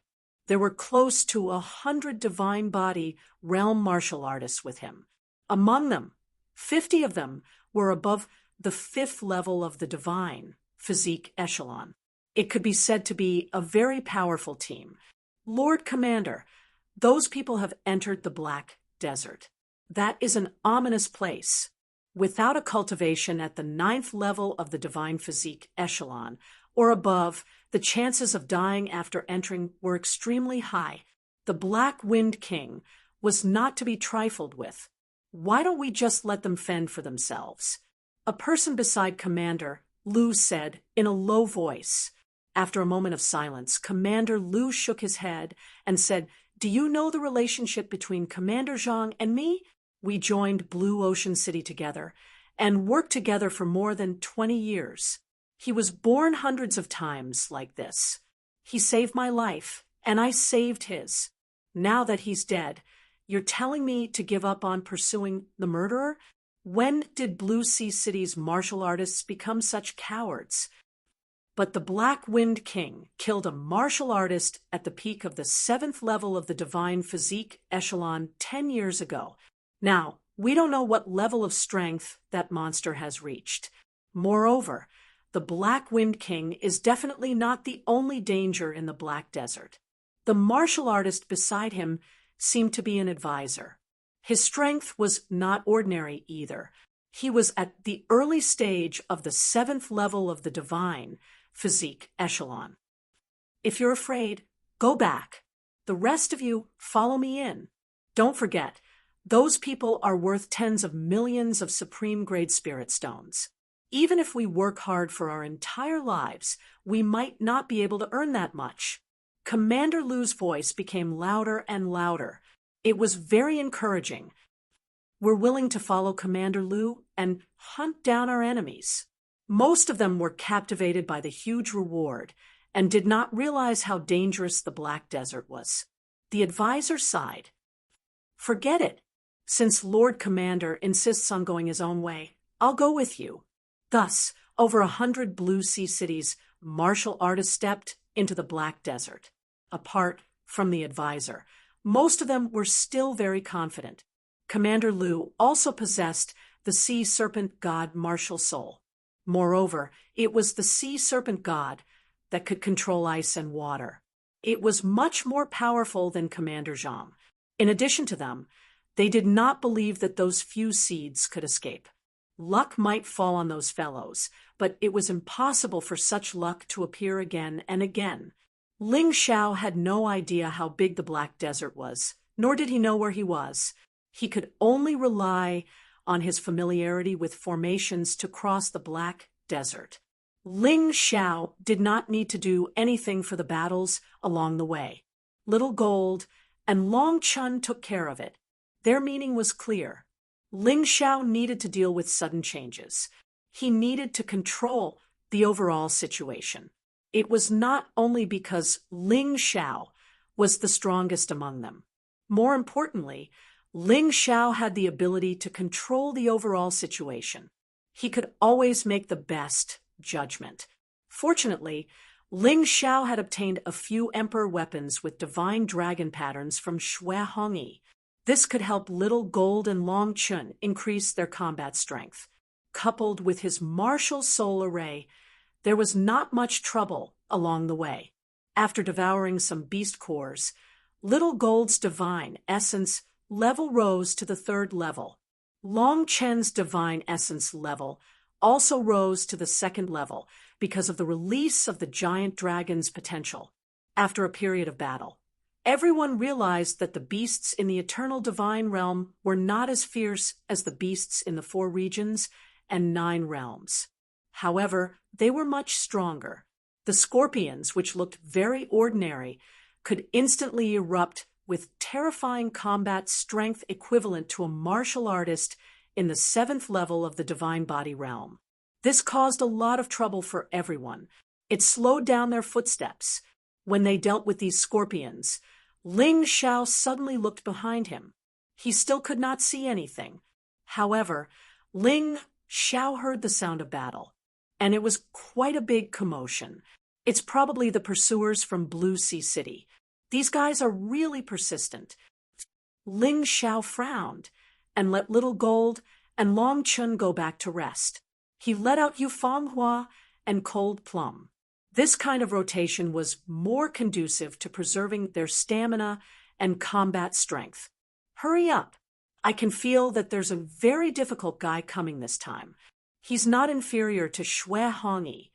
There were close to 100 divine body realm martial artists with him. Among them, 50 of them were above the 5th level of the divine physique echelon. It could be said to be a very powerful team. Lord Commander, those people have entered the Black Desert. That is an ominous place. Without a cultivation at the 9th level of the divine physique echelon, or above, the chances of dying after entering were extremely high. The Black Wind King was not to be trifled with. Why don't we just let them fend for themselves? A person beside Commander Lu said in a low voice. After a moment of silence, Commander Lu shook his head and said, "Do you know the relationship between Commander Zhang and me? We joined Blue Ocean City together and worked together for more than 20 years. He was born hundreds of times like this. He saved my life, and I saved his. Now that he's dead, you're telling me to give up on pursuing the murderer? When did Blue Sea City's martial artists become such cowards?" But the Black Wind King killed a martial artist at the peak of the 7th level of the divine physique echelon 10 years ago. Now, we don't know what level of strength that monster has reached. Moreover, the Black Wind King is definitely not the only danger in the Black Desert. The martial artist beside him seemed to be an advisor. His strength was not ordinary either. He was at the early stage of the 7th level of the divine physique echelon. If you're afraid, go back. The rest of you, follow me in. Don't forget, those people are worth tens of millions of supreme-grade spirit stones. Even if we work hard for our entire lives, we might not be able to earn that much. Commander Lu's voice became louder and louder. It was very encouraging. We're willing to follow Commander Lu and hunt down our enemies. Most of them were captivated by the huge reward and did not realize how dangerous the Black Desert was. The advisor sighed. "Forget it. Since Lord Commander insists on going his own way, I'll go with you. Thus, over 100 Blue Sea cities, martial artists stepped into the Black Desert. Apart from the advisor, most of them were still very confident. Commander Lu also possessed the sea serpent god martial soul. Moreover, it was the sea serpent god that could control ice and water. It was much more powerful than Commander Zhang. In addition to them, they did not believe that those few seeds could escape. Luck might fall on those fellows, but it was impossible for such luck to appear again and again. Ling Xiao had no idea how big the Black Desert was, nor did he know where he was. He could only rely on his familiarity with formations to cross the Black Desert. Ling Xiao did not need to do anything for the battles along the way. Little Gold and Long Chun took care of it. Their meaning was clear. Ling Xiao needed to deal with sudden changes. He needed to control the overall situation. It was not only because Ling Xiao was the strongest among them. More importantly, Ling Xiao had the ability to control the overall situation. He could always make the best judgment. Fortunately, Ling Xiao had obtained a few emperor weapons with divine dragon patterns from Xue Hongyi. This could help Little Gold and Long Chun increase their combat strength. Coupled with his martial soul array, there was not much trouble along the way. After devouring some beast cores, Little Gold's divine essence level rose to the 3rd level. Long Chen's divine essence level also rose to the 2nd level because of the release of the giant dragon's potential. After a period of battle, everyone realized that the beasts in the eternal divine realm were not as fierce as the beasts in the 4 regions and 9 realms. However, they were much stronger. The scorpions, which looked very ordinary, could instantly erupt with terrifying combat strength equivalent to a martial artist in the 7th level of the divine body realm. This caused a lot of trouble for everyone. It slowed down their footsteps. When they dealt with these scorpions, Ling Xiao suddenly looked behind him. He still could not see anything. However, Ling Xiao heard the sound of battle, and it was quite a big commotion. It's probably the pursuers from Blue Sea City. These guys are really persistent. Ling Xiao frowned and let Little Gold and Long Chun go back to rest. He let out Yu Fanghua and Cold Plum. This kind of rotation was more conducive to preserving their stamina and combat strength. Hurry up. I can feel that there's a very difficult guy coming this time. He's not inferior to Xue Hongyi.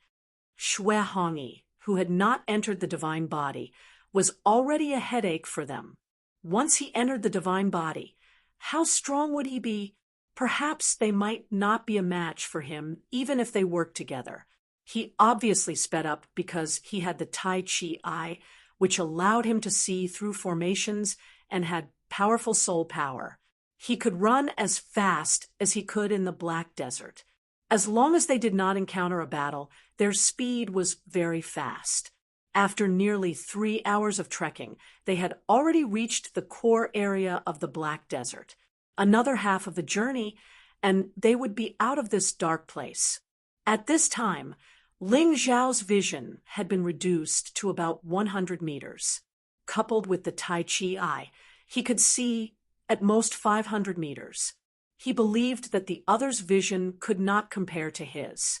Xue Hongyi, who had not entered the divine body, was already a headache for them. Once he entered the divine body, how strong would he be? Perhaps they might not be a match for him, even if they worked together. He obviously sped up because he had the Tai Chi eye, which allowed him to see through formations and had powerful soul power. He could run as fast as he could in the Black Desert. As long as they did not encounter a battle, their speed was very fast. After nearly 3 hours of trekking, they had already reached the core area of the Black Desert. Another half of the journey, and they would be out of this dark place. At this time, Ling Xiao's vision had been reduced to about 100 meters. Coupled with the Tai Chi eye, he could see at most 500 meters. He believed that the other's vision could not compare to his.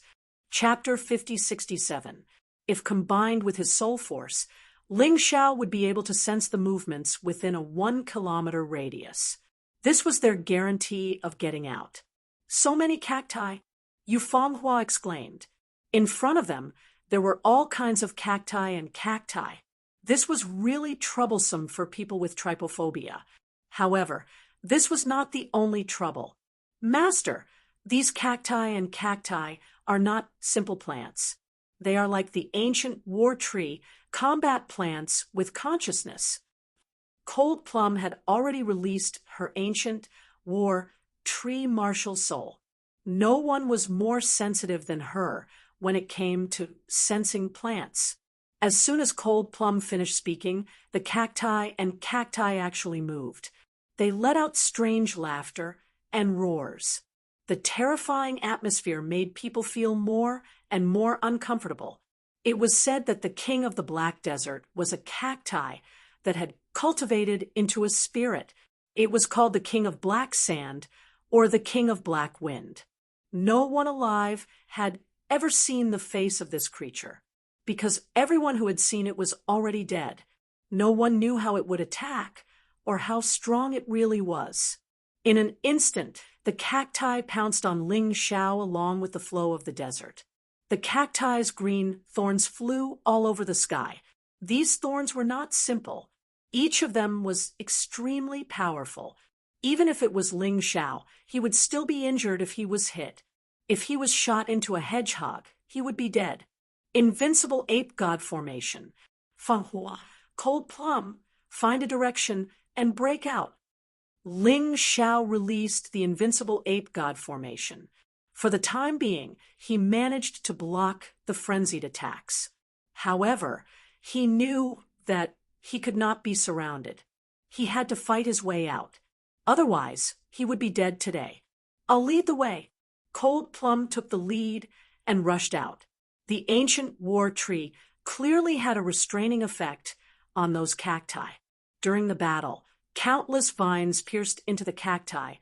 Chapter 5067. If combined with his soul force, Ling Xiao would be able to sense the movements within a 1-kilometer radius. This was their guarantee of getting out. So many cacti, Yu Fanghua exclaimed. In front of them, there were all kinds of cacti and cacti. This was really troublesome for people with trypophobia. However, this was not the only trouble. Master, these cacti and cacti are not simple plants. They are like the ancient war tree, combat plants with consciousness. Cold Plum had already released her ancient war tree martial soul. No one was more sensitive than her when it came to sensing plants. As soon as Cold Plum finished speaking, the cacti and cacti actually moved. They let out strange laughter and roars. The terrifying atmosphere made people feel more and more uncomfortable. It was said that the king of the Black Desert was a cacti that had cultivated into a spirit. It was called the king of black sand or the king of black wind. No one alive had ever seen the face of this creature, because everyone who had seen it was already dead. No one knew how it would attack or how strong it really was. In an instant, the cacti pounced on Ling Xiao along with the flow of the desert. The cacti's green thorns flew all over the sky. These thorns were not simple. Each of them was extremely powerful. Even if it was Ling Xiao, he would still be injured if he was hit. If he was shot into a hedgehog, he would be dead. Invincible ape god formation. Fanghua, cold plum, find a direction and break out. Ling Xiao released the invincible ape god formation. For the time being, he managed to block the frenzied attacks. However, he knew that he could not be surrounded. He had to fight his way out. Otherwise, he would be dead today. I'll lead the way. Cold Plum took the lead and rushed out. The ancient war tree clearly had a restraining effect on those cacti. During the battle, countless vines pierced into the cacti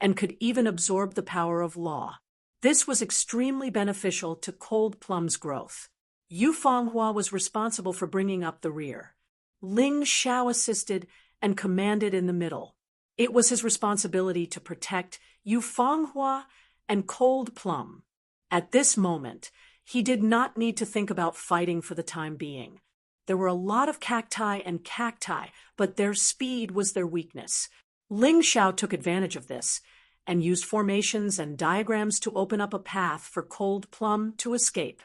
and could even absorb the power of law. This was extremely beneficial to Cold Plum's growth. Yu Fanghua was responsible for bringing up the rear. Ling Xiao assisted and commanded in the middle. It was his responsibility to protect Yu Fanghua and Cold Plum. At this moment, he did not need to think about fighting for the time being. There were a lot of cacti and cacti, but their speed was their weakness. Ling Xiao took advantage of this and used formations and diagrams to open up a path for Cold Plum to escape.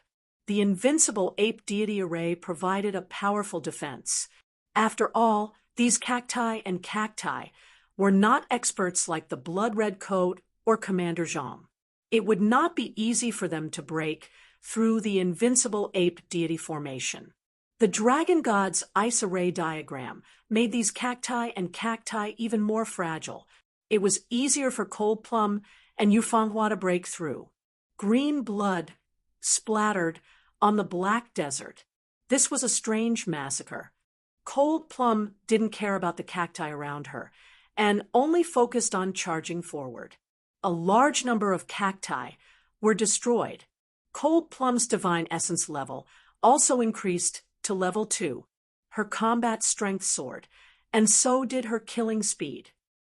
The invincible ape deity array provided a powerful defense. After all, these cacti and cacti were not experts like the Blood-Red Coat or Commander Zhang. It would not be easy for them to break through the invincible ape deity formation. The Dragon God's ice array diagram made these cacti and cacti even more fragile. It was easier for Cold Plum and Yu Fanghua to break through. Green blood splattered on the Black Desert. This was a strange massacre. Cold Plum didn't care about the cacti around her and only focused on charging forward. A large number of cacti were destroyed. Cold Plum's divine essence level also increased to level 2. Her combat strength soared, and so did her killing speed.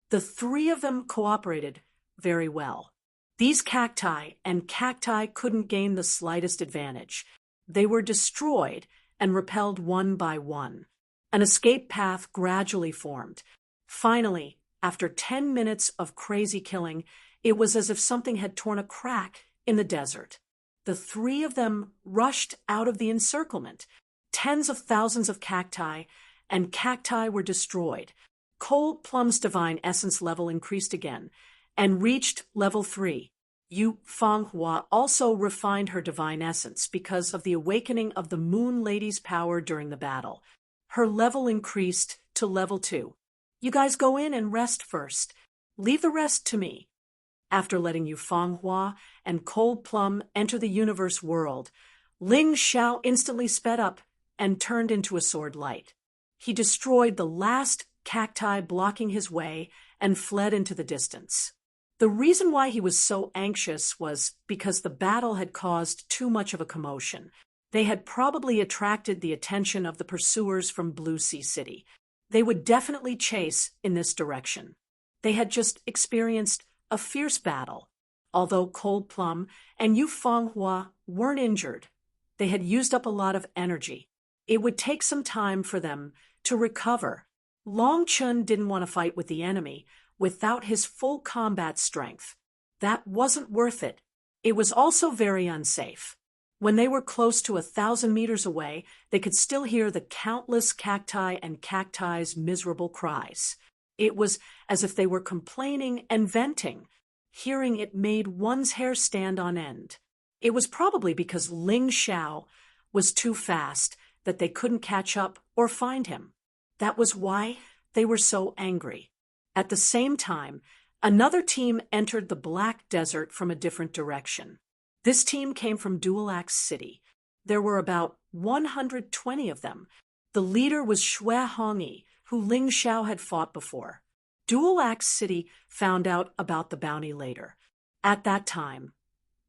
The three of them cooperated very well. These cacti and cacti couldn't gain the slightest advantage. They were destroyed and repelled one by one. An escape path gradually formed. Finally, after 10 minutes of crazy killing, it was as if something had torn a crack in the desert. The three of them rushed out of the encirclement. Tens of thousands of cacti and cacti were destroyed. Cold Plum's divine essence level increased again and reached level 3. Yu Fanghua also refined her divine essence because of the awakening of the Moon Lady's power during the battle. Her level increased to level 2. You guys go in and rest first. Leave the rest to me. After letting Yu Fanghua and Cold Plum enter the universe world, Ling Xiao instantly sped up and turned into a sword light. He destroyed the last cacti blocking his way and fled into the distance. The reason why he was so anxious was because the battle had caused too much of a commotion. They had probably attracted the attention of the pursuers from Blue Sea City. They would definitely chase in this direction. They had just experienced a fierce battle. Although Cold Plum and Yu Fanghua weren't injured, they had used up a lot of energy. It would take some time for them to recover. Long Chun didn't want to fight with the enemy without his full combat strength. That wasn't worth it. It was also very unsafe. When they were close to 1,000 meters away, they could still hear the countless cacti and cacti's miserable cries. It was as if they were complaining and venting. Hearing it made one's hair stand on end. It was probably because Ling Xiao was too fast that they couldn't catch up or find him. That was why they were so angry. At the same time, another team entered the Black Desert from a different direction. This team came from Dual Axe City. There were about 120 of them. The leader was Xue Hongyi, who Ling Xiao had fought before. Dual Axe City found out about the bounty later. At that time,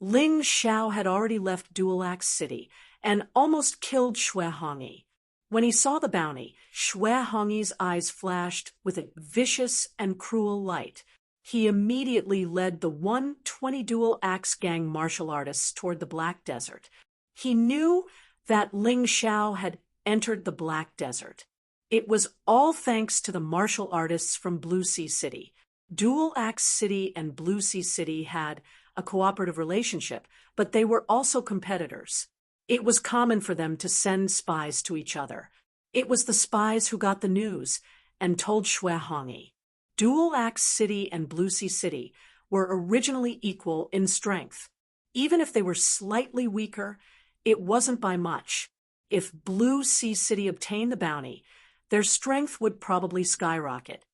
Ling Xiao had already left Dual Axe City and almost killed Xue Hongyi. When he saw the bounty, Xue Hongyi's eyes flashed with a vicious and cruel light. He immediately led the 120 Dual Axe Gang martial artists toward the Black Desert. He knew that Ling Xiao had entered the Black Desert. It was all thanks to the martial artists from Blue Sea City. Dual Axe City and Blue Sea City had a cooperative relationship, but they were also competitors. It was common for them to send spies to each other. It was the spies who got the news and told Xue Hongyi. Dual Axe City and Blue Sea City were originally equal in strength. Even if they were slightly weaker, it wasn't by much. If Blue Sea City obtained the bounty, their strength would probably skyrocket.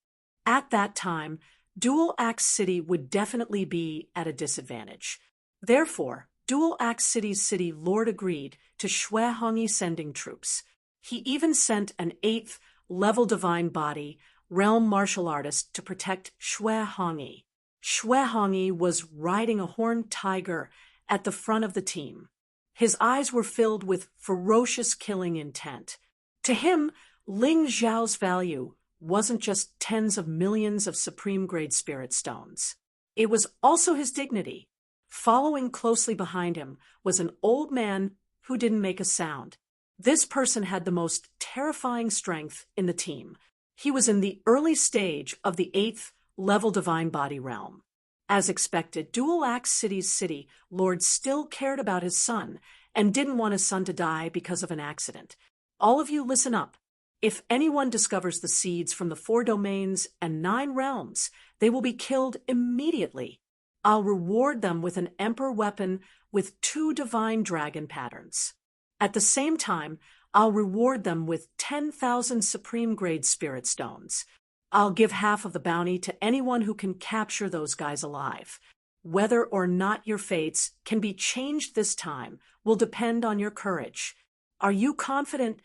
At that time, Dual Axe City would definitely be at a disadvantage. Therefore, Dual Axe City's city lord agreed to Xue Hongyi sending troops. He even sent an 8th level divine body, realm martial artist, to protect Xue Hongyi. Xue Hongyi was riding a horned tiger at the front of the team. His eyes were filled with ferocious killing intent. To him, Ling Xiao's value wasn't just tens of millions of supreme-grade spirit stones. It was also his dignity. Following closely behind him was an old man who didn't make a sound. This person had the most terrifying strength in the team. He was in the early stage of the 8th level divine body realm. As expected, Dual Axe City's city lord still cared about his son and didn't want his son to die because of an accident. All of you listen up. If anyone discovers the seeds from the 4 domains and 9 realms, they will be killed immediately. I'll reward them with an emperor weapon with 2 divine dragon patterns. At the same time, I'll reward them with 10,000 supreme-grade spirit stones. I'll give half of the bounty to anyone who can capture those guys alive. Whether or not your fates can be changed this time will depend on your courage. Are you confident?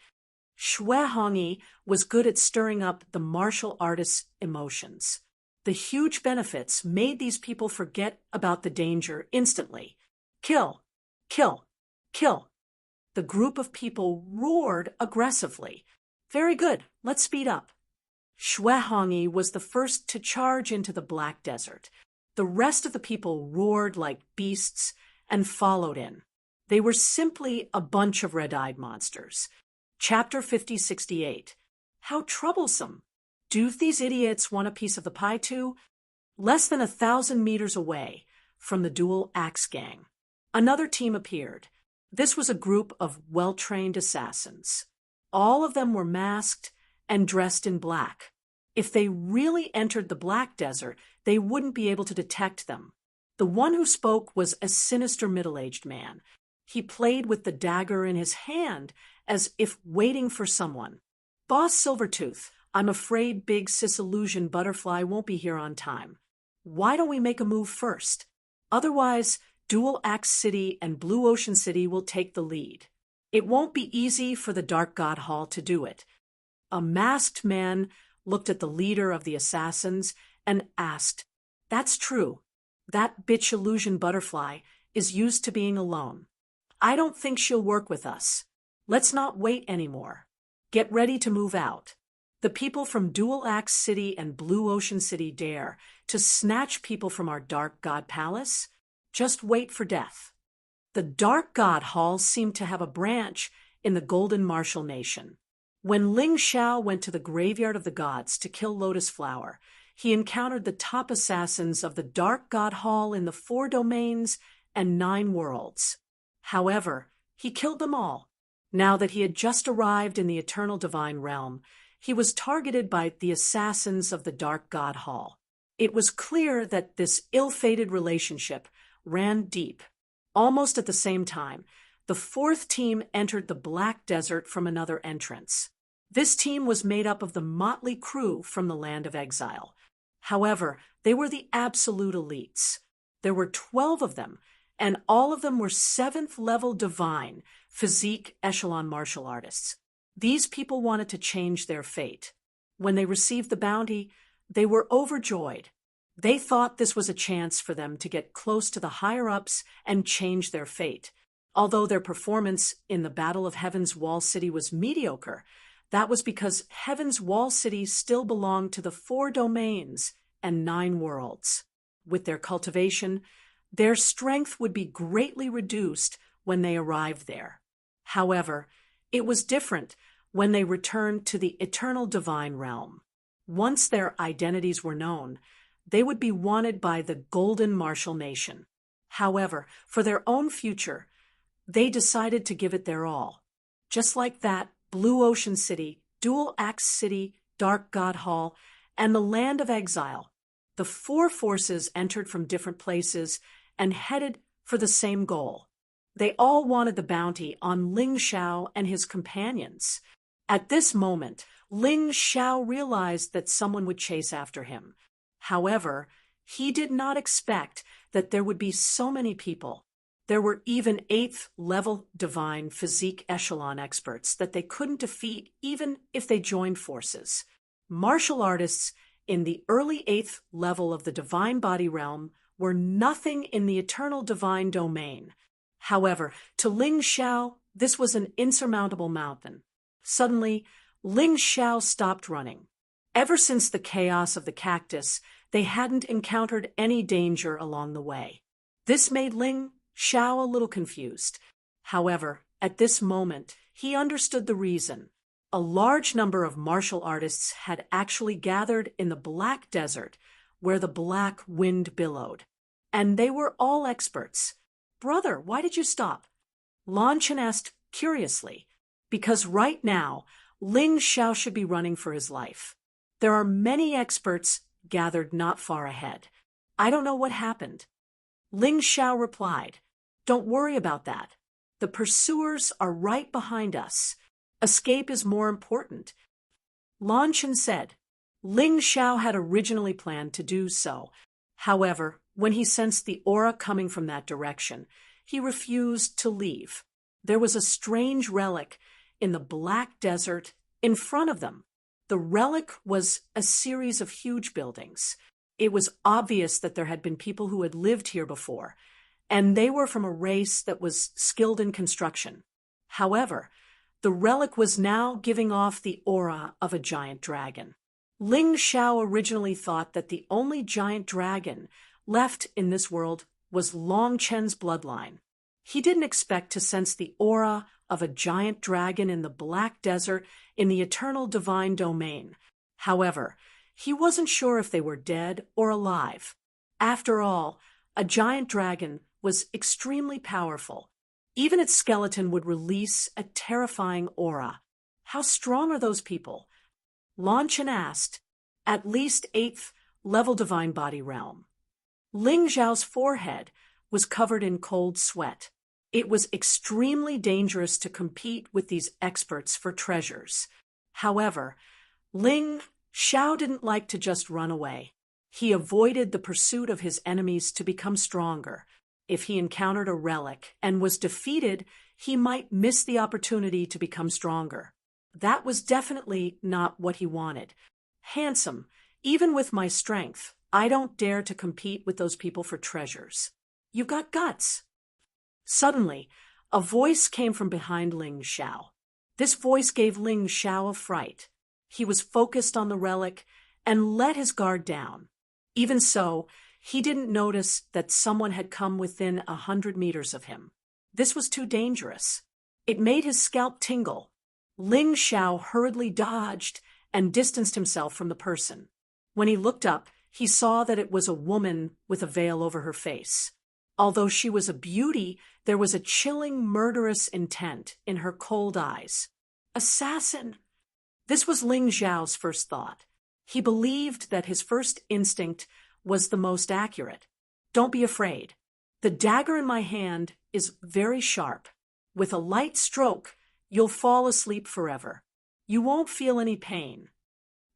Xue Hongyi was good at stirring up the martial artist's emotions. The huge benefits made these people forget about the danger instantly. Kill! Kill! Kill! The group of people roared aggressively. Very good, let's speed up. Xue Hongyi was the first to charge into the Black Desert. The rest of the people roared like beasts and followed in. They were simply a bunch of red-eyed monsters. Chapter 5068. How troublesome! Do these idiots want a piece of the pie too? Less than 1,000 meters away from the Dual Axe Gang, another team appeared. This was a group of well-trained assassins. All of them were masked and dressed in black. If they really entered the Black Desert, they wouldn't be able to detect them. The one who spoke was a sinister middle-aged man. He played with the dagger in his hand as if waiting for someone. Boss Silvertooth, I'm afraid Big Sis Illusion Butterfly won't be here on time. Why don't we make a move first? Otherwise, Dual Axe City and Blue Ocean City will take the lead. It won't be easy for the Dark God Hall to do it. A masked man looked at the leader of the assassins and asked, That's true. That bitch Illusion Butterfly is used to being alone. I don't think she'll work with us. Let's not wait anymore. Get ready to move out. The people from Dual Axe City and Blue Ocean City dare to snatch people from our Dark God Palace? Just wait for death. The Dark God Hall seemed to have a branch in the Golden Martial Nation. When Ling Xiao went to the Graveyard of the Gods to kill Lotus Flower, he encountered the top assassins of the Dark God Hall in the 4 domains and 9 worlds. However, he killed them all. Now that he had just arrived in the Eternal Divine Realm, he was targeted by the assassins of the Dark God Hall. It was clear that this ill-fated relationship ran deep. Almost at the same time, the 4th team entered the Black Desert from another entrance. This team was made up of the motley crew from the Land of Exile. However, they were the absolute elites. There were 12 of them, and all of them were 7th-level divine, physique echelon martial artists. These people wanted to change their fate. When they received the bounty, they were overjoyed. They thought this was a chance for them to get close to the higher-ups and change their fate. Although their performance in the Battle of Heaven's Wall City was mediocre, that was because Heaven's Wall City still belonged to the 4 domains and 9 worlds. With their cultivation, their strength would be greatly reduced when they arrived there. However, it was different when they returned to the eternal divine realm. Once their identities were known, they would be wanted by the Golden Martial Nation. However, for their own future, they decided to give it their all. Just like that, Blue Ocean City, Dual Axe City, Dark God Hall, and the Land of Exile, the 4 forces entered from different places and headed for the same goal. They all wanted the bounty on Ling Xiao and his companions. At this moment, Ling Xiao realized that someone would chase after him. However, he did not expect that there would be so many people. There were even 8th-level divine physique echelon experts that they couldn't defeat even if they joined forces. Martial artists in the early 8th level of the divine body realm were nothing in the eternal divine domain. However, to Ling Xiao, this was an insurmountable mountain. Suddenly, Ling Xiao stopped running. Ever since the chaos of the cactus, they hadn't encountered any danger along the way. This made Ling Xiao a little confused. However, at this moment, he understood the reason. A large number of martial artists had actually gathered in the Black Desert, where the black wind billowed. And they were all experts. "Brother, why did you stop?" Lan Chen asked curiously. Because right now, Ling Xiao should be running for his life. There are many experts gathered not far ahead. I don't know what happened. Ling Xiao replied, "Don't worry about that. The pursuers are right behind us. Escape is more important." Lan Chen said. Ling Xiao had originally planned to do so. However, when he sensed the aura coming from that direction, he refused to leave. There was a strange relic in the Black Desert in front of them. The relic was a series of huge buildings. It was obvious that there had been people who had lived here before, and they were from a race that was skilled in construction. However, the relic was now giving off the aura of a giant dragon. Ling Xiao originally thought that the only giant dragon left in this world was Long Chen's bloodline. He didn't expect to sense the aura of a giant dragon in the Black Desert in the eternal divine domain. However, he wasn't sure if they were dead or alive. After all, a giant dragon was extremely powerful. Even its skeleton would release a terrifying aura. How strong are those people? Lan Chen asked. At least 8th level divine body realm. Ling Xiao's forehead was covered in cold sweat. It was extremely dangerous to compete with these experts for treasures. However, Ling Xiao didn't like to just run away. He avoided the pursuit of his enemies to become stronger. If he encountered a relic and was defeated, he might miss the opportunity to become stronger. That was definitely not what he wanted. "Handsome, even with my strength, I don't dare to compete with those people for treasures. You've got guts." Suddenly, a voice came from behind Ling Xiao. This voice gave Ling Xiao a fright. He was focused on the relic and let his guard down. Even so, he didn't notice that someone had come within 100 meters of him. This was too dangerous. It made his scalp tingle. Ling Xiao hurriedly dodged and distanced himself from the person. When he looked up, he saw that it was a woman with a veil over her face. Although she was a beauty, there was a chilling, murderous intent in her cold eyes. Assassin! This was Ling Xiao's first thought. He believed that his first instinct was the most accurate. Don't be afraid. The dagger in my hand is very sharp. With a light stroke, you'll fall asleep forever. You won't feel any pain.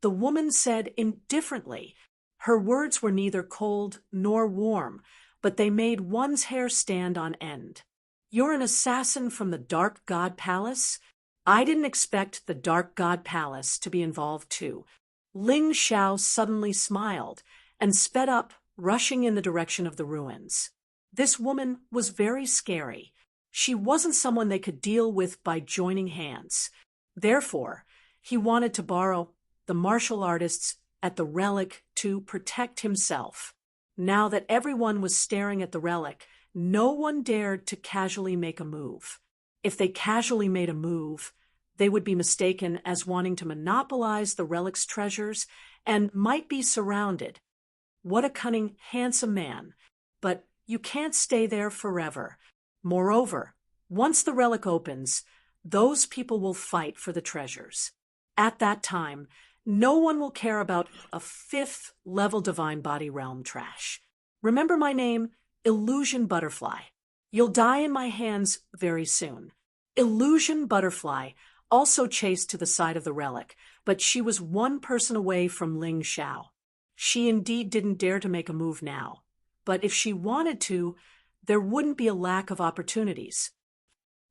The woman said indifferently. Her words were neither cold nor warm, but they made one's hair stand on end. "You're an assassin from the Dark God Palace?" I didn't expect the Dark God Palace to be involved too. Ling Xiao suddenly smiled and sped up, rushing in the direction of the ruins. This woman was very scary. She wasn't someone they could deal with by joining hands. Therefore, he wanted to borrow the martial artists at the relic to protect himself. Now that everyone was staring at the relic, no one dared to casually make a move. If they casually made a move, they would be mistaken as wanting to monopolize the relic's treasures and might be surrounded. What a cunning, handsome man. But you can't stay there forever. Moreover, once the relic opens, those people will fight for the treasures. At that time, no one will care about a fifth-level divine body realm trash. Remember my name, Illusion Butterfly. You'll die in my hands very soon. Illusion Butterfly also chased to the side of the relic, but she was one person away from Ling Xiao. She indeed didn't dare to make a move now, but if she wanted to, there wouldn't be a lack of opportunities.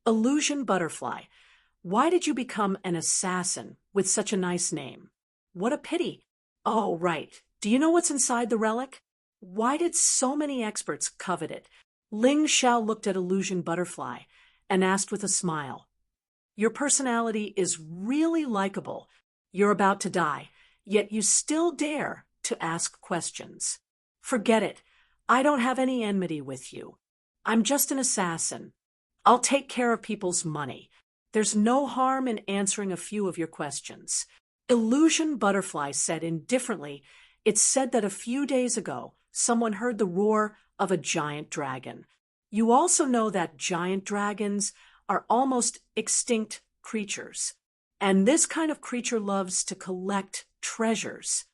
Illusion Butterfly, why did you become an assassin with such a nice name? What a pity. Oh, right. Do you know what's inside the relic? Why did so many experts covet it? Ling Xiao looked at Illusion Butterfly and asked with a smile. Your personality is really likable. You're about to die, yet you still dare to ask questions. Forget it. I don't have any enmity with you. I'm just an assassin. I'll take care of people's money. There's no harm in answering a few of your questions. Illusion Butterfly said indifferently, it's said that a few days ago, someone heard the roar of a giant dragon. You also know that giant dragons are almost extinct creatures, and this kind of creature loves to collect treasures.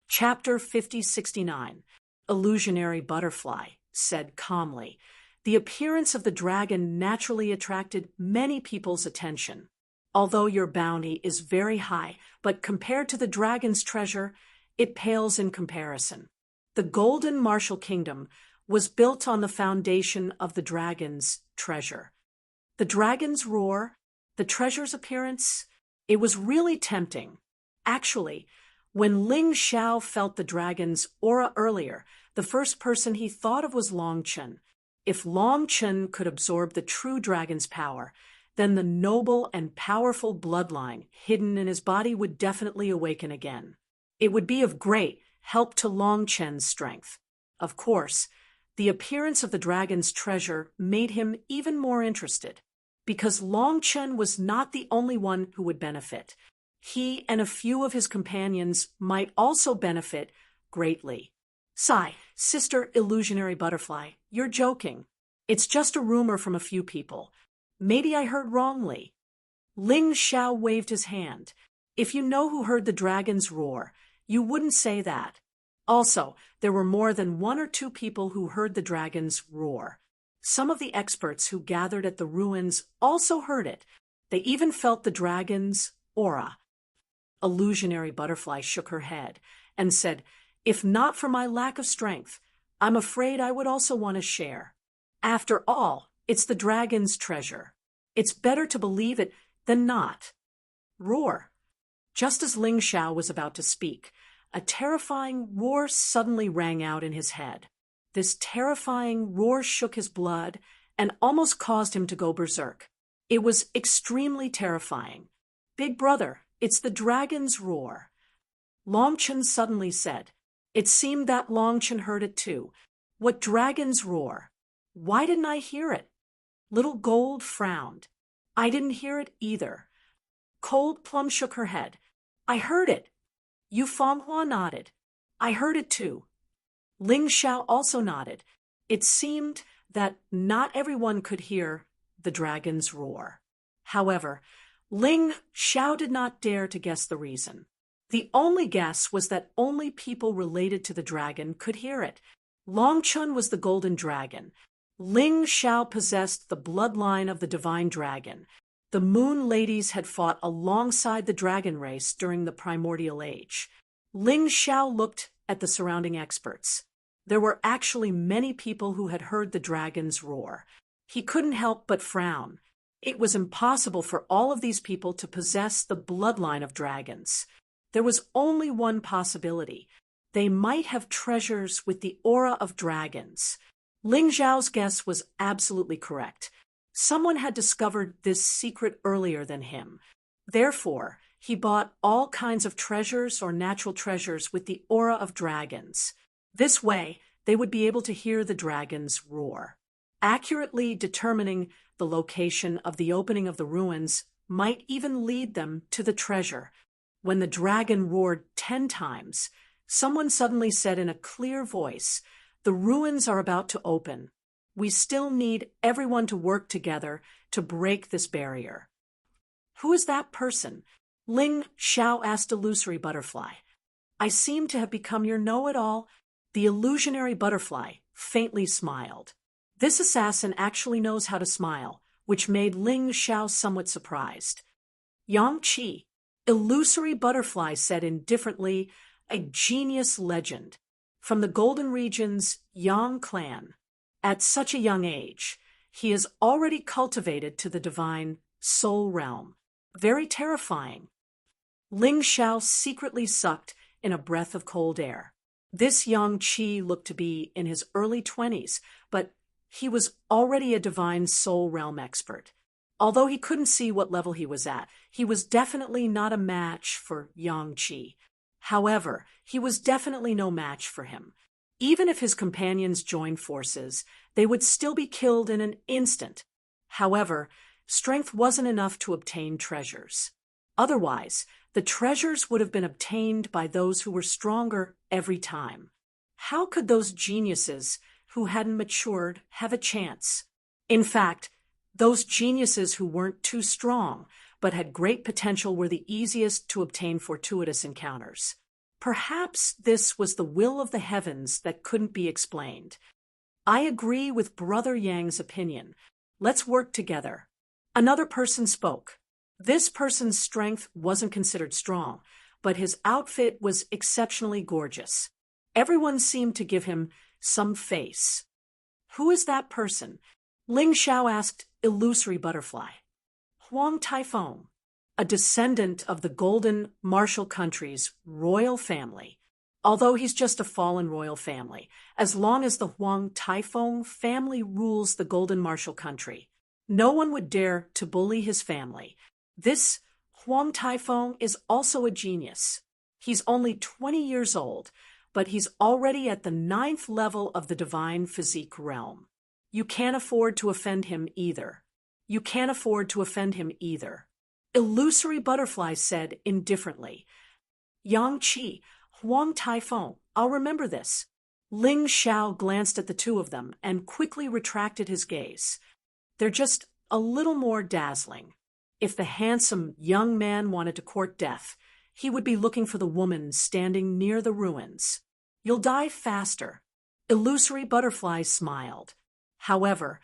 Chapter 5069, Illusionary Butterfly said calmly. The appearance of the dragon naturally attracted many people's attention. Although your bounty is very high, but compared to the dragon's treasure, it pales in comparison. The Golden Martial Kingdom was built on the foundation of the dragon's treasure. The dragon's roar, the treasure's appearance, it was really tempting. Actually, when Ling Xiao felt the dragon's aura earlier, the first person he thought of was Long Chen. If Long Chen could absorb the true dragon's power, then the noble and powerful bloodline hidden in his body would definitely awaken again. It would be of great help to Long Chen's strength. Of course, the appearance of the dragon's treasure made him even more interested, because Long Chen was not the only one who would benefit. He and a few of his companions might also benefit greatly. Sigh, Sister Illusionary Butterfly, you're joking. It's just a rumor from a few people. Maybe I heard wrongly. Ling Xiao waved his hand. If you know who heard the dragon's roar, you wouldn't say that. Also, there were more than one or two people who heard the dragon's roar. Some of the experts who gathered at the ruins also heard it. They even felt the dragon's aura. Illusionary Butterfly shook her head and said, if not for my lack of strength, I'm afraid I would also want to share. After all, it's the dragon's treasure. It's better to believe it than not. Roar. Just as Ling Xiao was about to speak, a terrifying roar suddenly rang out in his head. This terrifying roar shook his blood and almost caused him to go berserk. It was extremely terrifying. Big brother, it's the dragon's roar. Long Chen suddenly said. It seemed that Long Chen heard it too. What dragon's roar? Why didn't I hear it? Little Gold frowned. I didn't hear it either. Cold Plum shook her head. I heard it. Yu Fanghua nodded. I heard it too. Ling Xiao also nodded. It seemed that not everyone could hear the dragon's roar. However, Ling Xiao did not dare to guess the reason. The only guess was that only people related to the dragon could hear it. Long Chun was the golden dragon. Ling Xiao possessed the bloodline of the divine dragon. The Moon Ladies had fought alongside the dragon race during the primordial age. Ling Xiao looked at the surrounding experts. There were actually many people who had heard the dragon's roar. He couldn't help but frown. It was impossible for all of these people to possess the bloodline of dragons. There was only one possibility. They might have treasures with the aura of dragons. Ling Zhao's guess was absolutely correct. Someone had discovered this secret earlier than him. Therefore, he bought all kinds of treasures or natural treasures with the aura of dragons. This way, they would be able to hear the dragon's roar. Accurately determining the location of the opening of the ruins might even lead them to the treasure. When the dragon roared 10 times, someone suddenly said in a clear voice, "The ruins are about to open. We still need everyone to work together to break this barrier." "Who is that person?" Ling Xiao asked Illusory Butterfly. "I seem to have become your know-it-all." The illusionary butterfly faintly smiled. This assassin actually knows how to smile, which made Ling Xiao somewhat surprised. "Yang Qi," Illusory Butterfly said indifferently, "a genius legend. From the Golden Region's Yang clan. At such a young age, he is already cultivated to the divine soul realm. Very terrifying." Ling Xiao secretly sucked in a breath of cold air. This Yang Qi looked to be in his early 20s, but he was already a divine soul realm expert. Although he couldn't see what level he was at, he was definitely not a match for Yang Qi. However, he was definitely no match for him. Even if his companions joined forces, they would still be killed in an instant. However, strength wasn't enough to obtain treasures. Otherwise, the treasures would have been obtained by those who were stronger every time. How could those geniuses who hadn't matured have a chance? In fact, those geniuses who weren't too strong but had great potential were the easiest to obtain fortuitous encounters. Perhaps this was the will of the heavens that couldn't be explained. "I agree with Brother Yang's opinion. Let's work together." Another person spoke. This person's strength wasn't considered strong, but his outfit was exceptionally gorgeous. Everyone seemed to give him some face. "Who is that person?" Ling Xiao asked Illusory Butterfly. "Huang Taifeng, a descendant of the Golden Martial Country's royal family. Although he's just a fallen royal family, as long as the Huang Taifeng family rules the Golden Martial Country, no one would dare to bully his family. This Huang Taifeng is also a genius. He's only 20 years old, but he's already at the 9th level of the divine physique realm. You can't afford to offend him either. You can't afford to offend him either." Illusory Butterfly said indifferently. "Yang Qi, Huang Taifeng, I'll remember this." Ling Xiao glanced at the two of them and quickly retracted his gaze. "They're just a little more dazzling. If the handsome young man wanted to court death, he would be looking for the woman standing near the ruins. You'll die faster." Illusory Butterfly smiled. However,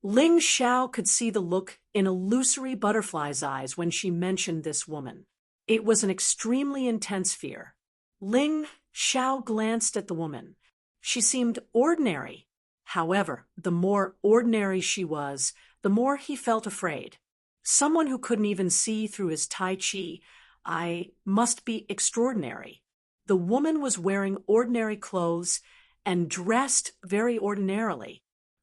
Ling Xiao could see the look in Illusory Butterfly's eyes when she mentioned this woman. It was an extremely intense fear. Ling Xiao glanced at the woman. She seemed ordinary. However, the more ordinary she was, the more he felt afraid. Someone who couldn't even see through his Tai Chi, I must be extraordinary. The woman was wearing ordinary clothes and dressed very ordinarily.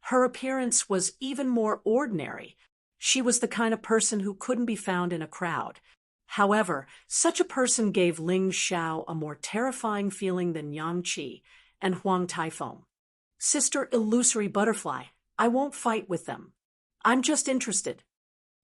Her appearance was even more ordinary. She was the kind of person who couldn't be found in a crowd. However, such a person gave Ling Xiao a more terrifying feeling than Yang Qi and Huang Taifeng. "Sister Illusory Butterfly, I won't fight with them. I'm just interested."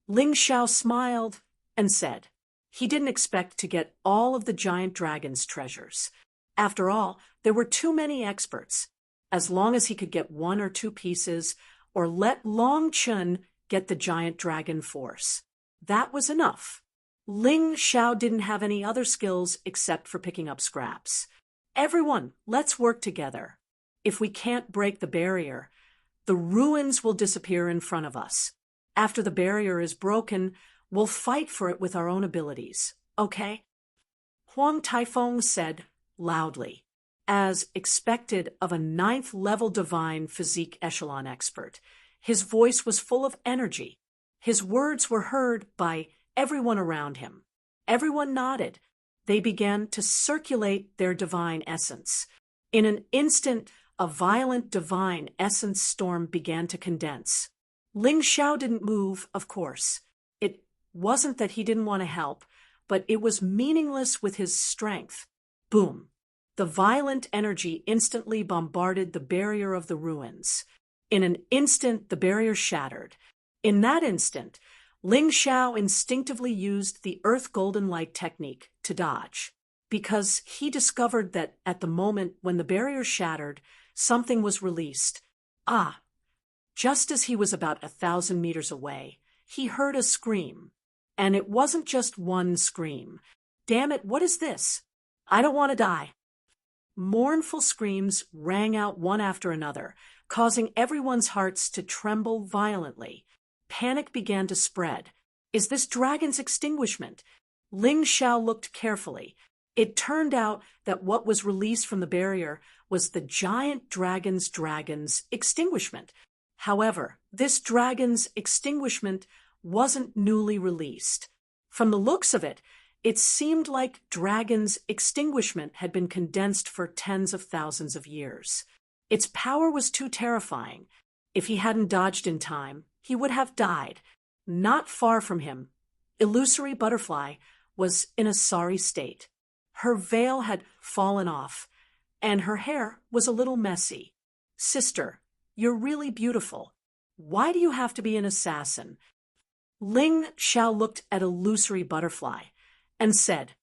Ling Xiao smiled and said he didn't expect to get all of the giant dragon's treasures. After all, there were too many experts. As long as he could get 1 or 2 pieces, or let Long Chun get the giant dragon force, that was enough. Ling Xiao didn't have any other skills except for picking up scraps. "Everyone, let's work together. If we can't break the barrier, the ruins will disappear in front of us. After the barrier is broken, we'll fight for it with our own abilities, okay?" Huang Taifeng said loudly. as expected of a ninth-level divine physique echelon expert. His voice was full of energy. His words were heard by everyone around him. Everyone nodded. They began to circulate their divine essence. In an instant, a violent divine essence storm began to condense. Ling Xiao didn't move, of course. It wasn't that he didn't want to help, but it was meaningless with his strength. Boom! The violent energy instantly bombarded the barrier of the ruins. In an instant, the barrier shattered. In that instant, Ling Xiao instinctively used the Earth Golden Light technique to dodge, because he discovered that at the moment when the barrier shattered, something was released. Just as he was about 1,000 meters away, he heard a scream. And it wasn't just one scream. Damn it, what is this? I don't want to die. Mournful screams rang out one after another, causing everyone's hearts to tremble violently. Panic began to spread. Is this dragon's extinguishment? Ling Xiao looked carefully. It turned out that what was released from the barrier was the giant dragon's extinguishment. However, this dragon's extinguishment wasn't newly released. From the looks of it, it seemed like dragon's extinguishment had been condensed for tens of thousands of years. Its power was too terrifying. If he hadn't dodged in time, he would have died. Not far from him, Illusory Butterfly was in a sorry state. Her veil had fallen off, and her hair was a little messy. Sister, you're really beautiful. Why do you have to be an assassin? Ling Xiao looked at Illusory Butterfly and said,